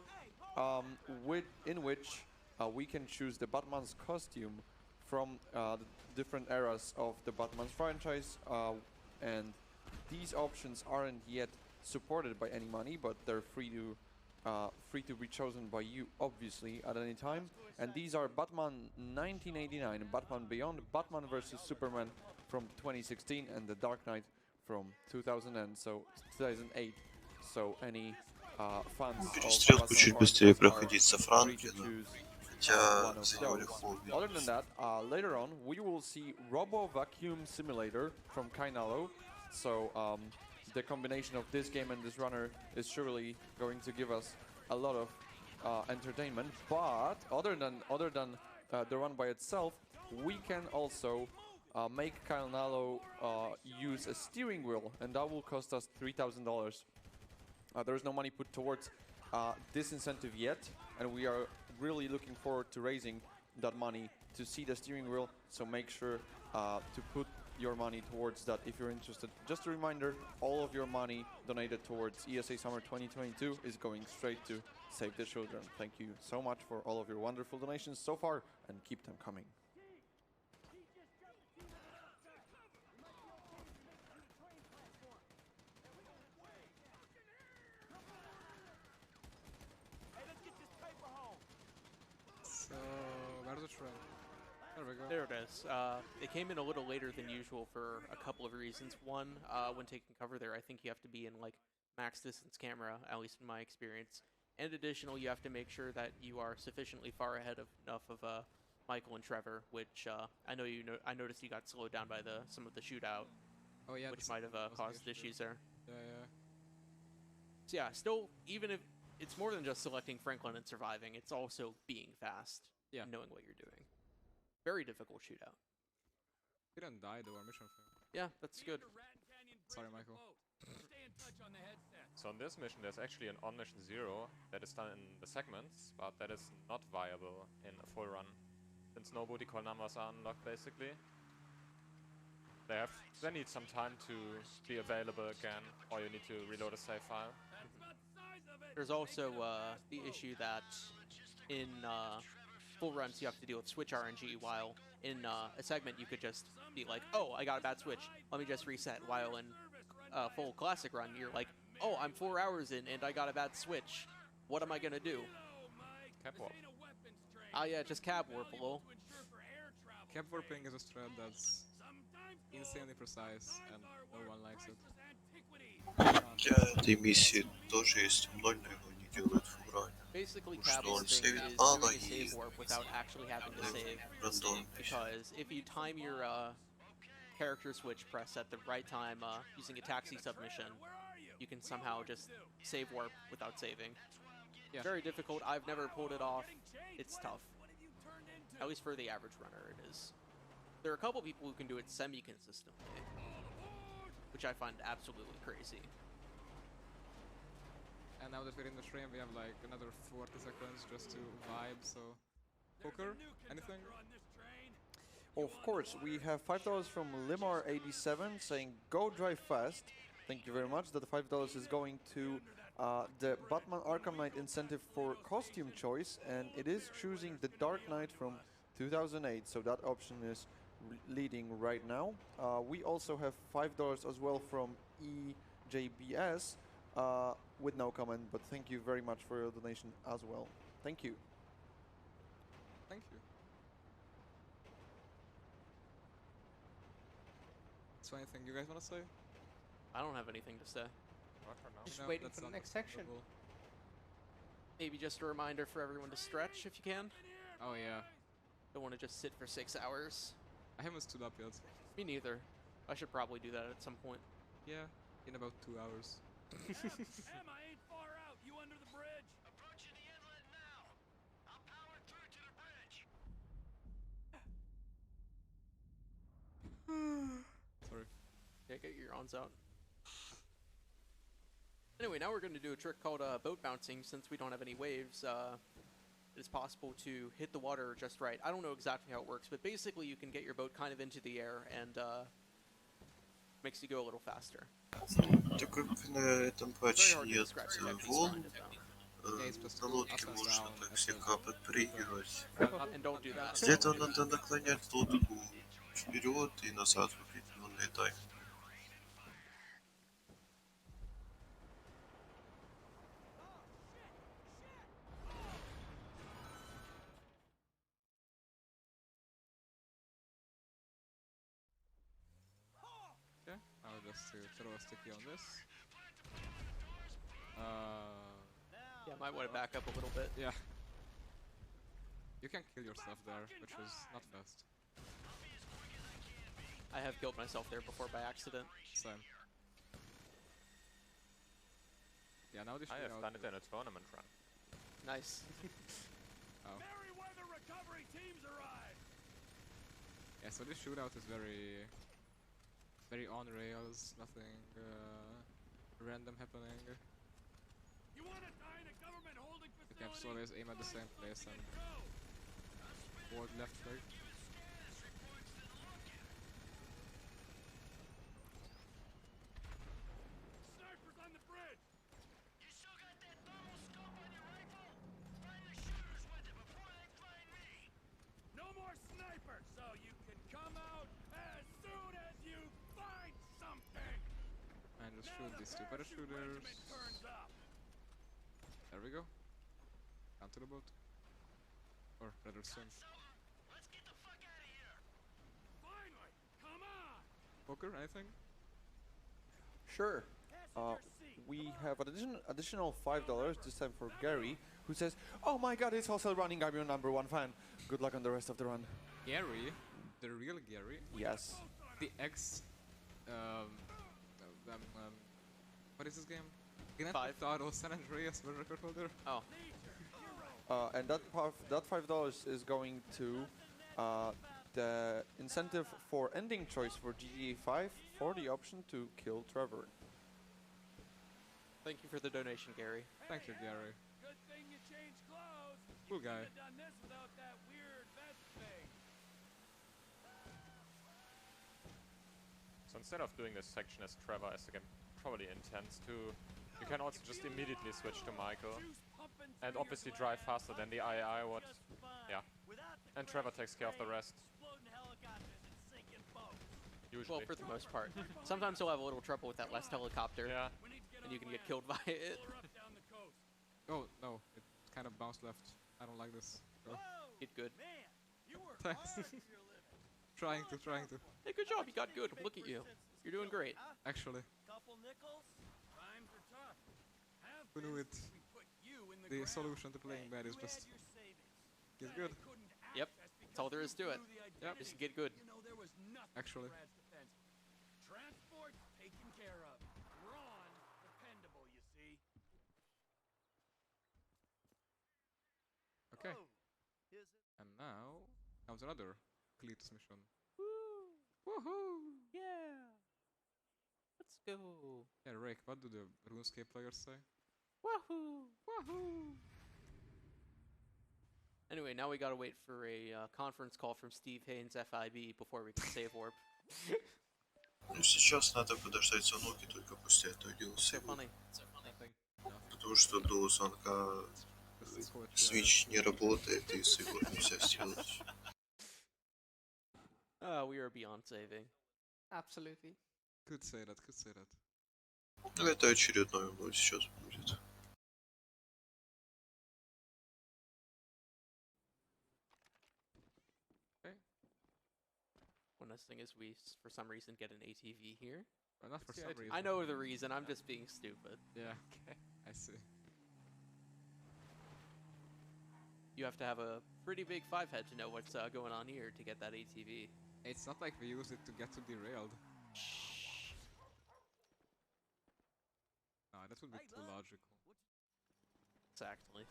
in which we can choose the Batman's costume from the different eras of the Batman's franchise, and these options aren't yet supported by any money, but they're free to free to be chosen by you, obviously, at any time. And these are Batman 1989, Batman Beyond, Batman vs Superman from 2016, and The Dark Knight from 2008. So any fans of Перестрелку чуть быстрее проходить со Франклином, хотя за него легко убить. Other than that, later on we will see Robo Vacuum Simulator from Kainalo. So the combination of this game and this runner is surely going to give us a lot of entertainment. But other than the run by itself, we can also make Kainalo use a steering wheel, and that will cost us $3,000. There is no money put towards this incentive yet, and we are really looking forward to raising that money to see the steering wheel. So make sure to put your money towards that if you're interested. Just a reminder, all of your money donated towards ESA Summer 2022 is going straight to Save the Children. Thank you so much for all of your wonderful donations so far, and keep them coming. So, where's the train? There we go. There it is. It came in a little later than usual for a couple of reasons. One, when taking cover there, I think you have to be in like max distance camera, at least in my experience. And additional, you have to make sure that you are sufficiently far ahead of enough of Michael and Trevor, which I noticed you got slowed down by some of the shootout. Oh yeah, which might have caused issues there. Yeah, yeah. So yeah, still, even if it's more than just selecting Franklin and surviving, it's also being fast, yeah, knowing what you're doing. Very difficult shootout. We didn't die though, our mission failed. Yeah, that's good. Sorry, Michael. So in this mission, there's actually an on mission 0 that is done in the segments, but that is not viable in a full run, since no booty call numbers are unlocked basically. They need some time to be available again, or you need to reload a save file. There's also the issue that in full runs you have to deal with switch RNG, while in a segment you could just be like, oh, I got a bad switch, let me just reset. While in full classic run, you're like, oh, I'm 4 hours in and I got a bad switch. What am I gonna do? Cab warp. Oh yeah, just cab warp, lol. Cab warping is a strat that's insanely precise and no one likes it. Для этой миссии тоже есть ноль, но его не делают в игре. Basically, Потому cab что он warping сейвит is мало doing a и save warp without actually having to save. рандом. Because if you time your character switch press at the right time using a taxi submission, you can somehow just save warp without saving. Yeah. Very difficult. I've never pulled it off. It's tough. At least for the average runner, it is. There are a couple people who can do it semi-consistently, which I find absolutely crazy. And now that we're in the train, we have like another 40 seconds just to vibe, so... Poker? Anything? Of course, we have $5 from Limar87 saying, go drive fast. Thank you very much. That $5 is going to the Batman Arkham Knight incentive for costume choice, and it is choosing the Dark Knight from 2008, so that option is leading right now. We also have $5 as well from EJBS with no comment, but thank you very much for your donation as well. Thank you. Thank you. So anything you guys want to say? I don't have anything to say. Just waiting for the next section. Maybe just a reminder for everyone to stretch if you can. Oh yeah. Don't want to just sit for 6 hours. I haven't stood up yet. Me neither. I should probably do that at some point. Yeah, in about 2 hours. Em, I ain't far out. You under the bridge? Approaching the inlet now. I'll power through to the bridge. Sorry. Yeah, get your yawns out. Anyway, now we're going to do a trick called boat bouncing. Since we don't have any waves, it is possible to hit the water just right. I don't know exactly how it works, but basically you can get your boat kind of into the air and makes you go a little faster. Так как на этом патче нет волн, на лодке можно так слегка подпрыгивать. Для этого надо наклонять лодку вперед и назад в определенные таймы. just to throw a sticky on this. Yeah, might want to back up a little bit. Yeah. You can kill yourself there, which is not fast. I have killed myself there before by accident. Same. Yeah, now this I have done it in a tournament run. Nice. Oh. Merryweather recovery teams arrive. Yeah, so this shootout is very on rails, nothing random happening. You want to die in a government holding You facility? can just always aim at the same place and forward left click. Snipers on the bridge. You still got that thermal scope on your rifle? Find the shooters with it before they find me. No more snipers, so you can come out as soon as you find something. And just shoot these two parachuters. Turns up. There we go. Down to the boat. Or rather soon. Let's get the fuck out of here. Finally, come on. Poker, anything? Sure. We have an additional $5 this time for Gary, who says, "Oh my God, it's also running. I'm your #1 fan. Good luck on the rest of the run." Gary, the real Gary. Yes. The ex. What is this game? Grand Theft Auto San Andreas world record holder. Oh. And that $5 is going to the incentive for ending choice for GTA 5 for the option to kill Trevor. Thank you for the donation, Gary. Thank you, Gary. Good thing you changed clothes. Cool guy. Couldn't have done this without that weird vest thing. So instead of doing this section as Trevor, as the game probably intends to, you can also just immediately switch to Michael. And obviously drive faster than the II would. Yeah. And Trevor takes care of the rest. Usually. Well, for the most part. Sometimes you'll have a little trouble with that last helicopter. Yeah. And you can get killed by it. Oh, no. It kind of bounced left. I don't like this. Oh. Get good. Thanks. Trying to. Hey, good job. You got good. Look at you. You're doing great. Actually. Couple nickels. Rhymes are tough. Who knew it? The solution to playing bad is just get good. Yep. That's all there is to it. Yep. Just get good. Actually. Transport taken care of. Ron, dependable, you see. Okay. And now comes another Cletus mission. Woohoo! Yeah. Let's go. Yeah, Rick, what do the RuneScape players say? Wahoo! Wahoo! Anyway, now we gotta wait for a conference call from Steve Haynes FIB before we can save warp. Ну, сейчас надо подождать звонок и только после этого делать сейв. Потому что до звонка Switch не работает и сейв нельзя сделать. We are beyond saving. Absolutely. Could say that. Ну, это очередной бой сейчас будет. One nice thing is we, for some reason, get an ATV here. Well, not for some reason. I know the reason, I'm just being stupid. Yeah, okay, I see. You have to have a pretty big 5-head to know what's going on here to get that ATV. It's not like we use it to get to derailed. No, that would be too logical. Exactly.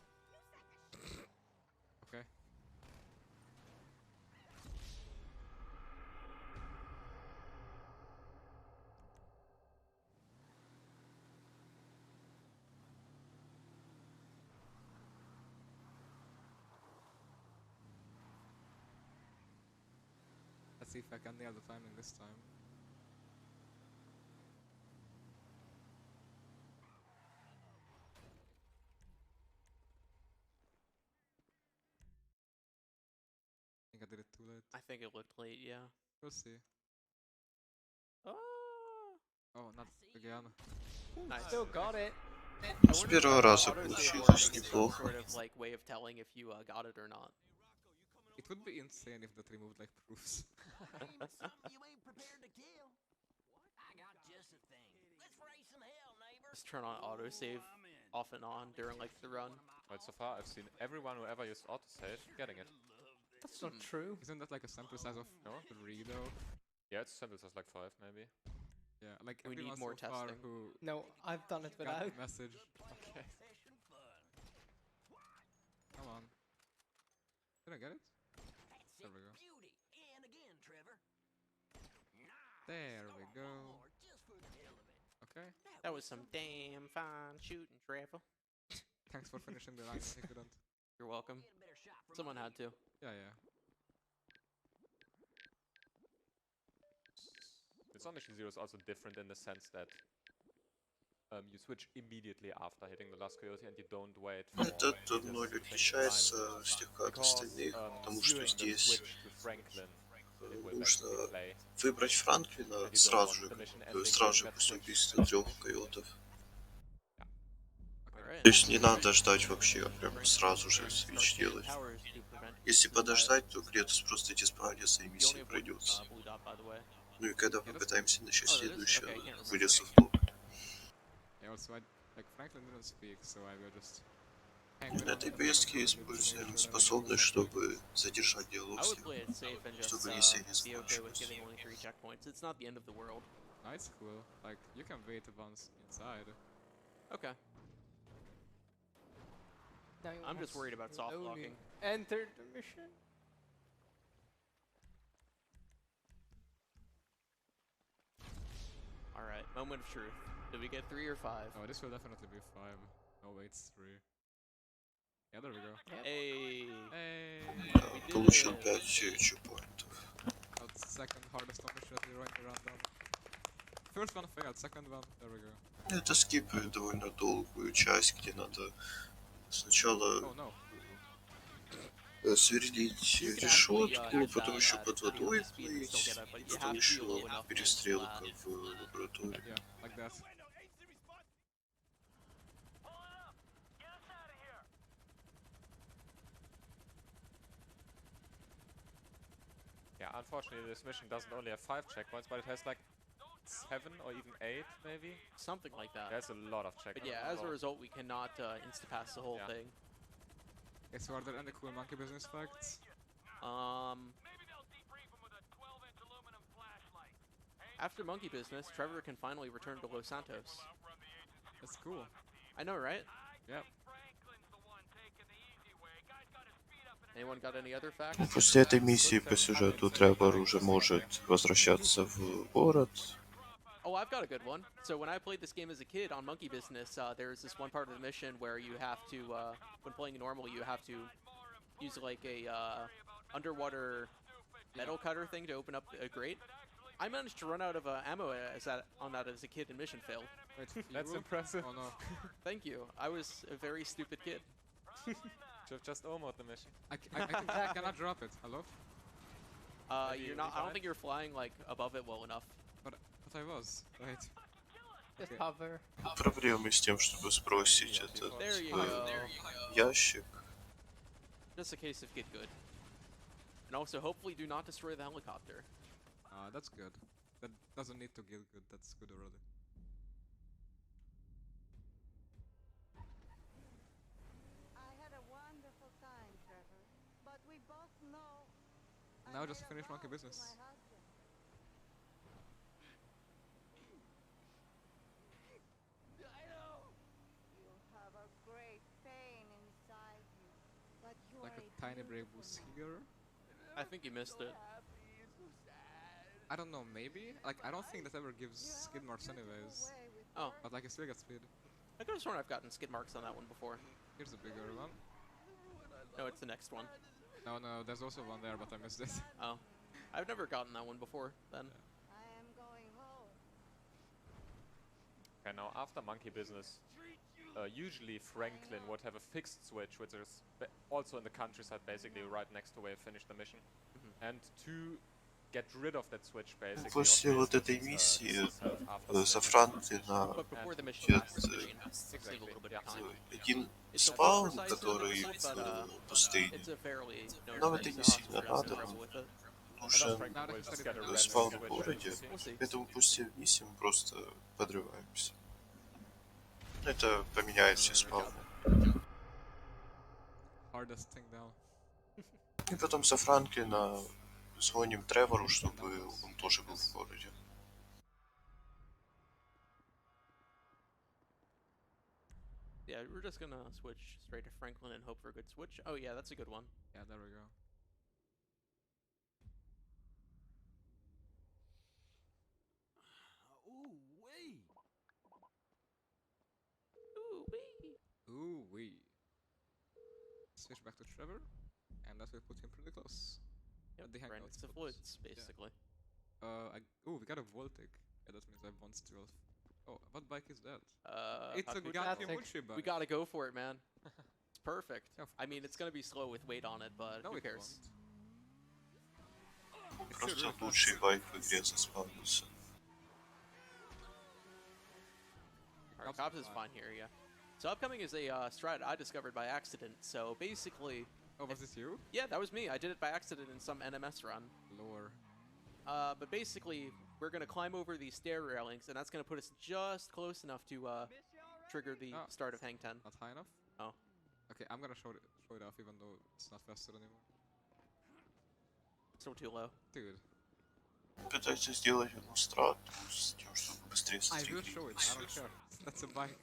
Okay. Let's see if I can nail the timing this time. I think I did it too late. I think it looked late, yeah. We'll see. Oh, not again. Nice. Still got it. С первого раза получилось неплохо. Sort of like way of telling if you got it or not. It would be insane if that removed like proofs. You ain't prepared to kill. I got just the Just turn on autosave off and on during like the run. Well, so far I've seen everyone who ever used autosave getting it. That's not true. Isn't that like a sample size of No? 3 though? Yeah, it's sample size like 5 maybe. Yeah, like We everyone need more so far testing. who No, I've done it got without. the message. Okay. Come on. Did I get it? There we go. And again, Trevor. There we go. Okay. That was some damn fine shooting, Trevor. Thanks for finishing the line when he couldn't. You're welcome. Someone had to. Yeah. The Sonic Zero is also different in the sense that you switch immediately after hitting the last coyote and you don't wait for Этот ноль отличается слегка от остальных, потому что здесь нужно выбрать Франклина сразу же после убийства 3 койотов. То есть не надо ждать вообще, прям сразу же свич делать. Если подождать, то Кретос просто эти справится и миссия пройдется. Ну и когда попытаемся начать следующую, вылезу в топ. На этой поездке используем способность, чтобы задержать диалог с ним, чтобы миссия не закончилась. No, it's cool. Like, you can wait once inside. Okay. I'm just worried about soft locking. Enter the mission. Alright, moment of truth. Did we get 3 or 5? Oh, this will definitely be 5. Oh wait, it's 3. Yeah, there we go. Hey! Получил 5 чекпоинтов. That's second hardest mission that we ran down. First one failed, second one, there we go. Это скипает довольно долгую часть, где надо сначала сверлить решетку, потом еще под водой плыть, потом еще перестрелка в лаборатории. Yeah, unfortunately this mission doesn't only have 5 checkpoints, but it has like 7 or even 8 maybe? Something like that. There's a lot of checkpoints. But yeah, as a result we cannot insta-pass the whole thing. Okay, so are there any cool monkey business facts? After monkey business, Trevor can finally return to Los Santos. That's cool. I know, right? Yep. Anyone got any other facts? После этой миссии по сюжету Тревор уже может возвращаться в город. Oh, I've got a good one. So when I played this game as a kid on Monkey Business, there's this one part of the mission where you have to, when playing normal, you have to use like a underwater metal cutter thing to open up a grate. I managed to run out of ammo on that as a kid and mission failed. Wait, that's impressive. Oh no. Thank you. I was a very stupid kid. Should have just almost the mission. I cannot drop it. Hello? You're not. I don't think you're flying like above it well enough. But I was. Wait. Just hover. Проблемы с тем, чтобы сбросить этот ящик. Just a case of get good. And also, hopefully, do not destroy the helicopter. That's good. That doesn't need to get good. That's good already. Now just finish monkey business. Like a tiny brave boost here. I think you missed it. I don't know, maybe? Like, I don't think that ever gives skid marks anyways. Oh. But like, it still gets speed. I could have sworn I've gotten skid marks on that one before. Here's a bigger one. No, it's the next one. No, there's also one there, but I missed it. Oh. I've never gotten that one before, then. Okay, now after monkey business, usually Franklin would have a fixed switch, which is also in the countryside, basically right next to where you finish the mission. And to get rid of that switch, basically. После вот этой миссии за Франклина один спаун, который в пустыне. Нам это не сильно надо. Нужен спаун в городе. Поэтому после миссии мы просто подрываемся. Это поменяет все спавны. Hardest thing down. И потом со Франклина звоним Тревору, чтобы он тоже был в городе. Yeah, we're just gonna switch straight to Franklin and hope for a good switch. Oh yeah, that's a good one. Yeah, there we go. Ooh wee. Ooh wee. Ooh wee. Switch back to Trevor, and that will put him pretty close. Yep, At the right hangout next to spot. Floyd's, basically. Yeah. We got a Voltic. Yeah, that means I have one stealth. Oh, what bike is that? It's a Hakuchi. Gakimuchi bike. We gotta go for it, man. It's perfect. Yeah, I mean, it's gonna be slow with weight on it, but no, who it cares? Просто лучший байк в игре заспавнился. Alright, Cobbs is fine here, yeah. So upcoming is a strat I discovered by accident. So basically... Oh, was this you? Yeah, that was me. I did it by accident in some NMS run. Lore. But basically, we're going to climb over these stair railings, and that's going to put us just close enough to trigger the start of Hang 10. Not high enough? Oh. Okay, I'm gonna show it off even though it's not faster anymore. Still too low. Dude. Пытайся сделать ему страту с тем, чтобы быстрее I will show it, I don't care. That's a bike.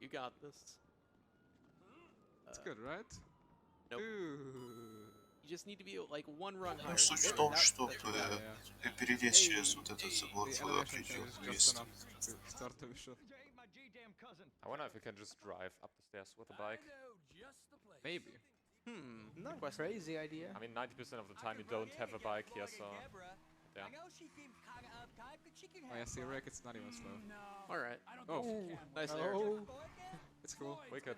You got this. It's good, right? Nope. Ooh. You just need to be like one run higher. Ну, суть в том, чтобы перелезть через вот этот забор в определенном месте. I wonder if you can just drive up the stairs with a bike. Maybe. Not a crazy idea. I mean, 90% of the time you don't have a bike here, so yeah. Oh yeah, see, Rick, it's not even slow. Alright. Oh, nice there. It's cool. Wicked.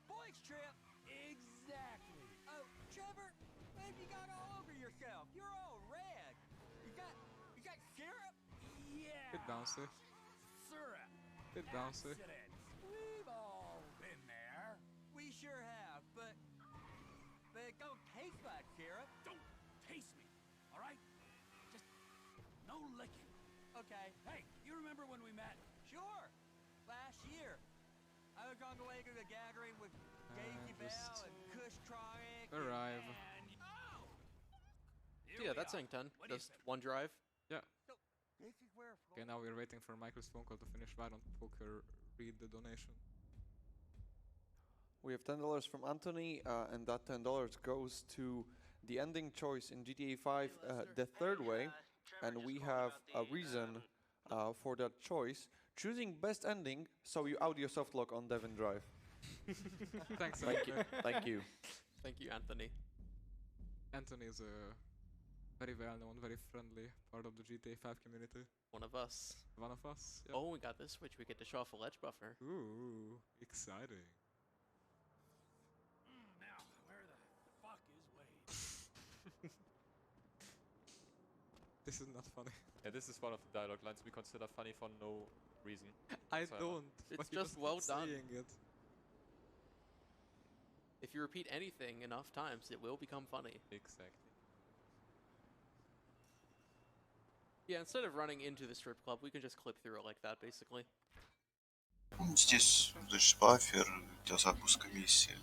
Boys trip. Exactly. Oh, Trevor, man, you got all over yourself. You're all red. You got syrup? Yeah. Bit bouncy. Syrup. Bit bouncy. We've all been there. We sure have, but it don't taste like syrup. Don't taste me, all right? Just no licking. Okay. Hey, you remember when we met? Sure. Last year. I was on the way to the gathering with Daisy Bell and Kush Tronic. Arrive. So yeah, that's Hang 10. Just one drive. Yeah. So, this is where Okay, now we're waiting for Michael's phone call to finish. Why don't Poker read the donation? We have $10 from Anthony, and that $10 goes to the ending choice in GTA 5, the third way, and we have a reason for that choice. Choosing best ending, so you audio softlock on Devon Drive. Thanks, Thank you. Thank you. Thank you, Anthony. Anthony is a very well-known, very friendly part of the GTA 5 community. One of us. One of us. Yep. Oh, we got this switch. We get to show off a ledge buffer. Ooh, exciting. Now, where the fuck is Wade? This is not funny. Yeah, this is one of the dialogue lines we consider funny for no reason. I So, don't. It's but you just well keep done. saying it. If you repeat anything enough times, it will become funny. Exactly. Yeah, instead of running into the strip club, we can just clip through it like that, basically. Здесь, значит, баффер для запуска миссии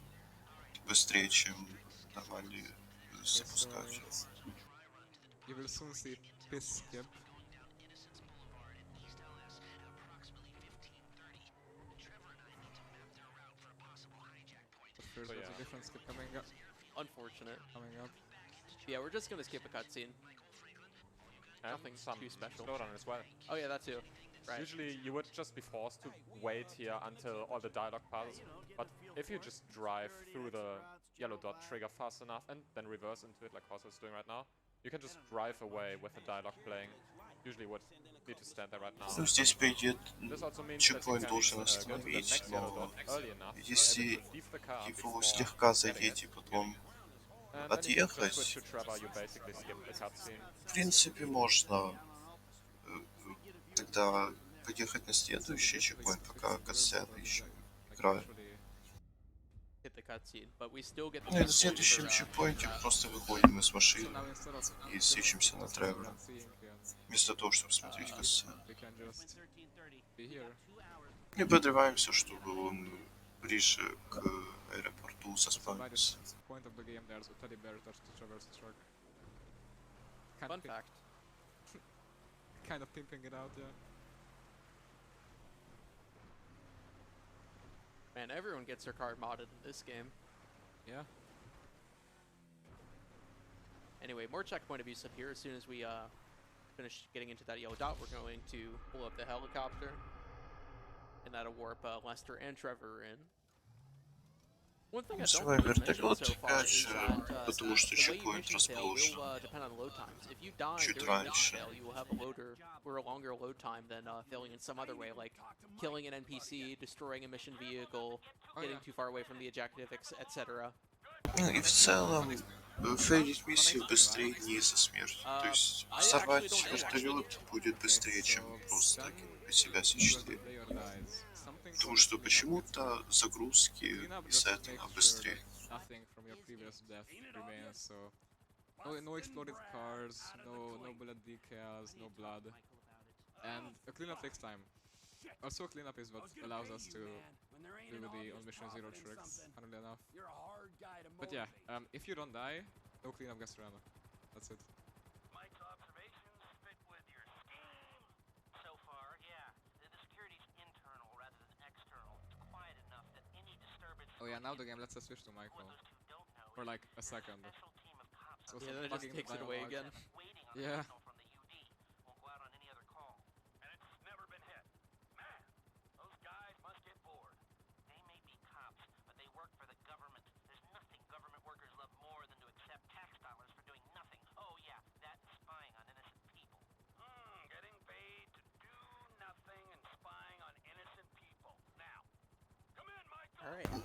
быстрее, чем нормальные запускаются. You will soon see piss skip. But first, So there's yeah. a different skip coming up. Unfortunate. Coming up. Yeah, we're just gonna skip a cutscene. And Nothing some too special. slowdown as well. Oh yeah, that too. Right. Usually you would just be forced to wait here until all the dialogue passes, but if you just drive through the yellow dot trigger fast enough and then reverse into it like Horse is doing right now, you can just drive away with the dialogue playing. Usually would need to stand there right now. Ну, здесь, по идее, This also means that you чекпоинт can должен go to the остановить, next yellow но dot early enough, если to leave the car его before слегка getting задеть и it. потом And then if you just отъехать, switch to Trevor, you basically skip the cutscene. в принципе, можно тогда поехать на следующий чекпоинт, пока катсцены еще играют. hit the cutscene, but we still get the На checkpoint следующем for, чекпоинте that. просто выходим из So машины now instead of и сечемся на Тревора. seeing and Вместо того, чтобы смотреть касцену. we can just be here. И подрываемся, чтобы он ближе к аэропорту So by this заспавнился. point of the game, there's a teddy bear attached to Trevor's truck. Fun fact. Kind of pimping it out, yeah. Man, everyone gets their car modded in this game. Yeah. Anyway, more checkpoint abuse up here. As soon as we finish getting into that yellow dot, we're going to pull up the helicopter. And that'll warp Lester and Trevor in. One thing I don't Называй think we've mentioned вертолет so far is опять, that потому что the way чекпоинт missions fail расположен will depend on load times. If you die чуть during mission раньше. fail, you will have a loader or a longer load time than failing in some other way, like killing an NPC, destroying a mission vehicle, getting too far away from the objective, etc. Ну и в целом фейлить миссию быстрее не из-за смерти. То есть взорвать вертолет будет быстрее, чем просто себя сечь. Потому что почему-то загрузки из-за этого быстрее. Nothing from your previous death remains, so no exploded cars, no bullet decals, no blood, and a cleanup takes time. Also, cleanup is what allows us to do the on mission zero tricks, funnily enough. But yeah, if you don't die, no cleanup gets run. That's it. Mike's observations fit with your scheme. So far, yeah. The security's internal rather than external. It's quiet enough that any disturbance... Oh yeah, now the game lets us switch to Michael. For like a second. So Yeah, then it just takes it away again. Yeah. Those guys must get bored. They may be cops, but they work for the government. There's nothing government workers love more than to accept tax dollars for doing nothing. Oh yeah, that and spying on innocent people. Getting paid to do nothing and spying on innocent people. Now, come in, Michael.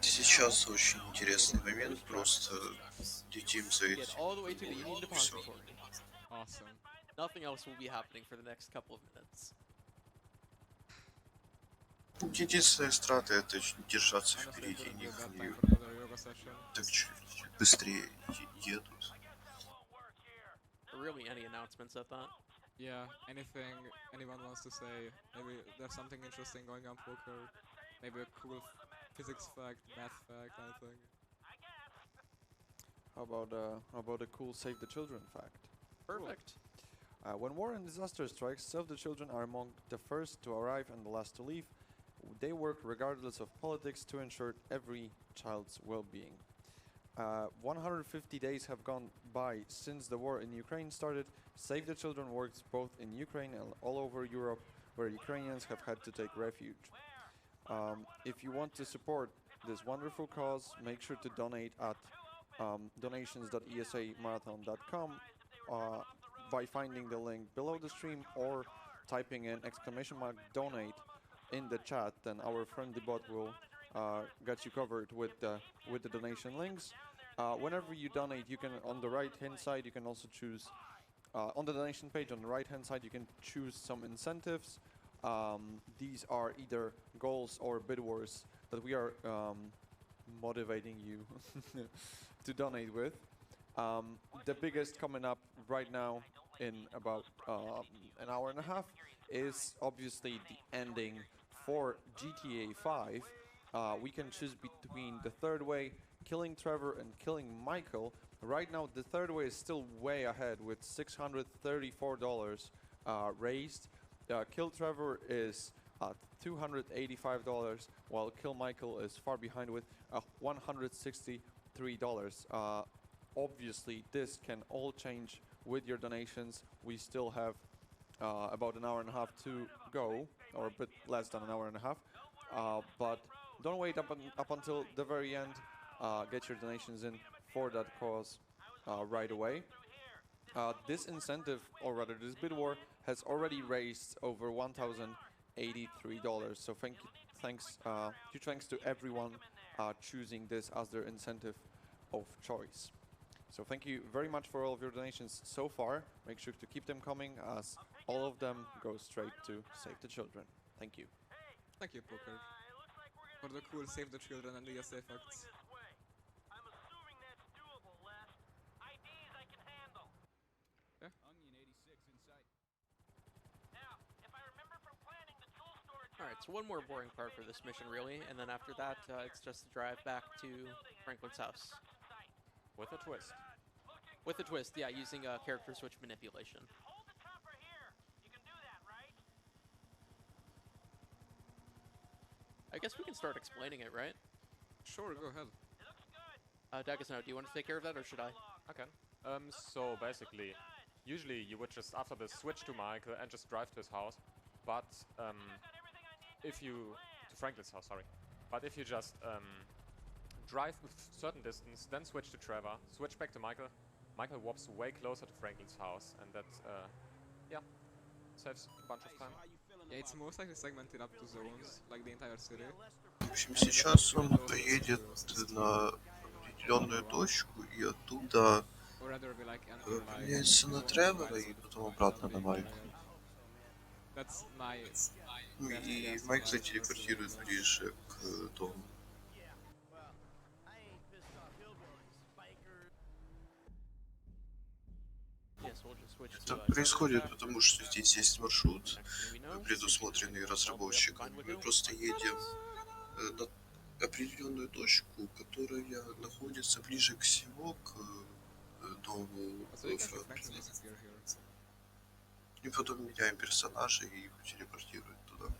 Сейчас очень интересный момент, просто летим за Get all the way to the Union Всё. Depository. Awesome. Nothing else will be happening for the next couple of minutes. Единственная страта это держаться впереди них и так чуть быстрее едут. Really, any announcements at that? Yeah, anything anyone wants to say. Maybe there's something interesting going on poker. Maybe a cool physics fact, math fact, anything. How about a cool Save the Children fact? Perfect. When war and disaster strikes, Save the Children are among the first to arrive and the last to leave. They work regardless of politics to ensure every child's well-being. 150 days have gone by since the war in Ukraine started. Save the Children works both in Ukraine and all over Europe, where Ukrainians have had to take refuge. If you want to support this wonderful cause, make sure to donate at donations.esamarathon.com by finding the link below the stream or typing in !donate in the chat. Then our friendly bot will get you covered with the donation links. Whenever you donate, you can on the right hand side you can also choose on the donation page on the right hand side you can choose some incentives. These are either goals or bid wars that we are motivating you to donate with. The biggest coming up right now in about an hour and a half is obviously the ending for GTA 5. We can choose between the third way, killing Trevor, and killing Michael. Right now the third way is still way ahead with $634 raised. Kill Trevor is $285, while Kill Michael is far behind with $163. Obviously, this can all change with your donations. We still have about an hour and a half to go, or a bit less than an hour and a half. But don't wait up until the very end. Get your donations in for that cause right away. This incentive, or rather this bid war, has already raised over $1,083. So huge thanks to everyone choosing this as their incentive of choice. So thank you very much for all of your donations so far. Make sure to keep them coming, as all of them go straight to Save the Children. Thank you. Thank you, Poker. For the cool save the children and the ESA effects. I'm assuming that's doable, Les. IDs I can handle. Yeah. Onion 86 in sight. Now, if I remember from planning the tool storage. Alright, so one more boring part for this mission, really, and then after that, it's just a drive back to Franklin's house. With a twist. With a twist, yeah, using character switch manipulation. Hold the chopper here. You can do that, right? I guess we can start explaining it, right? Sure, go ahead. Dagasno, do you want to take care of that, or should I? Okay. So basically, usually you would just, after this, switch to Michael and just drive to his house. But if you... to Franklin's house, sorry. But if you just drive a certain distance, then switch to Trevor, switch back to Michael, Michael warps way closer to Franklin's house, and that, yeah, saves a bunch of time. Yeah, it's most likely segmented up to zones, like the entire city. В общем, сейчас он поедет на определенную точку и оттуда поменяется на Тревора и потом обратно на Майкла. И Майк зателепортирует ближе к дому. Это происходит потому, что здесь есть маршрут, предусмотренный разработчиком. Мы просто едем на определенную точку, которая находится ближе всего к дому Франклина. И потом меняем персонажа и их телепортируют туда.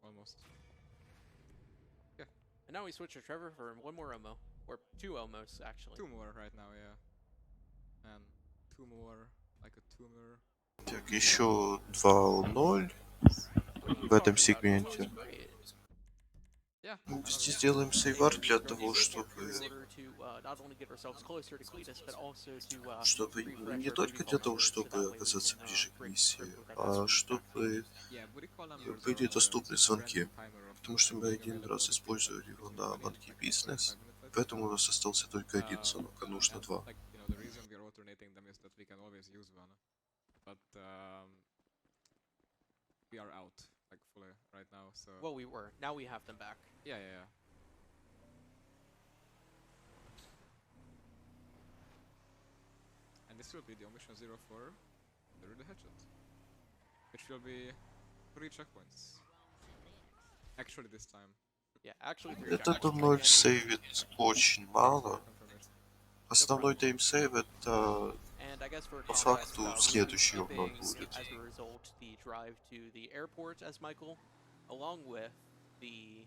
Almost. And now we switch to Trevor for one more Omo. Or two Omos, actually. Two more right now, yeah. And two more, like a tumor. Так, еще 2:0 в этом сегменте. Мы здесь делаем сейвар для того, чтобы не только для того, чтобы оказаться ближе к миссии, а чтобы были доступны звонки. Потому что мы один раз использовали его на Monkey Business, поэтому у нас остался только один звонок, а нужно два. We are out, like fully right now, so... Well, we were. Now we have them back. Yeah. And this will be the Omission 04, the Hatchet, which will be 3 checkpoints. Actually, this time. Yeah, actually 3 Этот 0 сейвит очень мало. Основной таймсейв это по факту следующий обнов будет. As a result, the drive to the airport as Michael, along with the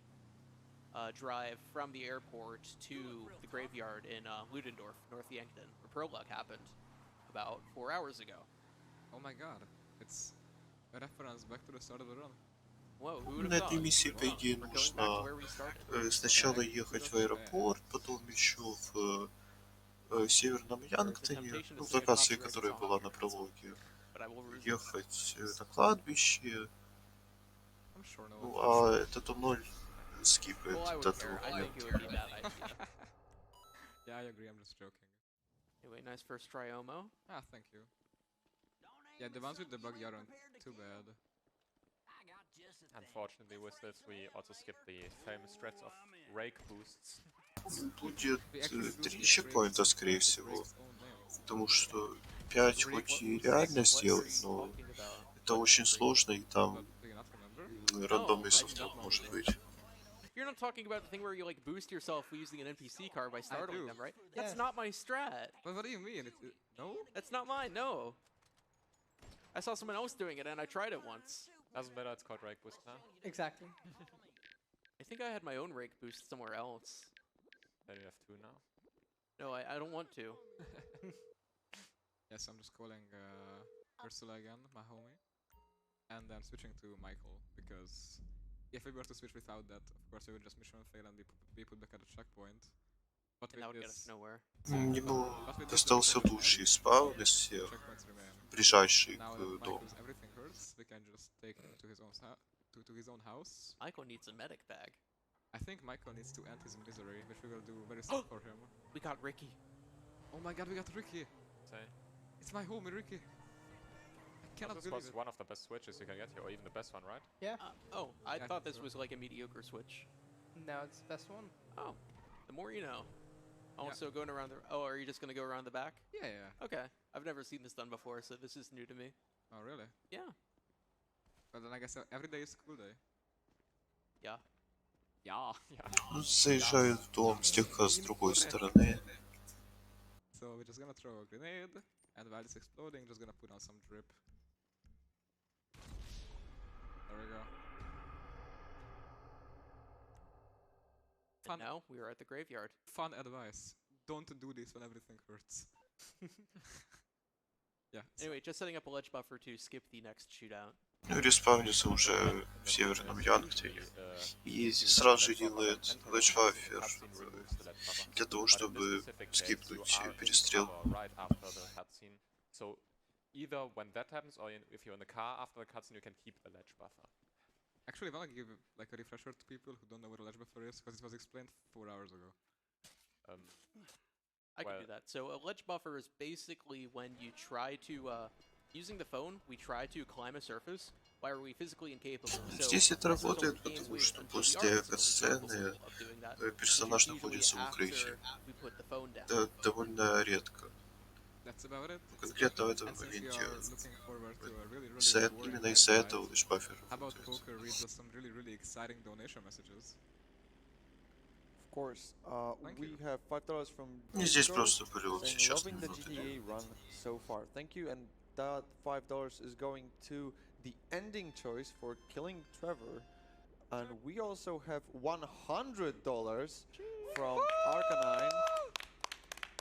drive from the airport to the graveyard in Ludendorff, North Yankton, where prologue happened about 4 hours ago. Oh my god, it's a reference back to the start of the run. Whoa, who На этой миссии, по идее, нужно сначала ехать в аэропорт, потом еще в Северном Янгтоне, в локации, которая была на прологе, ехать на кладбище. Ну, а этот 0 скипает до этого момента. Yeah, I agree, I'm just joking. Anyway, nice first try, Omo. Ah, thank you. Yeah, the ones with the buggy aren't too bad. Unfortunately, with this, we also skipped the famous threats of rake boosts. Будет 3 чекпоинта, скорее всего. Потому что 5 хоть и реально сделать, но это очень сложно, и там рандомный софток может быть. You're not talking about the thing where you like boost yourself using an NPC car by startling them, right? That's not my strat. But what do you mean? No? That's not mine, no. I saw someone else doing it and I tried it once. Doesn't matter, it's called rake boost now. Exactly. I think I had my own rake boost somewhere else. Then you have 2 now. No, I don't want to. Yes, I'm just calling Ursula again, my homie. And then switching to Michael, because if we were to switch without that, of course we would just mission fail and be put back at the checkpoint. But And that would get us nowhere. Ему достался лучший спаун из всех, ближайший к дому. We can just take him to his own house. Michael needs a medic bag. I think Michael needs to end his misery, which we will do very soon for him. We got Ricky. Oh my god, we got Ricky! Same. It's my homie, Ricky! I cannot This believe was it. one of the best switches you can get here, or even the best one, right? Yeah. Oh, I Yeah, thought this sure. was like a mediocre switch. Now it's the best one. Oh, the more you know. Also going around the... Oh, are you just going to go around the back? Yeah, yeah. Okay. I've never seen this done before, so this is new to me. Oh, really? Yeah. But then I guess every day is school day. Yeah. Yeah. Ну, заезжают в дом слегка с другой стороны. So we're just gonna throw a grenade, and while it's exploding, just gonna put on some drip. There we go. And now we are at the graveyard. Fun advice. Don't do this when everything hurts. Yeah. Anyway, just setting up a ledge buffer to skip the next shootout. Ну, респаунится уже в северном Янгтоне. И сразу же делает лэдж-баффер для того, чтобы скипнуть перестрел. Right after the cutscene. So either when that happens, or if you're in the car after the cutscene, you can keep the ledge buffer. Actually, I wanna give like a refresher to people who don't know what a ledge buffer is, because it was explained 4 hours ago. I can do that. So a ledge buffer is basically when you try to, using the phone, we try to climb a surface while we physically incapable. Здесь это работает, потому что после катсцены персонаж находится в укрытии. Это довольно редко. Конкретно в этом моменте именно из-за этого лэдж-баффер работает. Of course, we have $5 from И здесь просто полет saying сейчас loving the GTA run so far. Thank you, and that $5 is going to the ending choice for killing Trevor. And we also have $100 from Arcanine.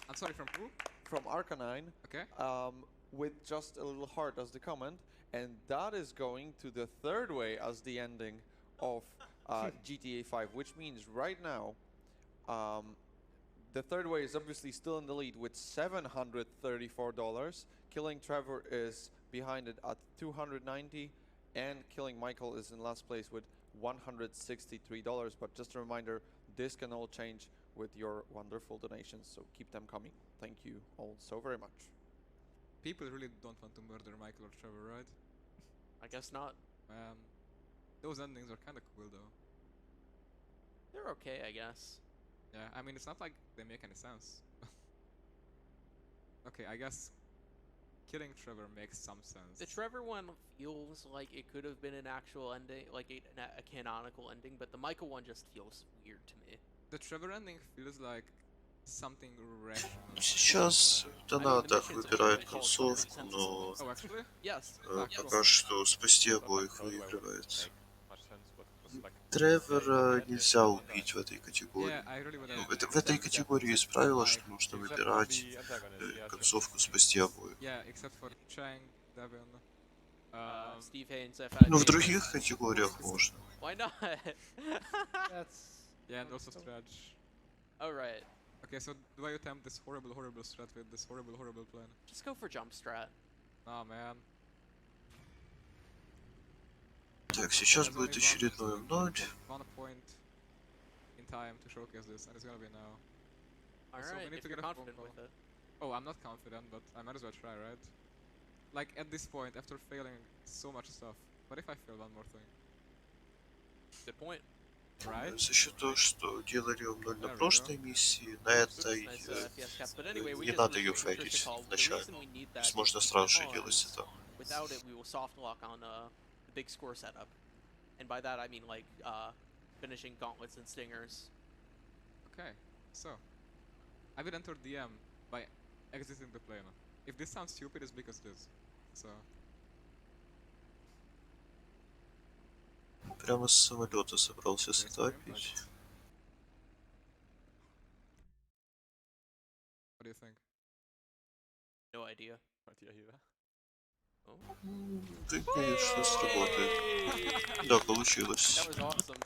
I'm sorry, from who? From Arcanine. Okay. With just a little heart as the comment, and that is going to the third way as the ending of GTA 5, which means right now, the third way is obviously still in the lead with $734. Killing Trevor is behind it at $290, and killing Michael is in last place with $163. But just a reminder, this can all change with your wonderful donations, so keep them coming. Thank you all so very much. People really don't want to murder Michael or Trevor, right? I guess not. Those endings are kind of cool, though. They're okay, I guess. Yeah, I mean, it's not like they make any sense. Okay, I guess killing Trevor makes some sense. The Trevor one feels like it could have been an actual ending, like a canonical ending, but the Michael one just feels weird to me. The Trevor ending feels like something rational. Сейчас Донатах выбирает концовку, но пока что спасти обоих выигрывает. Тревора нельзя убить в этой категории. Ну, в этой категории есть правило, что нужно выбирать концовку спасти обоих. Но в других категориях можно. Why not? Yeah, and also stretch. Alright. Okay, so do I attempt this horrible strat with this horrible plan? Just go for jump strat. Nah, man. Так, сейчас будет очередной 0. One point in time to showcase this, and it's gonna be now. Alright, if you're confident with it. Oh, I'm not confident, but I might as well try, right? Like, at this point, after failing so much stuff, what if I fail one more thing? Good point. За счет того, что делали 0 на прошлой миссии, на этой не надо ее фейлить вначале. То есть можно сразу же делать это. Without it, we will soft lock on the big score setup. And by that I mean like finishing gauntlets and stingers. Okay, so I will enter DM by exiting the plane. If this sounds stupid, it's because this. So Прямо с самолета собрался стапить. What do you think? No idea. Ты, конечно, сработает. Да, получилось. That was awesome.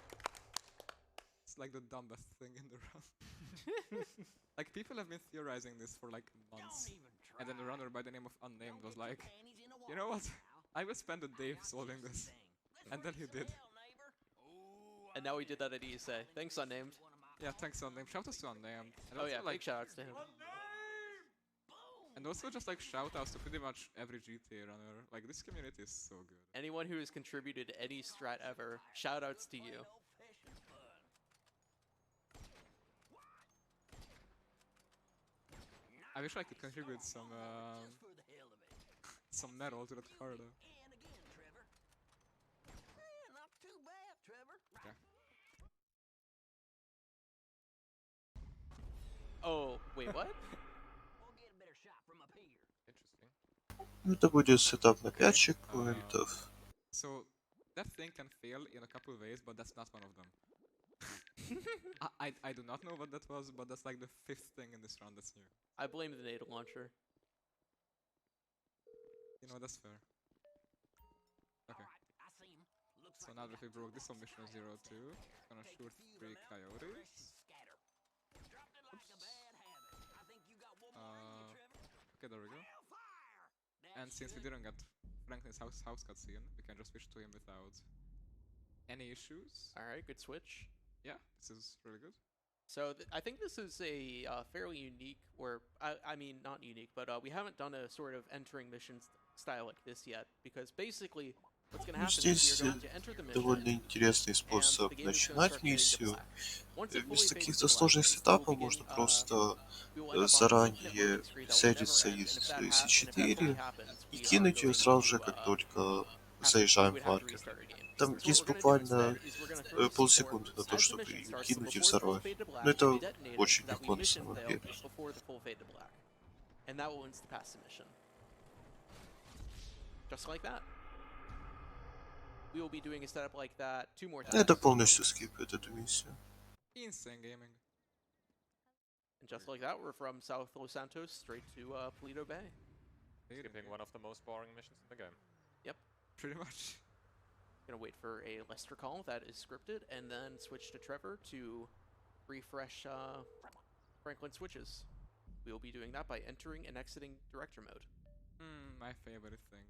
It's like the dumbest thing in the round. Like, people have been theorizing this for like months. And then a runner by the name of Unnamed was like, you know what? I will spend a day solving this. And then he did. And now we did that at ESA. Thanks, Unnamed. Yeah, thanks, Unnamed. Shout out to Unnamed. And oh yeah, like, big shoutouts to him. And also just like shoutouts to pretty much every GTA runner. Like this community is so good. Anyone who has contributed any strat ever, shoutouts to you. I wish I could contribute some some metal to that car though. Okay. Oh, wait, what? Это будет сетап на 5 чекпоинтов. So that thing can fail in a couple ways, but that's not one of them. I do not know what that was, but that's like the 5th thing in this round that's new. I blame the NATO launcher. You know, that's fair. Okay. So now that we broke this on mission 02, gonna shoot 3 coyotes. Okay, there we go. And since we didn't get Franklin's house cutscene, we can just switch to him without any issues. Alright, good switch. Yeah, this is really good. So I think this is a fairly unique, or I mean not unique, but we haven't done a sort of entering missions style like this yet, because basically what's going to happen is you're going to enter the mission, довольно интересный способ начинать миссию. Вместо каких-то сложных сетапов можно просто заранее сетиться из C4 и кинуть ее сразу же, как только заезжаем в маркер. Там есть буквально полсекунды на то, чтобы кинуть и взорвать. Но это очень легко на самом деле. And that will insta-pass the mission. Just like that. We will be doing a setup like that 2 more times. Это полностью скипает эту миссию. Insane gaming. And just like that, we're from South Los Santos straight to Paleto Bay. Skipping one of the most boring missions in the game. Yep. Pretty much. Gonna wait for a Lester call that is scripted, and then switch to Trevor to refresh Franklin switches. We will be doing that by entering and exiting director mode. My favorite thing.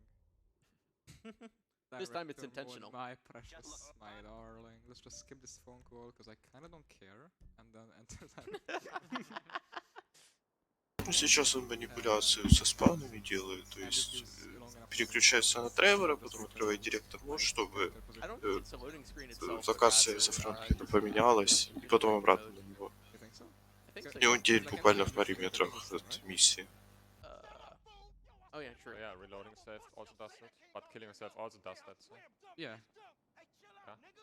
This time it's Director mode, intentional. My precious, my darling. Let's just skip this phone call because I kinda don't care, and then enter that. Сейчас он манипуляцию со спанами делает, то есть переключается на Тревора, потом открывает директор мод, чтобы локация за Франклина поменялась, и потом обратно на него. И он теперь буквально в паре метрах от миссии. Oh yeah, true. Yeah, reloading yourself also does that, but killing yourself also does that. So. Yeah.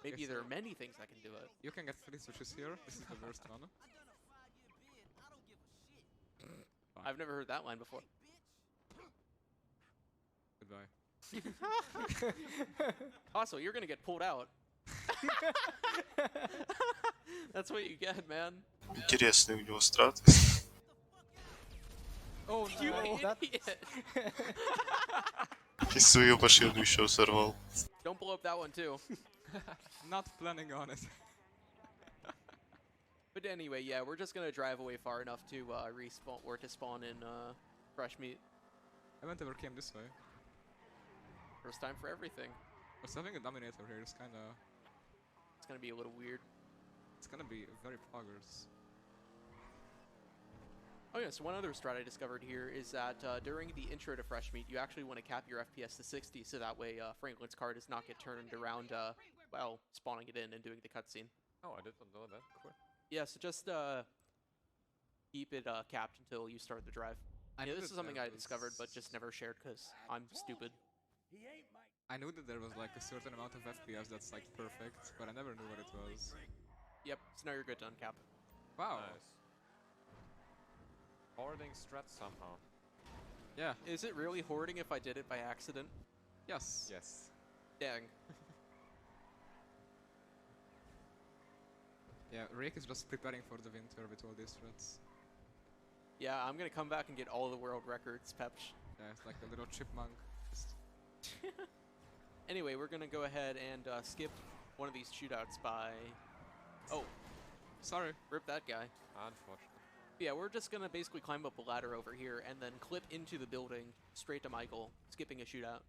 Maybe there are many things that can do it. You can get 3 switches here. This is the worst one. I've never heard that line before. Goodbye. Also, you're gonna get pulled out. That's what you get, man. Интересный у него страт. Oh no, idiot! И свою машину еще взорвал. Don't blow up that one too. Not planning on it. But anyway, yeah, we're just gonna drive away far enough to respawn or to spawn in fresh meat. I haven't ever came this way. First time for everything. But having a Dominator here is kinda... It's gonna be a little weird. It's gonna be very poggers. Oh yeah, so one other strat I discovered here is that during the intro to Fresh Meat, you actually want to cap your FPS to 60, so that way Franklin's car does not get turned around while spawning it in and doing the cutscene. Oh, I didn't know that. Cool. Yeah, so just keep it capped until you start the drive. Yeah, this is something I discovered, but just never shared because I'm stupid. I knew that there was like a certain amount of FPS that's like perfect, but I never knew what it was. Yep, so now you're good to uncap. Wow. Nice. Hoarding strat somehow. Yeah. Is it really hoarding if I did it by accident? Yes. Yes. Dang. Yeah, Rick is just preparing for the winter with all these threats. Yeah, I'm gonna come back and get all the world records, Pepch. Yeah, it's like a little chipmunk. Anyway, we're gonna go ahead and skip one of these shootouts by... Oh. Sorry. Rip that guy. Unfortunately. Yeah, we're just gonna basically climb up a ladder over here and then clip into the building straight to Michael, skipping a shootout.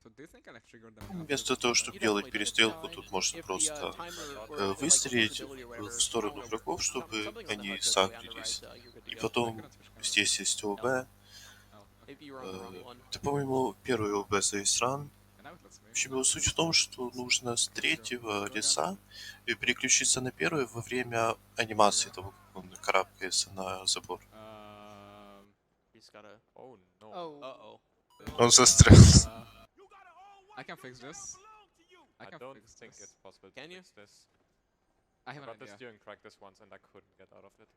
So do you think I'll trigger them? Вместо того, чтобы делать перестрелку, тут можно просто выстрелить в сторону врагов, чтобы они сагрились, и И потом здесь есть ОБ. Это, по-моему, первый ОБ за весь ран. В общем, суть в том, что нужно с третьего леса переключиться на первый во время анимации того, как он карабкается на забор. Oh no. Uh-oh. Он застрял. I can fix this. I don't think it's possible to fix this. I have an got the idea. steering crack this once and I couldn't get out of it.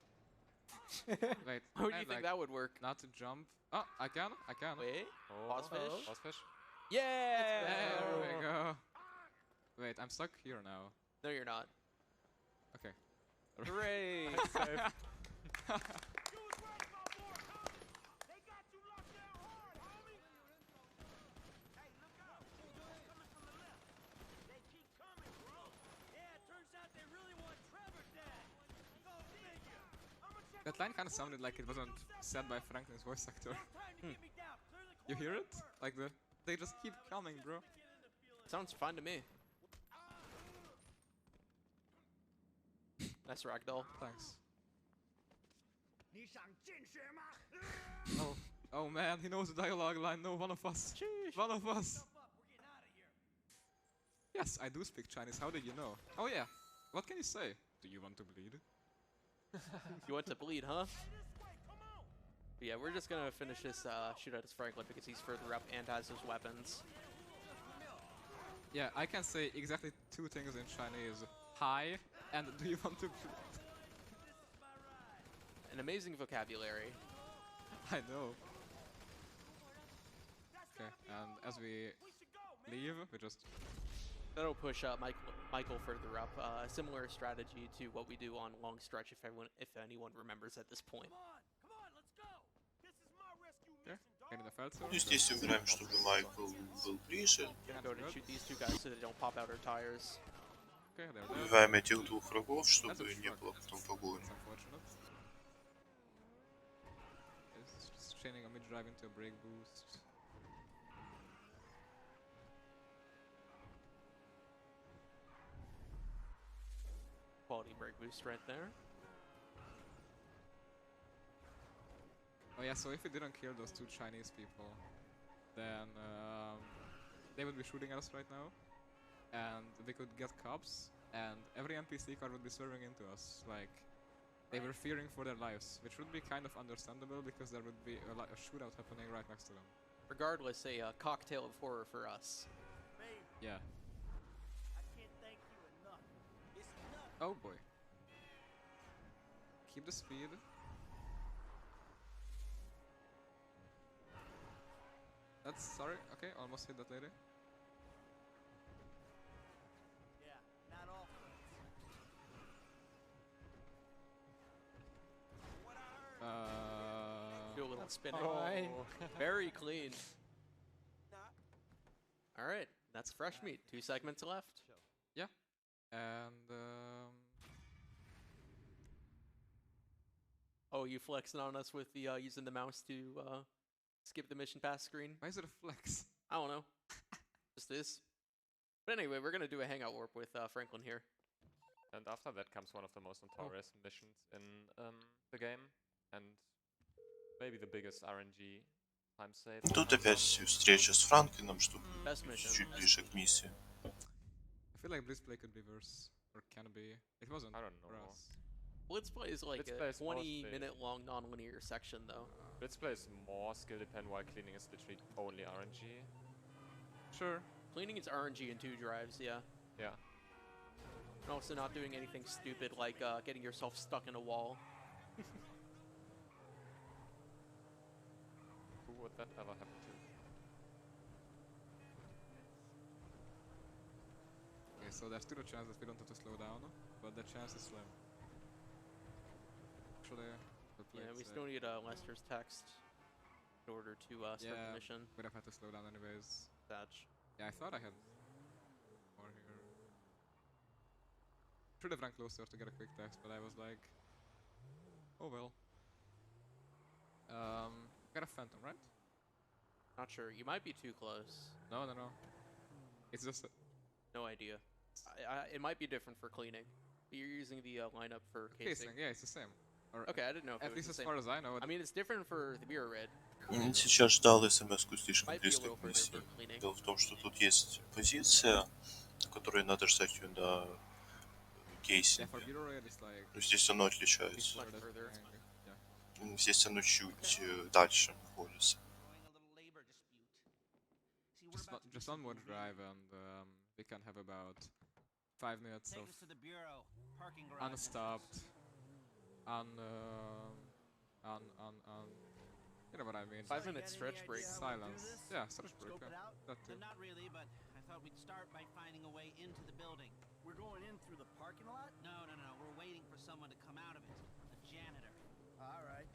Wait. How do you think that would work? Not to jump. Oh, I can. Wait. Pause fish. Pause fish. Yeah! There we go. Wait, I'm stuck here now. No, you're not. Okay. Hooray! That line kind of sounded like it wasn't said by Franklin's voice actor. You hear it? Like they just keep coming, bro. Sounds fine to me. Nice ragdoll. Thanks. Oh man, he knows the dialogue line. No, one of us. Sheesh. One of us. Yes, I do speak Chinese. How did you know? Oh yeah. What can you say? Do you want to bleed? You want to bleed, huh? But yeah, we're just gonna finish this shootout as Franklin because he's further up and has those weapons. Yeah, I can say exactly two things in Chinese. Hi, and do you want to bleed? An amazing vocabulary. I know. Okay, and as we leave, we just... That'll push Michael further up. A similar strategy to what we do on long stretch, if anyone remembers at this point. Ну, здесь убираем, чтобы Майкл был ближе. Gonna go to shoot these two guys so they don't pop out our tires. Убиваем этих двух врагов, чтобы не было потом погони. Just chaining a mid-drive into a brake boost. Quality brake boost right there. Oh yeah, so if we didn't kill those two Chinese people, then they would be shooting at us right now, and we could get cops, and every NPC car would be swerving into us. Like, they were fearing for their lives, which would be kind of understandable because there would be a shootout happening right next to them. Regardless, a cocktail of horror for us. Yeah. Oh boy. Keep the speed. That's sorry. Okay, almost hit that lady. Do a little spinning. Oh. Very clean. All right, that's fresh meat. 2 segments left. Yeah, and oh, you flexing on us with the using the mouse to skip the mission pass screen? Why is it a flex? I don't know. Just is. But anyway, we're gonna do a hangout warp with Franklin here. And after that comes one of the most notorious missions in the game, and maybe the biggest RNG time save. Тут опять встреча с Франклином, чтобы чуть ближе к миссии. I feel like Blitzplay could be worse, or can be. It wasn't. I don't know. For us. Blitzplay is like a 20-minute long non-linear section, though. Blitzplay is more skill dependent, while cleaning is literally only RNG. Sure. Cleaning is RNG in 2 drives, yeah. Yeah. And also not doing anything stupid like getting yourself stuck in a wall. Who would that ever happen to? Okay, so there's still a chance that we don't have to slow down, but the chance is slim. Actually, yeah, we still need Lester's text in order to start the mission. We'd have had to slow down anyways. Thatch. Yeah, I thought I had more here. Should have run closer to get a quick text, but I was like, oh well. Got a Phantom, right? Not sure. You might be too close. No. It's just no idea. It might be different for cleaning. But you're using the lineup for casing. Yeah, it's the same. Or Okay, I didn't know if at it was least the as same. far as I know. I mean, it's different for the Bureau Red. Сейчас ждал смс-ку слишком Might be a близко little к further миссии. for cleaning. Дело в том, что тут есть позиция, на которой надо ждать ее на Yeah, кейсинге. for Bureau Red it's like Но здесь оно отличается. before that thing, yeah. Здесь оно чуть дальше находится. Just one more drive and we can have about 5 minutes of unstopped, you know what I mean. 5 minute stretch break. Silence. Yeah, stretch break. Yeah. That too. Not really, but I thought we'd start by finding a way into the building. We're going in through the parking lot? No. We're waiting for someone to come out of it. A janitor. All right.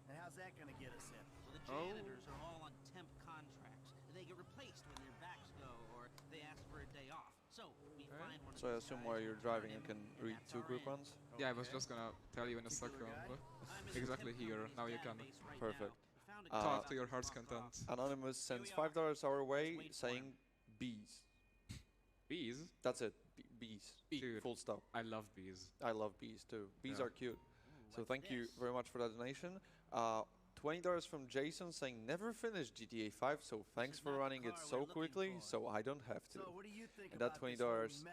And how's that gonna get us in? Well, the janitors are all on temp contracts. They get replaced when their backs go or they ask for a day off. So we find one of So I assume while you're driving, you can read 2 Groupons? Yeah, I was just gonna tell you in a second. Exactly here. Now you can Perfect. talk to your heart's content. Anonymous sends $5 our way, saying bees. Bees? That's it. Bees. Dude, full stop. I love bees. I love bees too. Bees Yeah. are cute. So thank you very much for that donation. $20 from Jason saying never finished GTA 5, so thanks for running it so quickly, so I don't have to. And that $20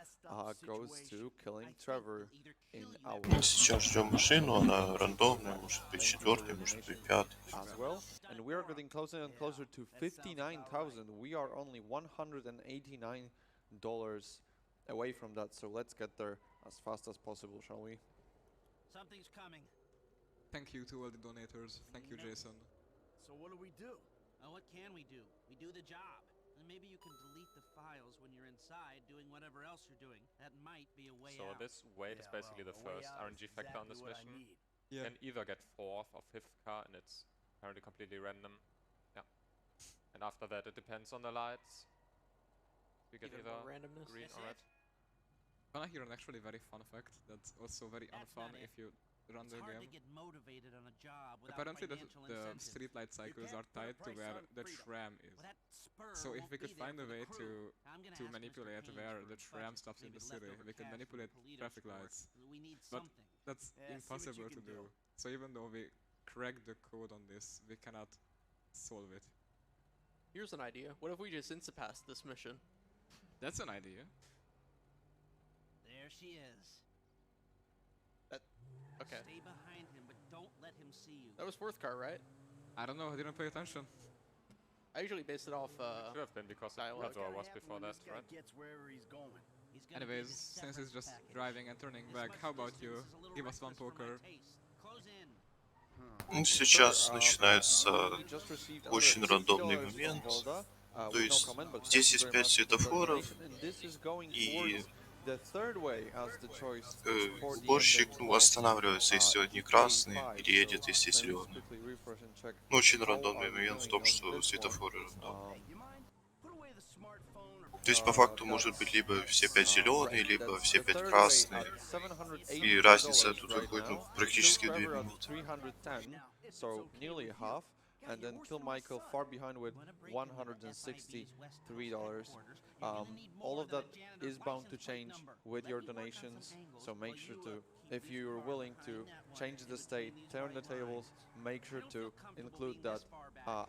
goes to killing Trevor in our. Мы сейчас ждем машину, она рандомная, может быть 4-й, может быть 5-й. As well, and we are getting closer and closer to 59,000. We are only $189 away from that, so let's get there as fast as possible, shall we? Something's coming. Thank you to all the donators. Thank you, Jason. So what do? Oh, what can we do? We do the job. And maybe you can delete the files when you're inside doing whatever else you're doing. That might be a way So out. this wait is basically the first RNG factor on this mission. Yeah. You can either get 4th or 5th car, and it's apparently completely random. Yeah. And after that, it depends on the lights. You get Even either more randomness. green or red. Wanna hear an actually very fun fact that's also very unfun if you run the It's hard to game? get motivated on a job without Apparently the financial incentives. streetlight cycles are tied to where the tram is. Well, that spur So if won't we could be there find a for the way crew. I'm gonna to ask Mr. manipulate Page where for the his tram budget, stops in the maybe city, leftover we can cash from manipulate Polito's traffic work. lights. We need But something. that's Yeah, see what you impossible to can do. do. So even though we cracked the code on this, we cannot solve it. Here's an idea. What if we just insta-pass this mission? That's an idea. There she is. Okay. Stay behind him, but don't let him see you. That was 4th car, right? I don't know, I didn't pay attention. I usually base it off Should have been because dialogue. Red was before that, right? Gets wherever he's going. He's gonna Anyways, get a since he's severance just package. driving and turning This back, much how about distance you? is a little Give us one reckless for my poker. taste. Close in. Сейчас начинается очень рандомный момент. То есть здесь есть 5 светофоров, и уборщик останавливается, если одни красные, или едет, если зеленые. Но очень рандомный момент в том, что светофоры рандомные. То есть по факту может быть либо все 5 зеленые, либо все 5 красные. И разница тут выходит практически 2 минуты. So nearly half, and then Kill Michael far behind with $163. All of that is bound to change with your donations, so make sure to, if you're willing to change the state, turn the tables, make sure to include that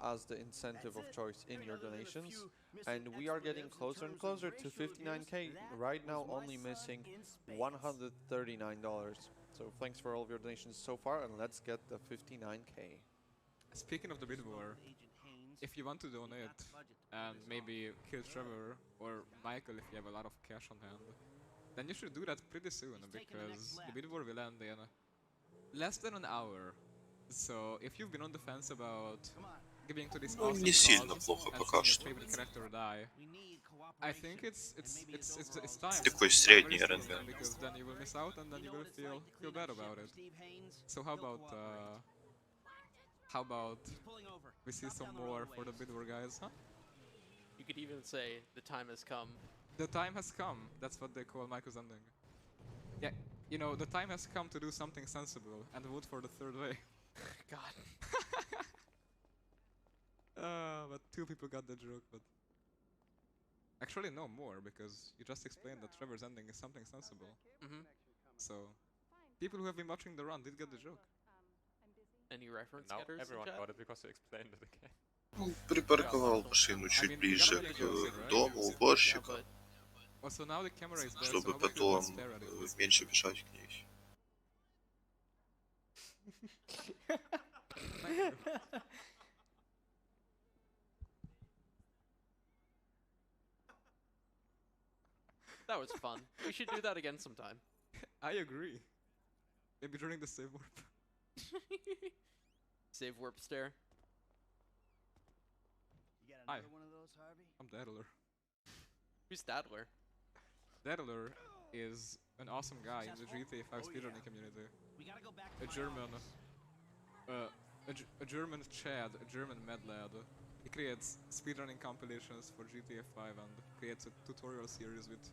as the incentive of choice in your donations. And we are getting closer and closer to 59k, right now only missing $139. So thanks for all of your donations so far, and let's get the 59k. Speaking of the bid war, if you want to donate and maybe kill Trevor or Michael if you have a lot of cash on hand, then you should do that pretty soon because the bid war will end in less than an hour. So if you've been on the fence about giving to this awesome не сильно cause плохо and пока seeing что. your favorite character die, I think it's time. Такой Very средний soon, РНГ. because then you will miss out and then you will feel bad about it. So how about we see some more for the bid war guys, huh? You could even say the time has come. The time has come. That's what they call Michael's ending. Yeah, you know, the time has come to do something sensible and vote for the third way. God. But 2 people got the joke, but actually no more because you just explained that Trevor's ending is something sensible. Mm-hmm. So people who have been watching the run did get the joke. Any reference Now getters in everyone chat? got it because you explained it again. Он припарковал машину чуть ближе к дому уборщика, Also now the camera is there, so чтобы how about you потом stare at it? меньше бежать к ней. That was fun. We should do that again sometime. I agree. Maybe during the save warp. Save warp stare. You got Hi. another one of those, Harvey? I'm Daddler. Who's Daddler? Daddler is an awesome guy in the GTA 5 speedrunning community. We gotta go back A to German, a German Chad, a German mad lad. He creates speedrunning compilations for GTA 5 and creates a tutorial series with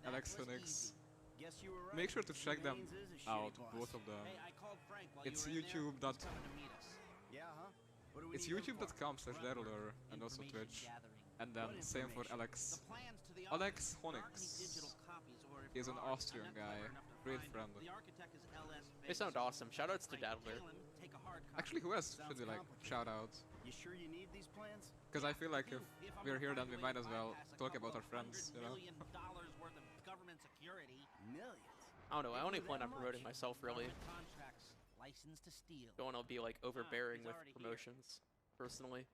Alex Phoenix. Guess you were right. Make sure to check them Remains is a shitty out, boss. both of them. Hey, I called Frank while It's you were in there. YouTube. He's coming to meet us. Yeah, huh? What do we It's need him for? youtube.com/Daddler and also Twitch. And then same for Alex. Alex Honix. He's an Austrian guy, great friend. They sound awesome. Shoutouts to Daddler. Actually, who else should we like shout out? You sure you need these plans? Because I feel like if we're here, then we might as well talk about our friends, you know? Worth of government security. Millions. I don't know. I only plan on promoting myself, really. Contracts, license to steal. Don't want to be like overbearing he's with already here. promotions, personally.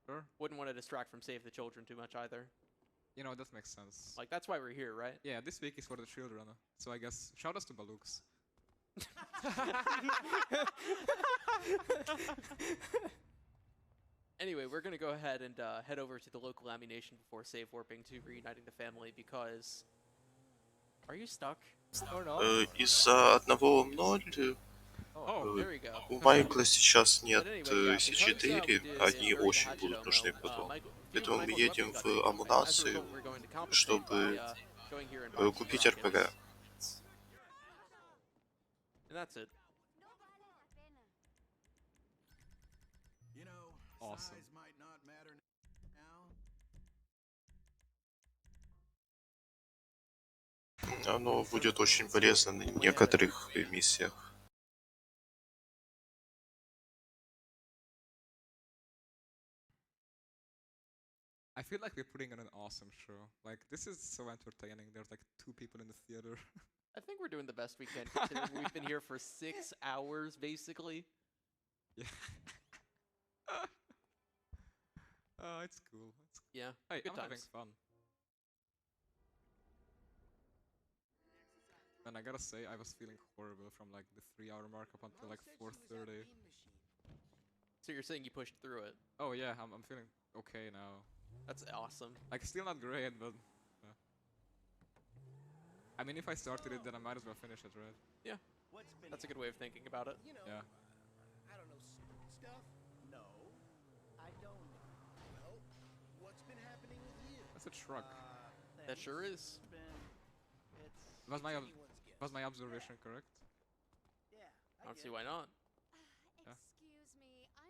Sure. Wouldn't want to distract from Save the Children too much either. You know, that makes sense. Like, that's why we're here, right? Yeah, this week is for the children, so I guess shout outs to Balooks. Anyway, we're gonna go ahead and head over to the local ammunition before save warping to reuniting the family because... Are you stuck? Or not? Из-за одного М0 there we go. у Майкла сейчас нет But anyway, yeah, it turns out we C4, did они bury the очень hatchet будут нужны homo. потом. Michael- Поэтому мы Michael's едем lucky в got it. As a амунацию, result, we're going to compensate чтобы by, going here and buying some купить rockets. РПГ. And that's it. You know, Awesome. size might not matter now. Оно будет очень полезно на некоторых миссиях. I feel like we're putting on an awesome show. Like, this is so entertaining. There's like 2 people in the theater. I think we're doing the best we can considering we've been here for 6 hours, basically. Yeah. It's cool. Yeah, Hey, good I'm having times. fun. And I gotta say, I was feeling horrible from like the 3-hour mark up until like 4:30. So you're saying you pushed through it? Oh yeah, I'm feeling okay now. That's awesome. Like, still not great, but... I mean, if I started it, then I might as well finish it, right? Yeah, that's a good way of thinking about it. Yeah. I don't know, stuff? No, I don't know. Well, what's been happening with you? That's a truck. That sure is. Was my observation correct? I don't see why not. Yeah.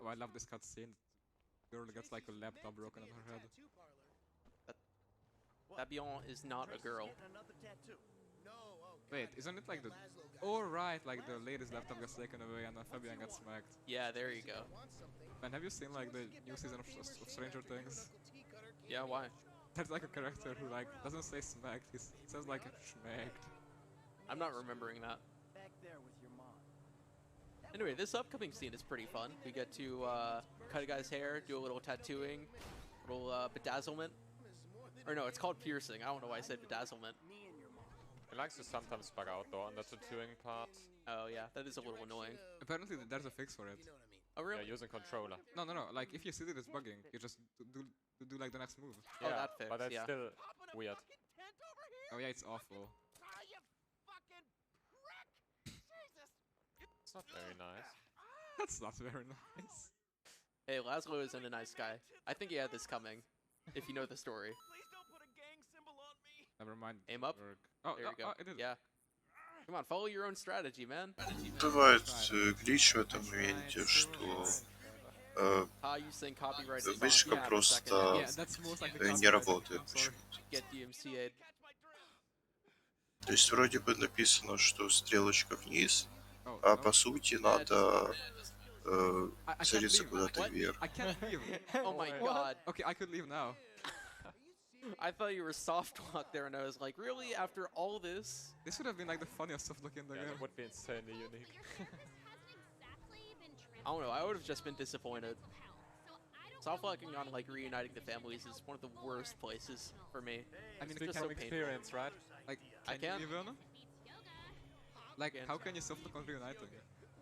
Oh, I love this cutscene. Girl gets like a laptop broken on her head. Fabian is not a girl. Wait, isn't it like the... Oh right, like the lady's laptop gets taken away and then Fabian gets smacked. Yeah, there you go. Man, have you seen like the new season of Stranger Things? Yeah, why? There's like a character who like doesn't say smacked, he says like schmacked. I'm not remembering that. Back there with your mom. Anyway, this upcoming scene is pretty fun. We get to cut a guy's hair, do a little tattooing, a little bedazzlement. Or no, it's called piercing. I don't know why I said bedazzlement. It likes to sometimes bug out though on the tattooing part. Oh yeah, that is a little annoying. Apparently there's a fix for it. Oh really? Yeah, using controller. No, like if you see that it's bugging, you just do like the next move. Oh, Yeah, that fix, but that's yeah. still weird. Oh yeah, it's awful. It's not very nice. That's not very nice. Hey, Laszlo isn't a nice guy. I think he had this coming, if you know the story. Never mind. Aim up. Oh, there you go. it did. Yeah. Come on, follow your own strategy, man. Бывает глич в этом моменте, что How you saying copyright is вышка fine. просто Yeah, that's most likely не работает почему-то. Get DMCA'd. То есть вроде бы написано, что стрелочка вниз, а по сути надо целиться куда-то вверх. I can't leave. Oh my god. Okay, I could leave now. I thought you were soft locked there, and I was like, really? After all this? This would have been like the funniest soft look in the Yeah, game. that would be insanely unique. I don't know, I would have just been disappointed. Soft locking on like reuniting the families is one of the worst places for me. I mean, it's just so painful. experience, right? Like, I can. Like, how can you soft lock on reuniting?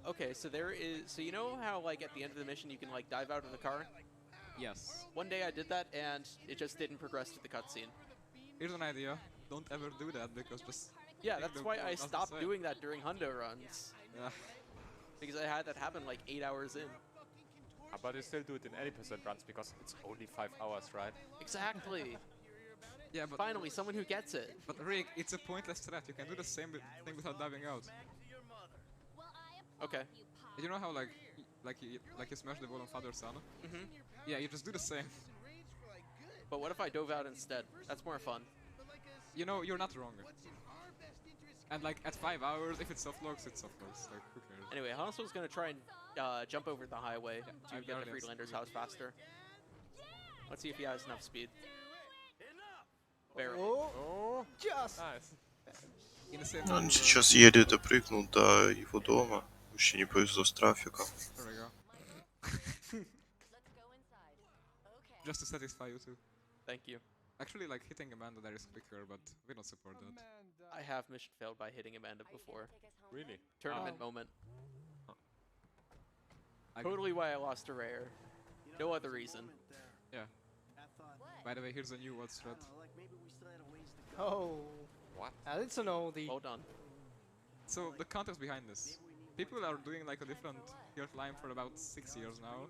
Okay, so there is. So you know how like at the end of the mission you can like dive out of the car? Yes. One day I did that and it just didn't progress to the cutscene. Here's an idea. Don't ever do that because just. Yeah, that's why I stopped doing that during Hundo runs. Yeah. Because I had that happen like 8 hours in. But you still do it in 80% runs because it's only 5 hours, right? Exactly. Yeah, but finally someone who gets it. But Rick, it's a pointless threat. You can do the same thing without diving out. Okay. You know how like you smash the ball on father son? Mhm. Yeah, you just do the same. But what if I dove out instead? That's more fun. You know, you're not wrong. And like at 5 hours, if it's soft locks, it's soft locks. Like who cares? Anyway, Hansel's gonna try and jump over the highway to get to Friedlander's house faster. Let's see if he has enough speed. Barely. Oh, just. Nice. Он сейчас едет и прыгнул до его дома. Вообще не повезло с трафиком. There we go. Just to satisfy you too. Thank you. Actually, like hitting Amanda there is quicker, but we don't support that. I have mission failed by hitting Amanda before. Really? Tournament moment. I Totally why I lost to Rare. No other reason. Yeah. By the way, here's a new what's threat. Oh. What? That's an oldie. Hold on. So the context behind this. People are doing like a different hill climb for about 6 years now.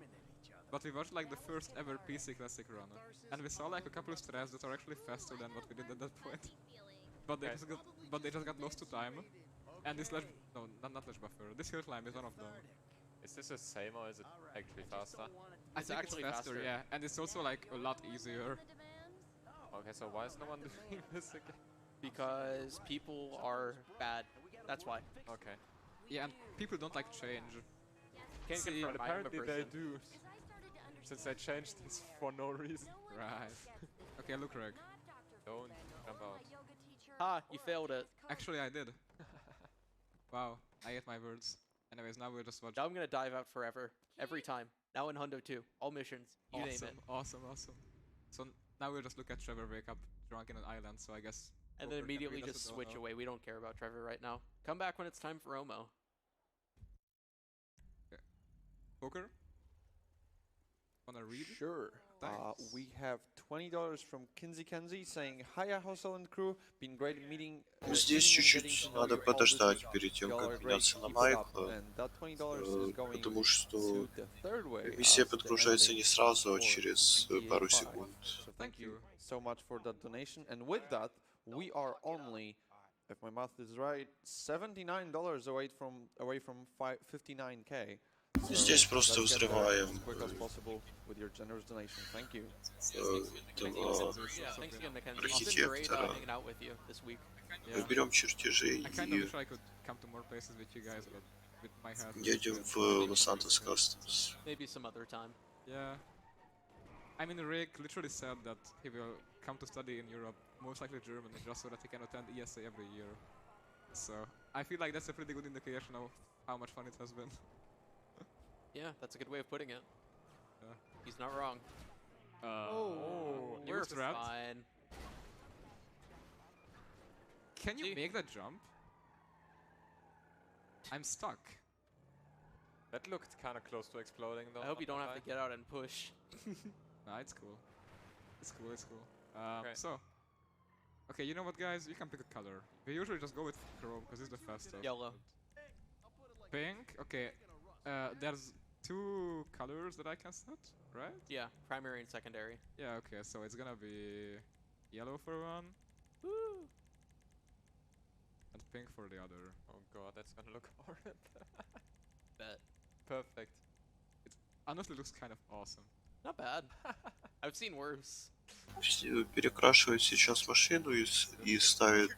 But we watched like the first ever PC Classic run. And we saw like a couple of strats that are actually faster than what we did at that point. But they just got lost to time. And this ledge, no, not ledge buffer. This hill climb is one of them. Is this the same or is it actually faster? I think actually it's faster, faster. yeah. And it's also like a lot easier. Okay, so why is no one doing this again? Because people are bad. That's why. Okay. Yeah, and people don't like change. Can't See, confront But my apparently they person. do. Since they changed this for no reason. Right. Okay, look, Reg. Don't jump out. Ah, you failed it. Actually, I did. Wow, I ate my words. Anyways, now we're just watching. Now I'm gonna dive out forever. Every time. Now in Hundo 2. All missions. You name it. Awesome. So now we'll just look at Trevor wake up drunk in an island, so I guess... And then Poker can immediately read us just as well switch now. away. We don't care about Trevor right now. Come back when it's time for Omo. Poker? Wanna read? Sure. Thanks. We have $20 from Kinsey Kenzie saying, Hiya, Hustle and crew. Been great meeting. Здесь чуть-чуть надо подождать перед тем, как меняться на Майкла, потому что миссия подгружается не сразу, а через пару секунд. Thank you so much for that donation. And with that, we are only, if my math is right, $79 away from 59K. Здесь просто взрываем. As quick as possible with your generous donation. Thank you. Yeah, thanks again, Mackenzie. It's been great hanging out with you this week. Мы берем чертежи I kind of и wish I could come to more places with you guys, but with my head. едем в Лос-Сантос Customs. Maybe some other time. Yeah. I mean, Rick literally said that he will come to study in Europe, most likely Germany, just so that he can attend ESA every year. So, I feel like that's a pretty good indication of how much fun it has been. Yeah, that's a good way of putting it. Yeah. He's not wrong. You We're were trapped. fine. Can you make that jump? I'm stuck. That looked kind of close to exploding though. I hope you don't have to get out and push. Nah, it's cool. It's cool. Okay. So, okay, you know what, guys? You can pick a color. We usually just go with chrome because it's the fastest. Yellow. Pink. Okay. There's 2 colors that I can set, right? Yeah, primary and secondary. Yeah. Okay. So it's gonna be yellow for one. Woo! And pink for the other. Oh god, that's gonna look horrid. Bet. Perfect. It honestly looks kind of awesome. Not bad. I've seen worse. Перекрашивает сейчас машину и ставит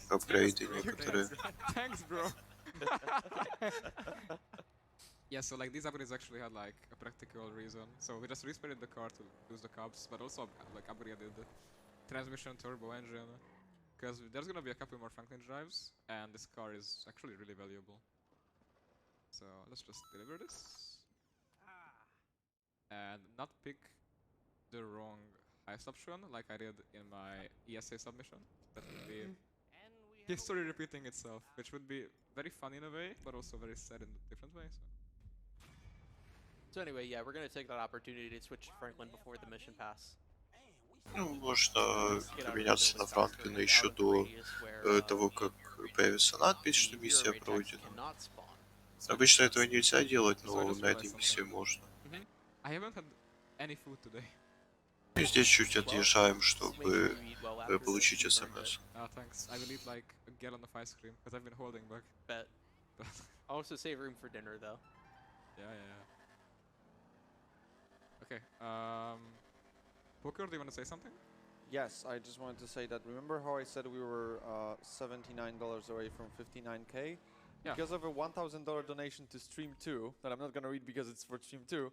апгрейды некоторые. Thanks, bro. Yeah, so like these upgrades actually had like a practical reason. So we just respawned the car to use the cubs, but also like upgraded the transmission, turbo engine, because there's gonna be a couple more Franklin drives, and this car is actually really valuable. So let's just deliver this, and not pick the wrong heist option like I did in my ESA submission. That would be history repeating itself, which would be very fun in a way, but also very sad in a different way. So anyway, yeah, we're gonna take that opportunity to switch to Franklin before the mission pass. Ну, можно поменяться на Франклина еще до того, как появится надпись, что миссия пройдена. Обычно этого нельзя делать, но на этой миссии можно. I haven't had any food today. И здесь чуть отъезжаем, чтобы получить СМС. Thanks. I will eat like a gallon of ice cream because I've been holding back. Bet. I'll also save room for dinner though. Yeah. Okay. Booker, do you want to say something? Yes, I just wanted to say that, remember how I said we were $79 away from 59K? Yeah. Because of a $1,000 donation to Stream 2, that I'm not going to read because it's for Stream 2,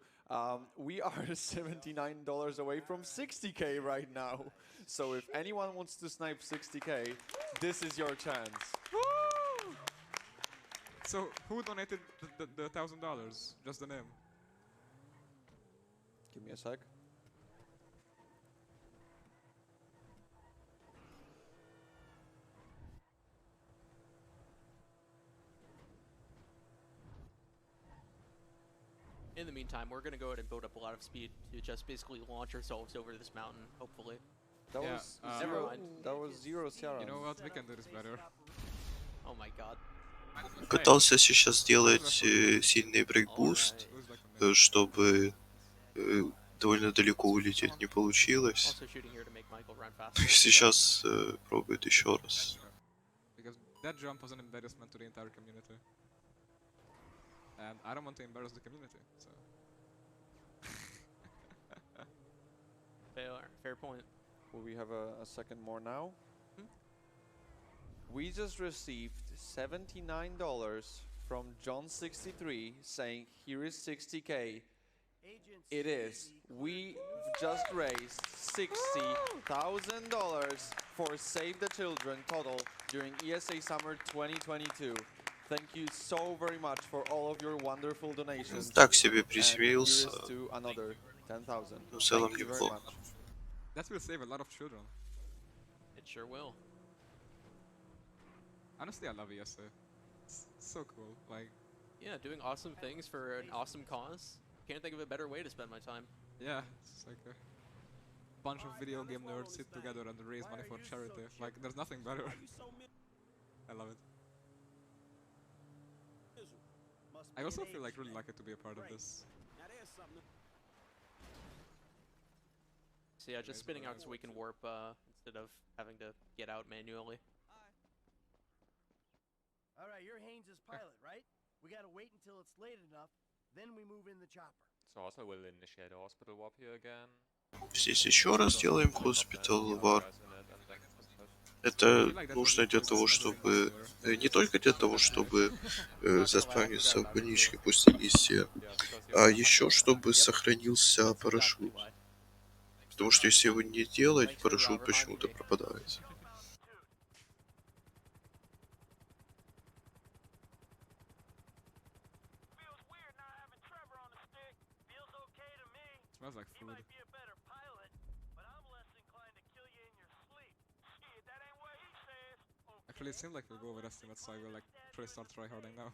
we are $79 away from 60K right now. So if anyone wants to snipe 60K, this is your chance. Woo! So who donated the $1,000? Just the name. Give me a sec. In the meantime, we're going to go ahead and build up a lot of speed to just basically launch ourselves over this mountain, hopefully. That was zero Sierra. You know what? We can do this better. Oh my god. Пытался сейчас сделать сильный брейкбуст, чтобы довольно далеко улететь не получилось. Сейчас пробует еще раз. Because that jump was an embarrassment to the entire community. And I don't want to embarrass the community, so... Fair point. Will we have a second more now? We just received $79 from John63 saying, here is 60K. It is. We just raised $60,000 for Save the Children total during ESA Summer 2022. Thank you so very much for all of your wonderful donations. Так себе приземлился. В целом неплохо. That will save a lot of children. It sure will. Honestly, I love ESA. It's so cool. Like, yeah, doing awesome things for an awesome cause. Can't think of a better way to spend my time. Yeah, it's like a bunch of video game nerds sit together and raise money for charity. Like, there's nothing better. I love it. I also feel like really lucky to be a part of this. So yeah, just spinning out so we can warp instead of having to get out manually. Alright, you're Haynes' pilot, right? We gotta wait until it's late enough, then we move in the chopper. So also we'll initiate a hospital warp here again. Здесь еще раз делаем Hospital Warp. Это нужно для того, чтобы... Не только для того, чтобы заспавниться в больничке после миссии, а еще чтобы сохранился парашют. Потому что если его не делать, парашют почему-то пропадает. Smells like food. Actually, it seemed like we'll go over estimates, so I will like try start tryharding now.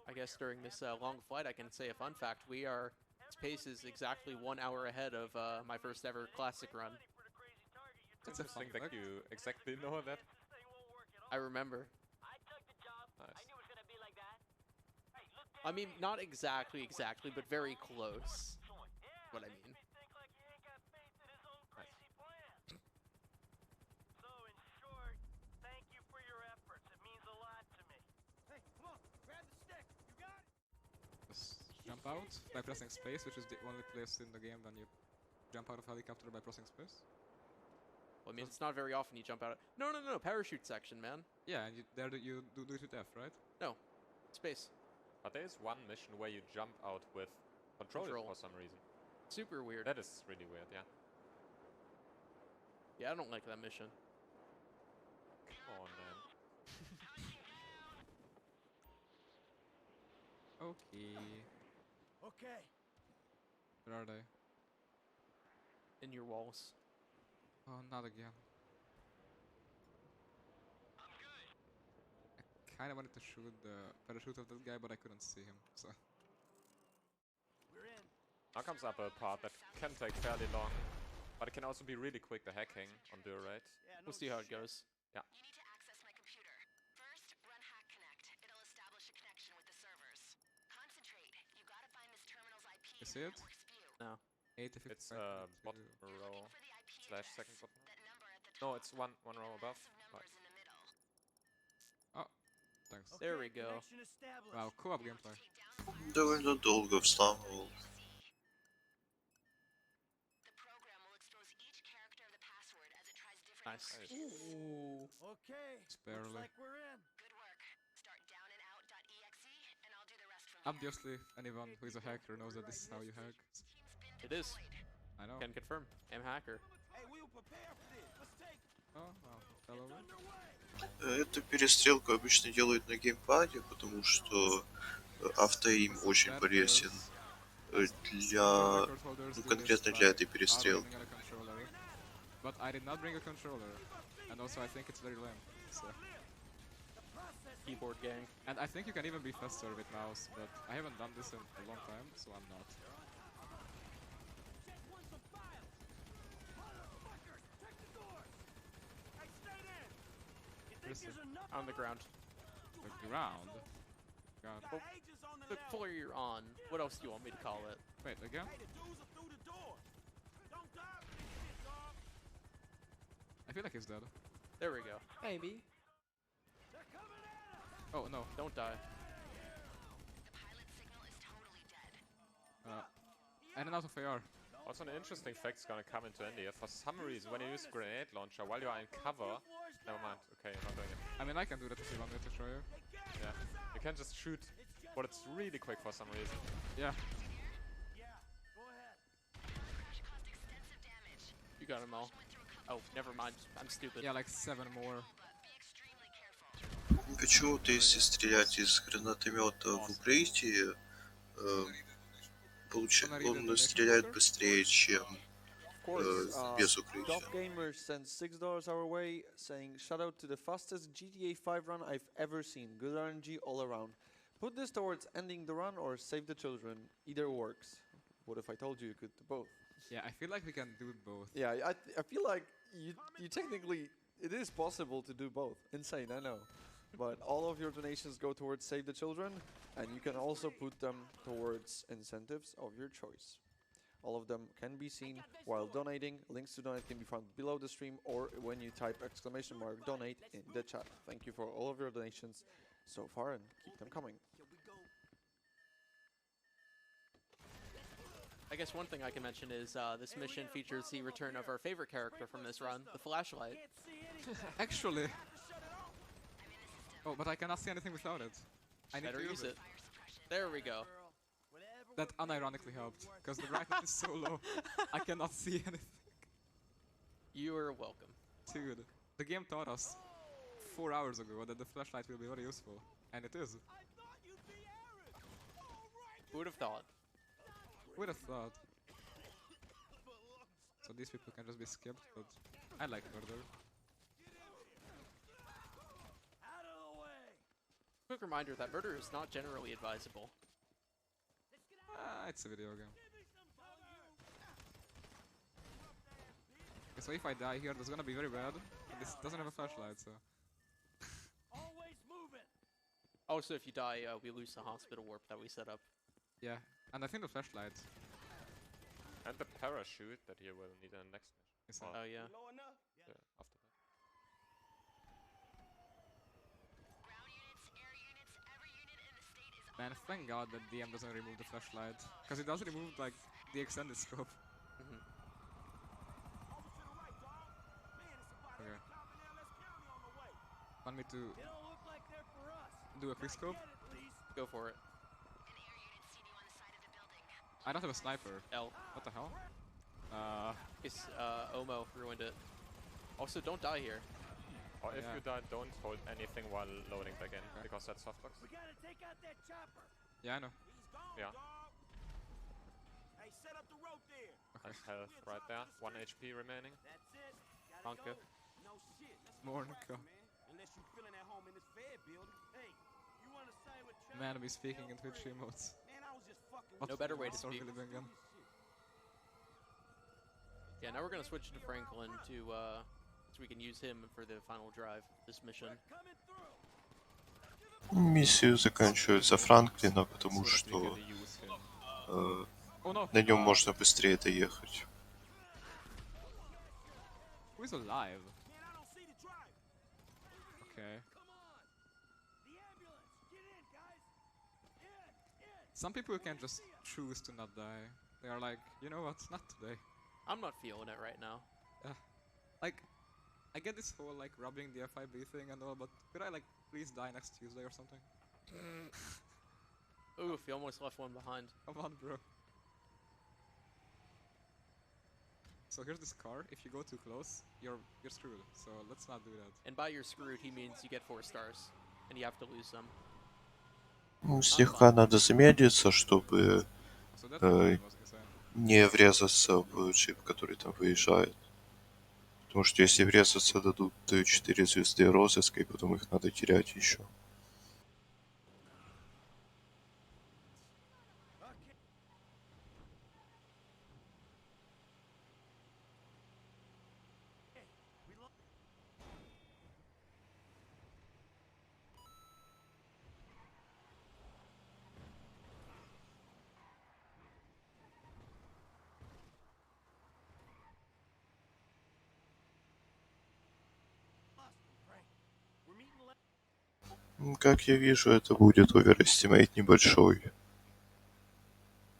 I guess during this long flight, I can say a fun fact. Its pace is exactly 1 hour ahead of my first ever classic run. It's interesting that you exactly know that. I remember. Nice. I mean, not exactly, but very close. What I mean. is jump out by pressing space, which is the only place in the game when you jump out of helicopter by pressing space. Well, I mean, it's not very often you jump out. No, parachute section, man. Yeah, and you do it with F, right? No, space. But there is one mission where you jump out with control for some reason. Super weird. That is really weird, yeah. Yeah, I don't like that mission. Come on, man. Okay. Okay. Where are they? In your walls. Oh, not again. I kind of wanted to shoot the parachute of that guy, but I couldn't see him, so... We're in. Now comes up a part that can take fairly long, but it can also be really quick, the hacking on Dur, right? Yeah, We'll see how it goes. Yeah. You need to access my computer. First, run Hack Connect. It'll establish a connection with the servers. Concentrate. You gotta find this terminal's IP You in see the it? network's view. No. 85. It's bottom row slash second bottom. No, it's one row above. Right. Oh, thanks. Okay, There we go. connection established. Wow, co-op gameplay. Довольно долго взламывал. Nice. Ooh. Okay. Barely. Looks like we're in. Good work. Start downandout.exe and I'll do the rest from Obviously, anyone who is a hacker knows that this is how you hack. It is. I know. Can confirm. I'm a hacker. Hey, we were prepared for this. Let's take Oh, well, fell over. Эту перестрелку обычно делают на геймпаде, потому что автоим очень полезен для, ну, конкретно для этой перестрелки. But I did not bring a controller, and also I think it's very lame. So. Keyboard gang. And I think you can even be faster with mouse, but I haven't done this in a long time, so I'm not. On the ground. The ground? God. Oh, the floor you're on. What else do you want me to call it? Wait, again? I feel like he's dead. There we go. Maybe. Oh, no. Don't die. I ran out of AR. Also, an interesting fact is gonna come into India. For some reason, when you use grenade launcher while you are in cover, never mind. Okay, you're not doing it. I mean, I can do that if you want me to show you. Yeah, you can just shoot, but it's really quick for some reason. Yeah. You got them all. Oh, never mind. I'm stupid. Yeah, like 7 more. Почему-то если стрелять из гранатомета в укрытии, он стреляет быстрее, чем без укрытия. Golf Gamer sends $6 our way, saying, shout out to the fastest GTA 5 run I've ever seen. Good RNG all around. Put this towards ending the run or save the children. Either works. What if I told you you could do both? Yeah, I feel like we can do both. Yeah, I feel like you technically, it is possible to do both. Insane, I know. But all of your donations go towards Save the Children, and you can also put them towards incentives of your choice. All of them can be seen while donating. Links to donate can be found below the stream or when you type !donate in the chat. Thank you for all of your donations so far and keep them coming. I guess one thing I can mention is this mission features the return of our favorite character from this run, the flashlight. Actually. Oh, but I cannot see anything without it. I need Better to use it. There we go. That unironically helped, because the brightness is so low, I cannot see anything. You are welcome. Dude, the game taught us 4 hours ago that the flashlight will be very useful, and it is. Who would have thought? Who would have thought? So these people can just be skipped, but I like murder. Quick reminder that murder is not generally advisable. It's a video game. Okay, so if I die here, that's gonna be very bad. And this doesn't have a flashlight, so. Also, if you die, we lose the hospital warp that we set up. Yeah, and I think the flashlight. And the parachute that you will need in the next mission. Oh, yeah. Yeah, after that. Ground units, air units, every unit in the state is Man, thank God that DM doesn't remove the flashlight, because it does remove like the extended scope. Okay. Want me to do a quick scope? Go for it. I don't have a sniper. L. What the hell? It's Omo ruined it. Also, don't die here. Or if you die, don't hold anything while loading back in, because that's softbox. We gotta take out that chopper. Yeah, I know. Yeah. Hey, set up the rope there. Nice health right there. 1 HP remaining. That's it. Danke. No shit. Let's More practice, Nico. man. Unless you feeling at home in this Fed building. Hey, you wanna say with Man, I'm speaking in Twitch emotes. Man, I was just fucking No better way to Sorry, speak. Billingham. Yeah, now we're gonna switch to Franklin to so we can use him for the final drive this mission. Миссию заканчивают за Франклина, потому что на нем можно быстрее доехать. Who is alive? Okay. Some people can just choose to not die. They are like, you know what, not today. I'm not feeling it right now. Like, I get this whole like rubbing the FIB thing and all, but could I like please die next Tuesday or something? Oof, you almost left one behind. Come on, bro. So here's this car. If you go too close, you're screwed. So let's not do that. And by you're screwed, he means you get 4 stars, and you have to lose them. Слегка надо замедлиться, чтобы не врезаться в джип, который там выезжает. Потому что если врезаться, дадут 4 звезды розыска, и потом их надо терять еще. Как я вижу, это будет оверэстимейт небольшой.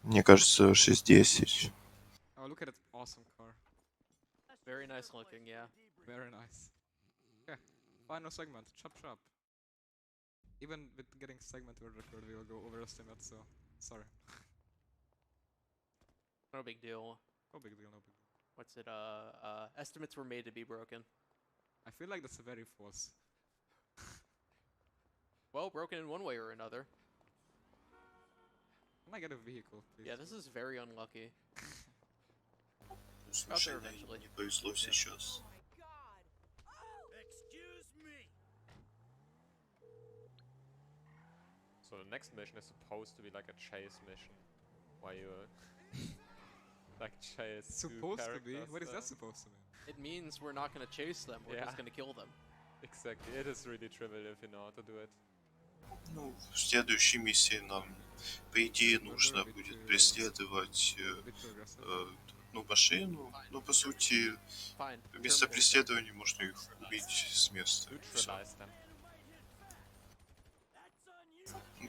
Мне кажется, 6-10. Oh, look at that awesome car. Very nice looking, yeah. Very nice. Okay, final segment. Chop chop. Even with getting segment word record, we will go overestimate, so sorry. No big deal. No big deal, no big deal. What's it? Estimates were made to be broken. I feel like that's very false. Well, broken in one way or another. Can I get a vehicle, please? Yeah, this is very unlucky. Слушай, не повезло сейчас. So the next mission is supposed to be like a chase mission, where you like chase. Supposed to be? What is that supposed to mean? It means we're not gonna chase them. We're just gonna kill them. Exactly. It is really trivial if you know how to do it. Ну, в следующей миссии нам, по идее, нужно будет преследовать машину. Но, по сути, вместо преследования можно их убить с места.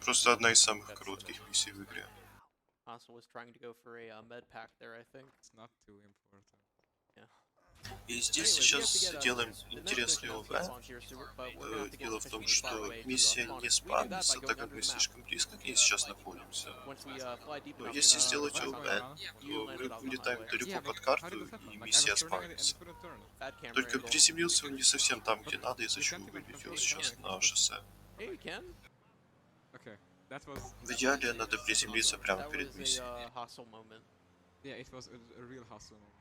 Просто одна из самых коротких миссий в игре. Also was trying to go for a med pack there, I think. It's not too important. Yeah. И здесь сейчас делаем интересный ОВ. Дело в том, что миссия не спамится, так как мы слишком близко к ней сейчас находимся. Но если сделать ОВ, то мы вылетаем далеко под карту, и миссия спамится. Только приземлился он не совсем там, где надо, из-за чего вылетел сейчас на шоссе. В идеале надо приземлиться прямо перед миссией. Yeah, it was a real hustle moment.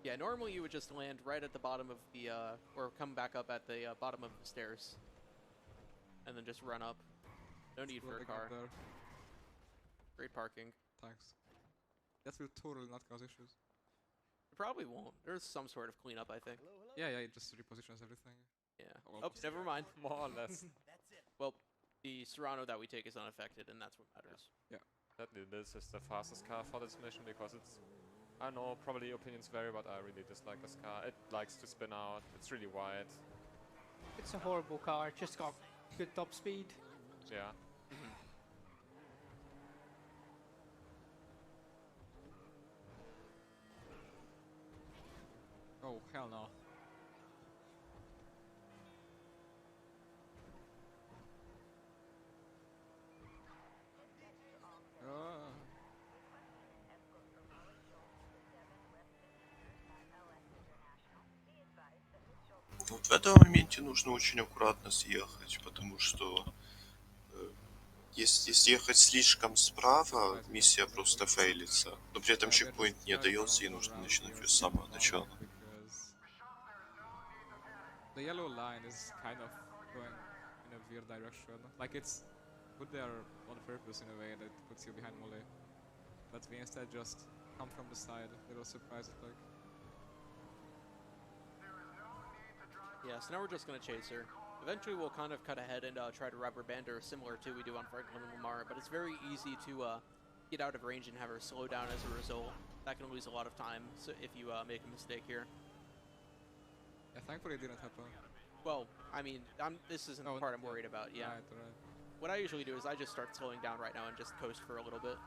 Yeah, normally you would just land right at the bottom of the, or come back up at the bottom of the stairs. And then just run up. No need for a car. Great parking. Thanks. That will totally not cause issues. It probably won't. There's some sort of cleanup, I think. Yeah, it just repositions everything. Yeah. Oh, never mind. More or less. Well, the Serrano that we take is unaffected, and that's what matters. Yeah. Sadly, this is the fastest car for this mission because it's... I know, probably opinions vary, but I really dislike this car. It likes to spin out. It's really wide. It's a horrible car. It just got good top speed. Yeah. Oh, hell no. Вот в этом моменте нужно очень аккуратно съехать, потому что если ехать слишком справа, миссия просто фейлится. Но при этом чекпоинт не дается, и нужно начинать ее с самого начала. The yellow line is kind of going in a weird direction. Like it's put there on purpose in a way that puts you behind Mole. But we instead just come from the side. Little surprise it like. Yeah, so now we're just going to chase her. Eventually we'll kind of cut ahead and try to rubber band her similar to we do on Franklin and Lamar, but it's very easy to get out of range and have her slow down as a result. That can lose a lot of time so if you make a mistake here. Yeah, thankfully it didn't happen. Well, I mean, this isn't the part I'm worried about, yeah. Right. What I usually do is I just start slowing down right now and just coast for a little bit.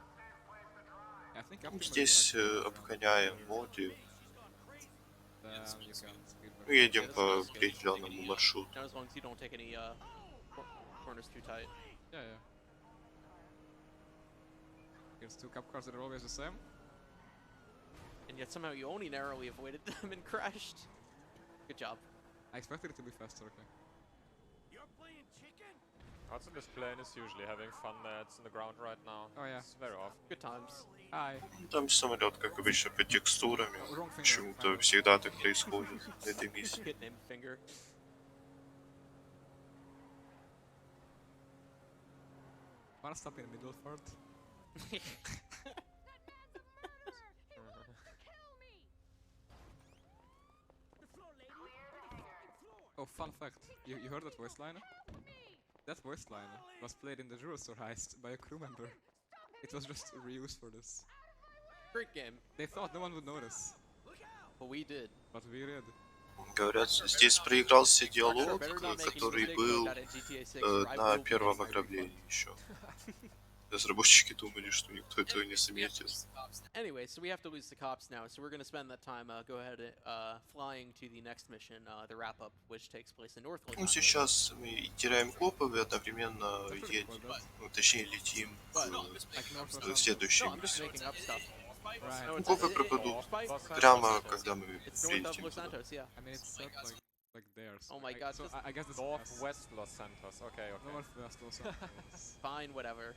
Yeah, I think Здесь обгоняем моди. Мы едем по определенному маршруту. As long as you don't take any corners too tight. Yeah. Here's two cup cars that are always the same. And yet somehow you only narrowly avoided them and crashed. Good job. I expected it to be faster, okay. You're playing chicken? Also, this plane is usually having fun there. It's in the ground right now. Oh yeah. It's very often. Good times. Hi. Там самолет, как обычно, под текстурами. Почему-то всегда так происходит на этой миссии. Wanna stop in Middleford? Oh, fun fact. You heard that voice line? That voice line was played in the Jurosor heist by a crew member. It was just reused for this. Great game. They thought no one would notice. But we did. But we did. Говорят, здесь проигрался диалог, который был на первом ограблении еще. Разработчики думали, что никто этого не заметил. Anyway, so we have to lose the cops now, so we're going to spend that time go ahead flying to the next mission, the wrap-up, which takes place in North Los Ну, сейчас мы теряем копов и одновременно едем, ну, точнее летим в следующую миссию. Ну, копы пропадут прямо, когда мы прилетим туда. Like theirs. Oh my god. So I guess this Northwest Los Santos. Okay. Northwest Los Santos. Fine, whatever.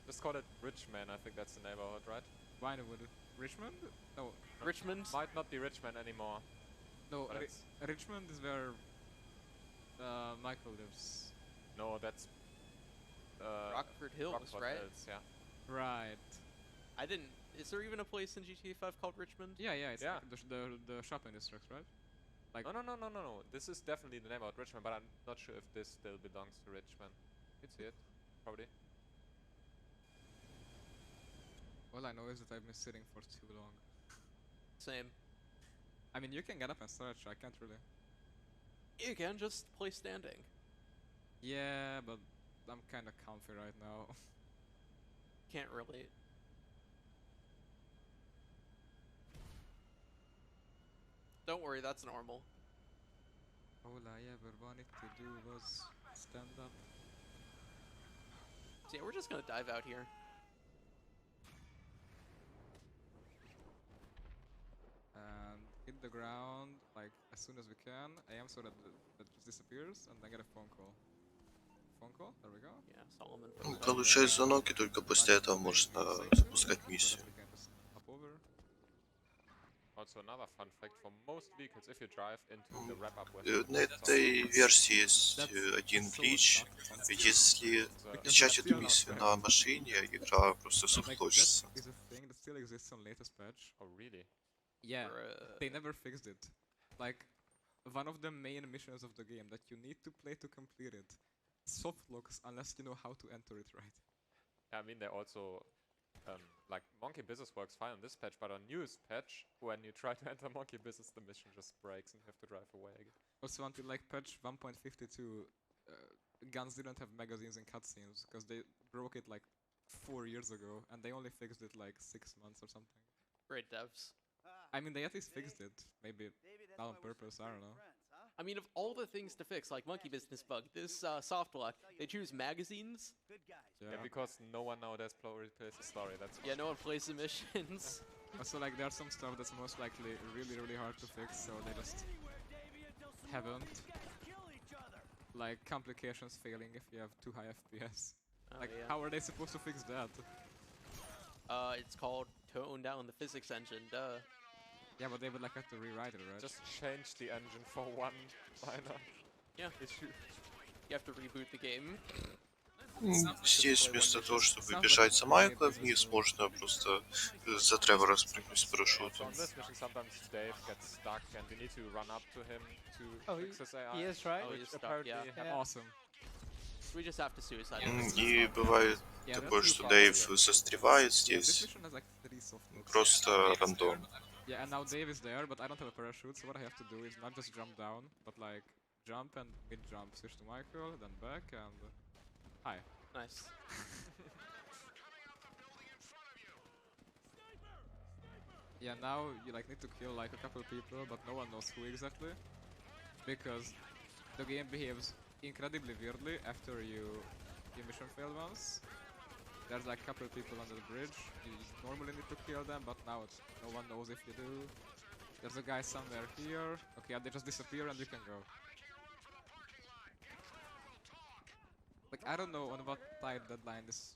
Just call it Richmond. I think that's the neighborhood, right? Vinewood. Richmond? No. Richmond? Might not be Richmond anymore. No, Richmond is where Michael lives. No, that's Rockford Hills, Rockford right? Hills, yeah. Right. I didn't. Is there even a place in GTA 5 called Richmond? Yeah. It's like the shopping district, right? Like No. This is definitely the neighborhood Richmond, but I'm not sure if this still belongs to Richmond. It's it, probably. All I know is that I've been sitting for too long. Same. I mean, you can get up and stretch. I can't really. You can just play standing. Yeah, but I'm kind of comfy right now. Can't relate. Don't worry, that's normal. All I ever wanted to do was stand up. So yeah, we're just gonna dive out here. And hit the ground like as soon as we can. Aim so that that just disappears, and then get a phone call. Phone call? There we go. Yeah, Solomon. Получает звонок, и только после этого можно запускать миссию. Also another fun fact for most vehicles, if you drive into the wrap-up На этой версии есть один глич. Если качать эту миссию на машине, игра просто софтлочится. Is a thing that still exists on latest patch. Oh really? Yeah, they never fixed it. Like, one of the main missions of the game that you need to play to complete it soft locks unless you know how to enter it right. I mean, they also like Monkey Business works fine on this patch, but on newest patch, when you try to enter Monkey Business, the mission just breaks and you have to drive away again. Also until like patch 1.52, guns didn't have magazines in cutscenes because they broke it like 4 years ago, and they only fixed it like 6 months or something. Great devs. I mean, they at least fixed it. Maybe not on purpose, I don't know. I mean, of all the things to fix, like monkey business bug, this soft lock, they choose magazines. Yeah, because no one nowadays plays the story, that's why. Yeah, no one plays the missions. Also, like, there's some stuff that's most likely really hard to fix, so they just haven't. Like, complications failing if you have too high FPS. Like, yeah. how are they supposed to fix that? It's called tone down the physics engine, duh. Yeah, but they would like have to rewrite it, right? Just change the engine for one minor issue. You have to reboot the game. Здесь вместо того, чтобы бежать за Майкла вниз, можно просто за Тревора спрыгнуть с парашютом. On this mission, sometimes Dave gets stuck and you need to run up to him to fix his AI. He is, right? Oh, he's stuck, yeah. Awesome. We just have to suicide. И бывает такое, что Дэйв застревает здесь. Просто рандом. Yeah, and now Dave is there, but I don't have a parachute, so what I have to do is not just jump down, but like jump and mid-jump, switch to Michael, then back, and hi. Nice. Yeah, now you like need to kill like a couple people, but no one knows who exactly, because the game behaves incredibly weirdly after your mission failed once. There's like a couple of people under the bridge. You normally need to kill them, but now no one knows if you do. There's a guy somewhere here. Okay, and they just disappear and you can go. Like, I don't know on what tight deadline this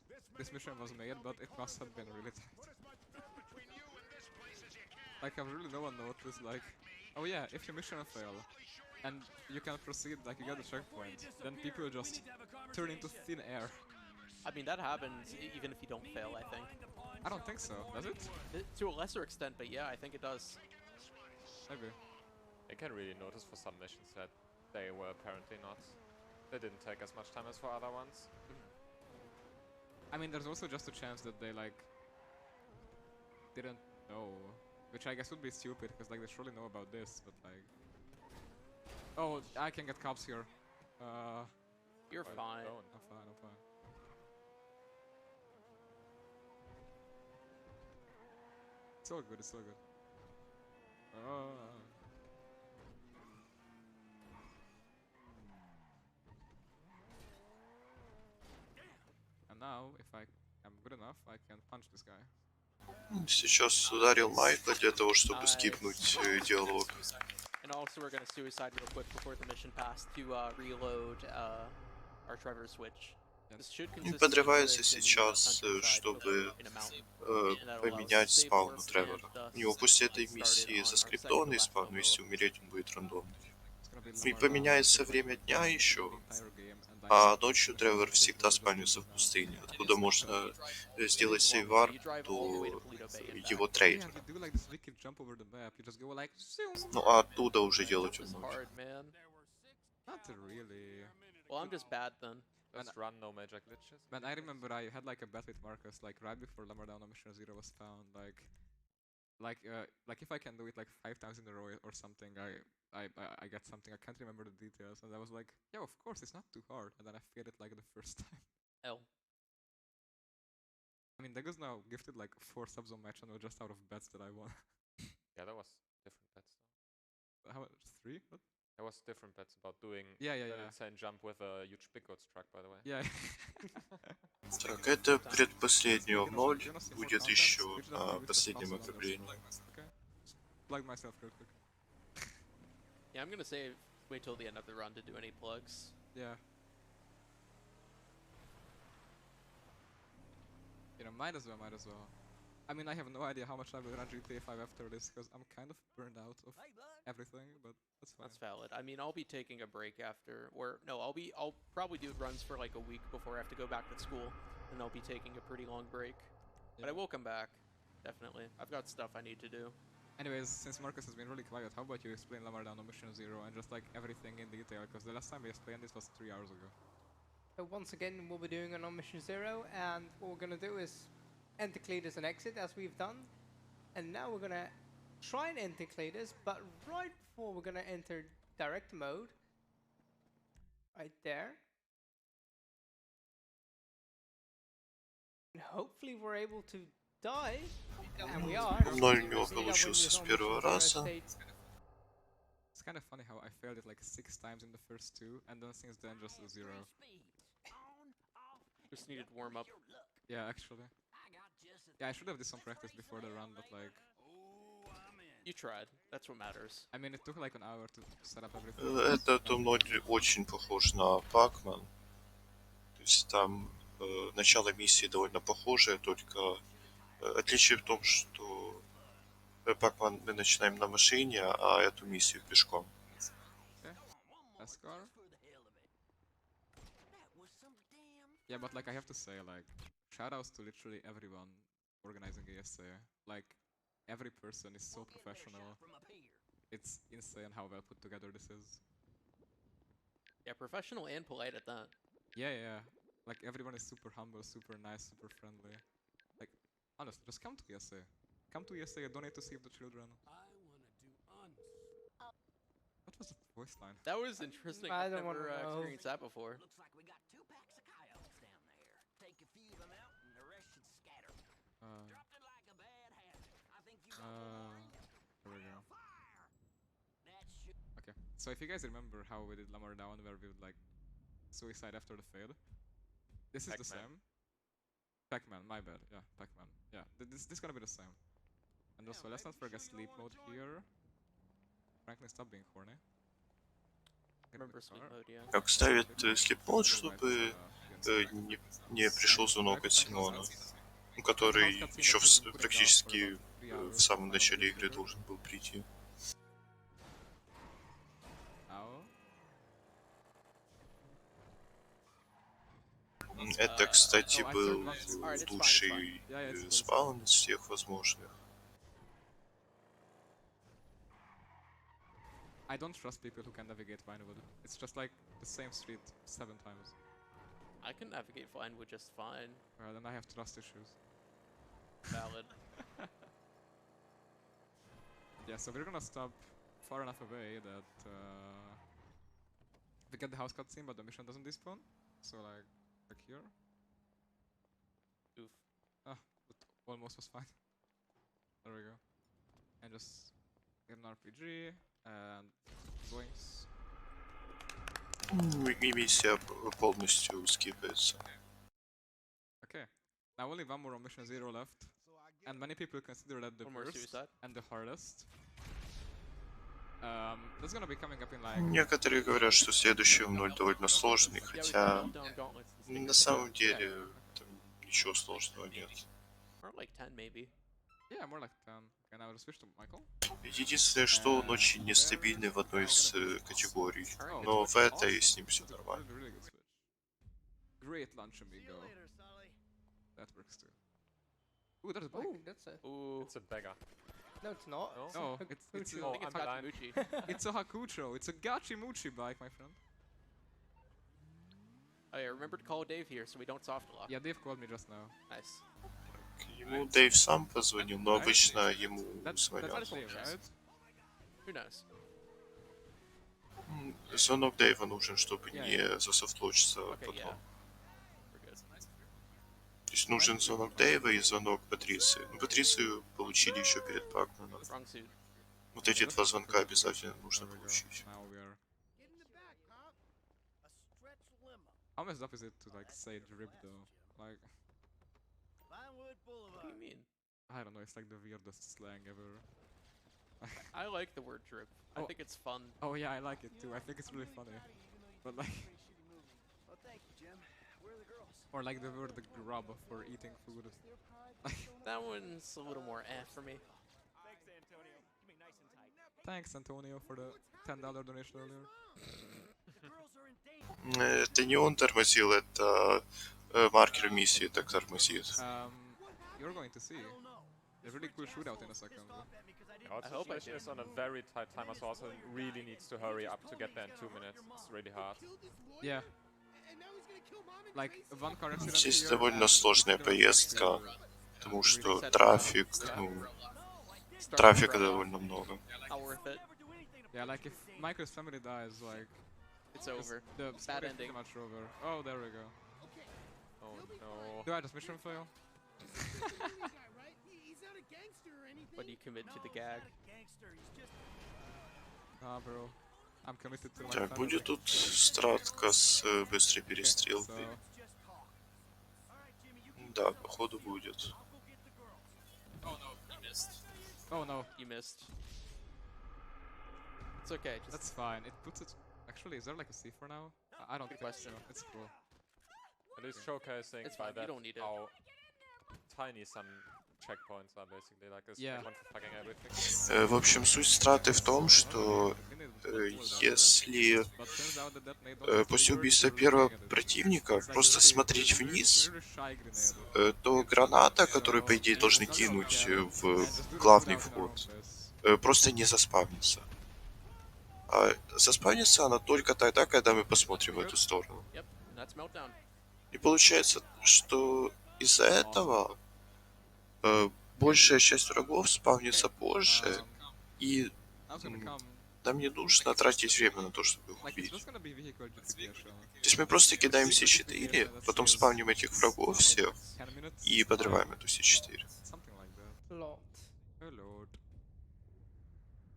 mission was made, but it must have been really tight. Like, I really no one noticed, like, oh yeah, if your mission fail and you can proceed, like you get the checkpoint, then people just turn into thin air. I mean, that happens even if you don't fail, I think. I don't think so, does it? To a lesser extent, but yeah, I think it does. Maybe. I can really notice for some missions that they were apparently not. They didn't take as much time as for other ones. I mean, there's also just a chance that they, like, didn't know. Which I guess would be stupid, because, like, they surely know about this, but, like... Oh, I can get cops here. You're fine. I'm fine, I'm fine. It's all good, it's all good. And now, if I am good enough, I can punch this guy. Сейчас ударил Майкла для того, чтобы скипнуть диалог. And also we're gonna suicide real quick before the mission pass to reload our Trevor switch. Подрывается сейчас, чтобы поменять спаун у Тревора. У него после этой миссии заскриптованный спаун, но если умереть, он будет рандомный. И поменяется время дня еще, а ночью Тревор всегда спавнится в пустыне, откуда можно сделать сейвар до его трейдера. Ну а оттуда уже делать он может. Well, I'm just bad then. Just run, no major glitches. Man, I remember I had like a bet with Marcus, like right before Lamardano Mission 0 was found, like if I can do it like 5 times in a row or something, I get something. I can't remember the details, and I was like, yeah, of course, it's not too hard, and then I failed it like the first time. L. I mean, Dego's now gifted like 4 subs on my channel just out of bets that I won. Yeah, that was different bets though. How much? 3? What? There was different bets about doing an insane jump with a huge big goods truck, by the way. Yeah. Так, это предпоследний в 0, будет еще на последнем ограблении. Okay. Plug myself real quick. Yeah, I'm gonna say wait till the end of the run to do any plugs. Yeah. You know, might as well. I mean, I have no idea how much I will run GTA 5 after this, because I'm kind of burned out of everything, but that's fine. That's valid. I mean, I'll be taking a break after, or no, I'll probably do runs for like a week before I have to go back to school, and I'll be taking a pretty long break. But I will come back, definitely. I've got stuff I need to do. Anyways, since Marcus has been really quiet, how about you explain Lamardano Mission 0 and just like everything in detail, because the last time we explained this was 3 hours ago. So once again, we'll be doing on Mission 0, and what we're gonna do is enter Cletus and exit as we've done, and now we're gonna try and enter Cletus, but right before we're gonna enter direct mode, right there, hopefully we're able to die. And we are. 0 у него получился с первого раза. It's kind of funny how I failed it like 6 times in the first 2, and then since then just a 0. Just needed to warm up. Yeah, actually. Yeah, I should have did some practice before the run, but like... You tried. That's what matters. I mean, it took like an hour to set up everything. Этот мод очень похож на Pac-Man. То есть там начало миссии довольно похожее, только отличие в том, что Pac-Man мы начинаем на машине, а эту миссию пешком. Yeah, but like I have to say, like, shoutouts to literally everyone organizing ESA. Like, every person is so professional. It's insane how well put together this is. Yeah, professional and polite at that. Yeah. Like, everyone is super humble, super nice, super friendly. Like, honestly, just come to ESA. Come to ESA and donate to Save the Children. What was the voice line? That was interesting. I I've don't never wanna know. experienced that before. Looks like we got 2 packs of coyotes down there. Take a few of them out and the rest should scatter. Dropped it like a bad habit. I think you got the line. Here we go. Fire! That should... Okay, so if you guys remember how we did Lamar Down, where we would like suicide after the fail, this is the same. Pac-Man, my bad. Yeah, Pac-Man. Yeah, this is gonna be the same. And also, let's not forget sleep mode here. Franklin, stop being horny. Remember sleep mode, yeah. Как ставит sleep mode, чтобы не пришел звонок от Симона, который еще практически в самом начале игры должен был прийти. Это, кстати, был лучший спаун из всех возможных. I don't trust people who can navigate Vinewood. It's just like the same street 7 times. I can navigate Vinewood just fine. Well, then I have trust issues. Valid. Yeah, so we're gonna stop far enough away that we get the house cutscene, but the mission doesn't despawn. So like here. Oof. Ah, but almost was fine. There we go. And just get an RPG and Zoinks. Миссия полностью скипается. Okay, now only one more on mission 0 left. And many people consider that the worst and the hardest. That's gonna be coming up in like... Некоторые говорят, что следующий в 0 довольно сложный, хотя на самом деле там ничего сложного нет. More like 10 maybe. Yeah, more like 10. Okay, now we'll switch to Michael. Единственное, что он очень нестабильный в одной из категорий, но в этой с ним все нормально. Great lunch amigo. That works too. Ooh, there's a bike. Ooh, that's a... Ooh, it's a beggar. No, it's not. No, it's I think it's Hakuchi. It's a Hakucho. It's a Gachimuchi bike, my friend. Oh yeah, remember to call Dave here so we don't soft lock. Yeah, Dave called me just now. Nice. Ему Дэйв сам позвонил, но обычно ему звонят. Who knows? Звонок Дэйва нужен, чтобы не засофтлочиться потом. То есть нужен звонок Дэйва и звонок Патриции. Ну, Патрицию получили еще перед Пакманом. Вот эти 2 звонка обязательно нужно получить. How messed up is it to like say drip though? Like... What do you mean? I don't know, it's like the weirdest slang ever. I like the word drip. I think it's fun. Oh yeah, I like it too. I think it's really funny. But like... Well, thank you, Jim. Where are the girls? Or like the word grub for eating food. That one's a little more for me. Thanks, Antonio. Give me nice and tight. Thanks, Antonio, for the $10 donation earlier. Это не он тормозил, это маркер миссии так тормозит. You're going to see a really cool shootout in a second. I hope is on a very tight timer, so also really needs to hurry up to get there in 2 minutes. It's really hard. Yeah. Like one car accident. Здесь довольно сложная поездка, потому что трафик, трафика довольно много. Yeah, like if Michael's family dies, like it's over. The bad is ending. pretty much over. Oh, there we go. Oh no. Do I just mission fail? But you commit to the gag. Bro. I'm committed to my Так, family. будет тут стратка с быстрой перестрелкой. Да, походу будет. Oh no. You missed. It's okay. Just That's fine. It puts it. Actually, is there like a C4 now? I don't think so. It's cool. It is showcasing It's by fine, you that don't need it. how tiny some checkpoints are basically. Like this checkpoint for fucking everything. В общем, суть страты в том, что если после убийства первого противника просто смотреть вниз, то граната, которую, по идее, должны кинуть в главный вход, просто не заспавнится. А заспавнится она только тогда, когда мы посмотрим в эту сторону. И получается, что из-за этого большая часть врагов спавнится позже, и нам не нужно тратить время на то, чтобы их убить. То есть мы просто кидаем C4, потом спавним этих врагов всех и подрываем эту C4. Oh lord.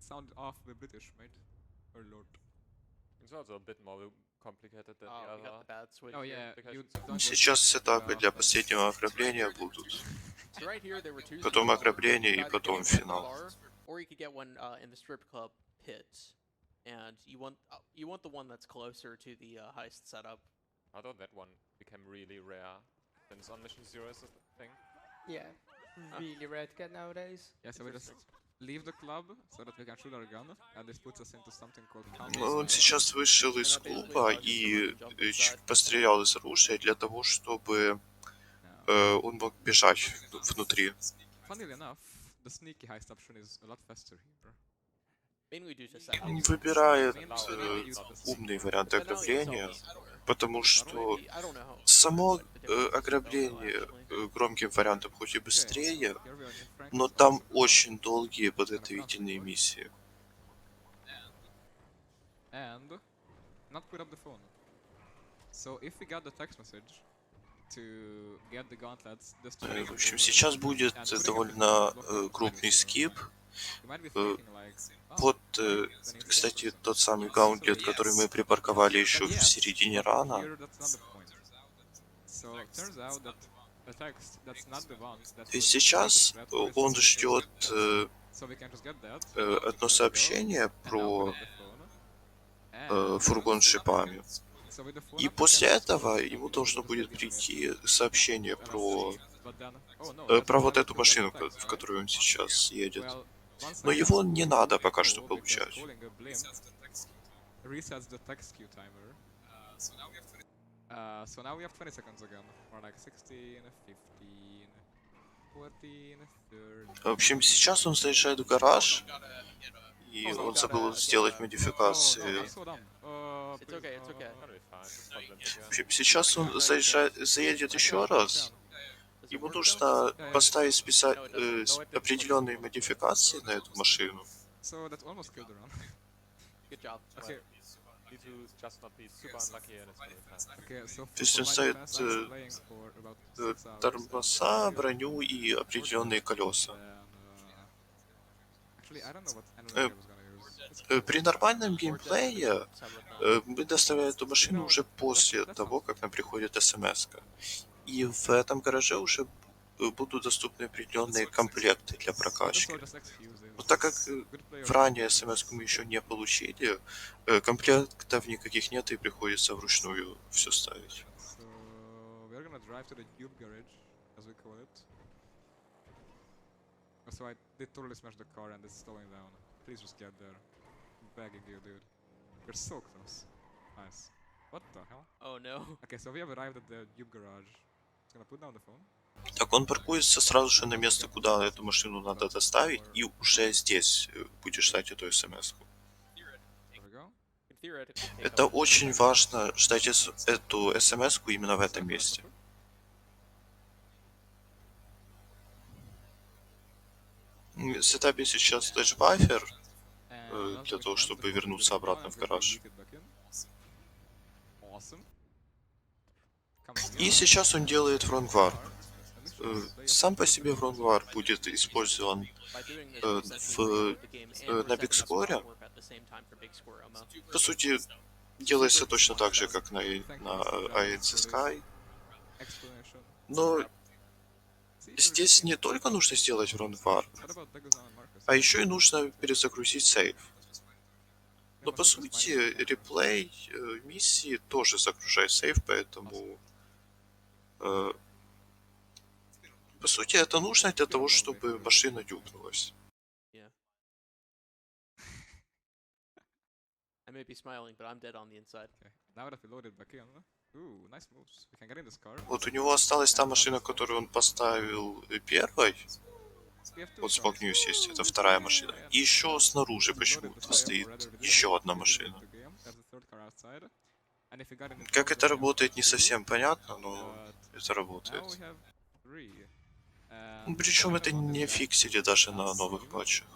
Sound awfully British, mate. Oh lord. It's also a bit more complicated than the other. Oh yeah, Сейчас сетапы для последнего ограбления будут. Потом ограбление и потом финал. Or you could get one in the strip club pit, and you want the one that's closer to the heist setup. Although that one became really rare since on mission 0 is the thing. Yeah, really rare to get nowadays. Yeah, so we just leave the club so that we can shoot our gun, and this puts us into something called counter. Он сейчас вышел из клуба и чуть пострелял из оружия для того, чтобы он мог бежать внутри. Funnily enough, the sneaky heist option is a lot faster here. Выбирает умный вариант ограбления, потому что само ограбление громким вариантом хоть и быстрее, но там очень долгие подготовительные миссии. And not put up the phone. So if we got the text message to get the gauntlets, В общем, сейчас будет довольно крупный скип. Вот, кстати, тот самый гаунтлет, который мы припарковали еще в середине рана. И сейчас он ждет одно сообщение про фургон с шипами. И после этого ему должно будет прийти сообщение про вот эту машину, в которую он сейчас едет. Но его не надо пока что получать. So now we have 20 seconds again. Or like 16, 15, 14, 30. В общем, сейчас он заезжает в гараж, и он забыл сделать модификации. В общем, сейчас он заедет еще раз. Ему нужно поставить определенные модификации на эту машину. So that almost killed the run. Good job. Okay. Need to just not be super unlucky and it's gonna be fine. Okay, so То есть он ставит тормоза, броню и определенные колеса. При нормальном геймплее мы доставляем эту машину уже после того, как нам приходит смс-ка. И в этом гараже уже будут доступны определенные комплекты для прокачки. Но так как в ранее смс-ку мы еще не получили, комплектов никаких нет и приходится вручную все ставить. So I did totally smash the car and it's slowing down. Please just get there. I'm begging you, dude. We're so close. Nice. What the hell? Oh no. Okay, so we have arrived at the Cube garage. It's gonna put down the phone. Так, он паркуется сразу же на место, куда эту машину надо доставить, и уже здесь будешь ждать эту смс-ку. Это очень важно, ждать эту смс-ку именно в этом месте. Сетапе сейчас дэш-бафер для того, чтобы вернуться обратно в гараж. И сейчас он делает фронт-варп. Сам по себе Вронвар будет использован на бигскоре. По сути, делается точно так же, как на ANSSky. Но здесь не только нужно сделать Вронвар, а еще и нужно перезагрузить сейв. Но по сути, реплей миссии тоже загружает сейв, поэтому по сути это нужно для того, чтобы машина дюпнулась. I may be smiling, but I'm dead on the inside. Okay. Now that we loaded back in, ooh, nice moves. We can get in this car. Вот у него осталась та машина, которую он поставил первой. Вот Smoke News есть, это вторая машина. И еще снаружи почему-то стоит еще одна машина. Как это работает, не совсем понятно, но это работает. Причем это не фиксили даже на новых патчах.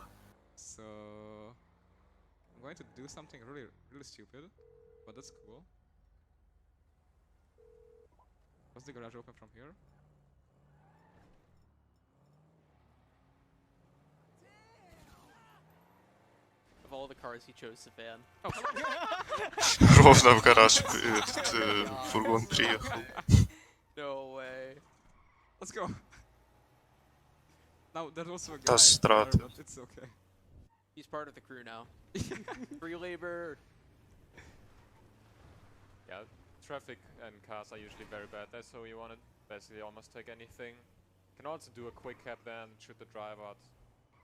I'm going to do something really stupid, but that's cool. Was the garage open from here? Of all the cars, he chose the van. Ровно в гараж фургон приехал. No way. Let's go. Now there's also a guy That's there, but it's okay. He's part of the crew now. Free labor. Yeah, traffic and cars are usually very bad. That's how you want to basically almost take anything. You can also do a quick cap then, shoot the driver.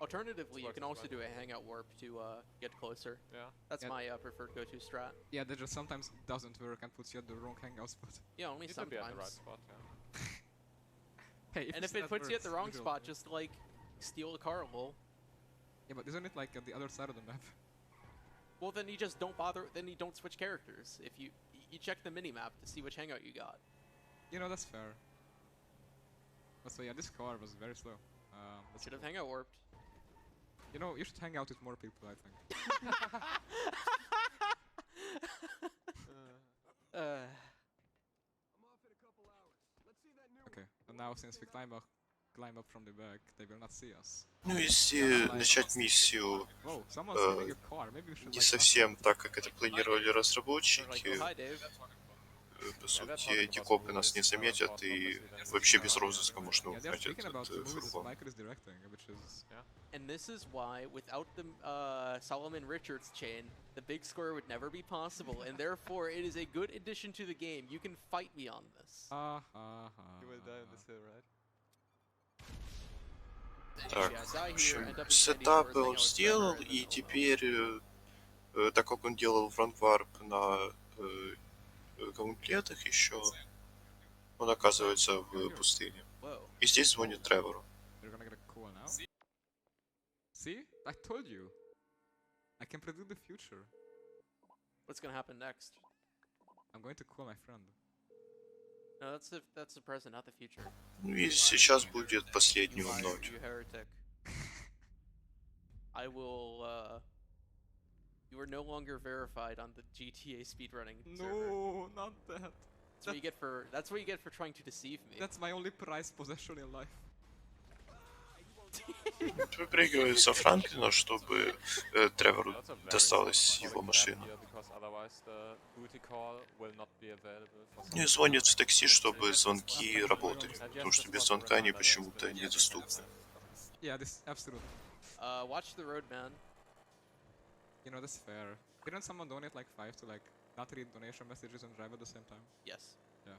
Alternatively, you can also do a hangout warp to get closer. Yeah. That's my preferred go-to strat. Yeah, that just sometimes doesn't work and puts you at the wrong hangout spot. Yeah, only sometimes. Be at the right spot, yeah. Hey, and if it puts you at the wrong spot, just like steal the car, lol. Yeah, but isn't it like at the other side of the map? Well, then you just don't bother. Then you don't switch characters. If you check the minimap to see which hangout you got. You know, that's fair. But so yeah, this car was very slow. Should have hangout warped. You know, you should hang out with more people, I think. Okay, and now since we climb up from the back, they will not see us. Ну, если начать миссию не совсем так, как это планировали разработчики, по сути, эти копы нас не заметят, и вообще без розыска можно угнать этот фургон. And this is why, without the Solomon Richards chain, the big score would never be possible, and therefore it is a good addition to the game. You can fight me on this. You will die on this hill, right? Так, в общем, сетапы он сделал, и теперь, так как он делал фронтварп на гаунтлетах еще, он оказывается в пустыне. И здесь звонит Тревору. See? I told you. I can predict the future. What's gonna happen next? I'm going to call my friend. No, that's the present, not the future. Ну и сейчас будет последний умножить. You heretic. I will. You are no longer verified on the GTA speedrunning server. No, not that. That's what you get for trying to deceive me. That's my only prized possession in life. Выпрыгивается Франклина, чтобы Тревору досталась его машина. Ну и звонит в такси, чтобы звонки работали, потому что без звонка они почему-то недоступны. Yeah, this absolutely. Watch the road, man. You know, that's fair. Didn't someone donate like 5 to like not read donation messages and drive at the same time? Yes. Yeah.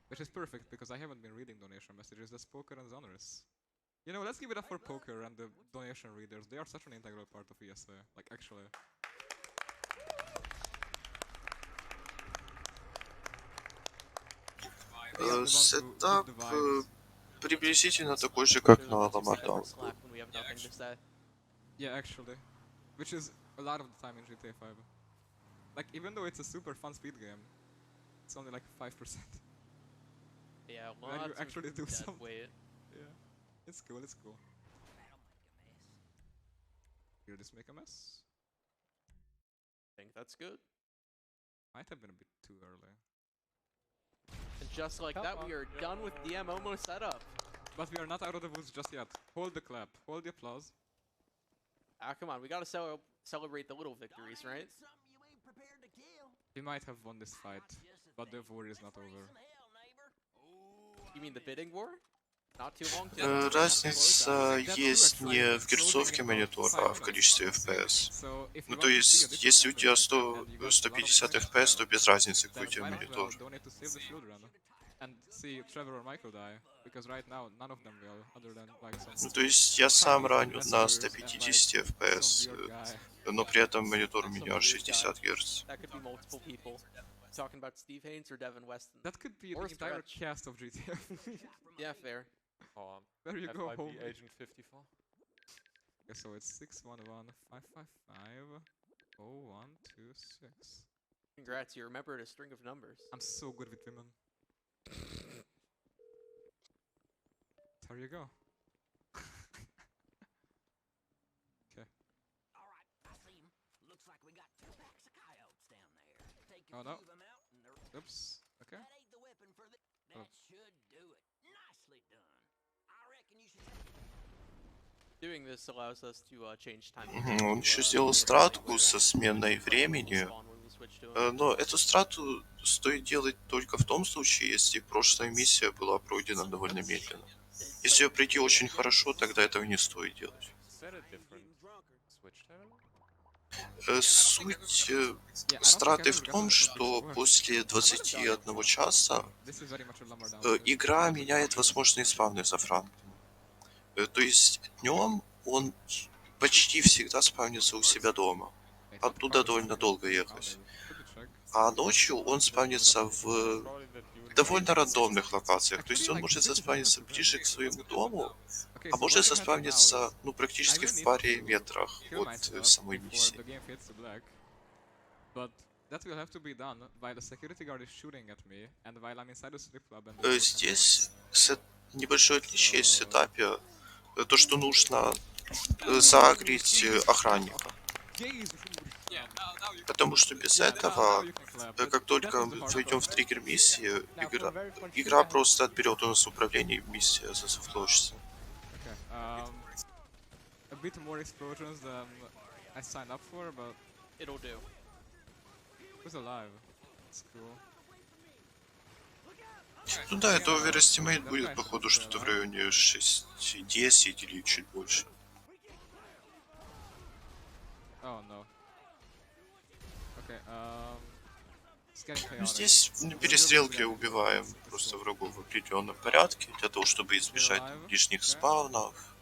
Which is perfect, because I haven't been reading donation messages. That's Poker and Zonris. You know, let's give it up for Poker and the donation readers. They are such an integral part of ESA. Like, actually. Сетап приблизительно такой же, как на Ламардаун. Yeah, actually. Which is a lot of the time in GTA 5. Like, even though it's a super fun speed game, it's only like 5%. Yeah, when you actually do something. Weight. Yeah, it's cool, it's cool. You'll just make a mess? I think that's good. Might have been a bit too early. And just like that, we are done with the MMO setup. But we are not out of the woods just yet. Hold the clap. Hold the applause. Ah, come on. We gotta celebrate the little victories, right? We might have won this fight, but the war is not over. You mean the bidding war? Not too long to Разница есть не в герцовке монитора, а в количестве FPS. Ну то есть, если у тебя 150 FPS, то без разницы, какой у тебя монитор. Ну то есть, я сам раню на 150 FPS, но при этом монитор у меня 60 Гц. Talking about Steve Haynes or Devin Weston. That could be the entire cast of GTA. Yeah, fair. There you go, FIB Agent 54. Okay, so it's 611-555-0126. Congrats, you remembered a string of numbers. I'm so good with women. There you go. Okay. Alright, I see him. Looks like we got 2 packs of coyotes down there. Take a Oh few no. of them out and Oops. Okay. that ain't the weapon for the... That should do it. Nicely done. I reckon you should... Doing this allows us to change time. Он еще сделал стратку со сменой времени, но эту страту стоит делать только в том случае, если прошлая миссия была пройдена довольно медленно. Если ее пройти очень хорошо, тогда этого не стоит делать. Суть страты в том, что после 21 часа игра меняет возможные спавны за франком. То есть днем он почти всегда спавнится у себя дома. Оттуда довольно долго ехать. А ночью он спавнится в довольно рандомных локациях. То есть он может заспавниться ближе к своему дому, а может заспавниться, ну, практически в паре метрах от самой миссии. Здесь небольшое отличие есть в сетапе. То, что нужно заагрить охранника. Потому что без этого, как только мы войдем в триггер миссии, игра просто отберет у нас управление миссией, зафлочится. A bit more explosions than I signed up for, but it'll do. Who's alive? It's cool. Ну да, это overestimate будет, походу, что-то в районе 6-10 или чуть больше. Oh no. Okay, здесь на перестрелке убиваем просто врагов в определенном порядке, для того, чтобы избежать лишних спаунов.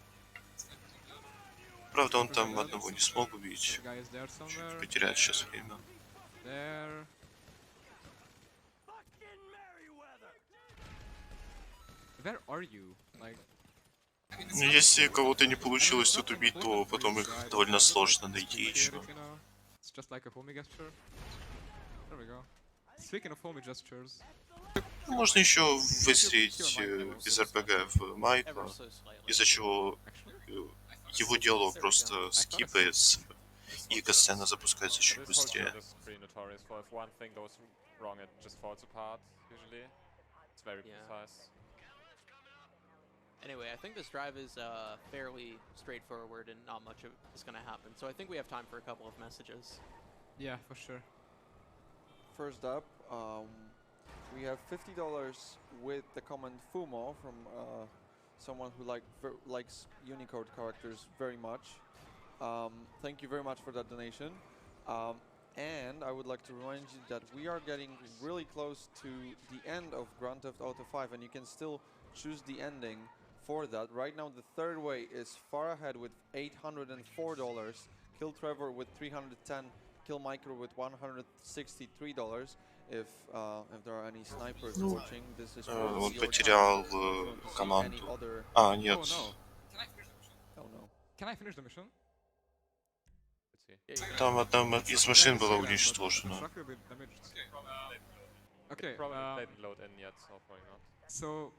Правда, он там одного не смог убить. Чуть потеряет сейчас время. Where are you? Like... Если кого-то не получилось тут убить, то потом их довольно сложно найти еще. Можно еще выстрелить из РПГ в Майка, из-за чего его диалог просто скипается, и катсцена запускается чуть быстрее. Anyway, I think this drive is fairly straightforward and not much is going to happen. So I think we have time for a couple of messages. Yeah, for sure. First up, we have $50 with the comment Fumo from someone who likes Unicode characters very much. Thank you very much for that donation. And I would like to remind you that we are getting really close to the end of Grand Theft Auto 5, and you can still choose the ending for that. Right now, the third way is far ahead with $804. Kill Trevor with 310. Kill Micro with $163. If there are any snipers watching, this is он потерял команду. А, нет. Oh no. Can I finish the mission? Там одна из машин была уничтожена. Okay, probably didn't load in yet, so probably not. So,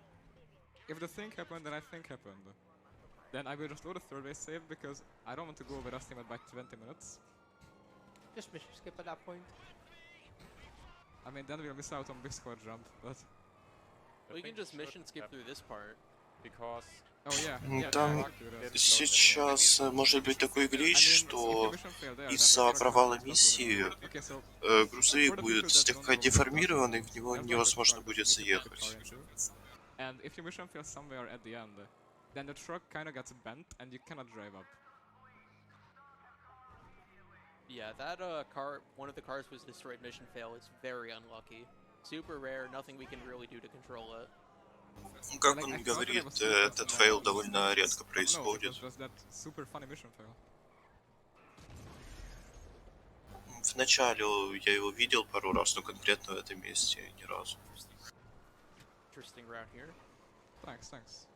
if the thing happened, then I think happened. Then I will just load a third way save because I don't want to go overestimate by 20 minutes. Just mission skip at that point. I mean, then we'll miss out on big squad jump, but... Well, you can just mission skip through this part. Because там сейчас может быть такой глич, что из-за провала миссии грузовик будет слегка деформирован, и в него невозможно будет заехать. And if your mission fails somewhere at the end, then the truck kind of gets bent and you cannot drive up. Yeah, that one of the cars was destroyed mission fail. It's very unlucky. Super rare, nothing we can really do to control it. Как он говорит, этот фейл довольно редко происходит. Вначале я его видел пару раз, но конкретно в этом месте ни разу. Interesting route here. Thanks.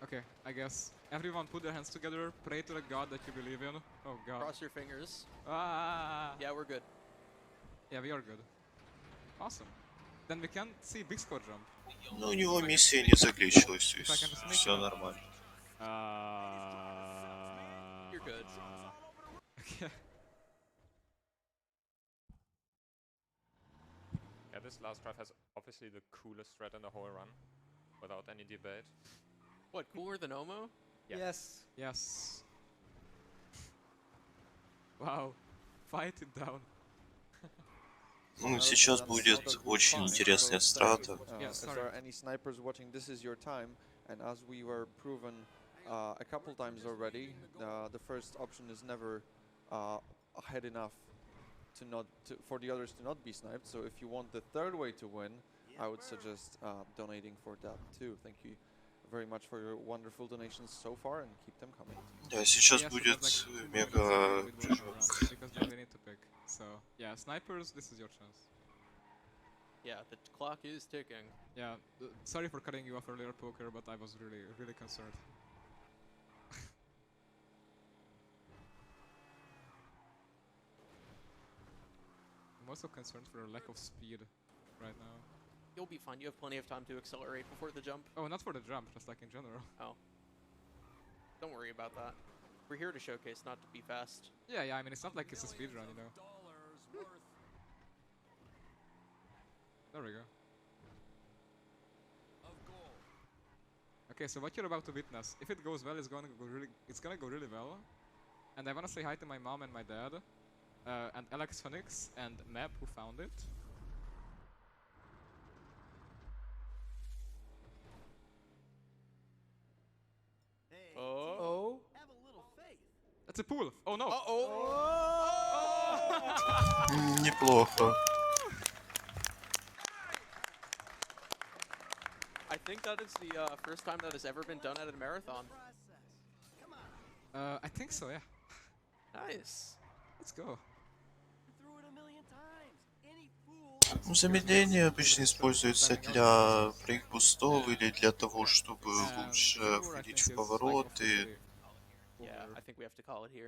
Okay, I guess everyone put their hands together, pray to the god that you believe in. Oh god. Cross your fingers. Ah! Yeah, we're good. Yeah, we are good. Awesome. Then we can see Big Score jump. Ну, у него миссия не заглючилась, то есть все нормально. You're good. Okay. Yeah, this last drive has obviously the coolest strat in the whole run, without any debate. What, cooler than Omo? Yeah. Yes. Wow. Fight it down. Ну, сейчас будет очень интересная страта. If there are any snipers watching, this is your time, and as we were proven a couple times already, the first option is never ahead enough for the others to not be sniped. So if you want the third way to win, I would suggest donating for that too. Thank you very much for your wonderful donations so far, and keep them coming. Да, сейчас будет мега прыжок. So, yeah, snipers, this is your chance. Yeah, the clock is ticking. Yeah, sorry for cutting you off earlier, Poker, but I was really concerned. I'm also concerned for a lack of speed right now. You'll be fine. You have plenty of time to accelerate before the jump. Oh, not for the jump, just like in general. Oh. Don't worry about that. We're here to showcase, not to be fast. Yeah, I mean, it's not like it's a speed run, you know. There we go. Okay, so what you're about to witness, if it goes well, it's gonna go really well. And I wanna say hi to my mom and my dad, and Alex Phoenix and Map who found it. Oh. Have a little faith. That's a pool. Oh no. Неплохо. I think that is the first time that has ever been done at a marathon. I think so, yeah. Nice. Let's go. Замедление обычно используется для брейкбустов или для того, чтобы лучше входить в повороты.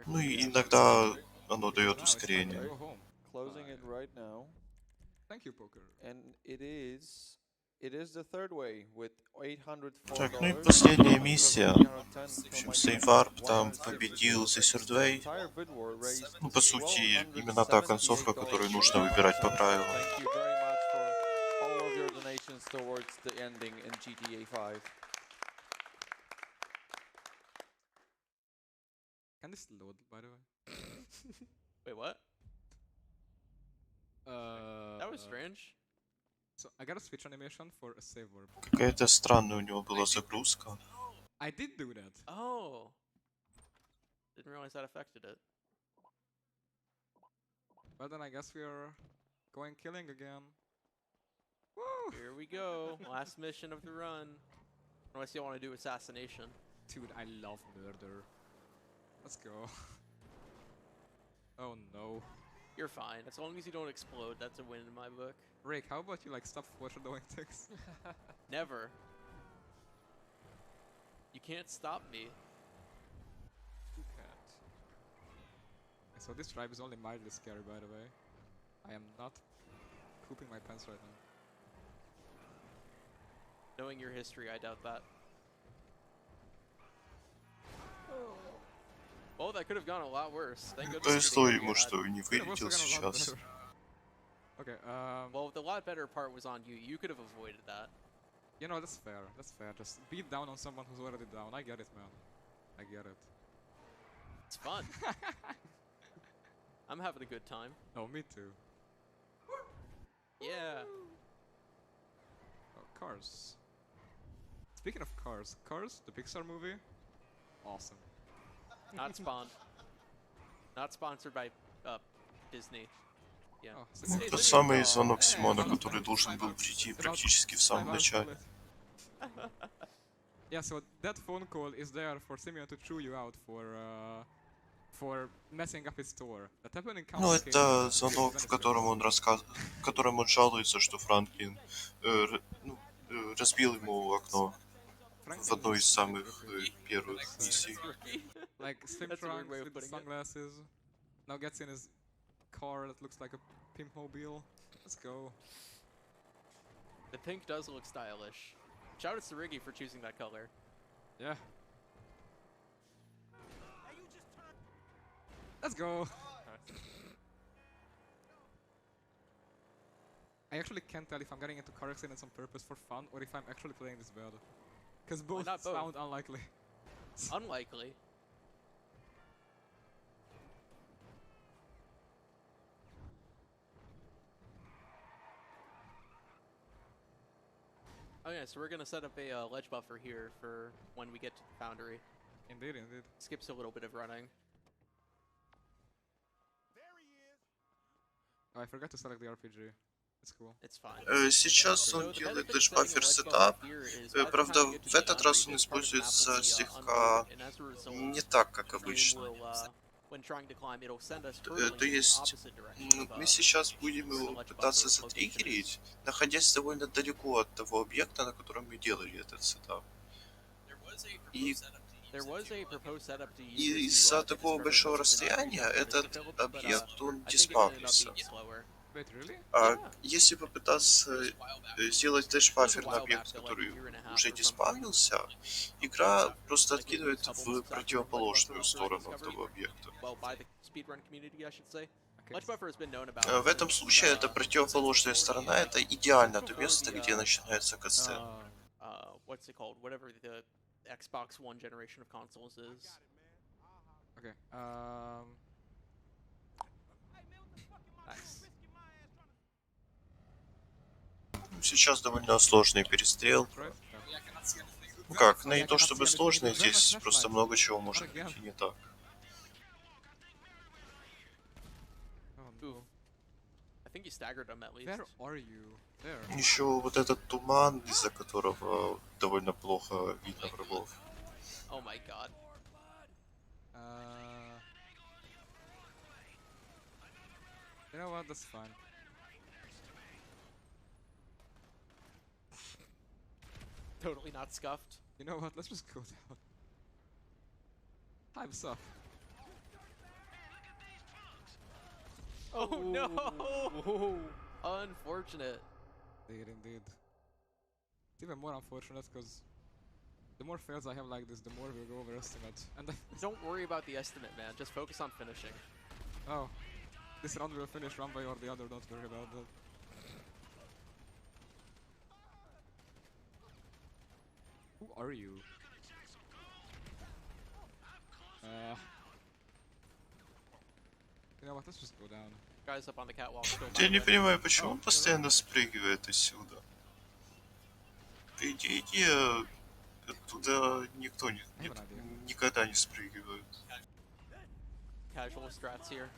Ну и иногда оно дает ускорение. Closing it right now. Thank you, Poker. And it is the third way with $804. Так, ну и последняя миссия. В общем, Сейфарп там победил The Third Way. Ну, по сути, именно та концовка, которую нужно выбирать по правилам. Thank you very much for all of your donations towards the ending in GTA 5. Can this load, by the way? Wait, what? That was strange. So I got a switch animation for a save warp. Какая-то странная у него была загрузка. I did do that. Oh. Didn't realize that affected it. Well then I guess we are going killing again. Woo! Here we go. Last mission of the run. Unless you want to do assassination. Dude, I love murder. Let's go. Oh no. You're fine. As long as you don't explode, that's a win in my book. Rick, how about you like stop foreshadowing things? Never. You can't stop me. You can't. So this drive is only mildly scary, by the way. I am not pooping my pants right now. Knowing your history, I doubt that. Well, that could have gone a lot worse. Thank goodness. Повезло ему, что не вылетел сейчас. Okay, well, the lot better part was on you. You could have avoided that. You know, that's fair. That's fair. Just beat down on someone who's already down. I get it, man. I get it. It's fun. I'm having a good time. Oh, me too. Yeah. Oh, Cars. Speaking of Cars, the Pixar movie, awesome. Not spawned. Not sponsored by Disney. Yeah. Тот самый звонок Симона, который должен был прийти практически в самом начале. Yeah, so that phone call is there for Simeon to chew you out for messing up his store. That happened in Ну, это звонок, в котором он в котором он жалуется, что Франклин разбил ему окно в одной из самых первых миссий. Like swim trunks with the sunglasses. Now gets in his car that looks like a pimp mobile. Let's go. The pink does look stylish. Shout out to Riggy for choosing that color. Yeah. Let's go. I actually can't tell if I'm getting into car accidents on purpose for fun or if I'm actually playing this bad. Because both sound unlikely. Unlikely. Oh yeah, so we're gonna set up a ledge buffer here for when we get to the foundry. Indeed, indeed. Skips a little bit of running. Oh, I forgot to select the RPG. It's cool. It's fine. Сейчас он делает dash-buffer сетап. Правда, в этот раз он используется слегка не так, как обычно. То есть мы сейчас будем его пытаться затриггерить, находясь довольно далеко от того объекта, на котором мы делали этот сетап. И из-за такого большого расстояния этот объект, он диспаунился. А если попытаться сделать дэш-баффер на объект, который уже диспаунился, игра просто откидывает в противоположную сторону этого объекта. В этом случае эта противоположная сторона — это идеально то место, где начинается катсцен. Xbox One generation of consoles is. Okay. Nice. Сейчас довольно сложный перестрел. Ну как, не то чтобы сложный, здесь просто много чего может быть не так. Еще вот этот туман, из-за которого довольно плохо видно врагов. Oh my god. You know what? That's fine. Totally not scuffed. You know what? Let's just go down. Time's up. Oh no! Unfortunate. Indeed. It's even more unfortunate because the more fails I have like this, the more we'll go over estimate. And don't worry about the estimate, man. Just focus on finishing. Oh, this round will finish one way or the other. Don't worry about that. Who are you? You know what? Let's just go down. Guys up on the catwalk. Я не понимаю, почему он постоянно спрыгивает отсюда. По идее, оттуда никто никогда не спрыгивает. Casual strats here.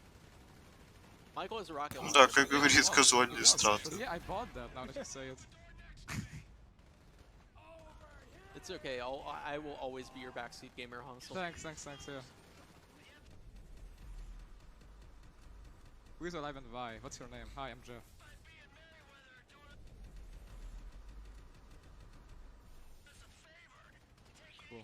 Michael is a rocket. Да, как говорит, казуальный страт. Yeah, I bought that. Now that you say it. It's okay. I will always be your backseat gamer, Hansel. Thanks. Yeah. Who is alive and why? What's your name? Hi, I'm Jeff. Cool.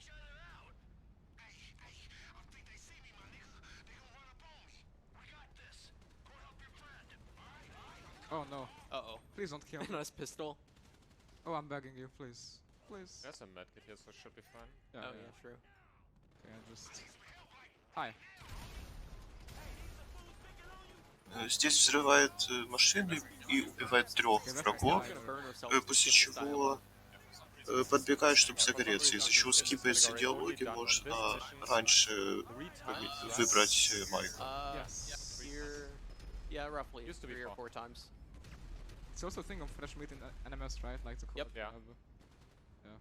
Oh no. Uh-oh. Please don't kill me. Nice pistol. Oh, I'm begging you, please. Please. There's a medkit here, so it should be fine. Yeah, true. Okay, I just... Hi. Здесь взрывает машины и убивает 3 врагов, после чего подбегает, чтобы загореться, из-за чего скипаются диалоги, можно раньше выбрать Майка. Yeah, roughly Used to be 3 or 4 4 times. It's also a thing of fresh meat in NMS, right? Like to Yep. Yeah. Yeah.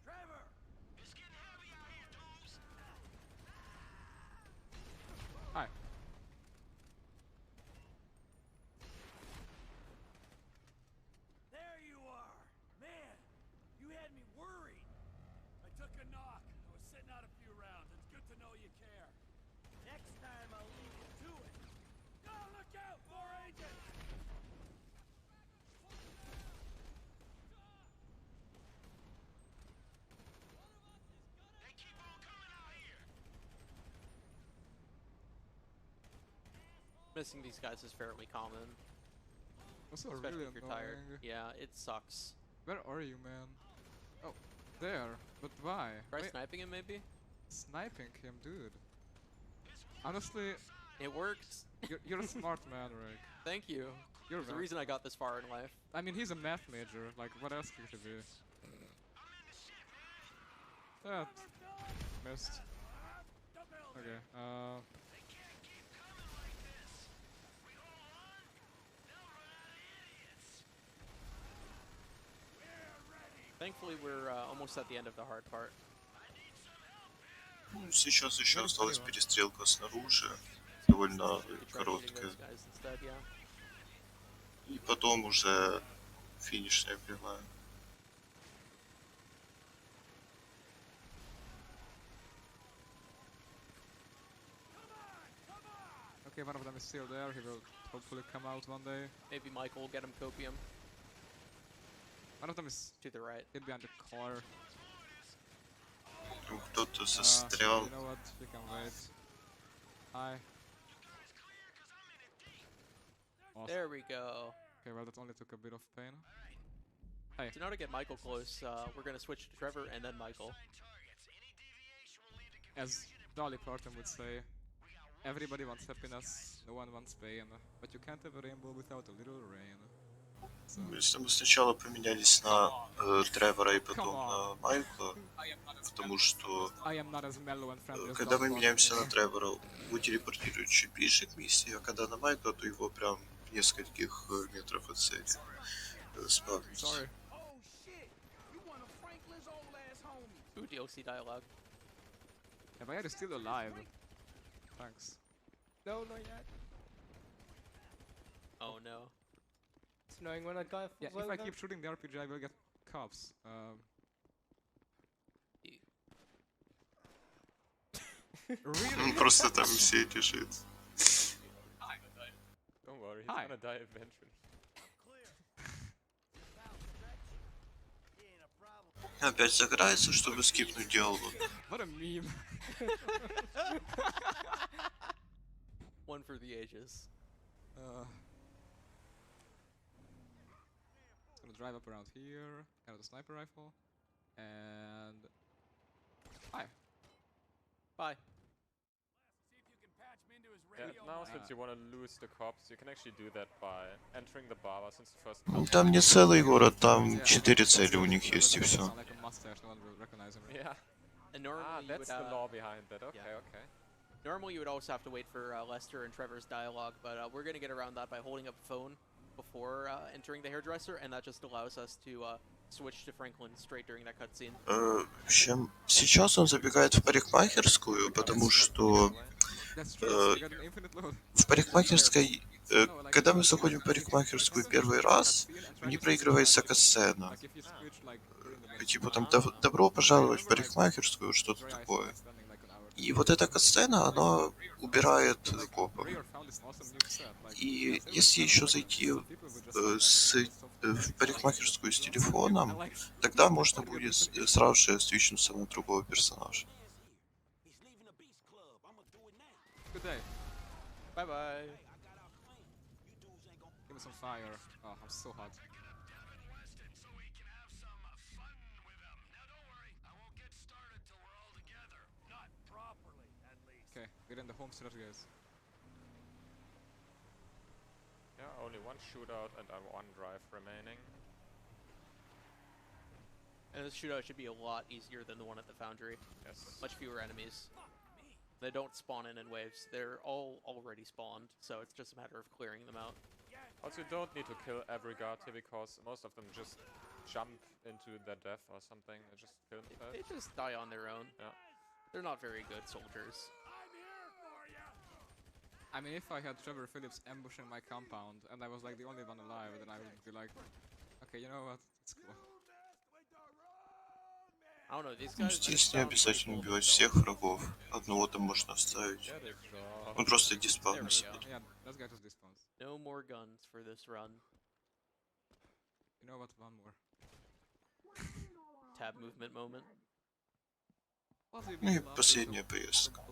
Trevor! It's getting heavy out here, dudes! Hi. There you are! Man, you had me worried! I took a knock. I was sitting out a few rounds. It's good to know you care. Next time I'll leave you to it. Go, look out! More agents! They keep on coming out here! Missing these guys is fairly common. Also Especially really if you're tired. annoying. Yeah, it sucks. Where are you, man? Oh, there. But why? Try Wait, sniping him, maybe? sniping him, dude. Honestly, It works. you're a smart man, Rick. Thank you. You're There's a right. reason I got this far in life. I mean, he's a math major. Like, what else could he be? That missed. Okay. Thankfully, we're almost at the end of the hard part. Сейчас еще осталась перестрелка снаружи, довольно короткая. И потом уже финишная прямая. Okay, one of them is still there. He will hopefully come out one day. Maybe Michael will get him copium. One of them is to the right. Hit behind the car. Кто-то застрял. You know what? We can wait. Hi. Awesome. There we go. Okay, well that only took a bit of pain. Hey. So now to get Michael close, we're gonna switch to Trevor and then Michael. As Dolly Parton would say, everybody wants happiness, no one wants pain, but you can't have a rainbow without a little rain. Если мы сначала поменялись на Тревора и потом на Майкла, потому что когда мы меняемся на Тревора, его телепортируют чуть ближе к миссии, а когда на Майкла, то его прям нескольких метров от цели спавнится. Ooh, DLC dialogue. Yeah, but is still alive. Thanks. No, not yet. Oh no. It's annoying when a guy Yeah, if I keep shooting the RPG, I will get cops. Он просто там сидит лежит. Don't worry, he's Hi. gonna die eventually. Опять загорается, чтобы скипнуть диалог. What a meme. One for the ages. Gonna drive up around here, got a sniper rifle, and hi. Bye. Yeah, now since you want to lose the cops, you can actually do that by entering the Baba since the first. Там не целый город, там 4 цели у них есть и все. Yeah. And normally you that's would, the law behind that. Okay, yeah. okay. Normally you would also have to wait for Lester and Trevor's dialogue, but we're gonna get around that by holding up a phone before entering the hairdresser, and that just allows us to switch to Franklin straight during that cutscene. В общем, сейчас он забегает в парикмахерскую, потому что в парикмахерской, когда мы заходим в парикмахерскую первый раз, мне проигрывается катсцена. Типа там «Добро пожаловать в парикмахерскую», что-то такое. И вот эта катсцена, она убирает копа. И если еще зайти в парикмахерскую с телефоном, тогда можно будет сразу же свичнуться на другого персонажа. Good day. Bye bye. Give me some fire. Oh, I'm so hot. Okay, we're in the home stretch, guys. Yeah, only one shootout and one drive remaining. And this shootout should be a lot easier than the one at the Foundry. Yes. Much fewer enemies. They don't spawn in waves. They're all already spawned, so it's just a matter of clearing them out. Also, you don't need to kill every guard here because most of them just jump into their death or something. They just kill themselves. They just die on their own. Yeah. They're not very good soldiers. I mean, if I had Trevor Phillips ambushing my compound and I was like the only one alive, then I would be like, okay, you know what, it's cool. I don't know, these guys... Здесь не обязательно убивать всех врагов. Одного там можно оставить. Он просто диспаун сидит. Yeah, that guy just despawns. No more guns for this run. You know what, one more. Tab movement moment. Ну и последняя поездка.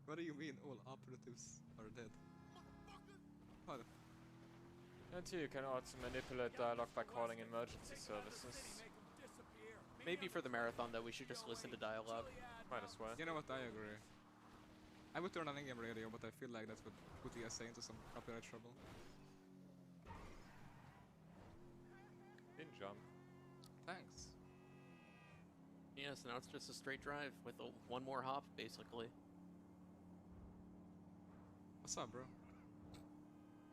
What do you mean all operatives are dead? What? And here you can also manipulate dialogue by calling emergency services. Maybe for the marathon, though, we should just listen to dialogue. Might as well. You know what, I agree. I would turn on in-game radio, but I feel like that would put ESA into some copyright trouble. Didn't jump. Thanks. Yes, now it's just a straight drive with one more hop, basically. What's up, bro?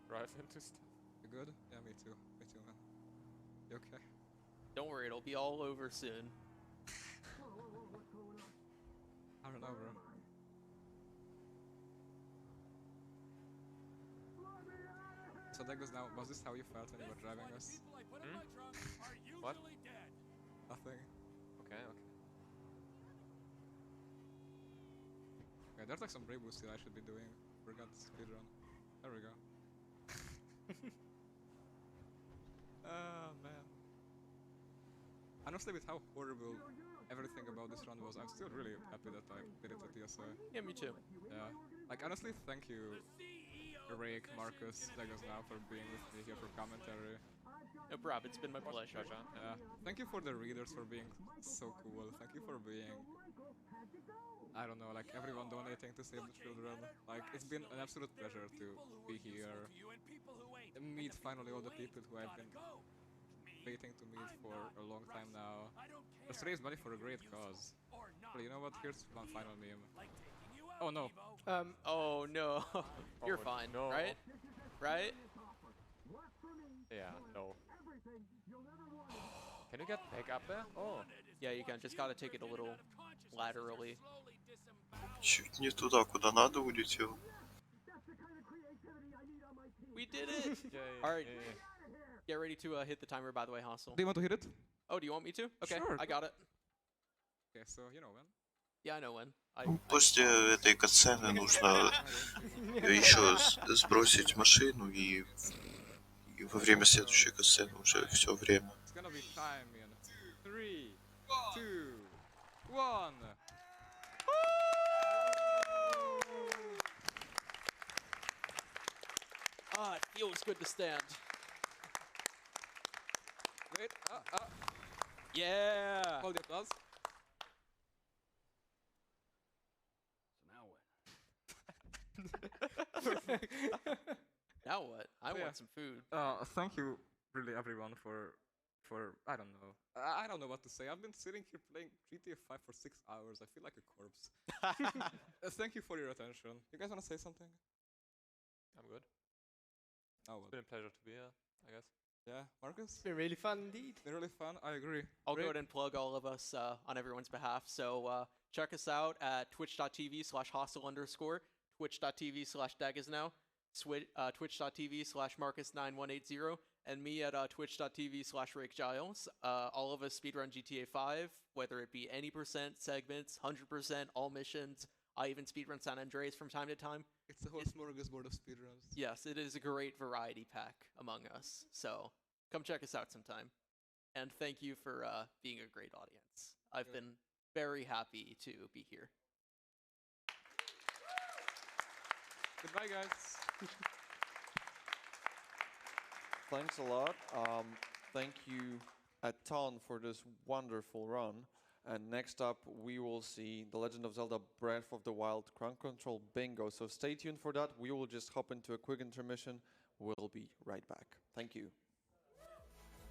Drive into stuff. You good? Yeah, me too. Me too, man. You okay? Don't worry, it'll be all over soon. I don't know, bro. So that goes now. Was this how you felt when you were driving us? What? Nothing. Okay, okay. Okay, there's like some reboots that I should be doing. Forgot the speedrun. There we go. Oh man. Honestly, with how horrible everything about this run was, I'm still really happy that I did it at TSA. Yeah, me too. Yeah. Like, honestly, thank you, Rake, Marcus, Legos now, for being with me here for commentary. No problem, it's been my pleasure. Yeah. Thank you for the readers for being so cool. Thank you for being, I don't know, like everyone donating to save the children. Like, it's been an absolute pleasure to be here and meet finally all the people who I've been waiting to meet for a long time now. Let's raise money for a great cause. But you know what? Here's one final meme. Oh no. Oh no. You're fine, no. right? Right? Yeah, no. Can you get back up there? Oh. Yeah, you can. Just gotta take it a little laterally. Чуть не туда, куда надо, улетел. We did it! Alright. Get ready to hit the timer, by the way, Hostel. Do you want to hit it? Oh, do you want me to? Okay, Sure. I got it. Okay, so you know when. Yeah, I know when. После этой катсцены нужно еще сбросить машину и во время следующей катсцены уже все время. It's gonna be time in 3, 2, 1. Ah, it feels good to stand. Wait, Yeah! Hold the applause. Now what? I Yeah. want some food. Thank you, really, everyone, for I don't know. I don't know what to say. I've been sitting here playing GTA 5 for 6 hours. I feel like a corpse. Thank you for your attention. You guys want to say something? I'm good. Oh, It's been a pleasure to be here, I guess. Yeah, Marcus? It's been really fun indeed. Been really fun. I agree. I'll go ahead and plug all of us on everyone's behalf. So check us out at twitch.tv/hostel_, twitch.tv/dagisnow, twitch.tv/Marcus9180, and me at twitch.tv/RakeGiles. All of us speedrun GTA 5, whether it be any percent, segments, 100%, all missions. I even speedrun San Andreas from time to time. It's a whole smorgasbord of speedruns. Yes, it is a great variety pack among us. So come check us out sometime. And thank you for being a great audience. I've been very happy to be here. Goodbye, guys. Thanks a lot. Thank you a ton for this wonderful run. And next up, we will see The Legend of Zelda Breath of the Wild Crown Control Bingo. So stay tuned for that. We will just hop into a quick intermission. We'll be right back. Thank you.